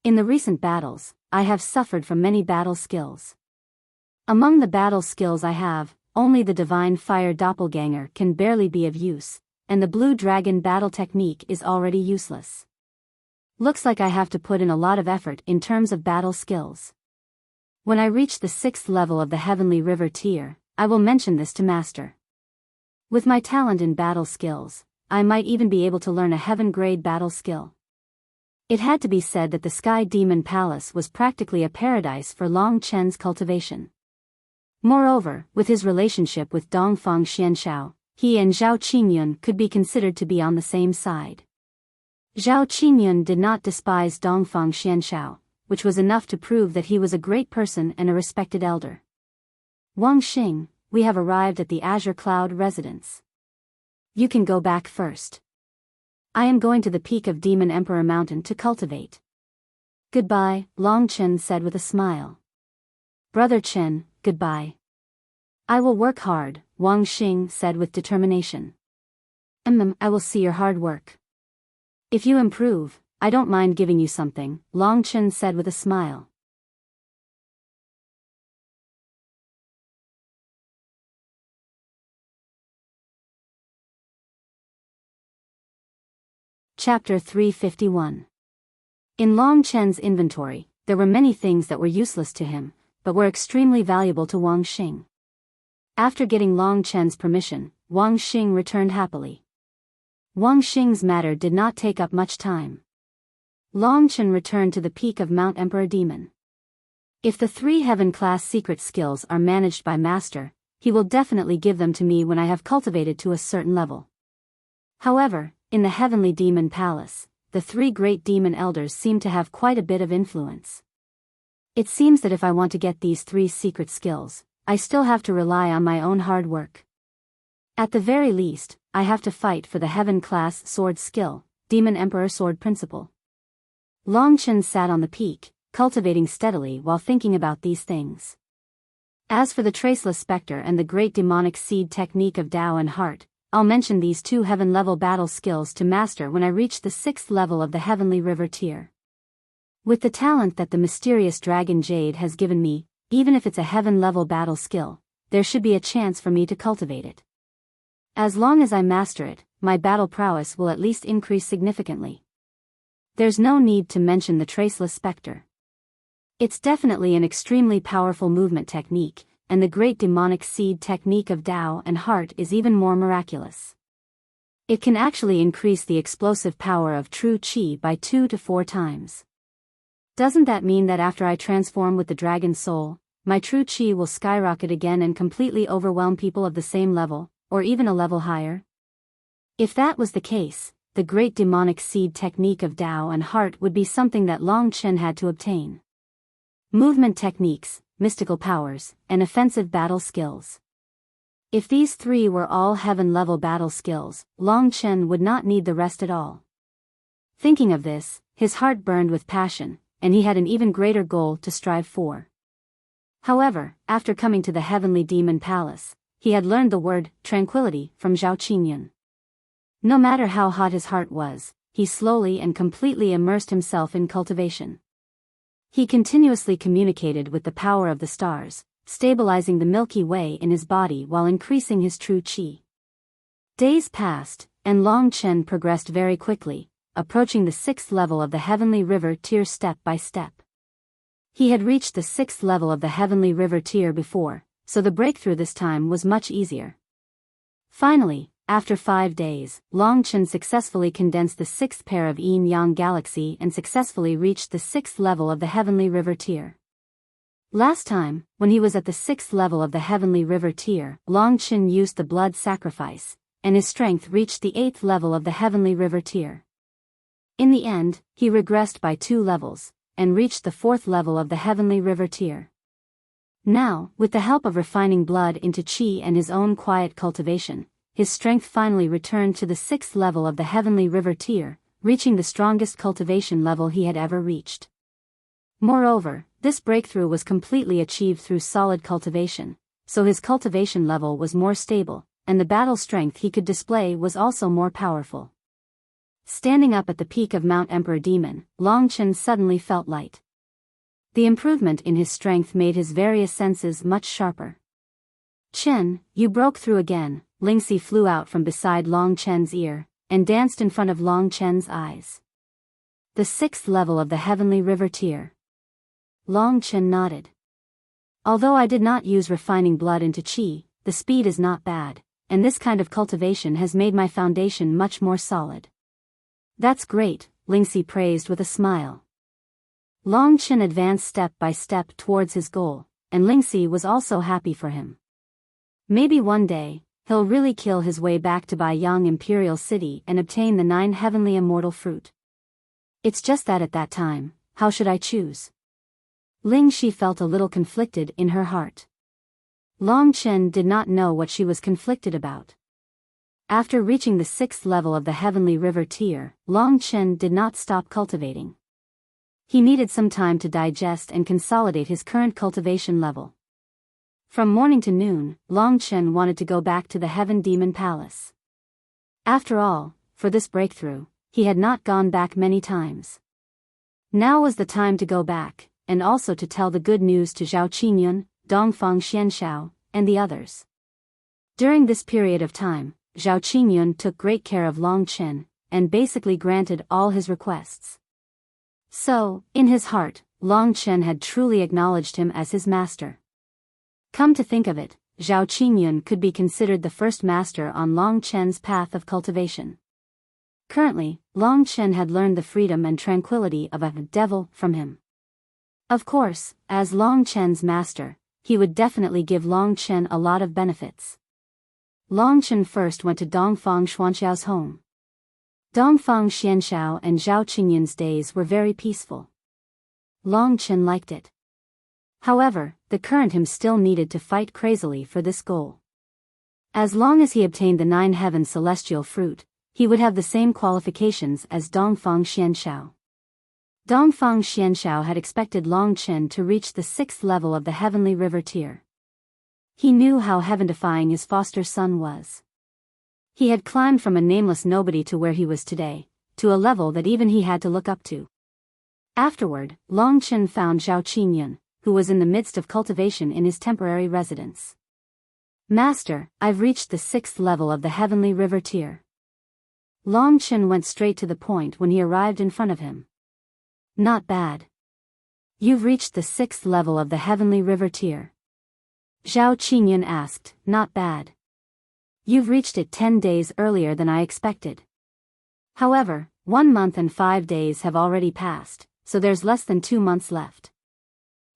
In the recent battles, I have suffered from many battle skills. Among the battle skills I have, only the Divine Fire Doppelganger can barely be of use, and the Blue Dragon battle technique is already useless. Looks like I have to put in a lot of effort in terms of battle skills. When I reach the 6th level of the Heavenly River tier, I will mention this to Master. With my talent in battle skills, I might even be able to learn a heaven-grade battle skill. It had to be said that the Sky Demon Palace was practically a paradise for Long Chen's cultivation. Moreover, with his relationship with Dongfang Xianshao, he and Zhao Qingyun could be considered to be on the same side. Zhao Qingyun did not despise Dongfang Xianshao, which was enough to prove that he was a great person and a respected elder. Wang Xing, we have arrived at the Azure Cloud residence. You can go back first. I am going to the peak of Demon Emperor Mountain to cultivate. Goodbye, Long Chen said with a smile. Brother Chen, goodbye. I will work hard, Wang Xing said with determination. I will see your hard work. If you improve, I don't mind giving you something, Long Chen said with a smile. Chapter 351. In Long Chen's inventory, there were many things that were useless to him, but were extremely valuable to Wang Xing. After getting Long Chen's permission, Wang Xing returned happily. Wang Xing's matter did not take up much time. Long Chen returned to the peak of Mount Emperor Demon. If the 3 heaven-class secret skills are managed by Master, he will definitely give them to me when I have cultivated to a certain level. However, in the Heavenly Demon Palace, the 3 great demon elders seem to have quite a bit of influence. It seems that if I want to get these 3 secret skills, I still have to rely on my own hard work. At the very least, I have to fight for the Heaven-class sword skill, Demon Emperor Sword Principle. Long Chen sat on the peak, cultivating steadily while thinking about these things. As for the Traceless Spectre and the Great Demonic Seed technique of Tao and Heart, I'll mention these 2 heaven-level battle skills to master when I reach the 6th level of the Heavenly River tier. With the talent that the mysterious Dragon Jade has given me, even if it's a heaven-level battle skill, there should be a chance for me to cultivate it. As long as I master it, my battle prowess will at least increase significantly. There's no need to mention the Traceless Spectre. It's definitely an extremely powerful movement technique, and the Great Demonic Seed technique of Tao and Heart is even more miraculous. It can actually increase the explosive power of true Qi by 2 to 4 times. Doesn't that mean that after I transform with the Dragon Soul, my true Qi will skyrocket again and completely overwhelm people of the same level, or even a level higher? If that was the case, the Great Demonic Seed technique of Tao and Heart would be something that Long Chen had to obtain. Movement techniques, mystical powers, and offensive battle skills. If these 3 were all heaven-level battle skills, Long Chen would not need the rest at all. Thinking of this, his heart burned with passion, and he had an even greater goal to strive for. However, after coming to the Heavenly Demon Palace, he had learned the word tranquility from Zhao Qingyun. No matter how hot his heart was, he slowly and completely immersed himself in cultivation. He continuously communicated with the power of the stars, stabilizing the Milky Way in his body while increasing his true Qi. Days passed, and Long Chen progressed very quickly, approaching the 6th level of the Heavenly River tier step by step. He had reached the 6th level of the Heavenly River tier before, so the breakthrough this time was much easier. Finally, after 5 days, Long Chen successfully condensed the 6th pair of yin-yang galaxy and successfully reached the 6th level of the Heavenly River tier. Last time, when he was at the 6th level of the Heavenly River tier, Long Chen used the blood sacrifice, and his strength reached the 8th level of the Heavenly River tier. In the end, he regressed by 2 levels, and reached the 4th level of the Heavenly River tier. Now, with the help of refining blood into Qi and his own quiet cultivation, his strength finally returned to the 6th level of the Heavenly River tier, reaching the strongest cultivation level he had ever reached. Moreover, this breakthrough was completely achieved through solid cultivation, so his cultivation level was more stable, and the battle strength he could display was also more powerful. Standing up at the peak of Mount Emperor Demon, Longchen suddenly felt light. The improvement in his strength made his various senses much sharper. "Chen, you broke through again," Lingxi flew out from beside Longchen's ear, and danced in front of Longchen's eyes. "The 6th level of the Heavenly River Tier." Longchen nodded. "Although I did not use refining blood into qi, the speed is not bad, and this kind of cultivation has made my foundation much more solid." "That's great," Lingxi praised with a smile. Longchen advanced step by step towards his goal, and Lingxi was also happy for him. Maybe one day, he'll really kill his way back to Biyao Imperial City and obtain the 9 heavenly immortal fruit. It's just that at that time, how should I choose? Lingxi felt a little conflicted in her heart. Longchen did not know what she was conflicted about. After reaching the 6th level of the Heavenly River Tier, Longchen did not stop cultivating. He needed some time to digest and consolidate his current cultivation level. From morning to noon, Longchen wanted to go back to the Heaven Demon Palace. After all, for this breakthrough, he had not gone back many times. Now was the time to go back, and also to tell the good news to Zhao Qingyun, Dongfang Xianxiao, and the others. During this period of time, Zhao Qingyun took great care of Longchen, and basically granted all his requests. So, in his heart, Longchen had truly acknowledged him as his master. Come to think of it, Zhao Qingyun could be considered the first master on Longchen's path of cultivation. Currently, Longchen had learned the freedom and tranquility of a devil from him. Of course, as Longchen's master, he would definitely give Longchen a lot of benefits. Longchen first went to Dongfang Xuanxiao's home. Dongfang Xianxiao and Zhao Qingyun's days were very peaceful. Longchen liked it. However, the current him still needed to fight crazily for this goal. As long as he obtained the 9 heaven celestial fruit, he would have the same qualifications as Dongfang Xianxiao. Dongfang Xianxiao had expected Longchen to reach the 6th level of the Heavenly River Tier. He knew how heaven-defying his foster son was. He had climbed from a nameless nobody to where he was today, to a level that even he had to look up to. Afterward, Longchen found Zhao Qingyun, who was in the midst of cultivation in his temporary residence. "Master, I've reached the 6th level of the Heavenly River Tier." Longchen went straight to the point when he arrived in front of him. "Not bad. You've reached the 6th level of the Heavenly River Tier?" Zhao Qingyun asked. "Not bad. You've reached it 10 days earlier than I expected. However, 1 month and 5 days have already passed, so there's less than 2 months left.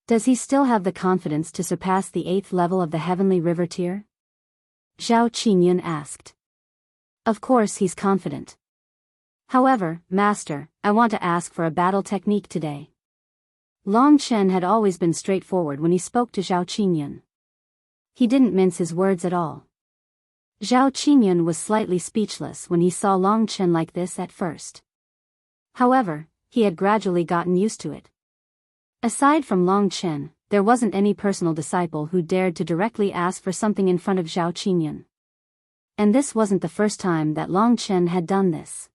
Does he still have the confidence to surpass the 8th level of the Heavenly River Tier?" Zhao Qingyun asked. "Of course he's confident. However, Master, I want to ask for a battle technique today." Longchen had always been straightforward when he spoke to Zhao Qingyun. He didn't mince his words at all. Zhao Qingyun was slightly speechless when he saw Longchen like this at first. However, he had gradually gotten used to it. Aside from Longchen, there wasn't any personal disciple who dared to directly ask for something in front of Zhao Qingyun. And this wasn't the first time that Longchen had done this.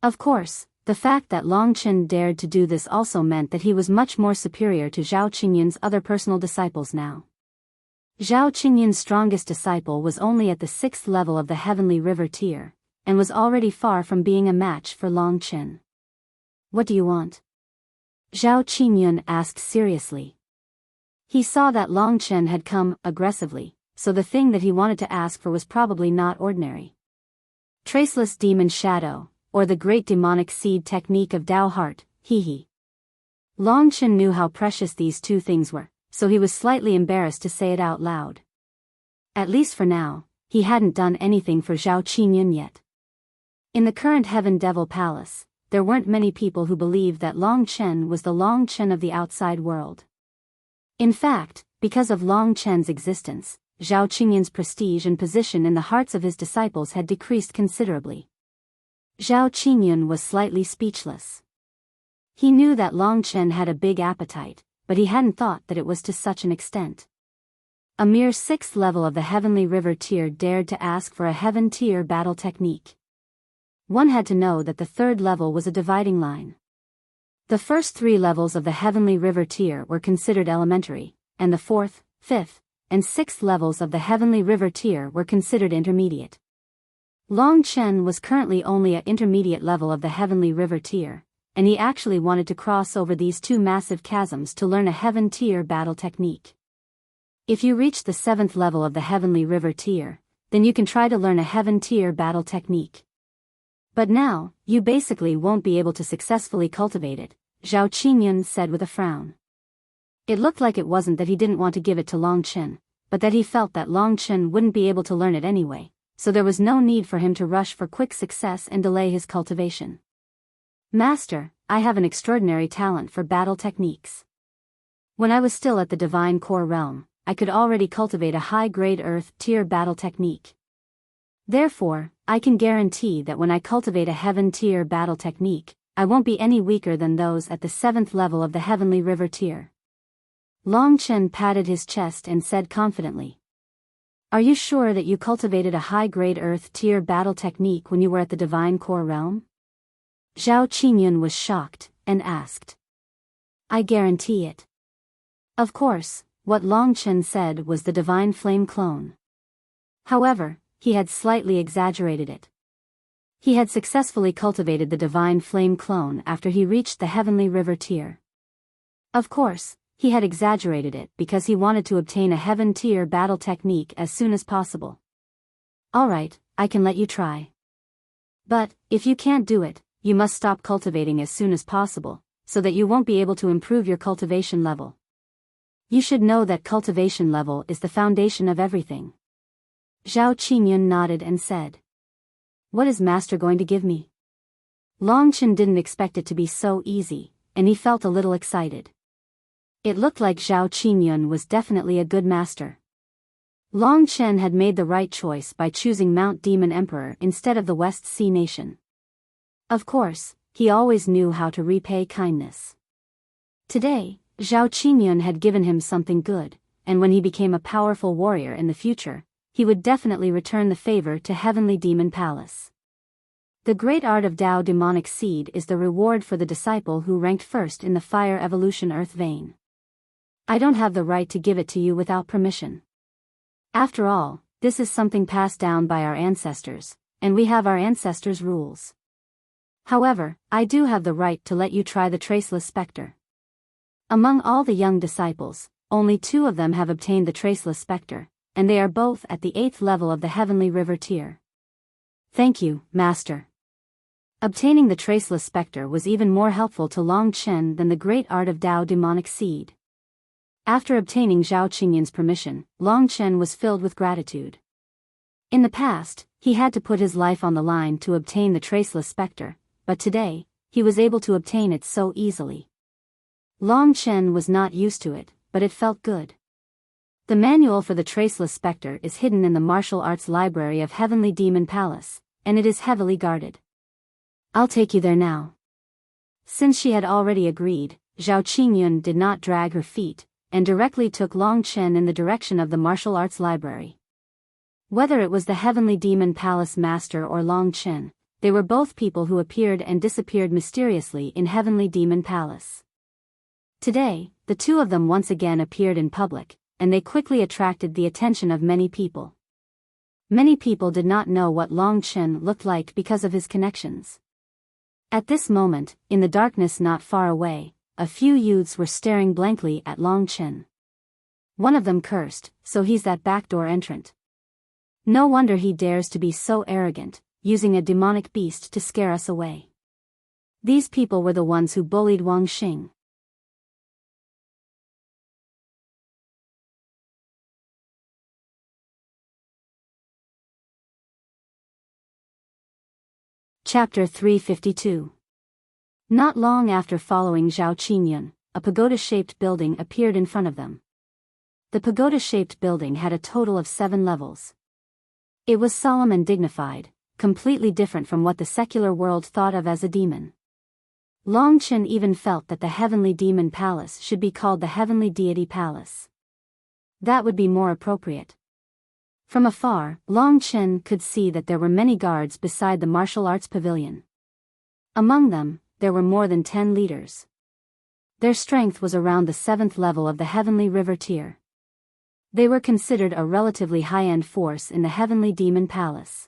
Of course, the fact that Longchen dared to do this also meant that he was much more superior to Zhao Qingyun's other personal disciples now. Zhao Qingyun's strongest disciple was only at the 6th level of the Heavenly River Tier, and was already far from being a match for Longchen. "What do you want?" Zhao Qingyun asked seriously. He saw that Longchen had come aggressively, so the thing that he wanted to ask for was probably not ordinary. "Traceless Demon Shadow, or the Great Demonic Seed Technique of Dao Heart, he. Longchen knew how precious these two things were, so he was slightly embarrassed to say it out loud. At least for now, he hadn't done anything for Zhao Qingyun yet. In the current Heaven Devil Palace, there weren't many people who believed that Longchen was the Longchen of the outside world. In fact, because of Longchen's existence, Zhao Qingyun's prestige and position in the hearts of his disciples had decreased considerably. Zhao Qingyun was slightly speechless. He knew that Long Chen had a big appetite, but he hadn't thought that it was to such an extent. A mere 6th level of the Heavenly River tier dared to ask for a Heaven tier battle technique. One had to know that the 3rd level was a dividing line. The first 3 levels of the Heavenly River tier were considered elementary, and the 4th, 5th, and 6th levels of the Heavenly River tier were considered intermediate. Long Chen was currently only at intermediate level of the Heavenly River tier, and he actually wanted to cross over these 2 massive chasms to learn a Heaven tier battle technique. If you reach the 7th level of the Heavenly River tier, then you can try to learn a Heaven tier battle technique. But now, you basically won't be able to successfully cultivate it, Zhao Qingyun said with a frown. It looked like it wasn't that he didn't want to give it to Long Chen, but that he felt that Long Chen wouldn't be able to learn it anyway, so there was no need for him to rush for quick success and delay his cultivation. Master, I have an extraordinary talent for battle techniques. When I was still at the Divine Core Realm, I could already cultivate a high-grade Earth tier battle technique. Therefore, I can guarantee that when I cultivate a Heaven tier battle technique, I won't be any weaker than those at the 7th level of the Heavenly River tier. Long Chen patted his chest and said confidently. Are you sure that you cultivated a high-grade Earth tier battle technique when you were at the Divine Core Realm? Zhao Qingyun was shocked, and asked. I guarantee it. Of course, what Long Chen said was the Divine Flame clone. However, he had slightly exaggerated it. He had successfully cultivated the Divine Flame clone after he reached the Heavenly River tier. Of course, he had exaggerated it because he wanted to obtain a Heaven tier battle technique as soon as possible. Alright, I can let you try. But, if you can't do it, you must stop cultivating as soon as possible, so that you won't be able to improve your cultivation level. You should know that cultivation level is the foundation of everything. Zhao Qingyun nodded and said. What is Master going to give me? Long Chen didn't expect it to be so easy, and he felt a little excited. It looked like Zhao Qingyun was definitely a good master. Long Chen had made the right choice by choosing Mount Demon Emperor instead of the West Sea Nation. Of course, he always knew how to repay kindness. Today, Zhao Qingyun had given him something good, and when he became a powerful warrior in the future, he would definitely return the favor to Heavenly Demon Palace. The great art of Tao Demonic Seed is the reward for the disciple who ranked first in the Fire Evolution Earth Vein. I don't have the right to give it to you without permission. After all, this is something passed down by our ancestors, and we have our ancestors' rules. However, I do have the right to let you try the Traceless Spectre. Among all the young disciples, only 2 of them have obtained the Traceless Spectre, and they are both at the 8th level of the Heavenly River tier. Thank you, Master. Obtaining the Traceless Spectre was even more helpful to Long Chen than the great art of Tao Demonic Seed. After obtaining Zhao Qingyun's permission, Long Chen was filled with gratitude. In the past, he had to put his life on the line to obtain the Traceless Spectre, but today, he was able to obtain it so easily. Long Chen was not used to it, but it felt good. The manual for the Traceless Spectre is hidden in the Martial Arts Library of Heavenly Demon Palace, and it is heavily guarded. I'll take you there now. Since she had already agreed, Zhao Qingyun did not drag her feet, and directly took Long Chen in the direction of the Martial Arts Library. Whether it was the Heavenly Demon Palace Master or Long Chen, they were both people who appeared and disappeared mysteriously in Heavenly Demon Palace. Today, the 2 of them once again appeared in public, and they quickly attracted the attention of many people. Many people did not know what Long Chen looked like because of his connections. At this moment, in the darkness not far away, a few youths were staring blankly at Long Chen. One of them cursed, so he's that backdoor entrant. No wonder he dares to be so arrogant, using a demonic beast to scare us away. These people were the ones who bullied Wang Xing. Chapter 352. Not long after following Zhao Qingyun, a pagoda-shaped building appeared in front of them. The pagoda-shaped building had a total of 7 levels. It was solemn and dignified, completely different from what the secular world thought of as a demon. Long Chen even felt that the Heavenly Demon Palace should be called the Heavenly Deity Palace. That would be more appropriate. From afar, Long Chen could see that there were many guards beside the martial arts pavilion. Among them, there were more than 10 leaders. Their strength was around the 7th level of the Heavenly River tier. They were considered a relatively high-end force in the Heavenly Demon Palace.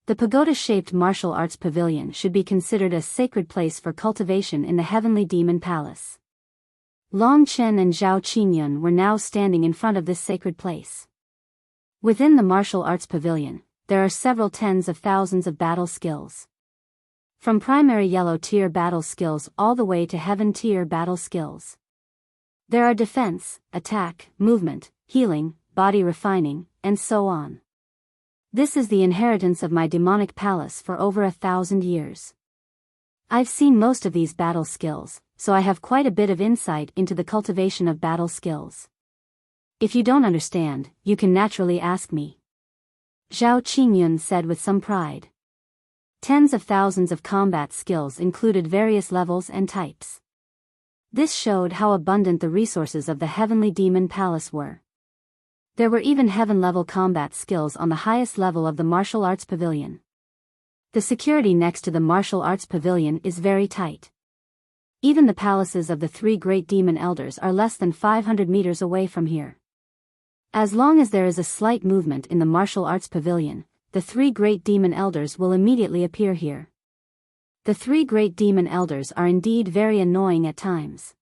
The pagoda-shaped martial arts pavilion should be considered a sacred place for cultivation in the Heavenly Demon Palace. Long Chen and Zhao Qingyun were now standing in front of this sacred place. Within the martial arts pavilion, there are several tens of thousands of battle skills. From primary yellow tier battle skills all the way to heaven tier battle skills. There are defense, attack, movement, healing, body refining, and so on. This is the inheritance of my demonic palace for over 1,000 years. I've seen most of these battle skills, so I have quite a bit of insight into the cultivation of battle skills. If you don't understand, you can naturally ask me. Zhao Qingyun said with some pride. Tens of thousands of combat skills included various levels and types. This showed how abundant the resources of the Heavenly Demon Palace were. There were even heaven-level combat skills on the highest level of the martial arts pavilion. The security next to the martial arts pavilion is very tight. Even the palaces of the 3 great demon elders are less than 500 meters away from here. As long as there is a slight movement in the martial arts pavilion, the 3 great demon elders will immediately appear here. The 3 great demon elders are indeed very annoying at times.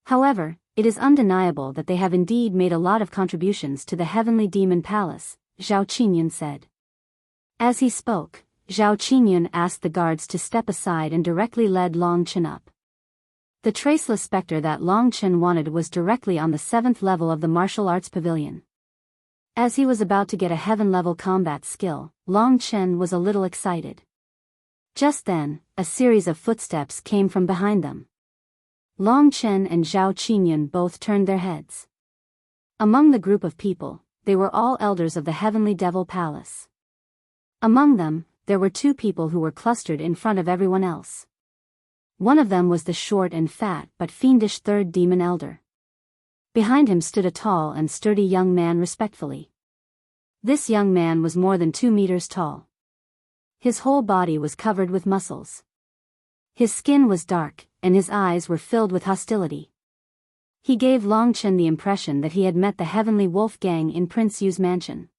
However, it is undeniable that they have indeed made a lot of contributions to the Heavenly Demon Palace, Zhao Qingyun said. As he spoke, Zhao Qingyun asked the guards to step aside and directly led Long Chen up. The traceless specter that Long Chen wanted was directly on the 7th level of the martial arts pavilion. As he was about to get a heaven-level combat skill, Long Chen was a little excited. Just then, a series of footsteps came from behind them. Long Chen and Zhao Qingyun both turned their heads. Among the group of people, they were all elders of the Heavenly Devil Palace. Among them, there were 2 people who were clustered in front of everyone else. One of them was the short and fat but fiendish 3rd demon elder. Behind him stood a tall and sturdy young man respectfully. This young man was more than 2 meters tall. His whole body was covered with muscles. His skin was dark, and his eyes were filled with hostility. He gave Long Chen the impression that he had met the Heavenly Wolf Gang in Prince Yu's mansion.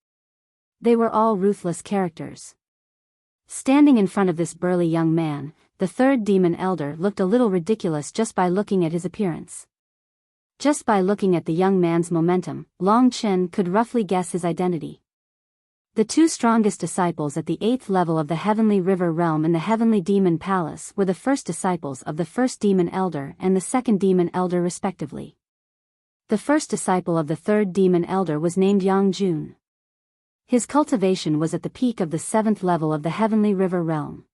They were all ruthless characters. Standing in front of this burly young man, the 3rd demon elder looked a little ridiculous just by looking at his appearance. Just by looking at the young man's momentum, Long Chen could roughly guess his identity. The 2 strongest disciples at the 8th level of the Heavenly River Realm in the Heavenly Demon Palace were the first disciples of the 1st Demon Elder and the 2nd Demon Elder respectively. The first disciple of the 3rd Demon Elder was named Yang Jun. His cultivation was at the peak of the 7th level of the Heavenly River Realm.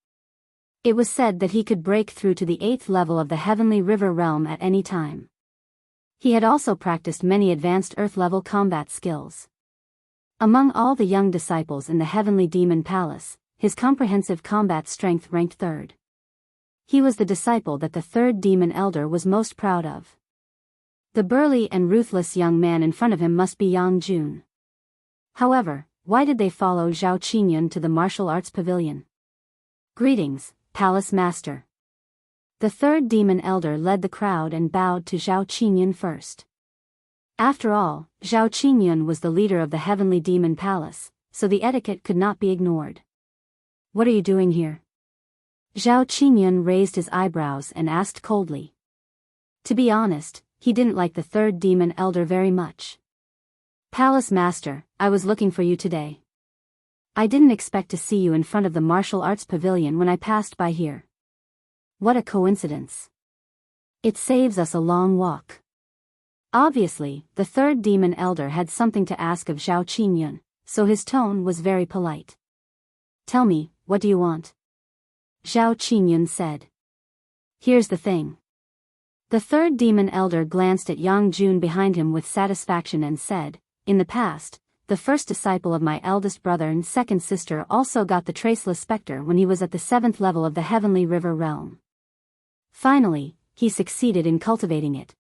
It was said that he could break through to the 8th level of the Heavenly River Realm at any time. He had also practiced many advanced Earth-level combat skills. Among all the young disciples in the Heavenly Demon Palace, his comprehensive combat strength ranked 3rd. He was the disciple that the 3rd Demon Elder was most proud of. The burly and ruthless young man in front of him must be Yang Jun. However, why did they follow Zhao Qingyun to the martial arts pavilion? Greetings, Palace Master. The 3rd Demon Elder led the crowd and bowed to Zhao Qingyun first. After all, Zhao Qingyun was the leader of the Heavenly Demon Palace, so the etiquette could not be ignored. What are you doing here? Zhao Qingyun raised his eyebrows and asked coldly. To be honest, he didn't like the 3rd Demon Elder very much. Palace Master, I was looking for you today. I didn't expect to see you in front of the martial arts pavilion when I passed by here. What a coincidence. It saves us a long walk. Obviously, the 3rd Demon Elder had something to ask of Zhao Qingyun, so his tone was very polite. Tell me, what do you want? Zhao Qingyun said. Here's the thing. The 3rd Demon Elder glanced at Yang Jun behind him with satisfaction and said, in the past, the first disciple of my eldest brother and second sister, also got the Traceless Spectre when he was at the 7th level of the Heavenly River realm. Finally, he succeeded in cultivating it.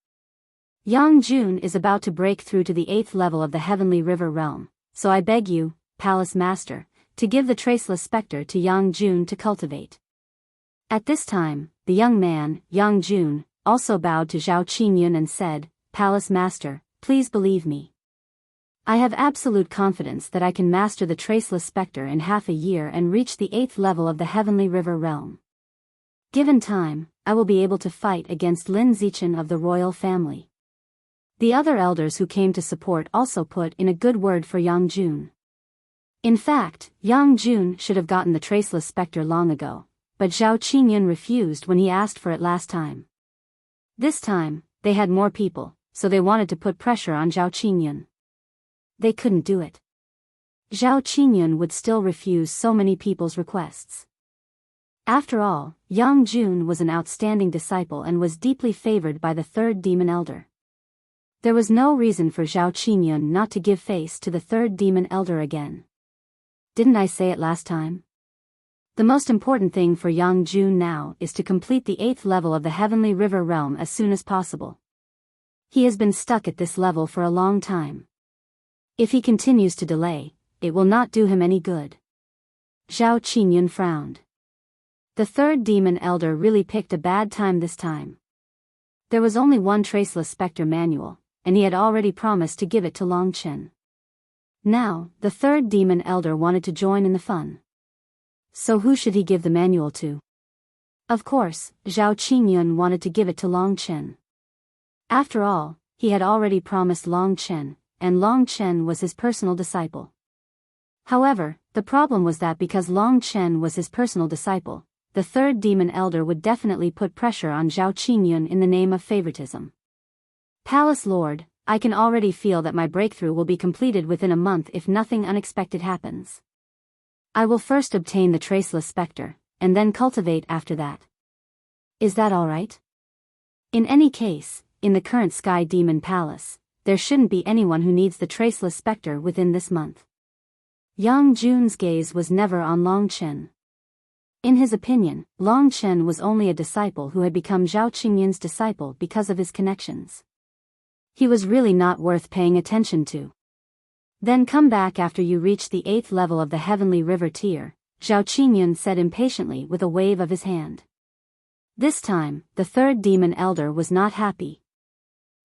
Yang Jun is about to break through to the 8th level of the Heavenly River realm, so I beg you, Palace Master, to give the Traceless Spectre to Yang Jun to cultivate. At this time, the young man, Yang Jun, also bowed to Zhao Qingyun and said, Palace Master, please believe me. I have absolute confidence that I can master the Traceless Spectre in half a year and reach the 8th level of the Heavenly River realm. Given time, I will be able to fight against Lin Zichen of the royal family. The other elders who came to support also put in a good word for Yang Jun. In fact, Yang Jun should have gotten the Traceless Spectre long ago, but Zhao Qingyun refused when he asked for it last time. This time, they had more people, so they wanted to put pressure on Zhao Qingyun. They couldn't do it. Zhao Qingyun would still refuse so many people's requests. After all, Yang Jun was an outstanding disciple and was deeply favored by the third demon elder. There was no reason for Zhao Qingyun not to give face to the third demon elder again. Didn't I say it last time? The most important thing for Yang Jun now is to complete the 8th level of the Heavenly River realm as soon as possible. He has been stuck at this level for a long time. If he continues to delay, it will not do him any good. Zhao Qingyun frowned. The third demon elder really picked a bad time this time. There was only one Traceless Spectre manual, and he had already promised to give it to Long Chen. Now, the third demon elder wanted to join in the fun. So who should he give the manual to? Of course, Zhao Qingyun wanted to give it to Long Chen. After all, he had already promised Long Chen, and Long Chen was his personal disciple. However, the problem was that because Long Chen was his personal disciple, the third demon elder would definitely put pressure on Zhao Qingyun in the name of favoritism. Palace Lord, I can already feel that my breakthrough will be completed within a month if nothing unexpected happens. I will first obtain the Traceless Spectre, and then cultivate after that. Is that all right? In any case, in the current Sky Demon Palace, there shouldn't be anyone who needs the Traceless Spectre within this month. Yang Jun's gaze was never on Long Chen. In his opinion, Long Chen was only a disciple who had become Zhao Qingyun's disciple because of his connections. He was really not worth paying attention to. Then come back after you reach the 8th level of the Heavenly River tier, Zhao Qingyun said impatiently with a wave of his hand. This time, the third demon elder was not happy.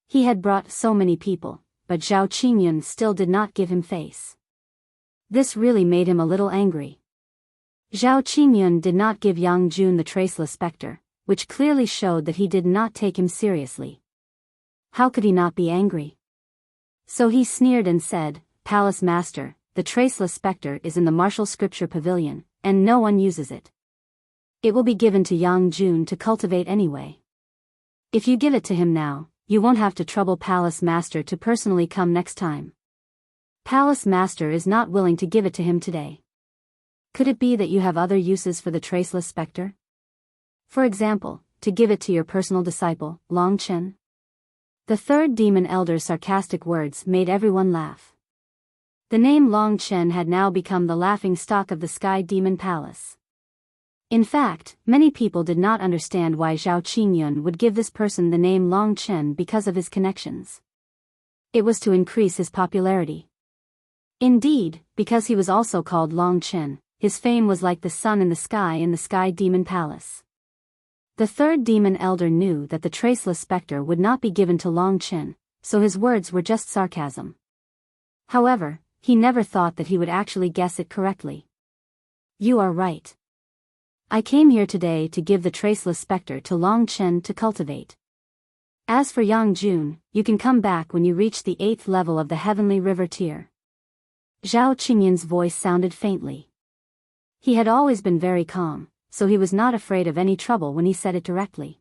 He had brought so many people, but Zhao Qingyun still did not give him face. This really made him a little angry. Zhao Qingyun did not give Yang Jun the Traceless Spectre, which clearly showed that he did not take him seriously. How could he not be angry? So he sneered and said, Palace Master, the Traceless Spectre is in the Martial Scripture Pavilion, and no one uses it. It will be given to Yang Jun to cultivate anyway. If you give it to him now, you won't have to trouble Palace Master to personally come next time. Palace Master is not willing to give it to him today. Could it be that you have other uses for the Traceless Spectre? For example, to give it to your personal disciple, Long Chen? The third demon elder's sarcastic words made everyone laugh. The name Long Chen had now become the laughing stock of the Sky Demon Palace. In fact, many people did not understand why Zhao Qingyun would give this person the name Long Chen because of his connections. It was to increase his popularity. Indeed, because he was also called Long Chen, his fame was like the sun in the Sky Demon Palace. The third demon elder knew that the Traceless Spectre would not be given to Long Chen, so his words were just sarcasm. However, he never thought that he would actually guess it correctly. You are right. I came here today to give the Traceless Spectre to Long Chen to cultivate. As for Yang Jun, you can come back when you reach the 8th level of the Heavenly River tier. Zhao Qingyun's voice sounded faintly. He had always been very calm, so he was not afraid of any trouble when he said it directly.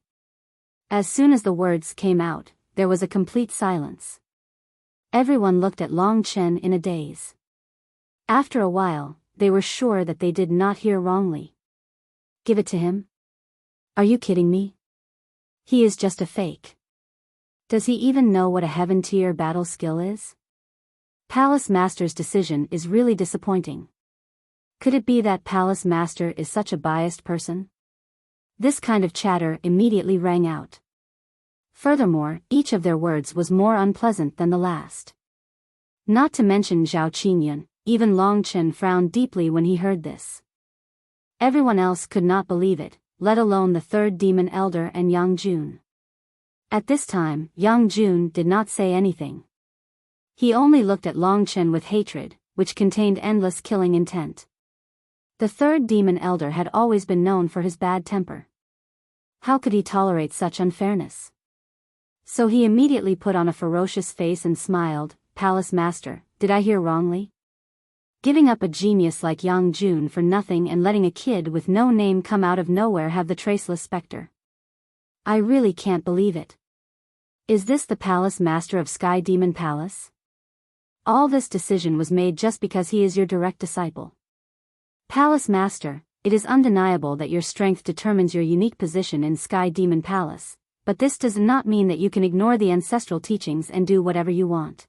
As soon as the words came out, there was a complete silence. Everyone looked at Long Chen in a daze. After a while, they were sure that they did not hear wrongly. Give it to him? Are you kidding me? He is just a fake. Does he even know what a heaven tier battle skill is? Palace Master's decision is really disappointing. Could it be that Palace Master is such a biased person? This kind of chatter immediately rang out. Furthermore, each of their words was more unpleasant than the last. Not to mention Zhao Qingyun, even Long Chen frowned deeply when he heard this. Everyone else could not believe it, let alone the third demon elder and Yang Jun. At this time, Yang Jun did not say anything. He only looked at Long Chen with hatred, which contained endless killing intent. The third demon elder had always been known for his bad temper. How could he tolerate such unfairness? So he immediately put on a ferocious face and smiled. Palace Master, did I hear wrongly? Giving up a genius like Yang Jun for nothing and letting a kid with no name come out of nowhere have the traceless specter. I really can't believe it. Is this the Palace Master of Sky Demon Palace? All this decision was made just because he is your direct disciple. Palace Master, it is undeniable that your strength determines your unique position in Sky Demon Palace, but this does not mean that you can ignore the ancestral teachings and do whatever you want.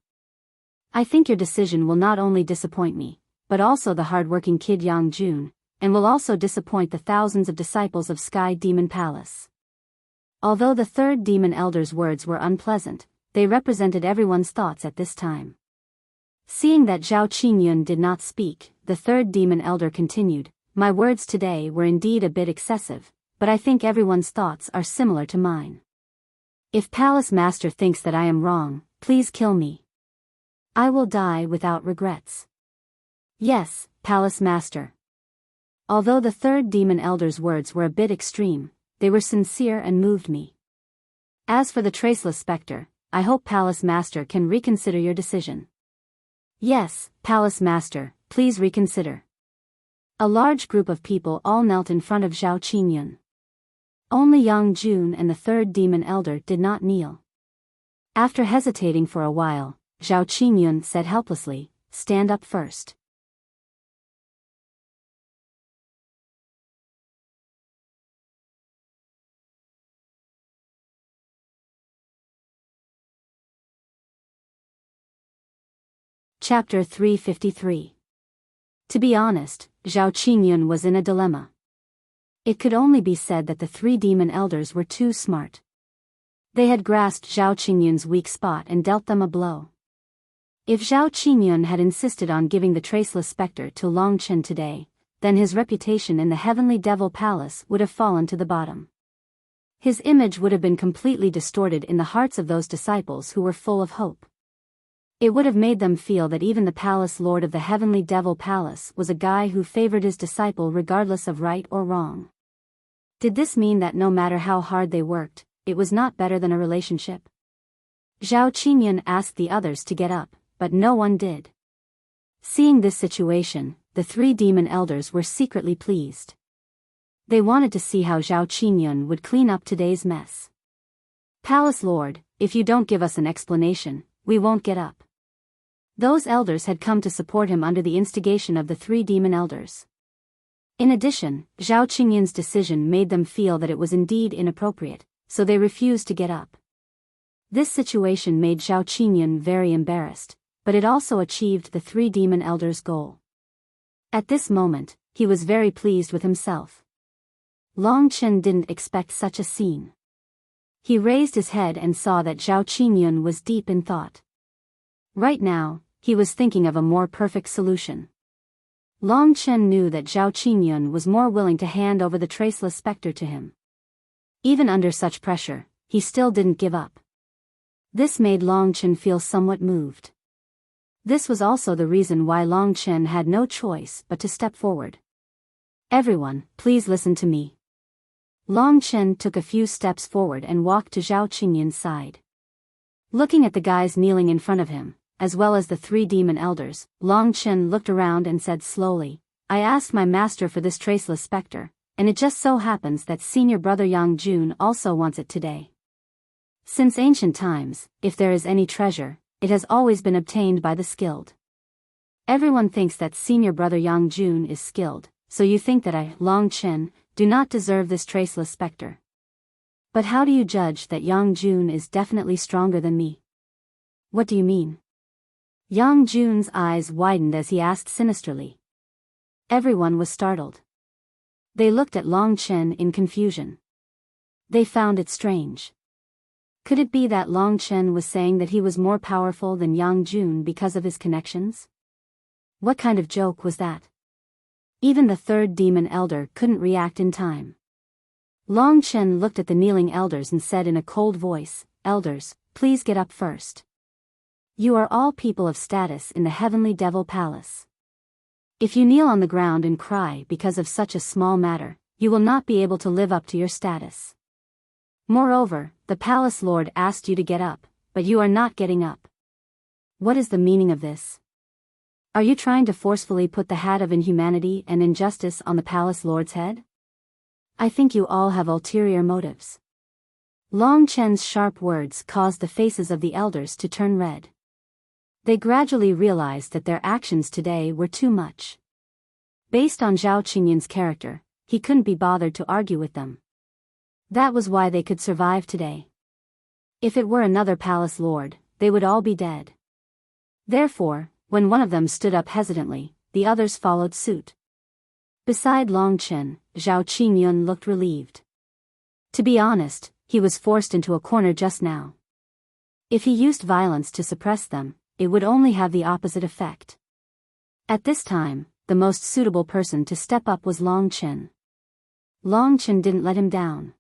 I think your decision will not only disappoint me, but also the hard-working kid Yang Jun, and will also disappoint the thousands of disciples of Sky Demon Palace. Although the third demon elder's words were unpleasant, they represented everyone's thoughts at this time. Seeing that Zhao Qingyun did not speak, the third demon elder continued, my words today were indeed a bit excessive, but I think everyone's thoughts are similar to mine. If Palace Master thinks that I am wrong, please kill me. I will die without regrets. Yes, Palace Master. Although the third demon elder's words were a bit extreme, they were sincere and moved me. As for the traceless specter, I hope Palace Master can reconsider your decision. Yes, Palace Master, please reconsider. A large group of people all knelt in front of Zhao Qingyun. Only Yang Jun and the third demon elder did not kneel. After hesitating for a while, Zhao Qingyun said helplessly, stand up first. Chapter 353. To be honest, Zhao Qingyun was in a dilemma. It could only be said that the three demon elders were too smart. They had grasped Zhao Qingyun's weak spot and dealt them a blow. If Zhao Qingyun had insisted on giving the traceless specter to Long Chen today, then his reputation in the Heavenly Devil Palace would have fallen to the bottom. His image would have been completely distorted in the hearts of those disciples who were full of hope. It would have made them feel that even the Palace Lord of the Heavenly Devil Palace was a guy who favored his disciple regardless of right or wrong. Did this mean that no matter how hard they worked, it was not better than a relationship? Zhao Qingyun asked the others to get up, but no one did. Seeing this situation, the three demon elders were secretly pleased. They wanted to see how Zhao Qingyun would clean up today's mess. Palace Lord, if you don't give us an explanation, we won't get up. Those elders had come to support him under the instigation of the three demon elders. In addition, Zhao Qingyun's decision made them feel that it was indeed inappropriate, so they refused to get up. This situation made Zhao Qingyun very embarrassed, but it also achieved the three demon elders' goal. At this moment, he was very pleased with himself. Long Chen didn't expect such a scene. He raised his head and saw that Zhao Qingyun was deep in thought. Right now, he was thinking of a more perfect solution. Long Chen knew that Zhao Qingyun was more willing to hand over the traceless specter to him. Even under such pressure, he still didn't give up. This made Long Chen feel somewhat moved. This was also the reason why Long Chen had no choice but to step forward. Everyone, please listen to me. Long Chen took a few steps forward and walked to Zhao Qingyun's side. Looking at the guys kneeling in front of him, as well as the three demon elders, Long Chen looked around and said slowly, I asked my master for this traceless specter, and it just so happens that senior brother Yang Jun also wants it today. Since ancient times, if there is any treasure, it has always been obtained by the skilled. Everyone thinks that senior brother Yang Jun is skilled, so you think that I, Long Chen, do not deserve this traceless specter. But how do you judge that Yang Jun is definitely stronger than me? What do you mean? Yang Jun's eyes widened as he asked sinisterly. Everyone was startled. They looked at Long Chen in confusion. They found it strange. Could it be that Long Chen was saying that he was more powerful than Yang Jun because of his connections? What kind of joke was that? Even the third demon elder couldn't react in time. Long Chen looked at the kneeling elders and said in a cold voice, "Elders, please get up first. You are all people of status in the Heavenly Devil Palace. If you kneel on the ground and cry because of such a small matter, you will not be able to live up to your status. Moreover, the Palace Lord asked you to get up, but you are not getting up. What is the meaning of this? Are you trying to forcefully put the hat of inhumanity and injustice on the Palace Lord's head? I think you all have ulterior motives." Long Chen's sharp words caused the faces of the elders to turn red. They gradually realized that their actions today were too much. Based on Zhao Qingyun's character, he couldn't be bothered to argue with them. That was why they could survive today. If it were another palace lord, they would all be dead. Therefore, when one of them stood up hesitantly, the others followed suit. Beside Long Chen, Zhao Qingyun looked relieved. To be honest, he was forced into a corner just now. If he used violence to suppress them, it would only have the opposite effect. At this time, the most suitable person to step up was Long Chen. Long Chen didn't let him down.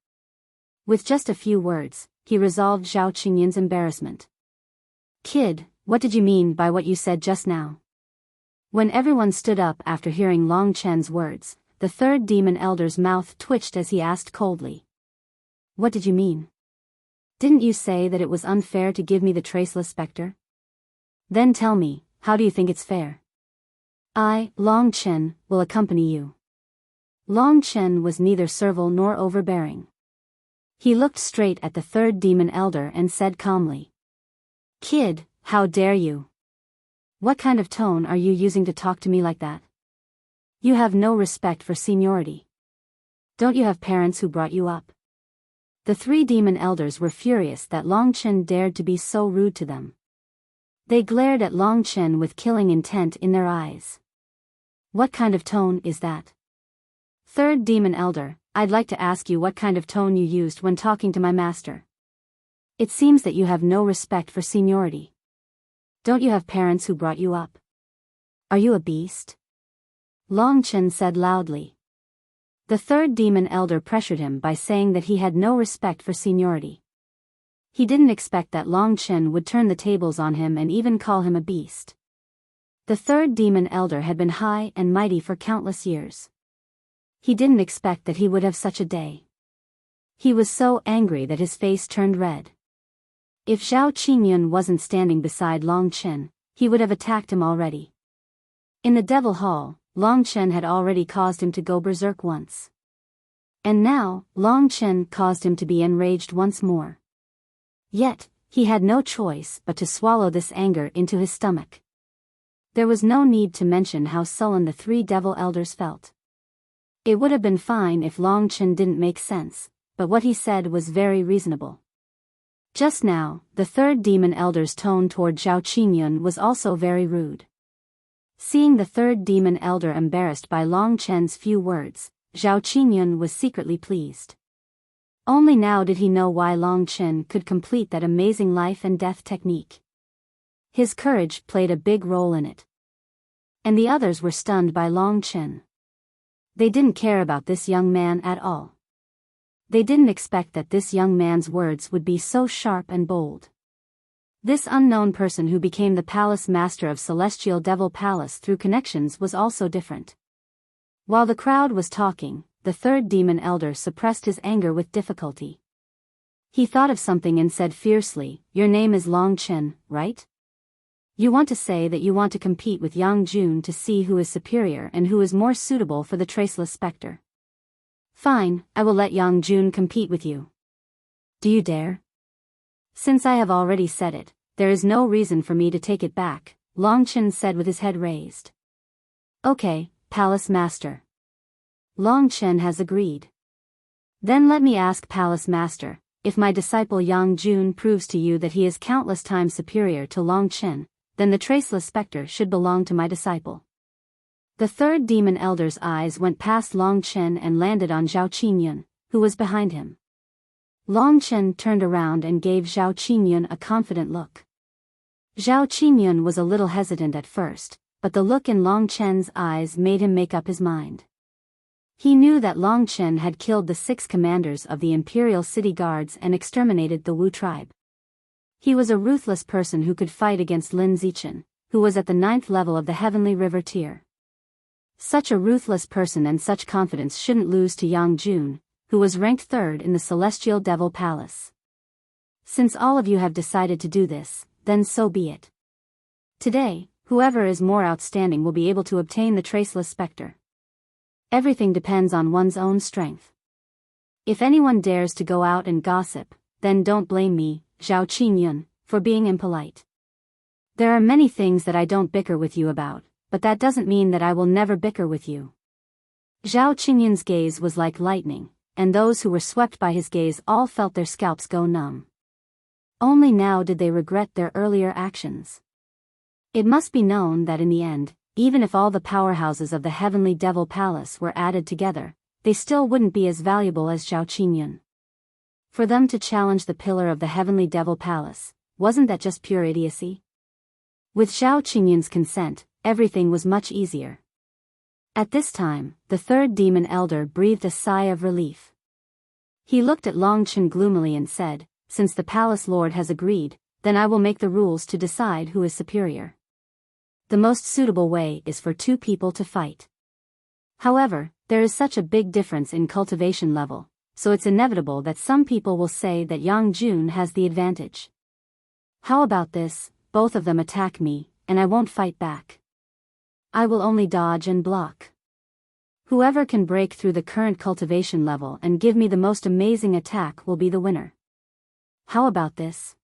With just a few words, he resolved Zhao Qingyun's embarrassment. "Kid, what did you mean by what you said just now?" When everyone stood up after hearing Long Chen's words, the third demon elder's mouth twitched as he asked coldly. "What did you mean? Didn't you say that it was unfair to give me the Traceless Spectre? Then tell me, how do you think it's fair? I, Long Chen, will accompany you." Long Chen was neither servile nor overbearing. He looked straight at the third demon elder and said calmly, "Kid, how dare you? What kind of tone are you using to talk to me like that? You have no respect for seniority. Don't you have parents who brought you up?" The three demon elders were furious that Long Chen dared to be so rude to them. They glared at Long Chen with killing intent in their eyes. "What kind of tone is that? Third demon elder, I'd like to ask you what kind of tone you used when talking to my master. It seems that you have no respect for seniority. Don't you have parents who brought you up? Are you a beast?" Long Chen said loudly. The third demon elder pressured him by saying that he had no respect for seniority. He didn't expect that Long Chen would turn the tables on him and even call him a beast. The third demon elder had been high and mighty for countless years. He didn't expect that he would have such a day. He was so angry that his face turned red. If Zhao Qingyun wasn't standing beside Long Chen, he would have attacked him already. In the Devil Hall, Long Chen had already caused him to go berserk once. And now, Long Chen caused him to be enraged once more. Yet, he had no choice but to swallow this anger into his stomach. There was no need to mention how sullen the three devil elders felt. It would have been fine if Long Chen didn't make sense, but what he said was very reasonable. Just now, the third demon elder's tone toward Zhao Qingyun was also very rude. Seeing the third demon elder embarrassed by Long Chen's few words, Zhao Qingyun was secretly pleased. Only now did he know why Long Chen could complete that amazing life and death technique. His courage played a big role in it. And the others were stunned by Long Chen. They didn't care about this young man at all. They didn't expect that this young man's words would be so sharp and bold. This unknown person who became the palace master of Celestial Devil Palace through connections was also different. While the crowd was talking, the third demon elder suppressed his anger with difficulty. He thought of something and said fiercely, "Your name is Long Chen, right? You want to say that you want to compete with Yang Jun to see who is superior and who is more suitable for the Traceless Spectre. Fine, I will let Yang Jun compete with you. Do you dare?" "Since I have already said it, there is no reason for me to take it back," Long Chen said with his head raised. "Okay, Palace Master. Long Chen has agreed. Then let me ask Palace Master, if my disciple Yang Jun proves to you that he is countless times superior to Long Chen, then the traceless specter should belong to my disciple. The third demon elder's eyes went past Long Chen and landed on Zhao Qingyun, who was behind him. Long Chen turned around and gave Zhao Qingyun a confident look. Zhao Qingyun was a little hesitant at first, but the look in Long Chen's eyes made him make up his mind. He knew that Long Chen had killed the 6 commanders of the Imperial City Guards and exterminated the Wu tribe. He was a ruthless person who could fight against Lin Zichen, who was at the 9th level of the Heavenly River tier. Such a ruthless person and such confidence shouldn't lose to Yang Jun, who was ranked 3rd in the Celestial Devil Palace. Since all of you have decided to do this, then so be it. Today, whoever is more outstanding will be able to obtain the Traceless Spectre. Everything depends on one's own strength. If anyone dares to go out and gossip, then don't blame me, Zhao Qingyun, for being impolite. There are many things that I don't bicker with you about, but that doesn't mean that I will never bicker with you. Zhao Qingyun's gaze was like lightning, and those who were swept by his gaze all felt their scalps go numb. Only now did they regret their earlier actions. It must be known that in the end, even if all the powerhouses of the Heavenly Devil Palace were added together, they still wouldn't be as valuable as Zhao Qingyun. For them to challenge the pillar of the Heavenly Devil Palace, wasn't that just pure idiocy? With Zhao Qingyun's consent, everything was much easier. At this time, the 3rd demon elder breathed a sigh of relief. He looked at Long Chen gloomily and said, "Since the palace lord has agreed, then I will make the rules to decide who is superior. The most suitable way is for 2 people to fight. However, there is such a big difference in cultivation level, so it's inevitable that some people will say that Yang Jun has the advantage. How about this, both of them attack me, and I won't fight back. I will only dodge and block. Whoever can break through the current cultivation level and give me the most amazing attack will be the winner. How about this?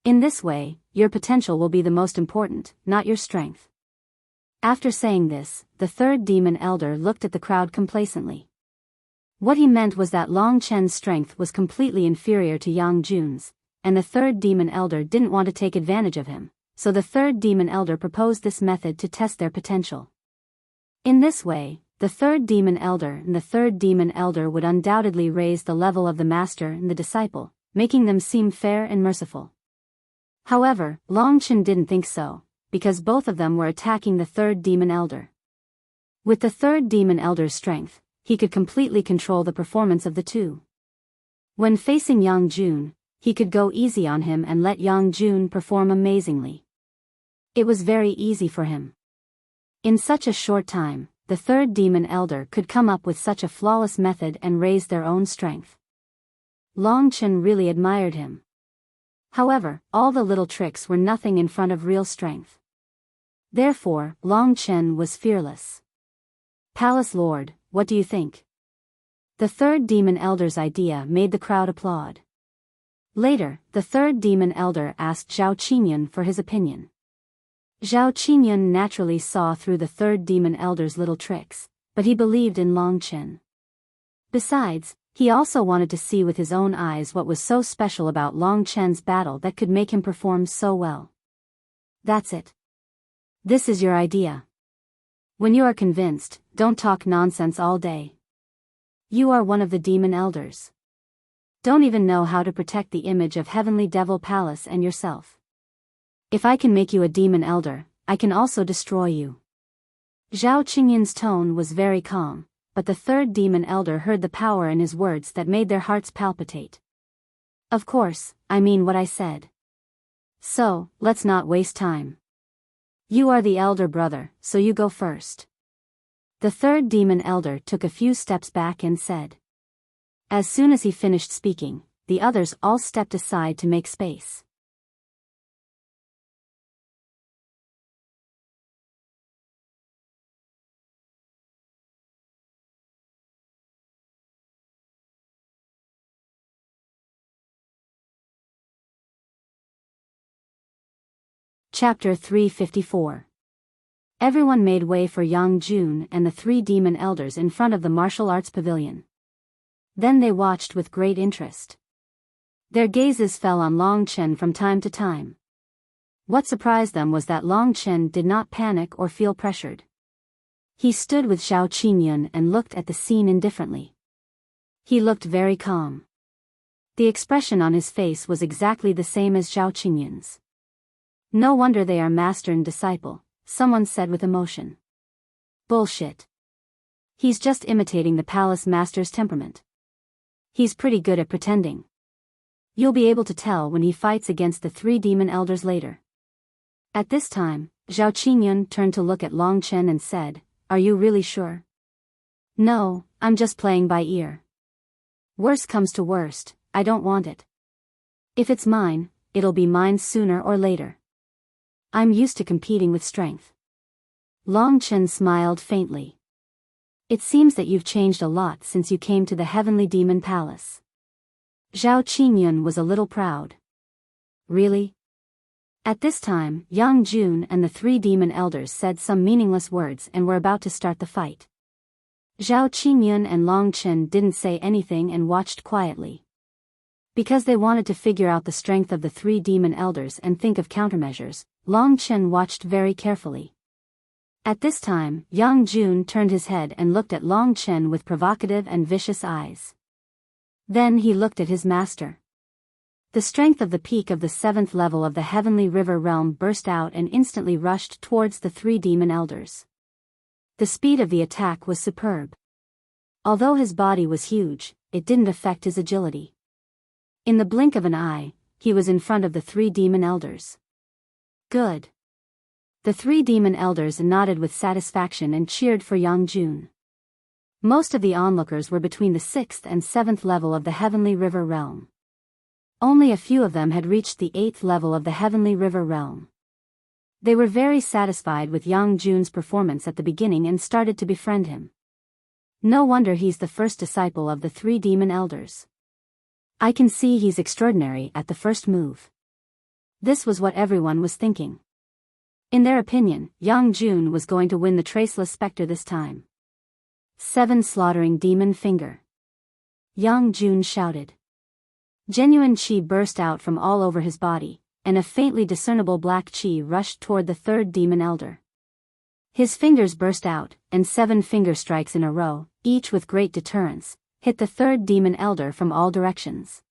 In this way, your potential will be the most important, not your strength." After saying this, the 3rd demon elder looked at the crowd complacently. What he meant was that Long Chen's strength was completely inferior to Yang Jun's, and the 3rd demon elder didn't want to take advantage of him, so the 3rd demon elder proposed this method to test their potential. In this way, the 3rd demon elder would undoubtedly raise the level of the master and the disciple, making them seem fair and merciful. However, Long Chen didn't think so, because both of them were attacking the 3rd demon elder. With the 3rd demon elder's strength, he could completely control the performance of the 2. When facing Yang Jun, he could go easy on him and let Yang Jun perform amazingly. It was very easy for him. In such a short time, the 3rd demon elder could come up with such a flawless method and raise their own strength. Long Chen really admired him. However, all the little tricks were nothing in front of real strength. Therefore, Long Chen was fearless. "Palace Lord, what do you think?" The 3rd demon elder's idea made the crowd applaud. Later, the 3rd demon elder asked Zhao Qingyun for his opinion. Zhao Qingyun naturally saw through the 3rd demon elder's little tricks, but he believed in Long Chen. Besides, he also wanted to see with his own eyes what was so special about Long Chen's battle that could make him perform so well. "That's it. This is your idea. When you are convinced, don't talk nonsense all day. You are one of the demon elders. Don't even know how to protect the image of Heavenly Devil Palace and yourself. If I can make you a demon elder, I can also destroy you." Zhao Qingyun's tone was very calm, but the 3rd demon elder heard the power in his words that made their hearts palpitate. "Of course, I mean what I said. So, let's not waste time. You are the elder brother, so you go first." The 3rd demon elder took a few steps back and said. As soon as he finished speaking, the others all stepped aside to make space. Chapter 354. Everyone made way for Yang Jun and the 3 demon elders in front of the martial arts pavilion. Then they watched with great interest. Their gazes fell on Long Chen from time to time. What surprised them was that Long Chen did not panic or feel pressured. He stood with Zhao Qingyun and looked at the scene indifferently. He looked very calm. The expression on his face was exactly the same as Zhao Qingyun's. No wonder they are master and disciple, someone said with emotion. Bullshit. He's just imitating the palace master's temperament. He's pretty good at pretending. You'll be able to tell when he fights against the 3 demon elders later. At this time, Zhao Qingyun turned to look at Long Chen and said, "Are you really sure?" "No, I'm just playing by ear. Worst comes to worst, I don't want it. If it's mine, it'll be mine sooner or later. I'm used to competing with strength." Long Chen smiled faintly. "It seems that you've changed a lot since you came to the Heavenly Demon Palace." Zhao Qingyun was a little proud. "Really?" At this time, Yang Jun and the 3 demon elders said some meaningless words and were about to start the fight. Zhao Qingyun and Long Chen didn't say anything and watched quietly. Because they wanted to figure out the strength of the 3 demon elders and think of countermeasures, Long Chen watched very carefully. At this time, Yang Jun turned his head and looked at Long Chen with provocative and vicious eyes. Then he looked at his master. The strength of the peak of the 7th level of the Heavenly River Realm burst out and instantly rushed towards the 3 demon elders. The speed of the attack was superb. Although his body was huge, it didn't affect his agility. In the blink of an eye, he was in front of the 3 demon elders. Good. The 3 demon elders nodded with satisfaction and cheered for Yang Jun. Most of the onlookers were between the 6th and 7th level of the Heavenly River Realm. Only a few of them had reached the 8th level of the Heavenly River Realm. They were very satisfied with Yang Jun's performance at the beginning and started to befriend him. No wonder he's the first disciple of the 3 demon elders. I can see he's extraordinary at the first move. This was what everyone was thinking. In their opinion, Yang Jun was going to win the Traceless Spectre this time. 7 slaughtering demon finger. Yang Jun shouted. Genuine qi burst out from all over his body, and a faintly discernible black qi rushed toward the 3rd demon elder. His fingers burst out, and 7 finger strikes in a row, each with great deterrence, hit the 3rd demon elder from all directions.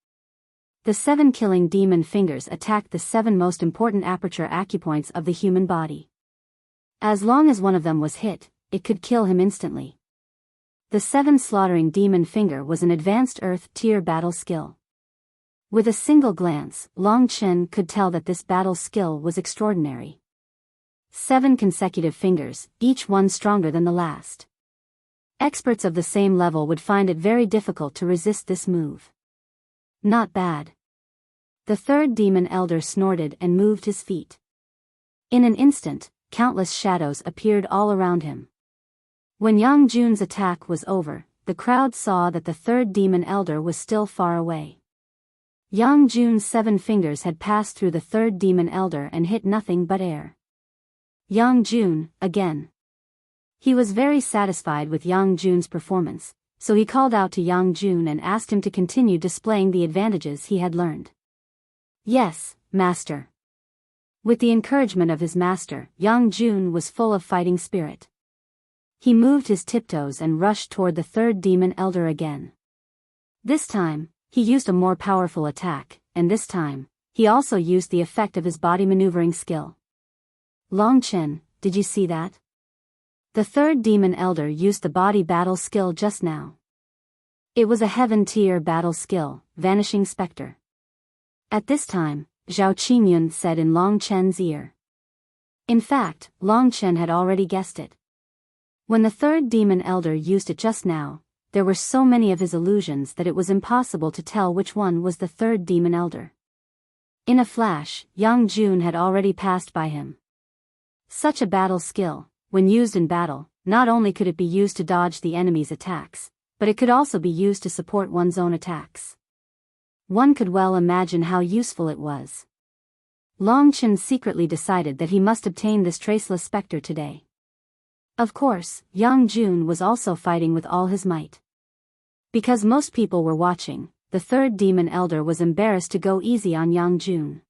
The 7 killing demon fingers attacked the 7 most important aperture acupoints of the human body. As long as one of them was hit, it could kill him instantly. The 7 slaughtering demon finger was an advanced Earth tier battle skill. With a single glance, Long Chen could tell that this battle skill was extraordinary. 7 consecutive fingers, each one stronger than the last. Experts of the same level would find it very difficult to resist this move. Not bad. The 3rd demon elder snorted and moved his feet. In an instant, countless shadows appeared all around him. When Yang Jun's attack was over, the crowd saw that the 3rd demon elder was still far away. Yang Jun's 7 fingers had passed through the 3rd demon elder and hit nothing but air. Yang Jun, again. He was very satisfied with Yang Jun's performance, so he called out to Yang Jun and asked him to continue displaying the advantages he had learned. Yes, master. With the encouragement of his master, Yang Jun was full of fighting spirit. He moved his tiptoes and rushed toward the 3rd demon elder again. This time, he used a more powerful attack, and this time, he also used the effect of his body maneuvering skill. Long Chen, did you see that? The 3rd demon elder used the body battle skill just now. It was a heaven tier battle skill, Vanishing Spectre. At this time, Zhao Qingyun said in Long Chen's ear. In fact, Long Chen had already guessed it. When the 3rd demon elder used it just now, there were so many of his illusions that it was impossible to tell which one was the 3rd demon elder. In a flash, Yang Jun had already passed by him. Such a battle skill, when used in battle, not only could it be used to dodge the enemy's attacks, but it could also be used to support one's own attacks. One could well imagine how useful it was. Long Chen secretly decided that he must obtain this Traceless Spectre today. Of course, Yang Jun was also fighting with all his might. Because most people were watching, the 3rd demon elder was embarrassed to go easy on Yang Jun.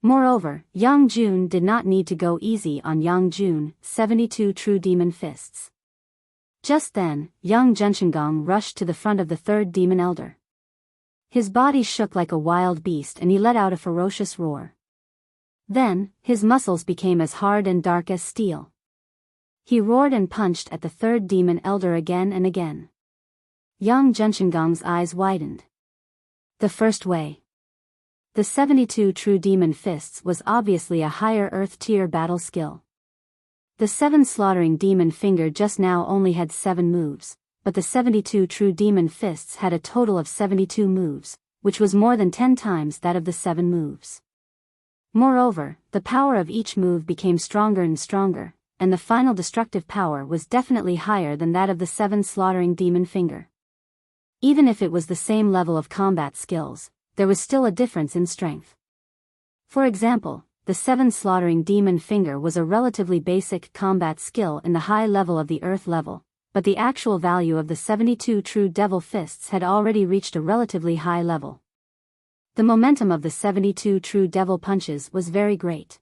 Moreover, Yang Jun did not need to go easy on Yang Jun, 72 true demon fists. Just then, young Junshengong rushed to the front of the third demon elder. His body shook like a wild beast and he let out a ferocious roar. Then, his muscles became as hard and dark as steel. He roared and punched at the third demon elder again and again. Young Junshengong's eyes widened. The first way. The 72 true demon fists was obviously a higher earth tier battle skill. The 7 slaughtering demon finger just now only had 7 moves, but the 72 true demon fists had a total of 72 moves, which was more than 10 times that of the 7 moves. Moreover, the power of each move became stronger and stronger, and the final destructive power was definitely higher than that of the 7 slaughtering demon finger. Even if it was the same level of combat skills, there was still a difference in strength. For example, the 7 slaughtering demon finger was a relatively basic combat skill in the high level of the earth level, but the actual value of the 72 true devil fists had already reached a relatively high level. The momentum of the 72 true devil punches was very great.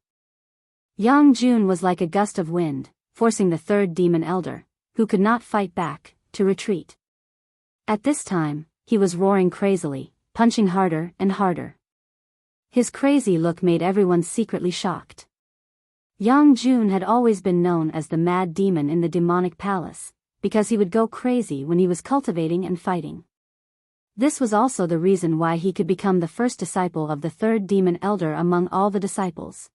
Yang Jun was like a gust of wind, forcing the third demon elder, who could not fight back, to retreat. At this time, he was roaring crazily, punching harder and harder. His crazy look made everyone secretly shocked. Yang Jun had always been known as the mad demon in the demonic palace, because he would go crazy when he was cultivating and fighting. This was also the reason why he could become the first disciple of the third demon elder among all the disciples.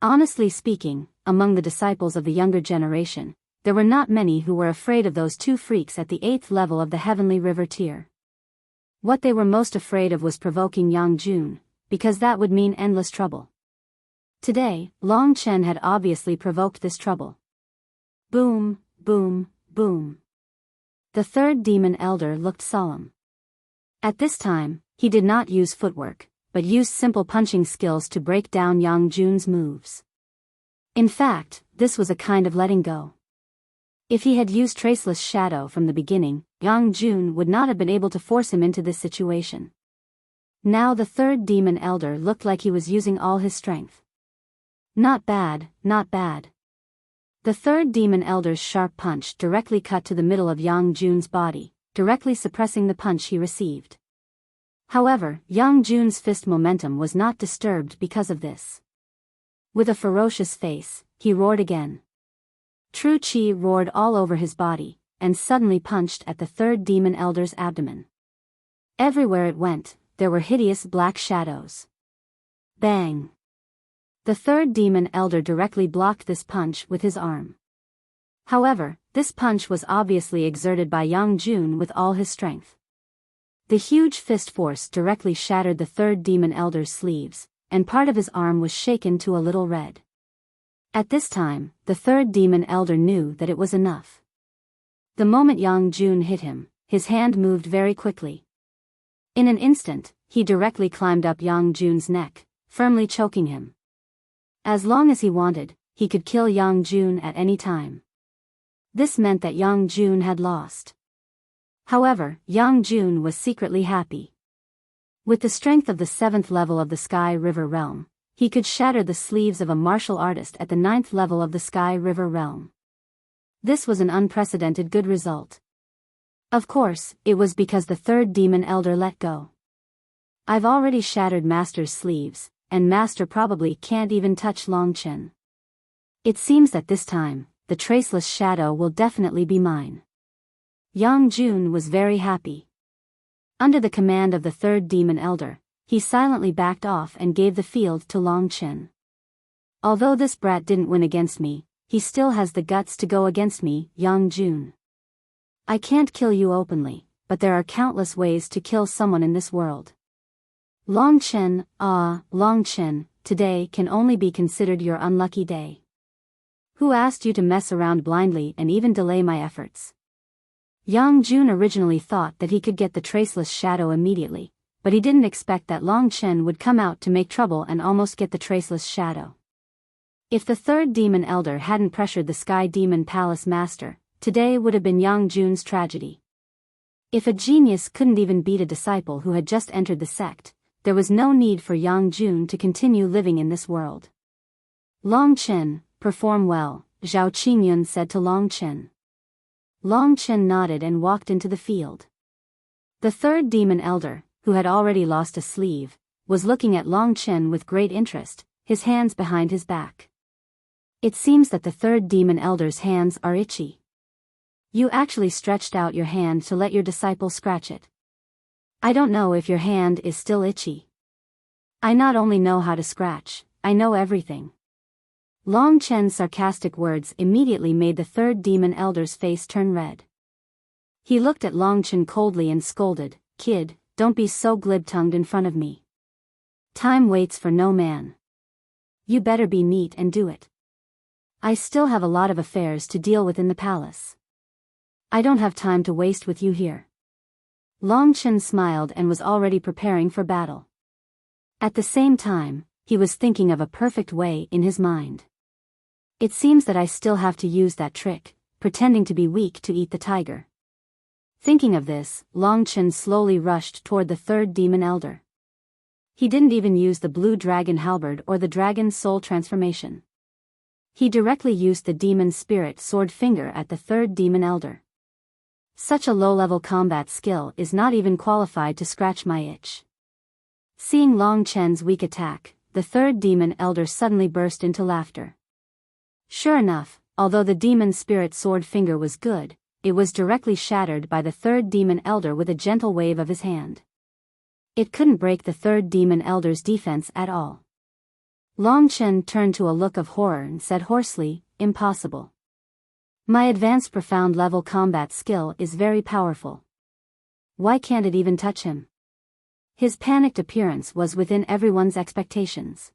Honestly speaking, among the disciples of the younger generation, there were not many who were afraid of those 2 freaks at the 8th level of the heavenly river tier. What they were most afraid of was provoking Yang Jun, because that would mean endless trouble. Today, Long Chen had obviously provoked this trouble. Boom, boom, boom. The third demon elder looked solemn. At this time, he did not use footwork, but used simple punching skills to break down Yang Jun's moves. In fact, this was a kind of letting go. If he had used Traceless Shadow from the beginning, Yang Jun would not have been able to force him into this situation. Now the third demon elder looked like he was using all his strength. Not bad, not bad. The third demon elder's sharp punch directly cut to the middle of Yang Jun's body, directly suppressing the punch he received. However, Yang Jun's fist momentum was not disturbed because of this. With a ferocious face, he roared again. True Qi roared all over his body, and suddenly punched at the third demon elder's abdomen. Everywhere it went, there were hideous black shadows. Bang! The third demon elder directly blocked this punch with his arm. However, this punch was obviously exerted by Yang Jun with all his strength. The huge fist force directly shattered the third demon elder's sleeves, and part of his arm was shaken to a little red. At this time, the third demon elder knew that it was enough. The moment Yang Jun hit him, his hand moved very quickly. In an instant, he directly climbed up Yang Jun's neck, firmly choking him. As long as he wanted, he could kill Yang Jun at any time. This meant that Yang Jun had lost. However, Yang Jun was secretly happy. With the strength of the 7th level of the Sky River Realm, he could shatter the sleeves of a martial artist at the 9th level of the Sky River Realm. This was an unprecedented good result. Of course, it was because the third demon elder let go. I've already shattered Master's sleeves, and Master probably can't even touch Long Chen. It seems that this time, the Traceless Shadow will definitely be mine. Yang Jun was very happy. Under the command of the third demon elder, he silently backed off and gave the field to Long Chen. Although this brat didn't win against me, he still has the guts to go against me, Yang Jun. I can't kill you openly, but there are countless ways to kill someone in this world. Long Chen, Long Chen, today can only be considered your unlucky day. Who asked you to mess around blindly and even delay my efforts? Yang Jun originally thought that he could get the Traceless Shadow immediately, but he didn't expect that Long Chen would come out to make trouble and almost get the Traceless Shadow. If the third demon elder hadn't pressured the Sky Demon Palace Master, today would have been Yang Jun's tragedy. If a genius couldn't even beat a disciple who had just entered the sect, there was no need for Yang Jun to continue living in this world. Long Chen, perform well, Zhao Qingyun said to Long Chen. Long Chen nodded and walked into the field. The third demon elder, who had already lost a sleeve, was looking at Long Chen with great interest, his hands behind his back. It seems that the third demon elder's hands are itchy. You actually stretched out your hand to let your disciple scratch it. I don't know if your hand is still itchy. I not only know how to scratch, I know everything. Long Chen's sarcastic words immediately made the third demon elder's face turn red. He looked at Long Chen coldly and scolded, "Kid, don't be so glib-tongued in front of me. Time waits for no man. You better be neat and do it. I still have a lot of affairs to deal with in the palace. I don't have time to waste with you here." Long Chen smiled and was already preparing for battle. At the same time, he was thinking of a perfect way in his mind. It seems that I still have to use that trick, pretending to be weak to eat the tiger. Thinking of this, Long Chen slowly rushed toward the third demon elder. He didn't even use the blue dragon halberd or the dragon soul transformation. He directly used the demon spirit sword finger at the third demon elder. Such a low-level combat skill is not even qualified to scratch my itch. Seeing Long Chen's weak attack, the third demon elder suddenly burst into laughter. Sure enough, although the demon spirit sword finger was good, it was directly shattered by the third demon elder with a gentle wave of his hand. It couldn't break the third demon elder's defense at all. Long Chen turned to a look of horror and said hoarsely, "Impossible. My advanced profound level combat skill is very powerful. Why can't it even touch him?" His panicked appearance was within everyone's expectations.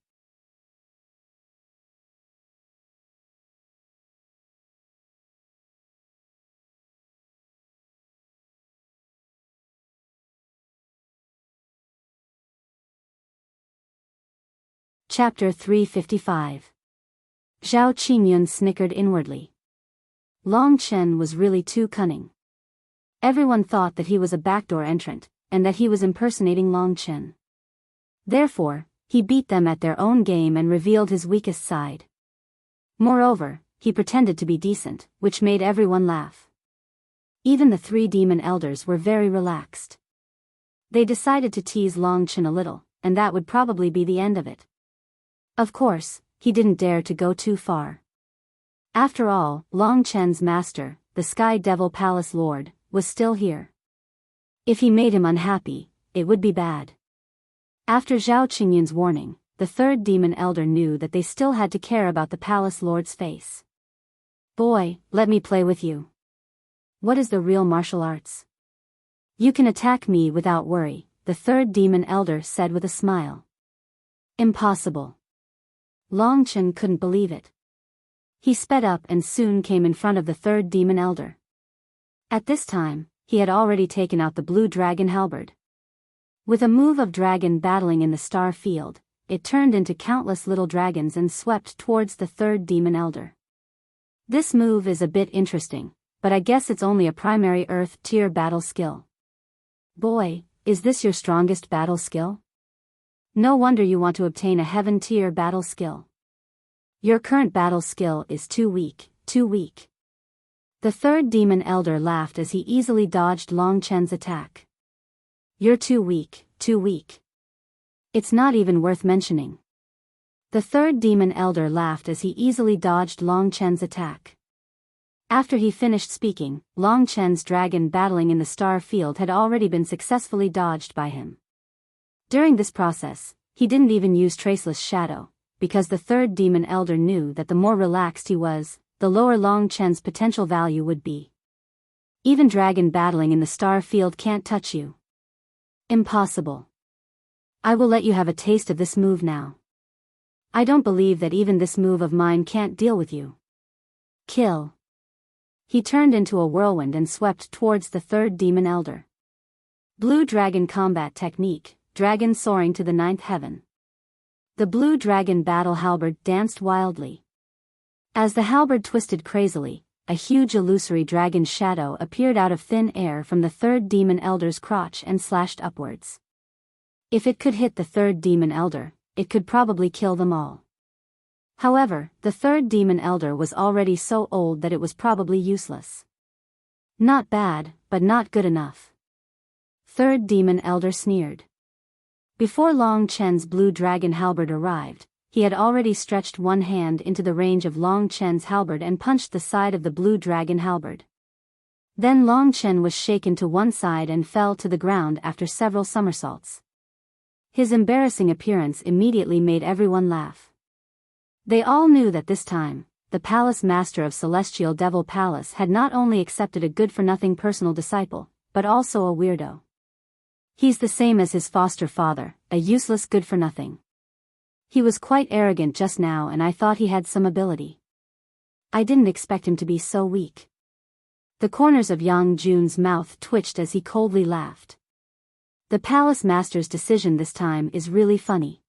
Chapter 355. Zhao Qingyun snickered inwardly. Long Chen was really too cunning. Everyone thought that he was a backdoor entrant, and that he was impersonating Long Chen. Therefore, he beat them at their own game and revealed his weakest side. Moreover, he pretended to be decent, which made everyone laugh. Even the three demon elders were very relaxed. They decided to tease Long Chen a little, and that would probably be the end of it. Of course, he didn't dare to go too far. After all, Long Chen's master, the Sky Devil Palace Lord, was still here. If he made him unhappy, it would be bad. After Zhao Qingyun's warning, the third demon elder knew that they still had to care about the Palace Lord's face. "Boy, let me play with you. What is the real martial arts? You can attack me without worry," the third demon elder said with a smile. "Impossible." Long Chen couldn't believe it. He sped up and soon came in front of the third demon elder. At this time, he had already taken out the blue dragon halberd. With a move of dragon battling in the star field, it turned into countless little dragons and swept towards the third demon elder. This move is a bit interesting, but I guess it's only a primary Earth tier battle skill. Boy, is this your strongest battle skill? No wonder you want to obtain a heaven tier battle skill. Your current battle skill is too weak, too weak. The third demon elder laughed as he easily dodged Long Chen's attack. You're too weak, too weak. It's not even worth mentioning. The third demon elder laughed as he easily dodged Long Chen's attack. After he finished speaking, Long Chen's dragon battling in the star field had already been successfully dodged by him. During this process, he didn't even use Traceless Shadow, because the third demon elder knew that the more relaxed he was, the lower Long Chen's potential value would be. Even dragon battling in the star field can't touch you. Impossible. I will let you have a taste of this move now. I don't believe that even this move of mine can't deal with you. Kill. He turned into a whirlwind and swept towards the third demon elder. Blue dragon combat technique, dragon soaring to the ninth heaven. The blue dragon battle halberd danced wildly. As the halberd twisted crazily, a huge illusory dragon shadow appeared out of thin air from the third demon elder's crotch and slashed upwards. If it could hit the third demon elder, it could probably kill them all. However, the third demon elder was already so old that it was probably useless. Not bad, but not good enough. Third demon elder sneered. Before Long Chen's blue dragon halberd arrived, he had already stretched one hand into the range of Long Chen's halberd and punched the side of the blue dragon halberd. Then Long Chen was shaken to one side and fell to the ground after several somersaults. His embarrassing appearance immediately made everyone laugh. They all knew that this time, the palace master of Celestial Devil Palace had not only accepted a good-for-nothing personal disciple, but also a weirdo. He's the same as his foster father, a useless good-for-nothing. He was quite arrogant just now and I thought he had some ability. I didn't expect him to be so weak. The corners of Yang Jun's mouth twitched as he coldly laughed. The palace master's decision this time is really funny.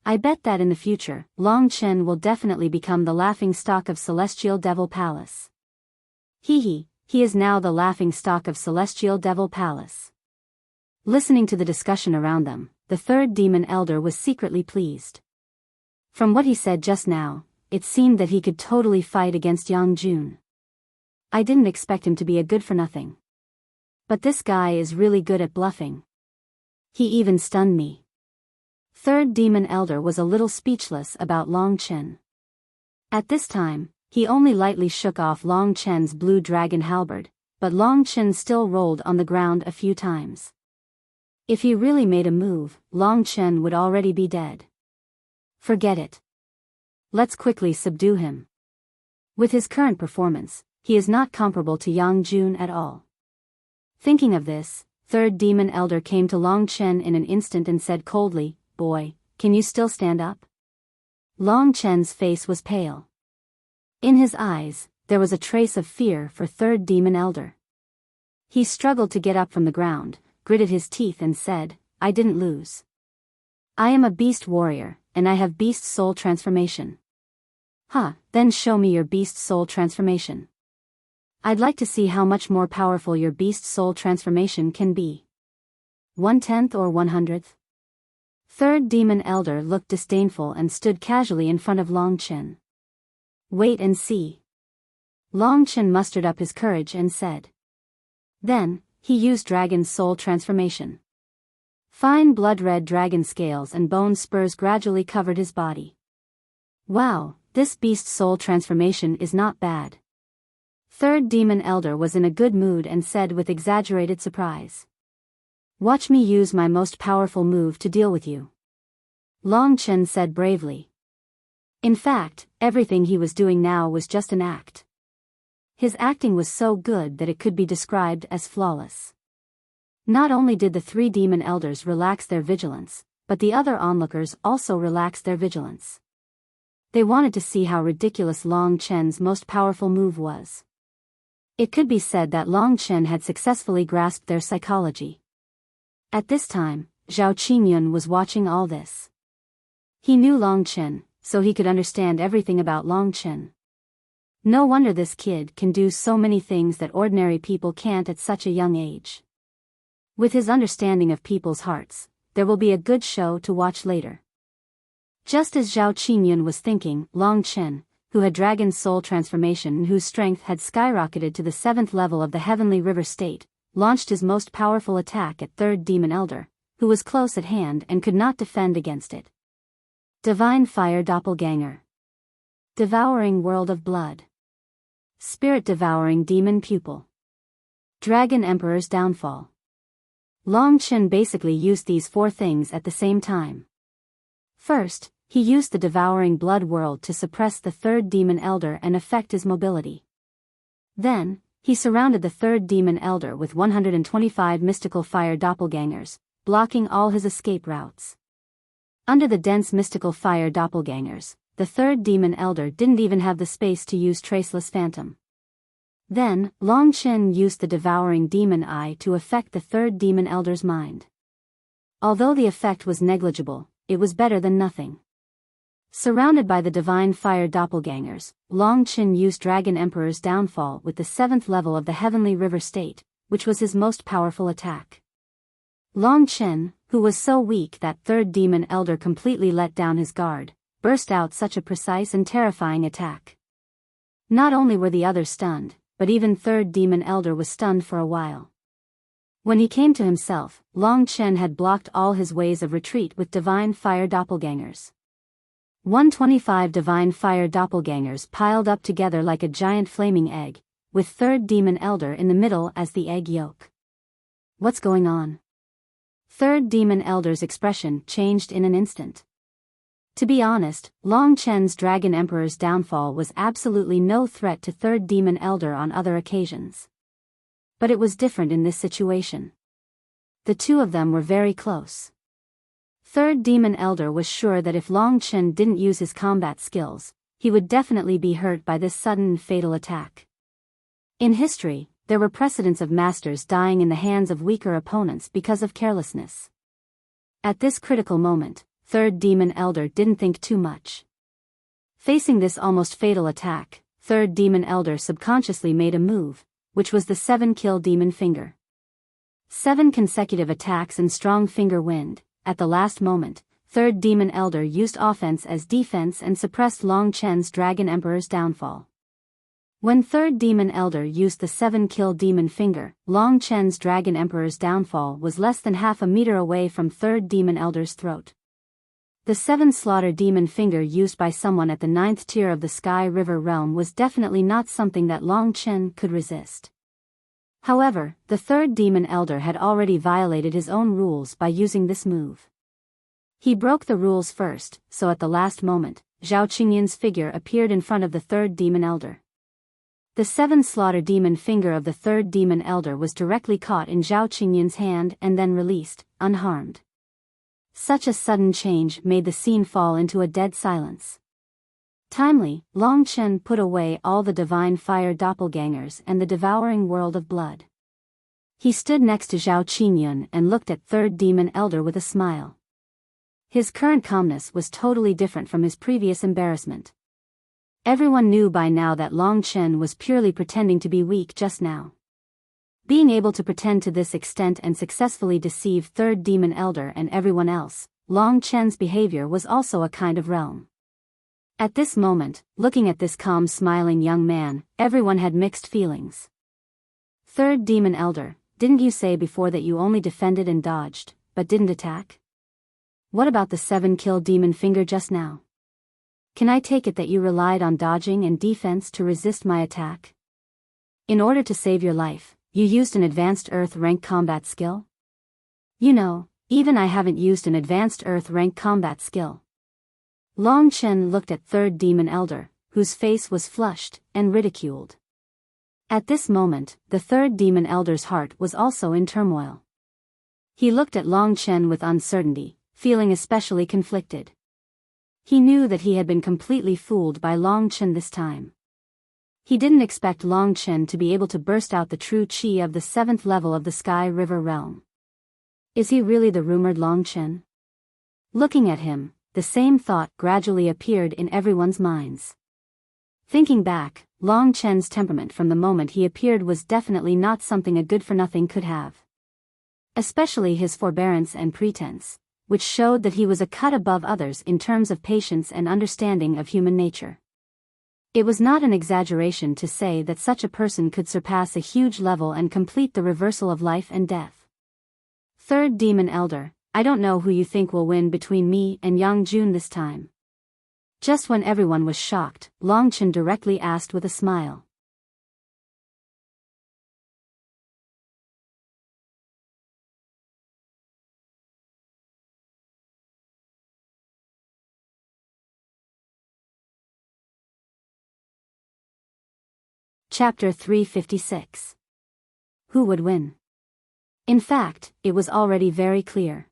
I bet that in the future, Long Chen will definitely become the laughing stock of Celestial Devil Palace. He is now the laughing stock of Celestial Devil Palace. Listening to the discussion around them, the third demon elder was secretly pleased. From what he said just now, it seemed that he could totally fight against Yang Jun. I didn't expect him to be a good-for-nothing. But this guy is really good at bluffing. He even stunned me. Third demon elder was a little speechless about Long Chen. At this time, he only lightly shook off Long Chen's blue dragon halberd, but Long Chen still rolled on the ground a few times. If he really made a move, Long Chen would already be dead. Forget it. Let's quickly subdue him. With his current performance, he is not comparable to Yang Jun at all. Thinking of this, third demon elder came to Long Chen in an instant and said coldly, "Boy, can you still stand up?" Long Chen's face was pale. In his eyes, there was a trace of fear for third demon elder. He struggled to get up from the ground, gritted his teeth and said, "I didn't lose. I am a beast warrior, and I have beast soul transformation." Then show me your beast soul transformation. I'd like to see how much more powerful your beast soul transformation can be. 1/10 or 1/100th? Third demon elder looked disdainful and stood casually in front of Long Chen. Wait and see. Long Chen mustered up his courage and said. Then, he used dragon soul transformation. Fine blood-red dragon scales and bone spurs gradually covered his body. Wow, this beast soul transformation is not bad. Third demon elder was in a good mood and said with exaggerated surprise. Watch me use my most powerful move to deal with you. Long Chen said bravely. In fact, everything he was doing now was just an act. His acting was so good that it could be described as flawless. Not only did the three demon elders relax their vigilance, but the other onlookers also relaxed their vigilance. They wanted to see how ridiculous Long Chen's most powerful move was. It could be said that Long Chen had successfully grasped their psychology. At this time, Zhao Qingyun was watching all this. He knew Long Chen, so he could understand everything about Long Chen. No wonder this kid can do so many things that ordinary people can't at such a young age. With his understanding of people's hearts, there will be a good show to watch later. Just as Zhao Qingyun was thinking, Long Chen, who had dragon soul transformation and whose strength had skyrocketed to the 7th level of the Heavenly River State, launched his most powerful attack at third demon elder, who was close at hand and could not defend against it. Divine Fire Doppelganger. Devouring World of Blood. Spirit Devouring Demon Pupil. Dragon Emperor's Downfall. Long Chen basically used these 4 things at the same time. First, he used the Devouring Blood World to suppress the third demon elder and affect his mobility. Then, he surrounded the third demon elder with 125 mystical fire doppelgangers, blocking all his escape routes. Under the dense mystical fire doppelgangers, the third demon elder didn't even have the space to use Traceless Phantom. Then, Long Chen used the Devouring Demon Eye to affect the third demon elder's mind. Although the effect was negligible, it was better than nothing. Surrounded by the divine fire doppelgangers, Long Chen used Dragon Emperor's Downfall with the 7th level of the Heavenly River State, which was his most powerful attack. Long Chen, who was so weak that third demon elder completely let down his guard, burst out such a precise and terrifying attack. Not only were the others stunned, but even third demon elder was stunned for a while. When he came to himself, Long Chen had blocked all his ways of retreat with divine fire doppelgangers. 125 divine fire doppelgangers piled up together like a giant flaming egg, with third demon elder in the middle as the egg yolk. What's going on? Third demon elder's expression changed in an instant. To be honest, Long Chen's Dragon Emperor's downfall was absolutely no threat to third demon elder on other occasions. But it was different in this situation. The two of them were very close. Third demon elder was sure that if Long Chen didn't use his combat skills, he would definitely be hurt by this sudden and fatal attack. In history, there were precedents of masters dying in the hands of weaker opponents because of carelessness. At this critical moment, third demon elder didn't think too much. Facing this almost fatal attack, third demon elder subconsciously made a move, which was the 7-kill demon finger. 7 consecutive attacks and strong finger wind. At the last moment, third demon elder used offense as defense and suppressed Long Chen's Dragon Emperor's downfall. When third demon elder used the 7-kill demon finger, Long Chen's Dragon Emperor's downfall was less than half a meter away from third demon elder's throat. The 7-slaughter demon finger used by someone at the 9th tier of the Sky River realm was definitely not something that Long Chen could resist. However, the third demon elder had already violated his own rules by using this move. He broke the rules first, so at the last moment, Zhao Qingyun's figure appeared in front of the third demon elder. The 7-slaughter demon finger of the third demon elder was directly caught in Zhao Qingyun's hand and then released, unharmed. Such a sudden change made the scene fall into a dead silence. Timely, Long Chen put away all the divine fire doppelgangers and the devouring world of blood. He stood next to Zhao Qingyun and looked at third demon elder with a smile. His current calmness was totally different from his previous embarrassment. Everyone knew by now that Long Chen was purely pretending to be weak just now. Being able to pretend to this extent and successfully deceive third demon elder and everyone else, Long Chen's behavior was also a kind of realm. At this moment, looking at this calm smiling young man, everyone had mixed feelings. Third demon elder, didn't you say before that you only defended and dodged, but didn't attack? What about the 7-kill demon finger just now? Can I take it that you relied on dodging and defense to resist my attack? In order to save your life, you used an advanced Earth rank combat skill? You know, even I haven't used an advanced Earth rank combat skill. Long Chen looked at third demon elder, whose face was flushed and ridiculed. At this moment, the third demon elder's heart was also in turmoil. He looked at Long Chen with uncertainty, feeling especially conflicted. He knew that he had been completely fooled by Long Chen this time. He didn't expect Long Chen to be able to burst out the true chi of the 7th level of the Sky River realm. Is he really the rumored Long Chen? Looking at him, the same thought gradually appeared in everyone's minds. Thinking back, Long Chen's temperament from the moment he appeared was definitely not something a good-for-nothing could have. Especially his forbearance and pretense, which showed that he was a cut above others in terms of patience and understanding of human nature. It was not an exaggeration to say that such a person could surpass a huge level and complete the reversal of life and death. Third demon elder, I don't know who you think will win between me and Yang Jun this time. Just when everyone was shocked, Long Chen directly asked with a smile. Chapter 356. Who would win? In fact, it was already very clear.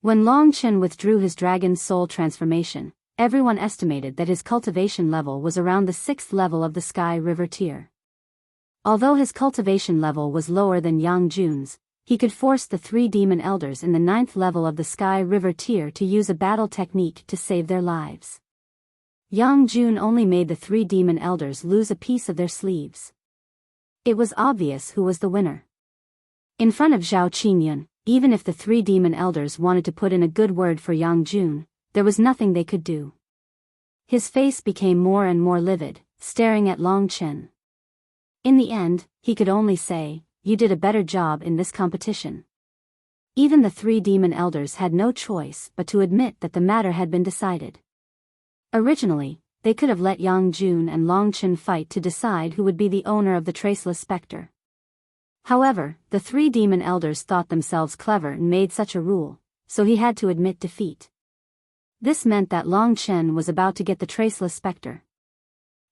When Long Chen withdrew his dragon soul transformation, everyone estimated that his cultivation level was around the 6th level of the Sky River tier. Although his cultivation level was lower than Yang Jun's, he could force the 3 demon elders in the 9th level of the Sky River tier to use a battle technique to save their lives. Yang Jun only made the 3 demon elders lose a piece of their sleeves. It was obvious who was the winner. In front of Zhao Qingyun, even if the three demon elders wanted to put in a good word for Yang Jun, there was nothing they could do. His face became more and more livid, staring at Long Chen. In the end, he could only say, "You did a better job in this competition." Even the three demon elders had no choice but to admit that the matter had been decided. Originally, they could have let Yang Jun and Long Chen fight to decide who would be the owner of the traceless specter. However, the three demon elders thought themselves clever and made such a rule, so he had to admit defeat. This meant that Long Chen was about to get the traceless specter.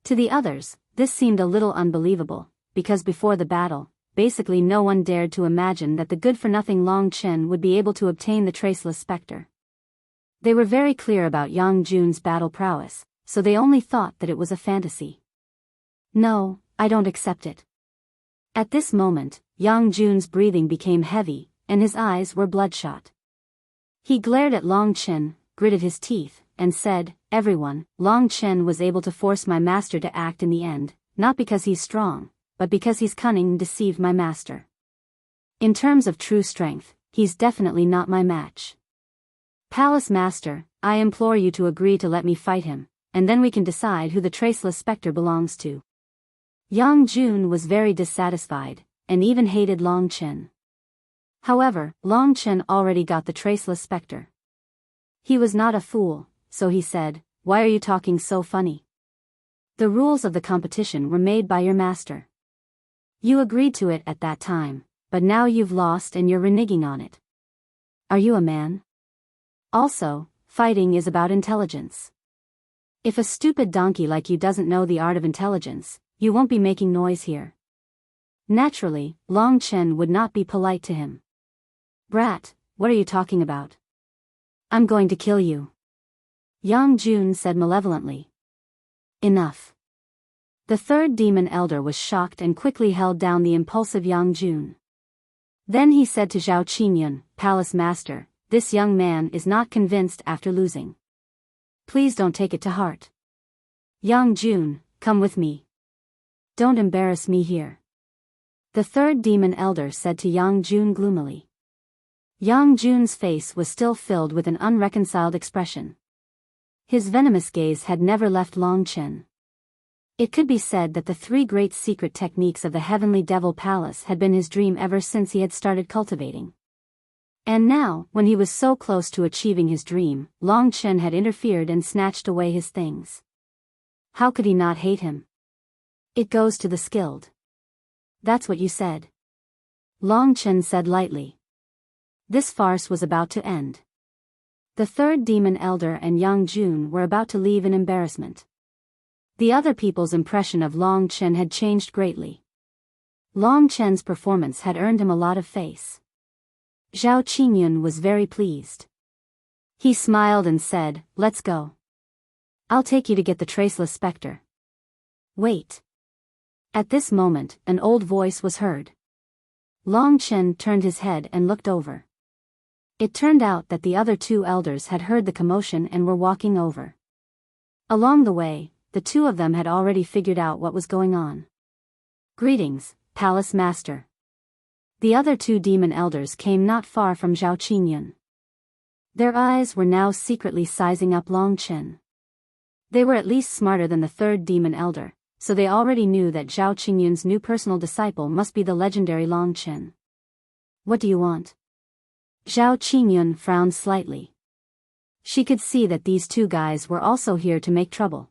To the others, this seemed a little unbelievable, because before the battle, basically no one dared to imagine that the good-for-nothing Long Chen would be able to obtain the traceless specter. They were very clear about Yang Jun's battle prowess, so they only thought that it was a fantasy. "No, I don't accept it." At this moment, Yang Jun's breathing became heavy, and his eyes were bloodshot. He glared at Long Chen, gritted his teeth, and said, "Everyone, Long Chen was able to force my master to act in the end, not because he's strong, but because he's cunning and deceived my master. In terms of true strength, he's definitely not my match. Palace Master, I implore you to agree to let me fight him, and then we can decide who the traceless specter belongs to." Yang Jun was very dissatisfied, and even hated Long Chen. However, Long Chen already got the traceless specter. He was not a fool, so he said, "Why are you talking so funny? The rules of the competition were made by your master. You agreed to it at that time, but now you've lost and you're reneging on it. Are you a man? Also, fighting is about intelligence. If a stupid donkey like you doesn't know the art of intelligence, you won't be making noise here." Naturally, Long Chen would not be polite to him. "Brat, what are you talking about? I'm going to kill you," Yang Jun said malevolently. "Enough." The third demon elder was shocked and quickly held down the impulsive Yang Jun. Then he said to Zhao Qingyun, "Palace Master, this young man is not convinced after losing. Please don't take it to heart. Yang Jun, come with me. Don't embarrass me here." The third demon elder said to Yang Jun gloomily. Yang Jun's face was still filled with an unreconciled expression. His venomous gaze had never left Long Chen. It could be said that the three great secret techniques of the Heavenly Devil Palace had been his dream ever since he had started cultivating. And now, when he was so close to achieving his dream, Long Chen had interfered and snatched away his things. How could he not hate him? "It goes to the skilled." "That's what you said," Long Chen said lightly. This farce was about to end. The third demon elder and Yang Jun were about to leave in embarrassment. The other people's impression of Long Chen had changed greatly. Long Chen's performance had earned him a lot of face. Zhao Qingyun was very pleased. He smiled and said, "Let's go. I'll take you to get the traceless specter." "Wait." At this moment, an old voice was heard. Long Chen turned his head and looked over. It turned out that the other two elders had heard the commotion and were walking over. Along the way, the two of them had already figured out what was going on. "Greetings, Palace Master." The other two demon elders came not far from Zhao Qingyun. Their eyes were now secretly sizing up Long Chen. They were at least smarter than the third demon elder, so they already knew that Zhao Qingyun's new personal disciple must be the legendary Long Chen. "What do you want?" Zhao Qingyun frowned slightly. She could see that these two guys were also here to make trouble.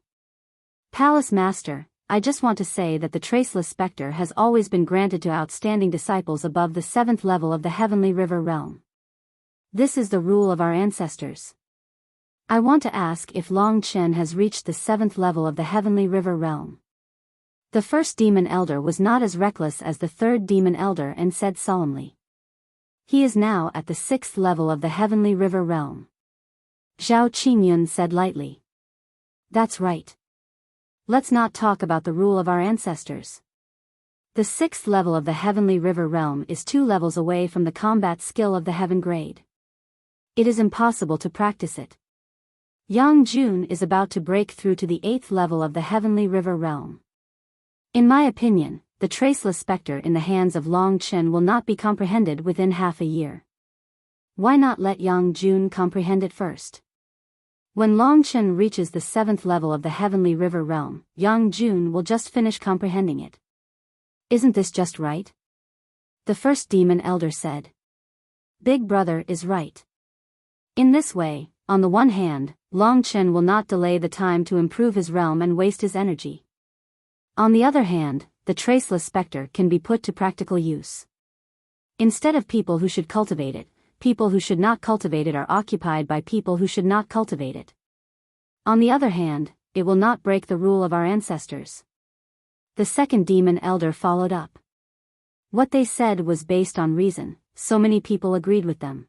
"Palace Master, I just want to say that the traceless specter has always been granted to outstanding disciples above the 7th level of the Heavenly River Realm. This is the rule of our ancestors. I want to ask if Long Chen has reached the 7th level of the Heavenly River Realm." The first demon elder was not as reckless as the third demon elder and said solemnly. "He is now at the 6th level of the Heavenly River Realm." Zhao Qingyun said lightly. "That's right. Let's not talk about the rule of our ancestors. The 6th level of the Heavenly River Realm is 2 levels away from the combat skill of the Heaven Grade. It is impossible to practice it. Yang Jun is about to break through to the 8th level of the Heavenly River Realm. In my opinion, the traceless specter in the hands of Long Chen will not be comprehended within half a year. Why not let Yang Jun comprehend it first? When Long Chen reaches the 7th level of the Heavenly River Realm, Yang Jun will just finish comprehending it. Isn't this just right? The first demon elder said. Big brother is right. In this way, on the one hand, Long Chen will not delay the time to improve his realm and waste his energy. On the other hand, the traceless specter can be put to practical use. Instead of people who should cultivate it, people who should not cultivate it are occupied by people who should not cultivate it. On the other hand, it will not break the rule of our ancestors. The second demon elder followed up. What they said was based on reason, so many people agreed with them.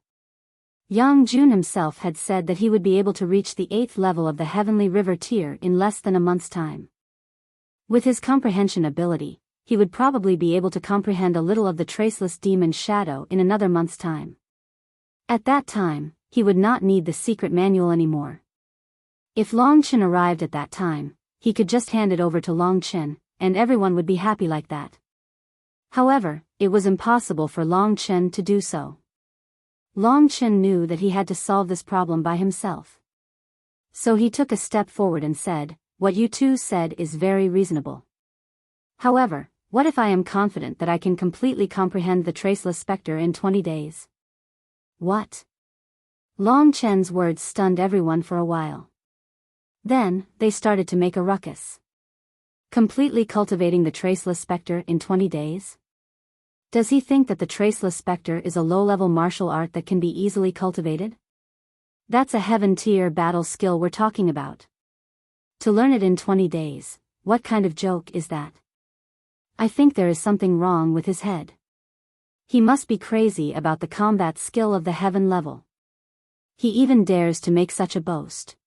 Yang Jun himself had said that he would be able to reach the 8th level of the Heavenly River tier in less than a month's time. With his comprehension ability, he would probably be able to comprehend a little of the traceless demon's shadow in another month's time. At that time, he would not need the secret manual anymore. If Long Chen arrived at that time, he could just hand it over to Long Chen, and everyone would be happy like that. However, it was impossible for Long Chen to do so. Long Chen knew that he had to solve this problem by himself. So he took a step forward and said, "What you two said is very reasonable. However, what if I am confident that I can completely comprehend the traceless specter in 20 days? What?" Long Chen's words stunned everyone for a while. Then, they started to make a ruckus. Completely cultivating the traceless specter in 20 days? Does he think that the traceless specter is a low-level martial art that can be easily cultivated? That's a heaven-tier battle skill we're talking about. To learn it in 20 days, what kind of joke is that? I think there is something wrong with his head. He must be crazy about the combat skill of the heaven level. He even dares to make such a boast.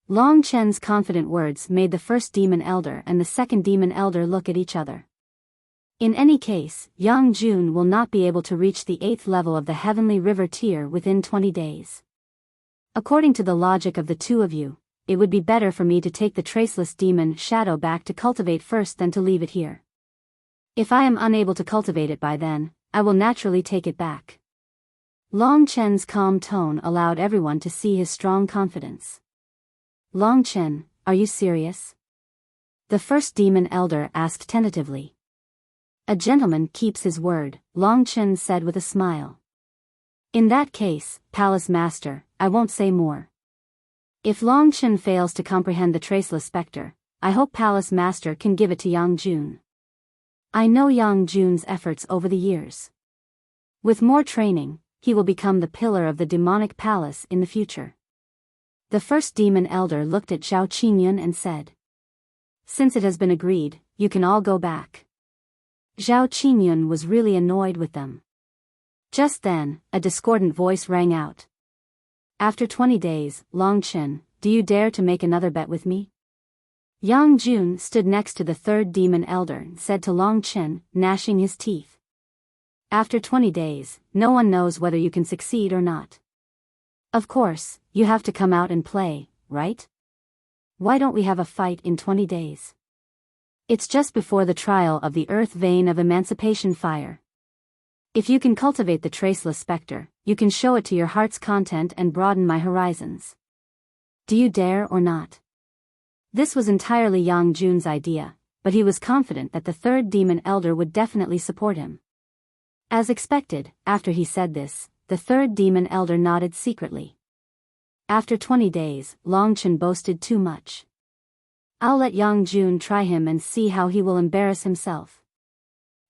Long Chen's confident words made the first demon elder and the second demon elder look at each other. In any case, Yang Jun will not be able to reach the 8th level of the Heavenly River tier within 20 days. According to the logic of the two of you, it would be better for me to take the traceless demon shadow back to cultivate first than to leave it here. If I am unable to cultivate it by then, I will naturally take it back. Long Chen's calm tone allowed everyone to see his strong confidence. Long Chen, are you serious? The first demon elder asked tentatively. A gentleman keeps his word, Long Chen said with a smile. In that case, Palace Master, I won't say more. If Long Chen fails to comprehend the traceless specter, I hope Palace Master can give it to Yang Jun. I know Yang Jun's efforts over the years. With more training, he will become the pillar of the demonic palace in the future. The first demon elder looked at Zhao Qingyun and said. Since it has been agreed, you can all go back. Zhao Qingyun was really annoyed with them. Just then, a discordant voice rang out. After 20 days, Long Chen, do you dare to make another bet with me? Yang Jun stood next to the third demon elder and said to Long Chen, gnashing his teeth. After 20 days, no one knows whether you can succeed or not. Of course, you have to come out and play, right? Why don't we have a fight in 20 days? It's just before the trial of the Earth Vein of Emancipation Fire. If you can cultivate the traceless specter, you can show it to your heart's content and broaden my horizons. Do you dare or not? This was entirely Yang Jun's idea, but he was confident that the third demon elder would definitely support him. As expected, after he said this, the third demon elder nodded secretly. After 20 days, Long Chen boasted too much. I'll let Yang Jun try him and see how he will embarrass himself.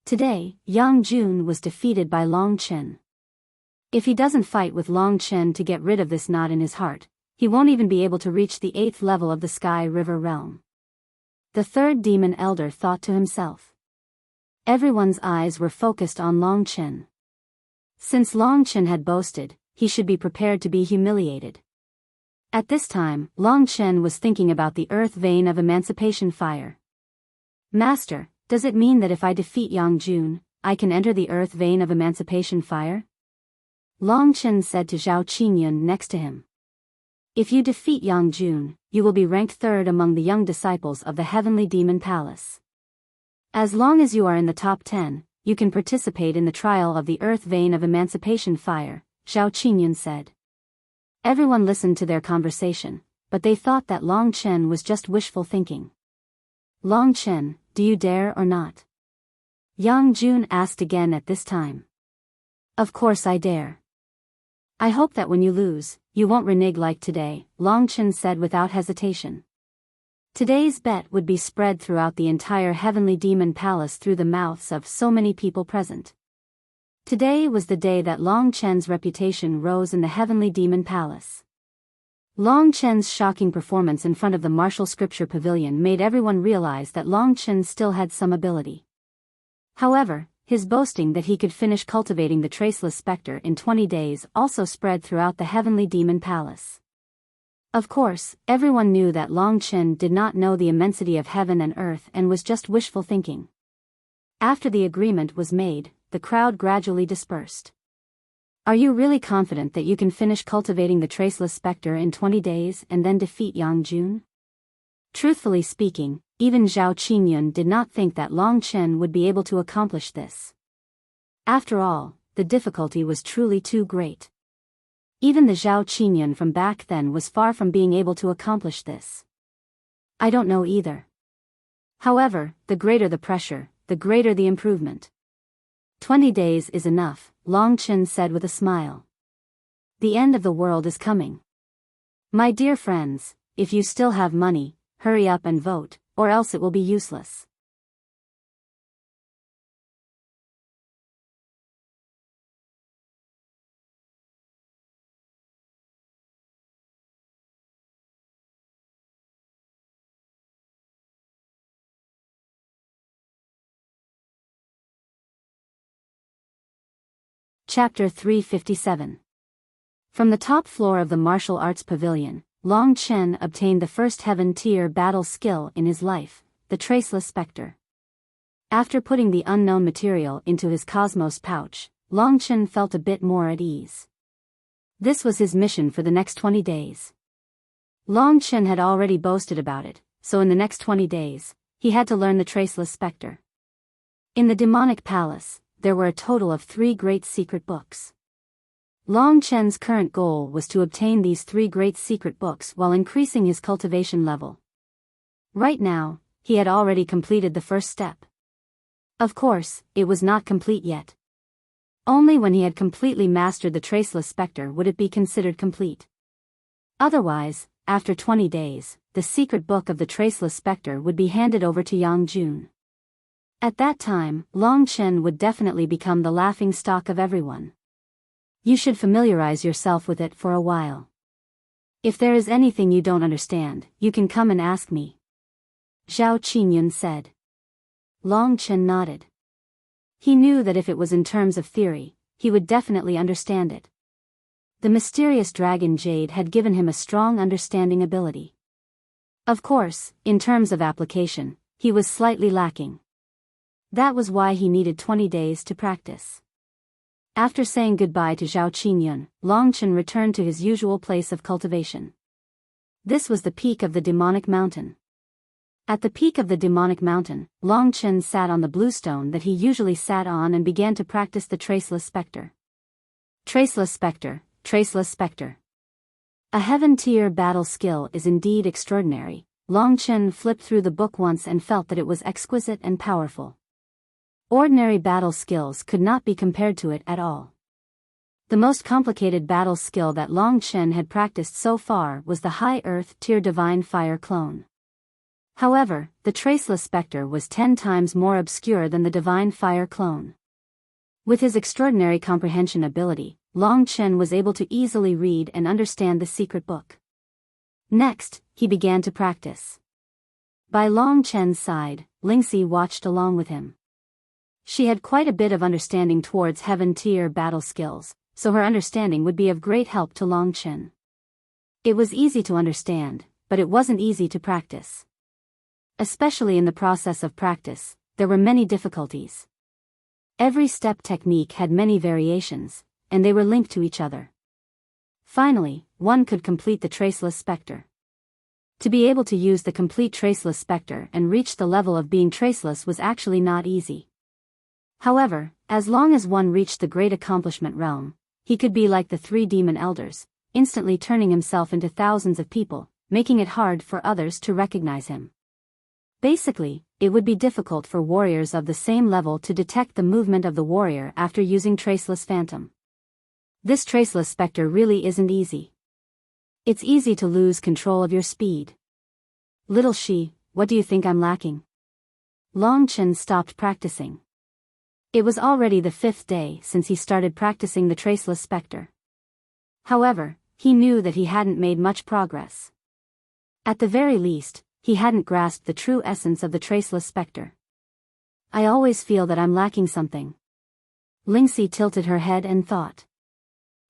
Today, Yang Jun was defeated by Long Chen. If he doesn't fight with Long Chen to get rid of this knot in his heart, he won't even be able to reach the 8th level of the Sky River Realm. The third demon elder thought to himself. Everyone's eyes were focused on Long Chen. Since Long Chen had boasted, he should be prepared to be humiliated. At this time, Long Chen was thinking about the Earth Vein of Emancipation Fire. Master, does it mean that if I defeat Yang Jun, I can enter the Earth Vein of Emancipation Fire? Long Chen said to Zhao Qingyun next to him. If you defeat Yang Jun, you will be ranked third among the young disciples of the Heavenly Demon Palace. As long as you are in the top 10, you can participate in the trial of the Earth Vein of Emancipation Fire, Zhao Qingyun said. Everyone listened to their conversation, but they thought that Long Chen was just wishful thinking. Long Chen, do you dare or not? Yang Jun asked again at this time. Of course I dare. I hope that when you lose, you won't renege like today, Long Chen said without hesitation. Today's bet would be spread throughout the entire Heavenly Demon Palace through the mouths of so many people present. Today was the day that Long Chen's reputation rose in the Heavenly Demon Palace. Long Chen's shocking performance in front of the martial scripture pavilion made everyone realize that Long Chen still had some ability. However, his boasting that he could finish cultivating the Traceless Spectre in 20 days also spread throughout the Heavenly Demon Palace. Of course, everyone knew that Long Chen did not know the immensity of heaven and earth and was just wishful thinking. After the agreement was made, the crowd gradually dispersed. Are you really confident that you can finish cultivating the Traceless Spectre in 20 days and then defeat Yang Jun? Truthfully speaking, even Zhao Qingyun did not think that Long Chen would be able to accomplish this. After all, the difficulty was truly too great. Even the Zhao Qingyun from back then was far from being able to accomplish this. I don't know either. However, the greater the pressure, the greater the improvement. 20 days is enough, Long Chen said with a smile. The end of the world is coming. My dear friends, if you still have money, hurry up and vote, or else it will be useless. Chapter 357. From the top floor of the martial arts pavilion, Long Chen obtained the first heaven-tier battle skill in his life, the Traceless Spectre. After putting the unknown material into his cosmos pouch, Long Chen felt a bit more at ease. This was his mission for the next 20 days. Long Chen had already boasted about it, so in the next 20 days, he had to learn the Traceless Spectre. In the demonic palace, there were a total of 3 great secret books. Long Chen's current goal was to obtain these 3 great secret books while increasing his cultivation level. Right now, he had already completed the first step. Of course, it was not complete yet. Only when he had completely mastered the Traceless Spectre would it be considered complete. Otherwise, after 20 days, the secret book of the Traceless Spectre would be handed over to Yang Jun. At that time, Long Chen would definitely become the laughing stock of everyone. You should familiarize yourself with it for a while. If there is anything you don't understand, you can come and ask me. Zhao Qingyun said. Long Chen nodded. He knew that if it was in terms of theory, he would definitely understand it. The mysterious dragon Jade had given him a strong understanding ability. Of course, in terms of application, he was slightly lacking. That was why he needed 20 days to practice. After saying goodbye to Zhao Qingyun, Long Chen returned to his usual place of cultivation. This was the peak of the demonic mountain. At the peak of the demonic mountain, Long Chen sat on the blue stone that he usually sat on and began to practice the Traceless Spectre. Traceless Spectre, Traceless Spectre. A heaven-tier battle skill is indeed extraordinary. Long Chen flipped through the book once and felt that it was exquisite and powerful. Ordinary battle skills could not be compared to it at all. The most complicated battle skill that Long Chen had practiced so far was the High Earth Tier Divine Fire Clone. However, the Traceless Spectre was 10 times more obscure than the Divine Fire Clone. With his extraordinary comprehension ability, Long Chen was able to easily read and understand the secret book. Next, he began to practice. By Long Chen's side, Lingxi watched along with him. She had quite a bit of understanding towards heaven-tier battle skills, so her understanding would be of great help to Long Chen. It was easy to understand, but it wasn't easy to practice. Especially in the process of practice, there were many difficulties. Every step technique had many variations, and they were linked to each other. Finally, one could complete the Traceless Spectre. To be able to use the complete Traceless Spectre and reach the level of being traceless was actually not easy. However, as long as one reached the great accomplishment realm, he could be like the three demon elders, instantly turning himself into thousands of people, making it hard for others to recognize him. Basically, it would be difficult for warriors of the same level to detect the movement of the warrior after using Traceless Phantom. This Traceless Spectre really isn't easy. It's easy to lose control of your speed. Little Shi, what do you think I'm lacking? Long Chen stopped practicing. It was already the 5th day since he started practicing the Traceless Spectre. However, he knew that he hadn't made much progress. At the very least, he hadn't grasped the true essence of the Traceless Spectre. I always feel that I'm lacking something. Lingxi tilted her head and thought.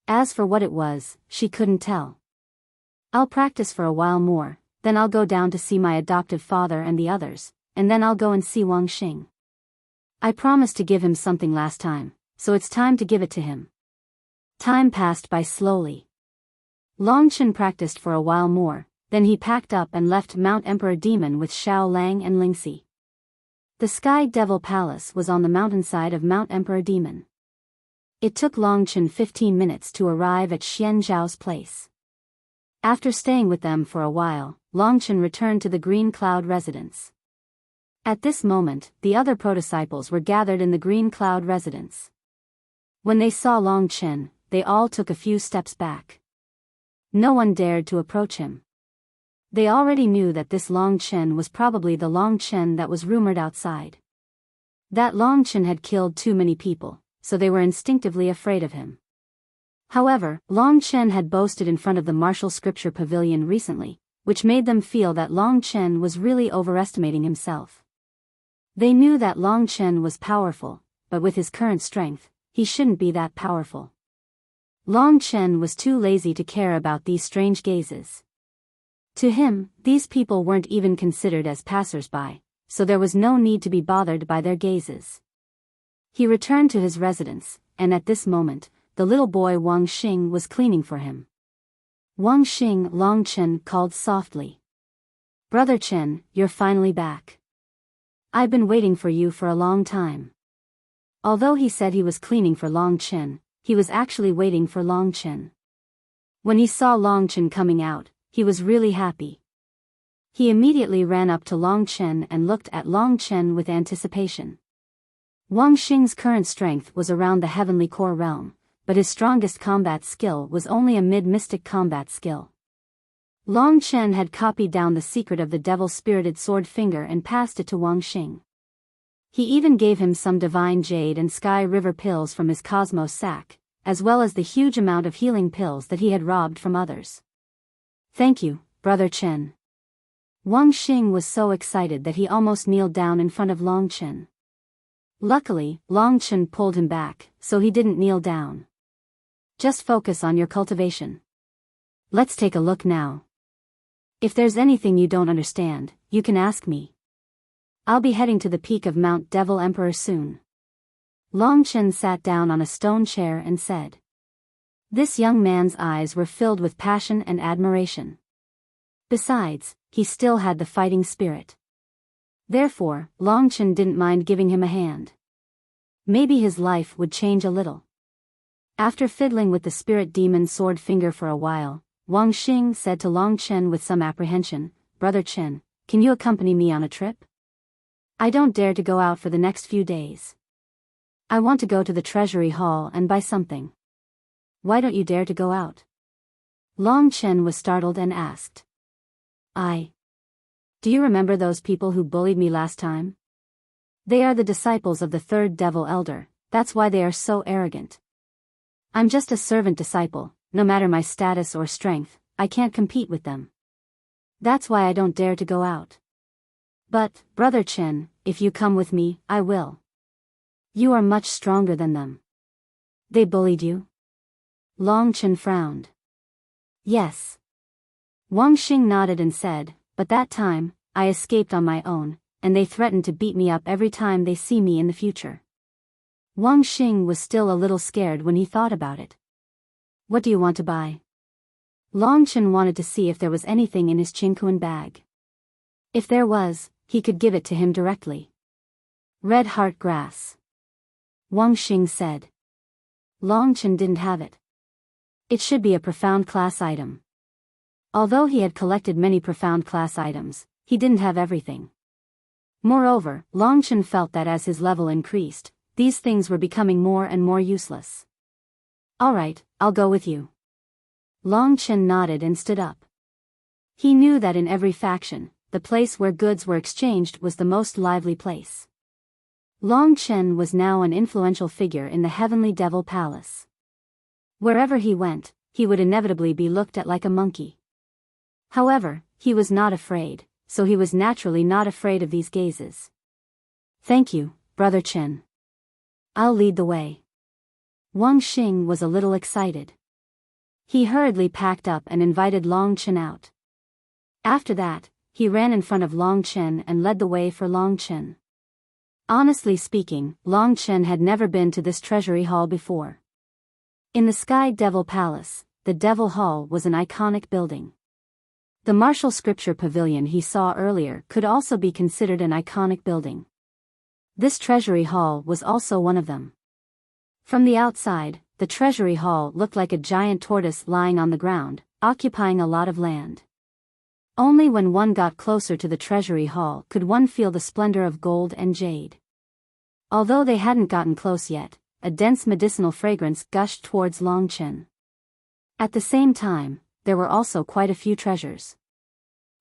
As for what it was, she couldn't tell. I'll practice for a while more, then I'll go down to see my adoptive father and the others, and then I'll go and see Wang Xing. I promised to give him something last time, so it's time to give it to him. Time passed by slowly. Long Chen practiced for a while more, then he packed up and left Mount Emperor Demon with Xiao Lang and Lingxi. The Sky Devil Palace was on the mountainside of Mount Emperor Demon. It took Long Chen 15 minutes to arrive at Xian Zhao's place. After staying with them for a while, Long Chen returned to the Green Cloud residence. At this moment, the other protodisciples were gathered in the Green Cloud residence. When they saw Long Chen, they all took a few steps back. No one dared to approach him. They already knew that this Long Chen was probably the Long Chen that was rumored outside. That Long Chen had killed too many people, so they were instinctively afraid of him. However, Long Chen had boasted in front of the Martial Scripture Pavilion recently, which made them feel that Long Chen was really overestimating himself. They knew that Long Chen was powerful, but with his current strength, he shouldn't be that powerful. Long Chen was too lazy to care about these strange gazes. To him, these people weren't even considered as passers-by, so there was no need to be bothered by their gazes. He returned to his residence, and at this moment, the little boy Wang Xing was cleaning for him. Wang Xing, Long Chen called softly. Brother Chen, you're finally back. I've been waiting for you for a long time. Although he said he was cleaning for Long Chen, he was actually waiting for Long Chen. When he saw Long Chen coming out, he was really happy. He immediately ran up to Long Chen and looked at Long Chen with anticipation. Wang Xing's current strength was around the Heavenly Core realm, but his strongest combat skill was only a mid-mystic combat skill. Long Chen had copied down the secret of the devil-spirited sword finger and passed it to Wang Xing. He even gave him some divine jade and sky river pills from his cosmos sack, as well as the huge amount of healing pills that he had robbed from others. Thank you, Brother Chen. Wang Xing was so excited that he almost kneeled down in front of Long Chen. Luckily, Long Chen pulled him back, so he didn't kneel down. Just focus on your cultivation. Let's take a look now. If there's anything you don't understand, you can ask me. I'll be heading to the peak of Mount Devil Emperor soon. Long Chen sat down on a stone chair and said. This young man's eyes were filled with passion and admiration. Besides, he still had the fighting spirit. Therefore, Long Chen didn't mind giving him a hand. Maybe his life would change a little. After fiddling with the spirit demon sword finger for a while, Wang Xing said to Long Chen with some apprehension, Brother Chen, can you accompany me on a trip? I don't dare to go out for the next few days. I want to go to the treasury hall and buy something. Why don't you dare to go out? Long Chen was startled and asked. Do you remember those people who bullied me last time? They are the disciples of the third devil elder, that's why they are so arrogant. I'm just a servant disciple, no matter my status or strength, I can't compete with them. That's why I don't dare to go out. But, Brother Chen, if you come with me, I will. You are much stronger than them. They bullied you? Long Chen frowned. Yes. Wang Xing nodded and said, but that time, I escaped on my own, and they threatened to beat me up every time they see me in the future. Wang Xing was still a little scared when he thought about it. What do you want to buy? Long Chen wanted to see if there was anything in his Qingquan bag. If there was, he could give it to him directly. Red heart grass. Wang Xing said. Long Chen didn't have it, It should be a profound class item. Although he had collected many profound class items, he didn't have everything. Moreover, Longchen felt that as his level increased, these things were becoming more and more useless. Alright, I'll go with you. Longchen nodded and stood up. He knew that in every faction, the place where goods were exchanged was the most lively place. Longchen was now an influential figure in the Heavenly Devil Palace. Wherever he went, he would inevitably be looked at like a monkey. However, he was not afraid, so he was naturally not afraid of these gazes. Thank you, Brother Chen. I'll lead the way. Wang Xing was a little excited. He hurriedly packed up and invited Longchen out. After that, he ran in front of Longchen and led the way for Longchen. Honestly speaking, Longchen had never been to this treasury hall before. In the Sky Devil Palace, the Devil Hall was an iconic building. The martial scripture pavilion he saw earlier could also be considered an iconic building. This treasury hall was also one of them. From the outside, the treasury hall looked like a giant tortoise lying on the ground, occupying a lot of land. Only when one got closer to the treasury hall could one feel the splendor of gold and jade. Although they hadn't gotten close yet, a dense medicinal fragrance gushed towards Longchen. At the same time, there were also quite a few treasures.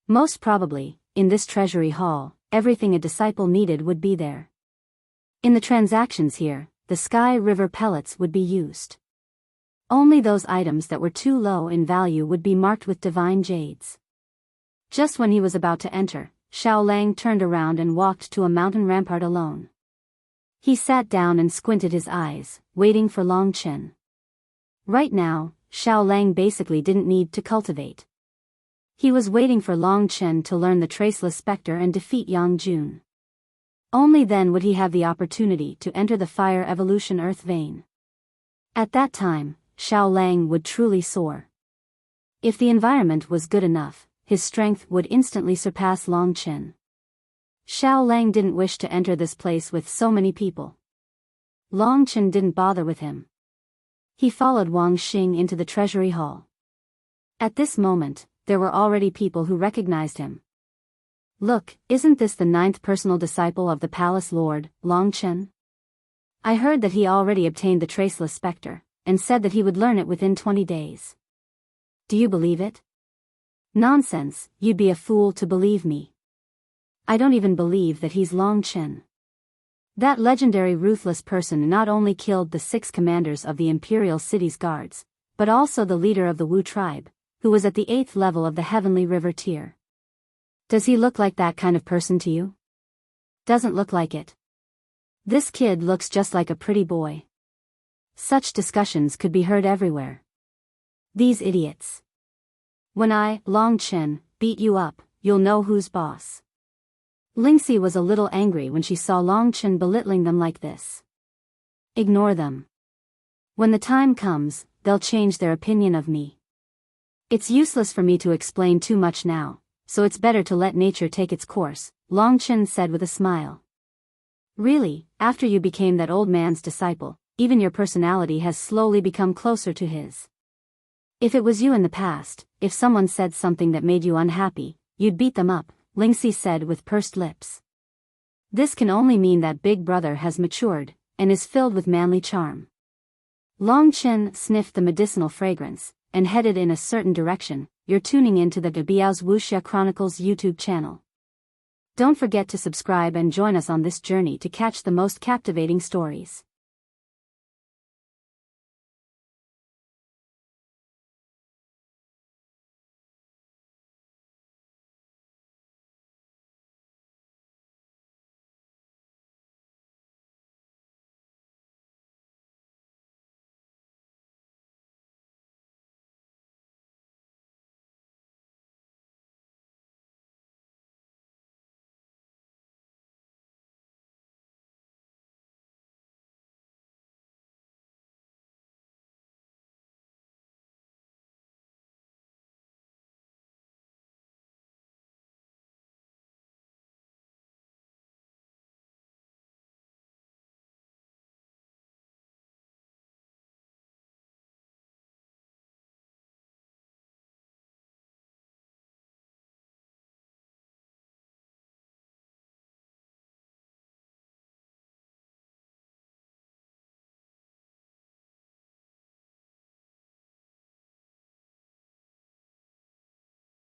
Most probably, in this treasury hall, everything a disciple needed would be there. In the transactions here, the Sky River pellets would be used. Only those items that were too low in value would be marked with divine jades. Just when he was about to enter, Xiao Lang turned around and walked to a mountain rampart alone. He sat down and squinted his eyes, waiting for Longchen. Right now, Xiao Lang basically didn't need to cultivate. He was waiting for Longchen to learn the Traceless Spectre and defeat Yang Jun. Only then would he have the opportunity to enter the Fire Evolution Earth Vein. At that time, Xiao Lang would truly soar. If the environment was good enough, his strength would instantly surpass Longchen. Xiao Lang didn't wish to enter this place with so many people. Longchen didn't bother with him. He followed Wang Xing into the treasury hall. At this moment, there were already people who recognized him. Look, isn't this the 9th personal disciple of the Palace Lord, Longchen? I heard that he already obtained the Traceless Spectre, and said that he would learn it within 20 days. Do you believe it? Nonsense, you'd be a fool to believe me. I don't even believe that he's Longchen. That legendary ruthless person not only killed the 6 commanders of the Imperial City's guards, but also the leader of the Wu tribe, who was at the 8th level of the Heavenly River tier. Does he look like that kind of person to you? Doesn't look like it. This kid looks just like a pretty boy. Such discussions could be heard everywhere. These idiots. When I, Longchen, beat you up, you'll know who's boss. Lingxi was a little angry when she saw Longchen belittling them like this. Ignore them. When the time comes, they'll change their opinion of me. It's useless for me to explain too much now, so it's better to let nature take its course, Longchen said with a smile. Really, after you became that old man's disciple, even your personality has slowly become closer to his. If it was you in the past, if someone said something that made you unhappy, you'd beat them up, Lingxi said with pursed lips. This can only mean that Big Brother has matured, and is filled with manly charm. Longchen sniffed the medicinal fragrance, and headed in a certain direction. You're tuning into the Biyao's Wuxia Chronicles YouTube channel. Don't forget to subscribe and join us on this journey to catch the most captivating stories.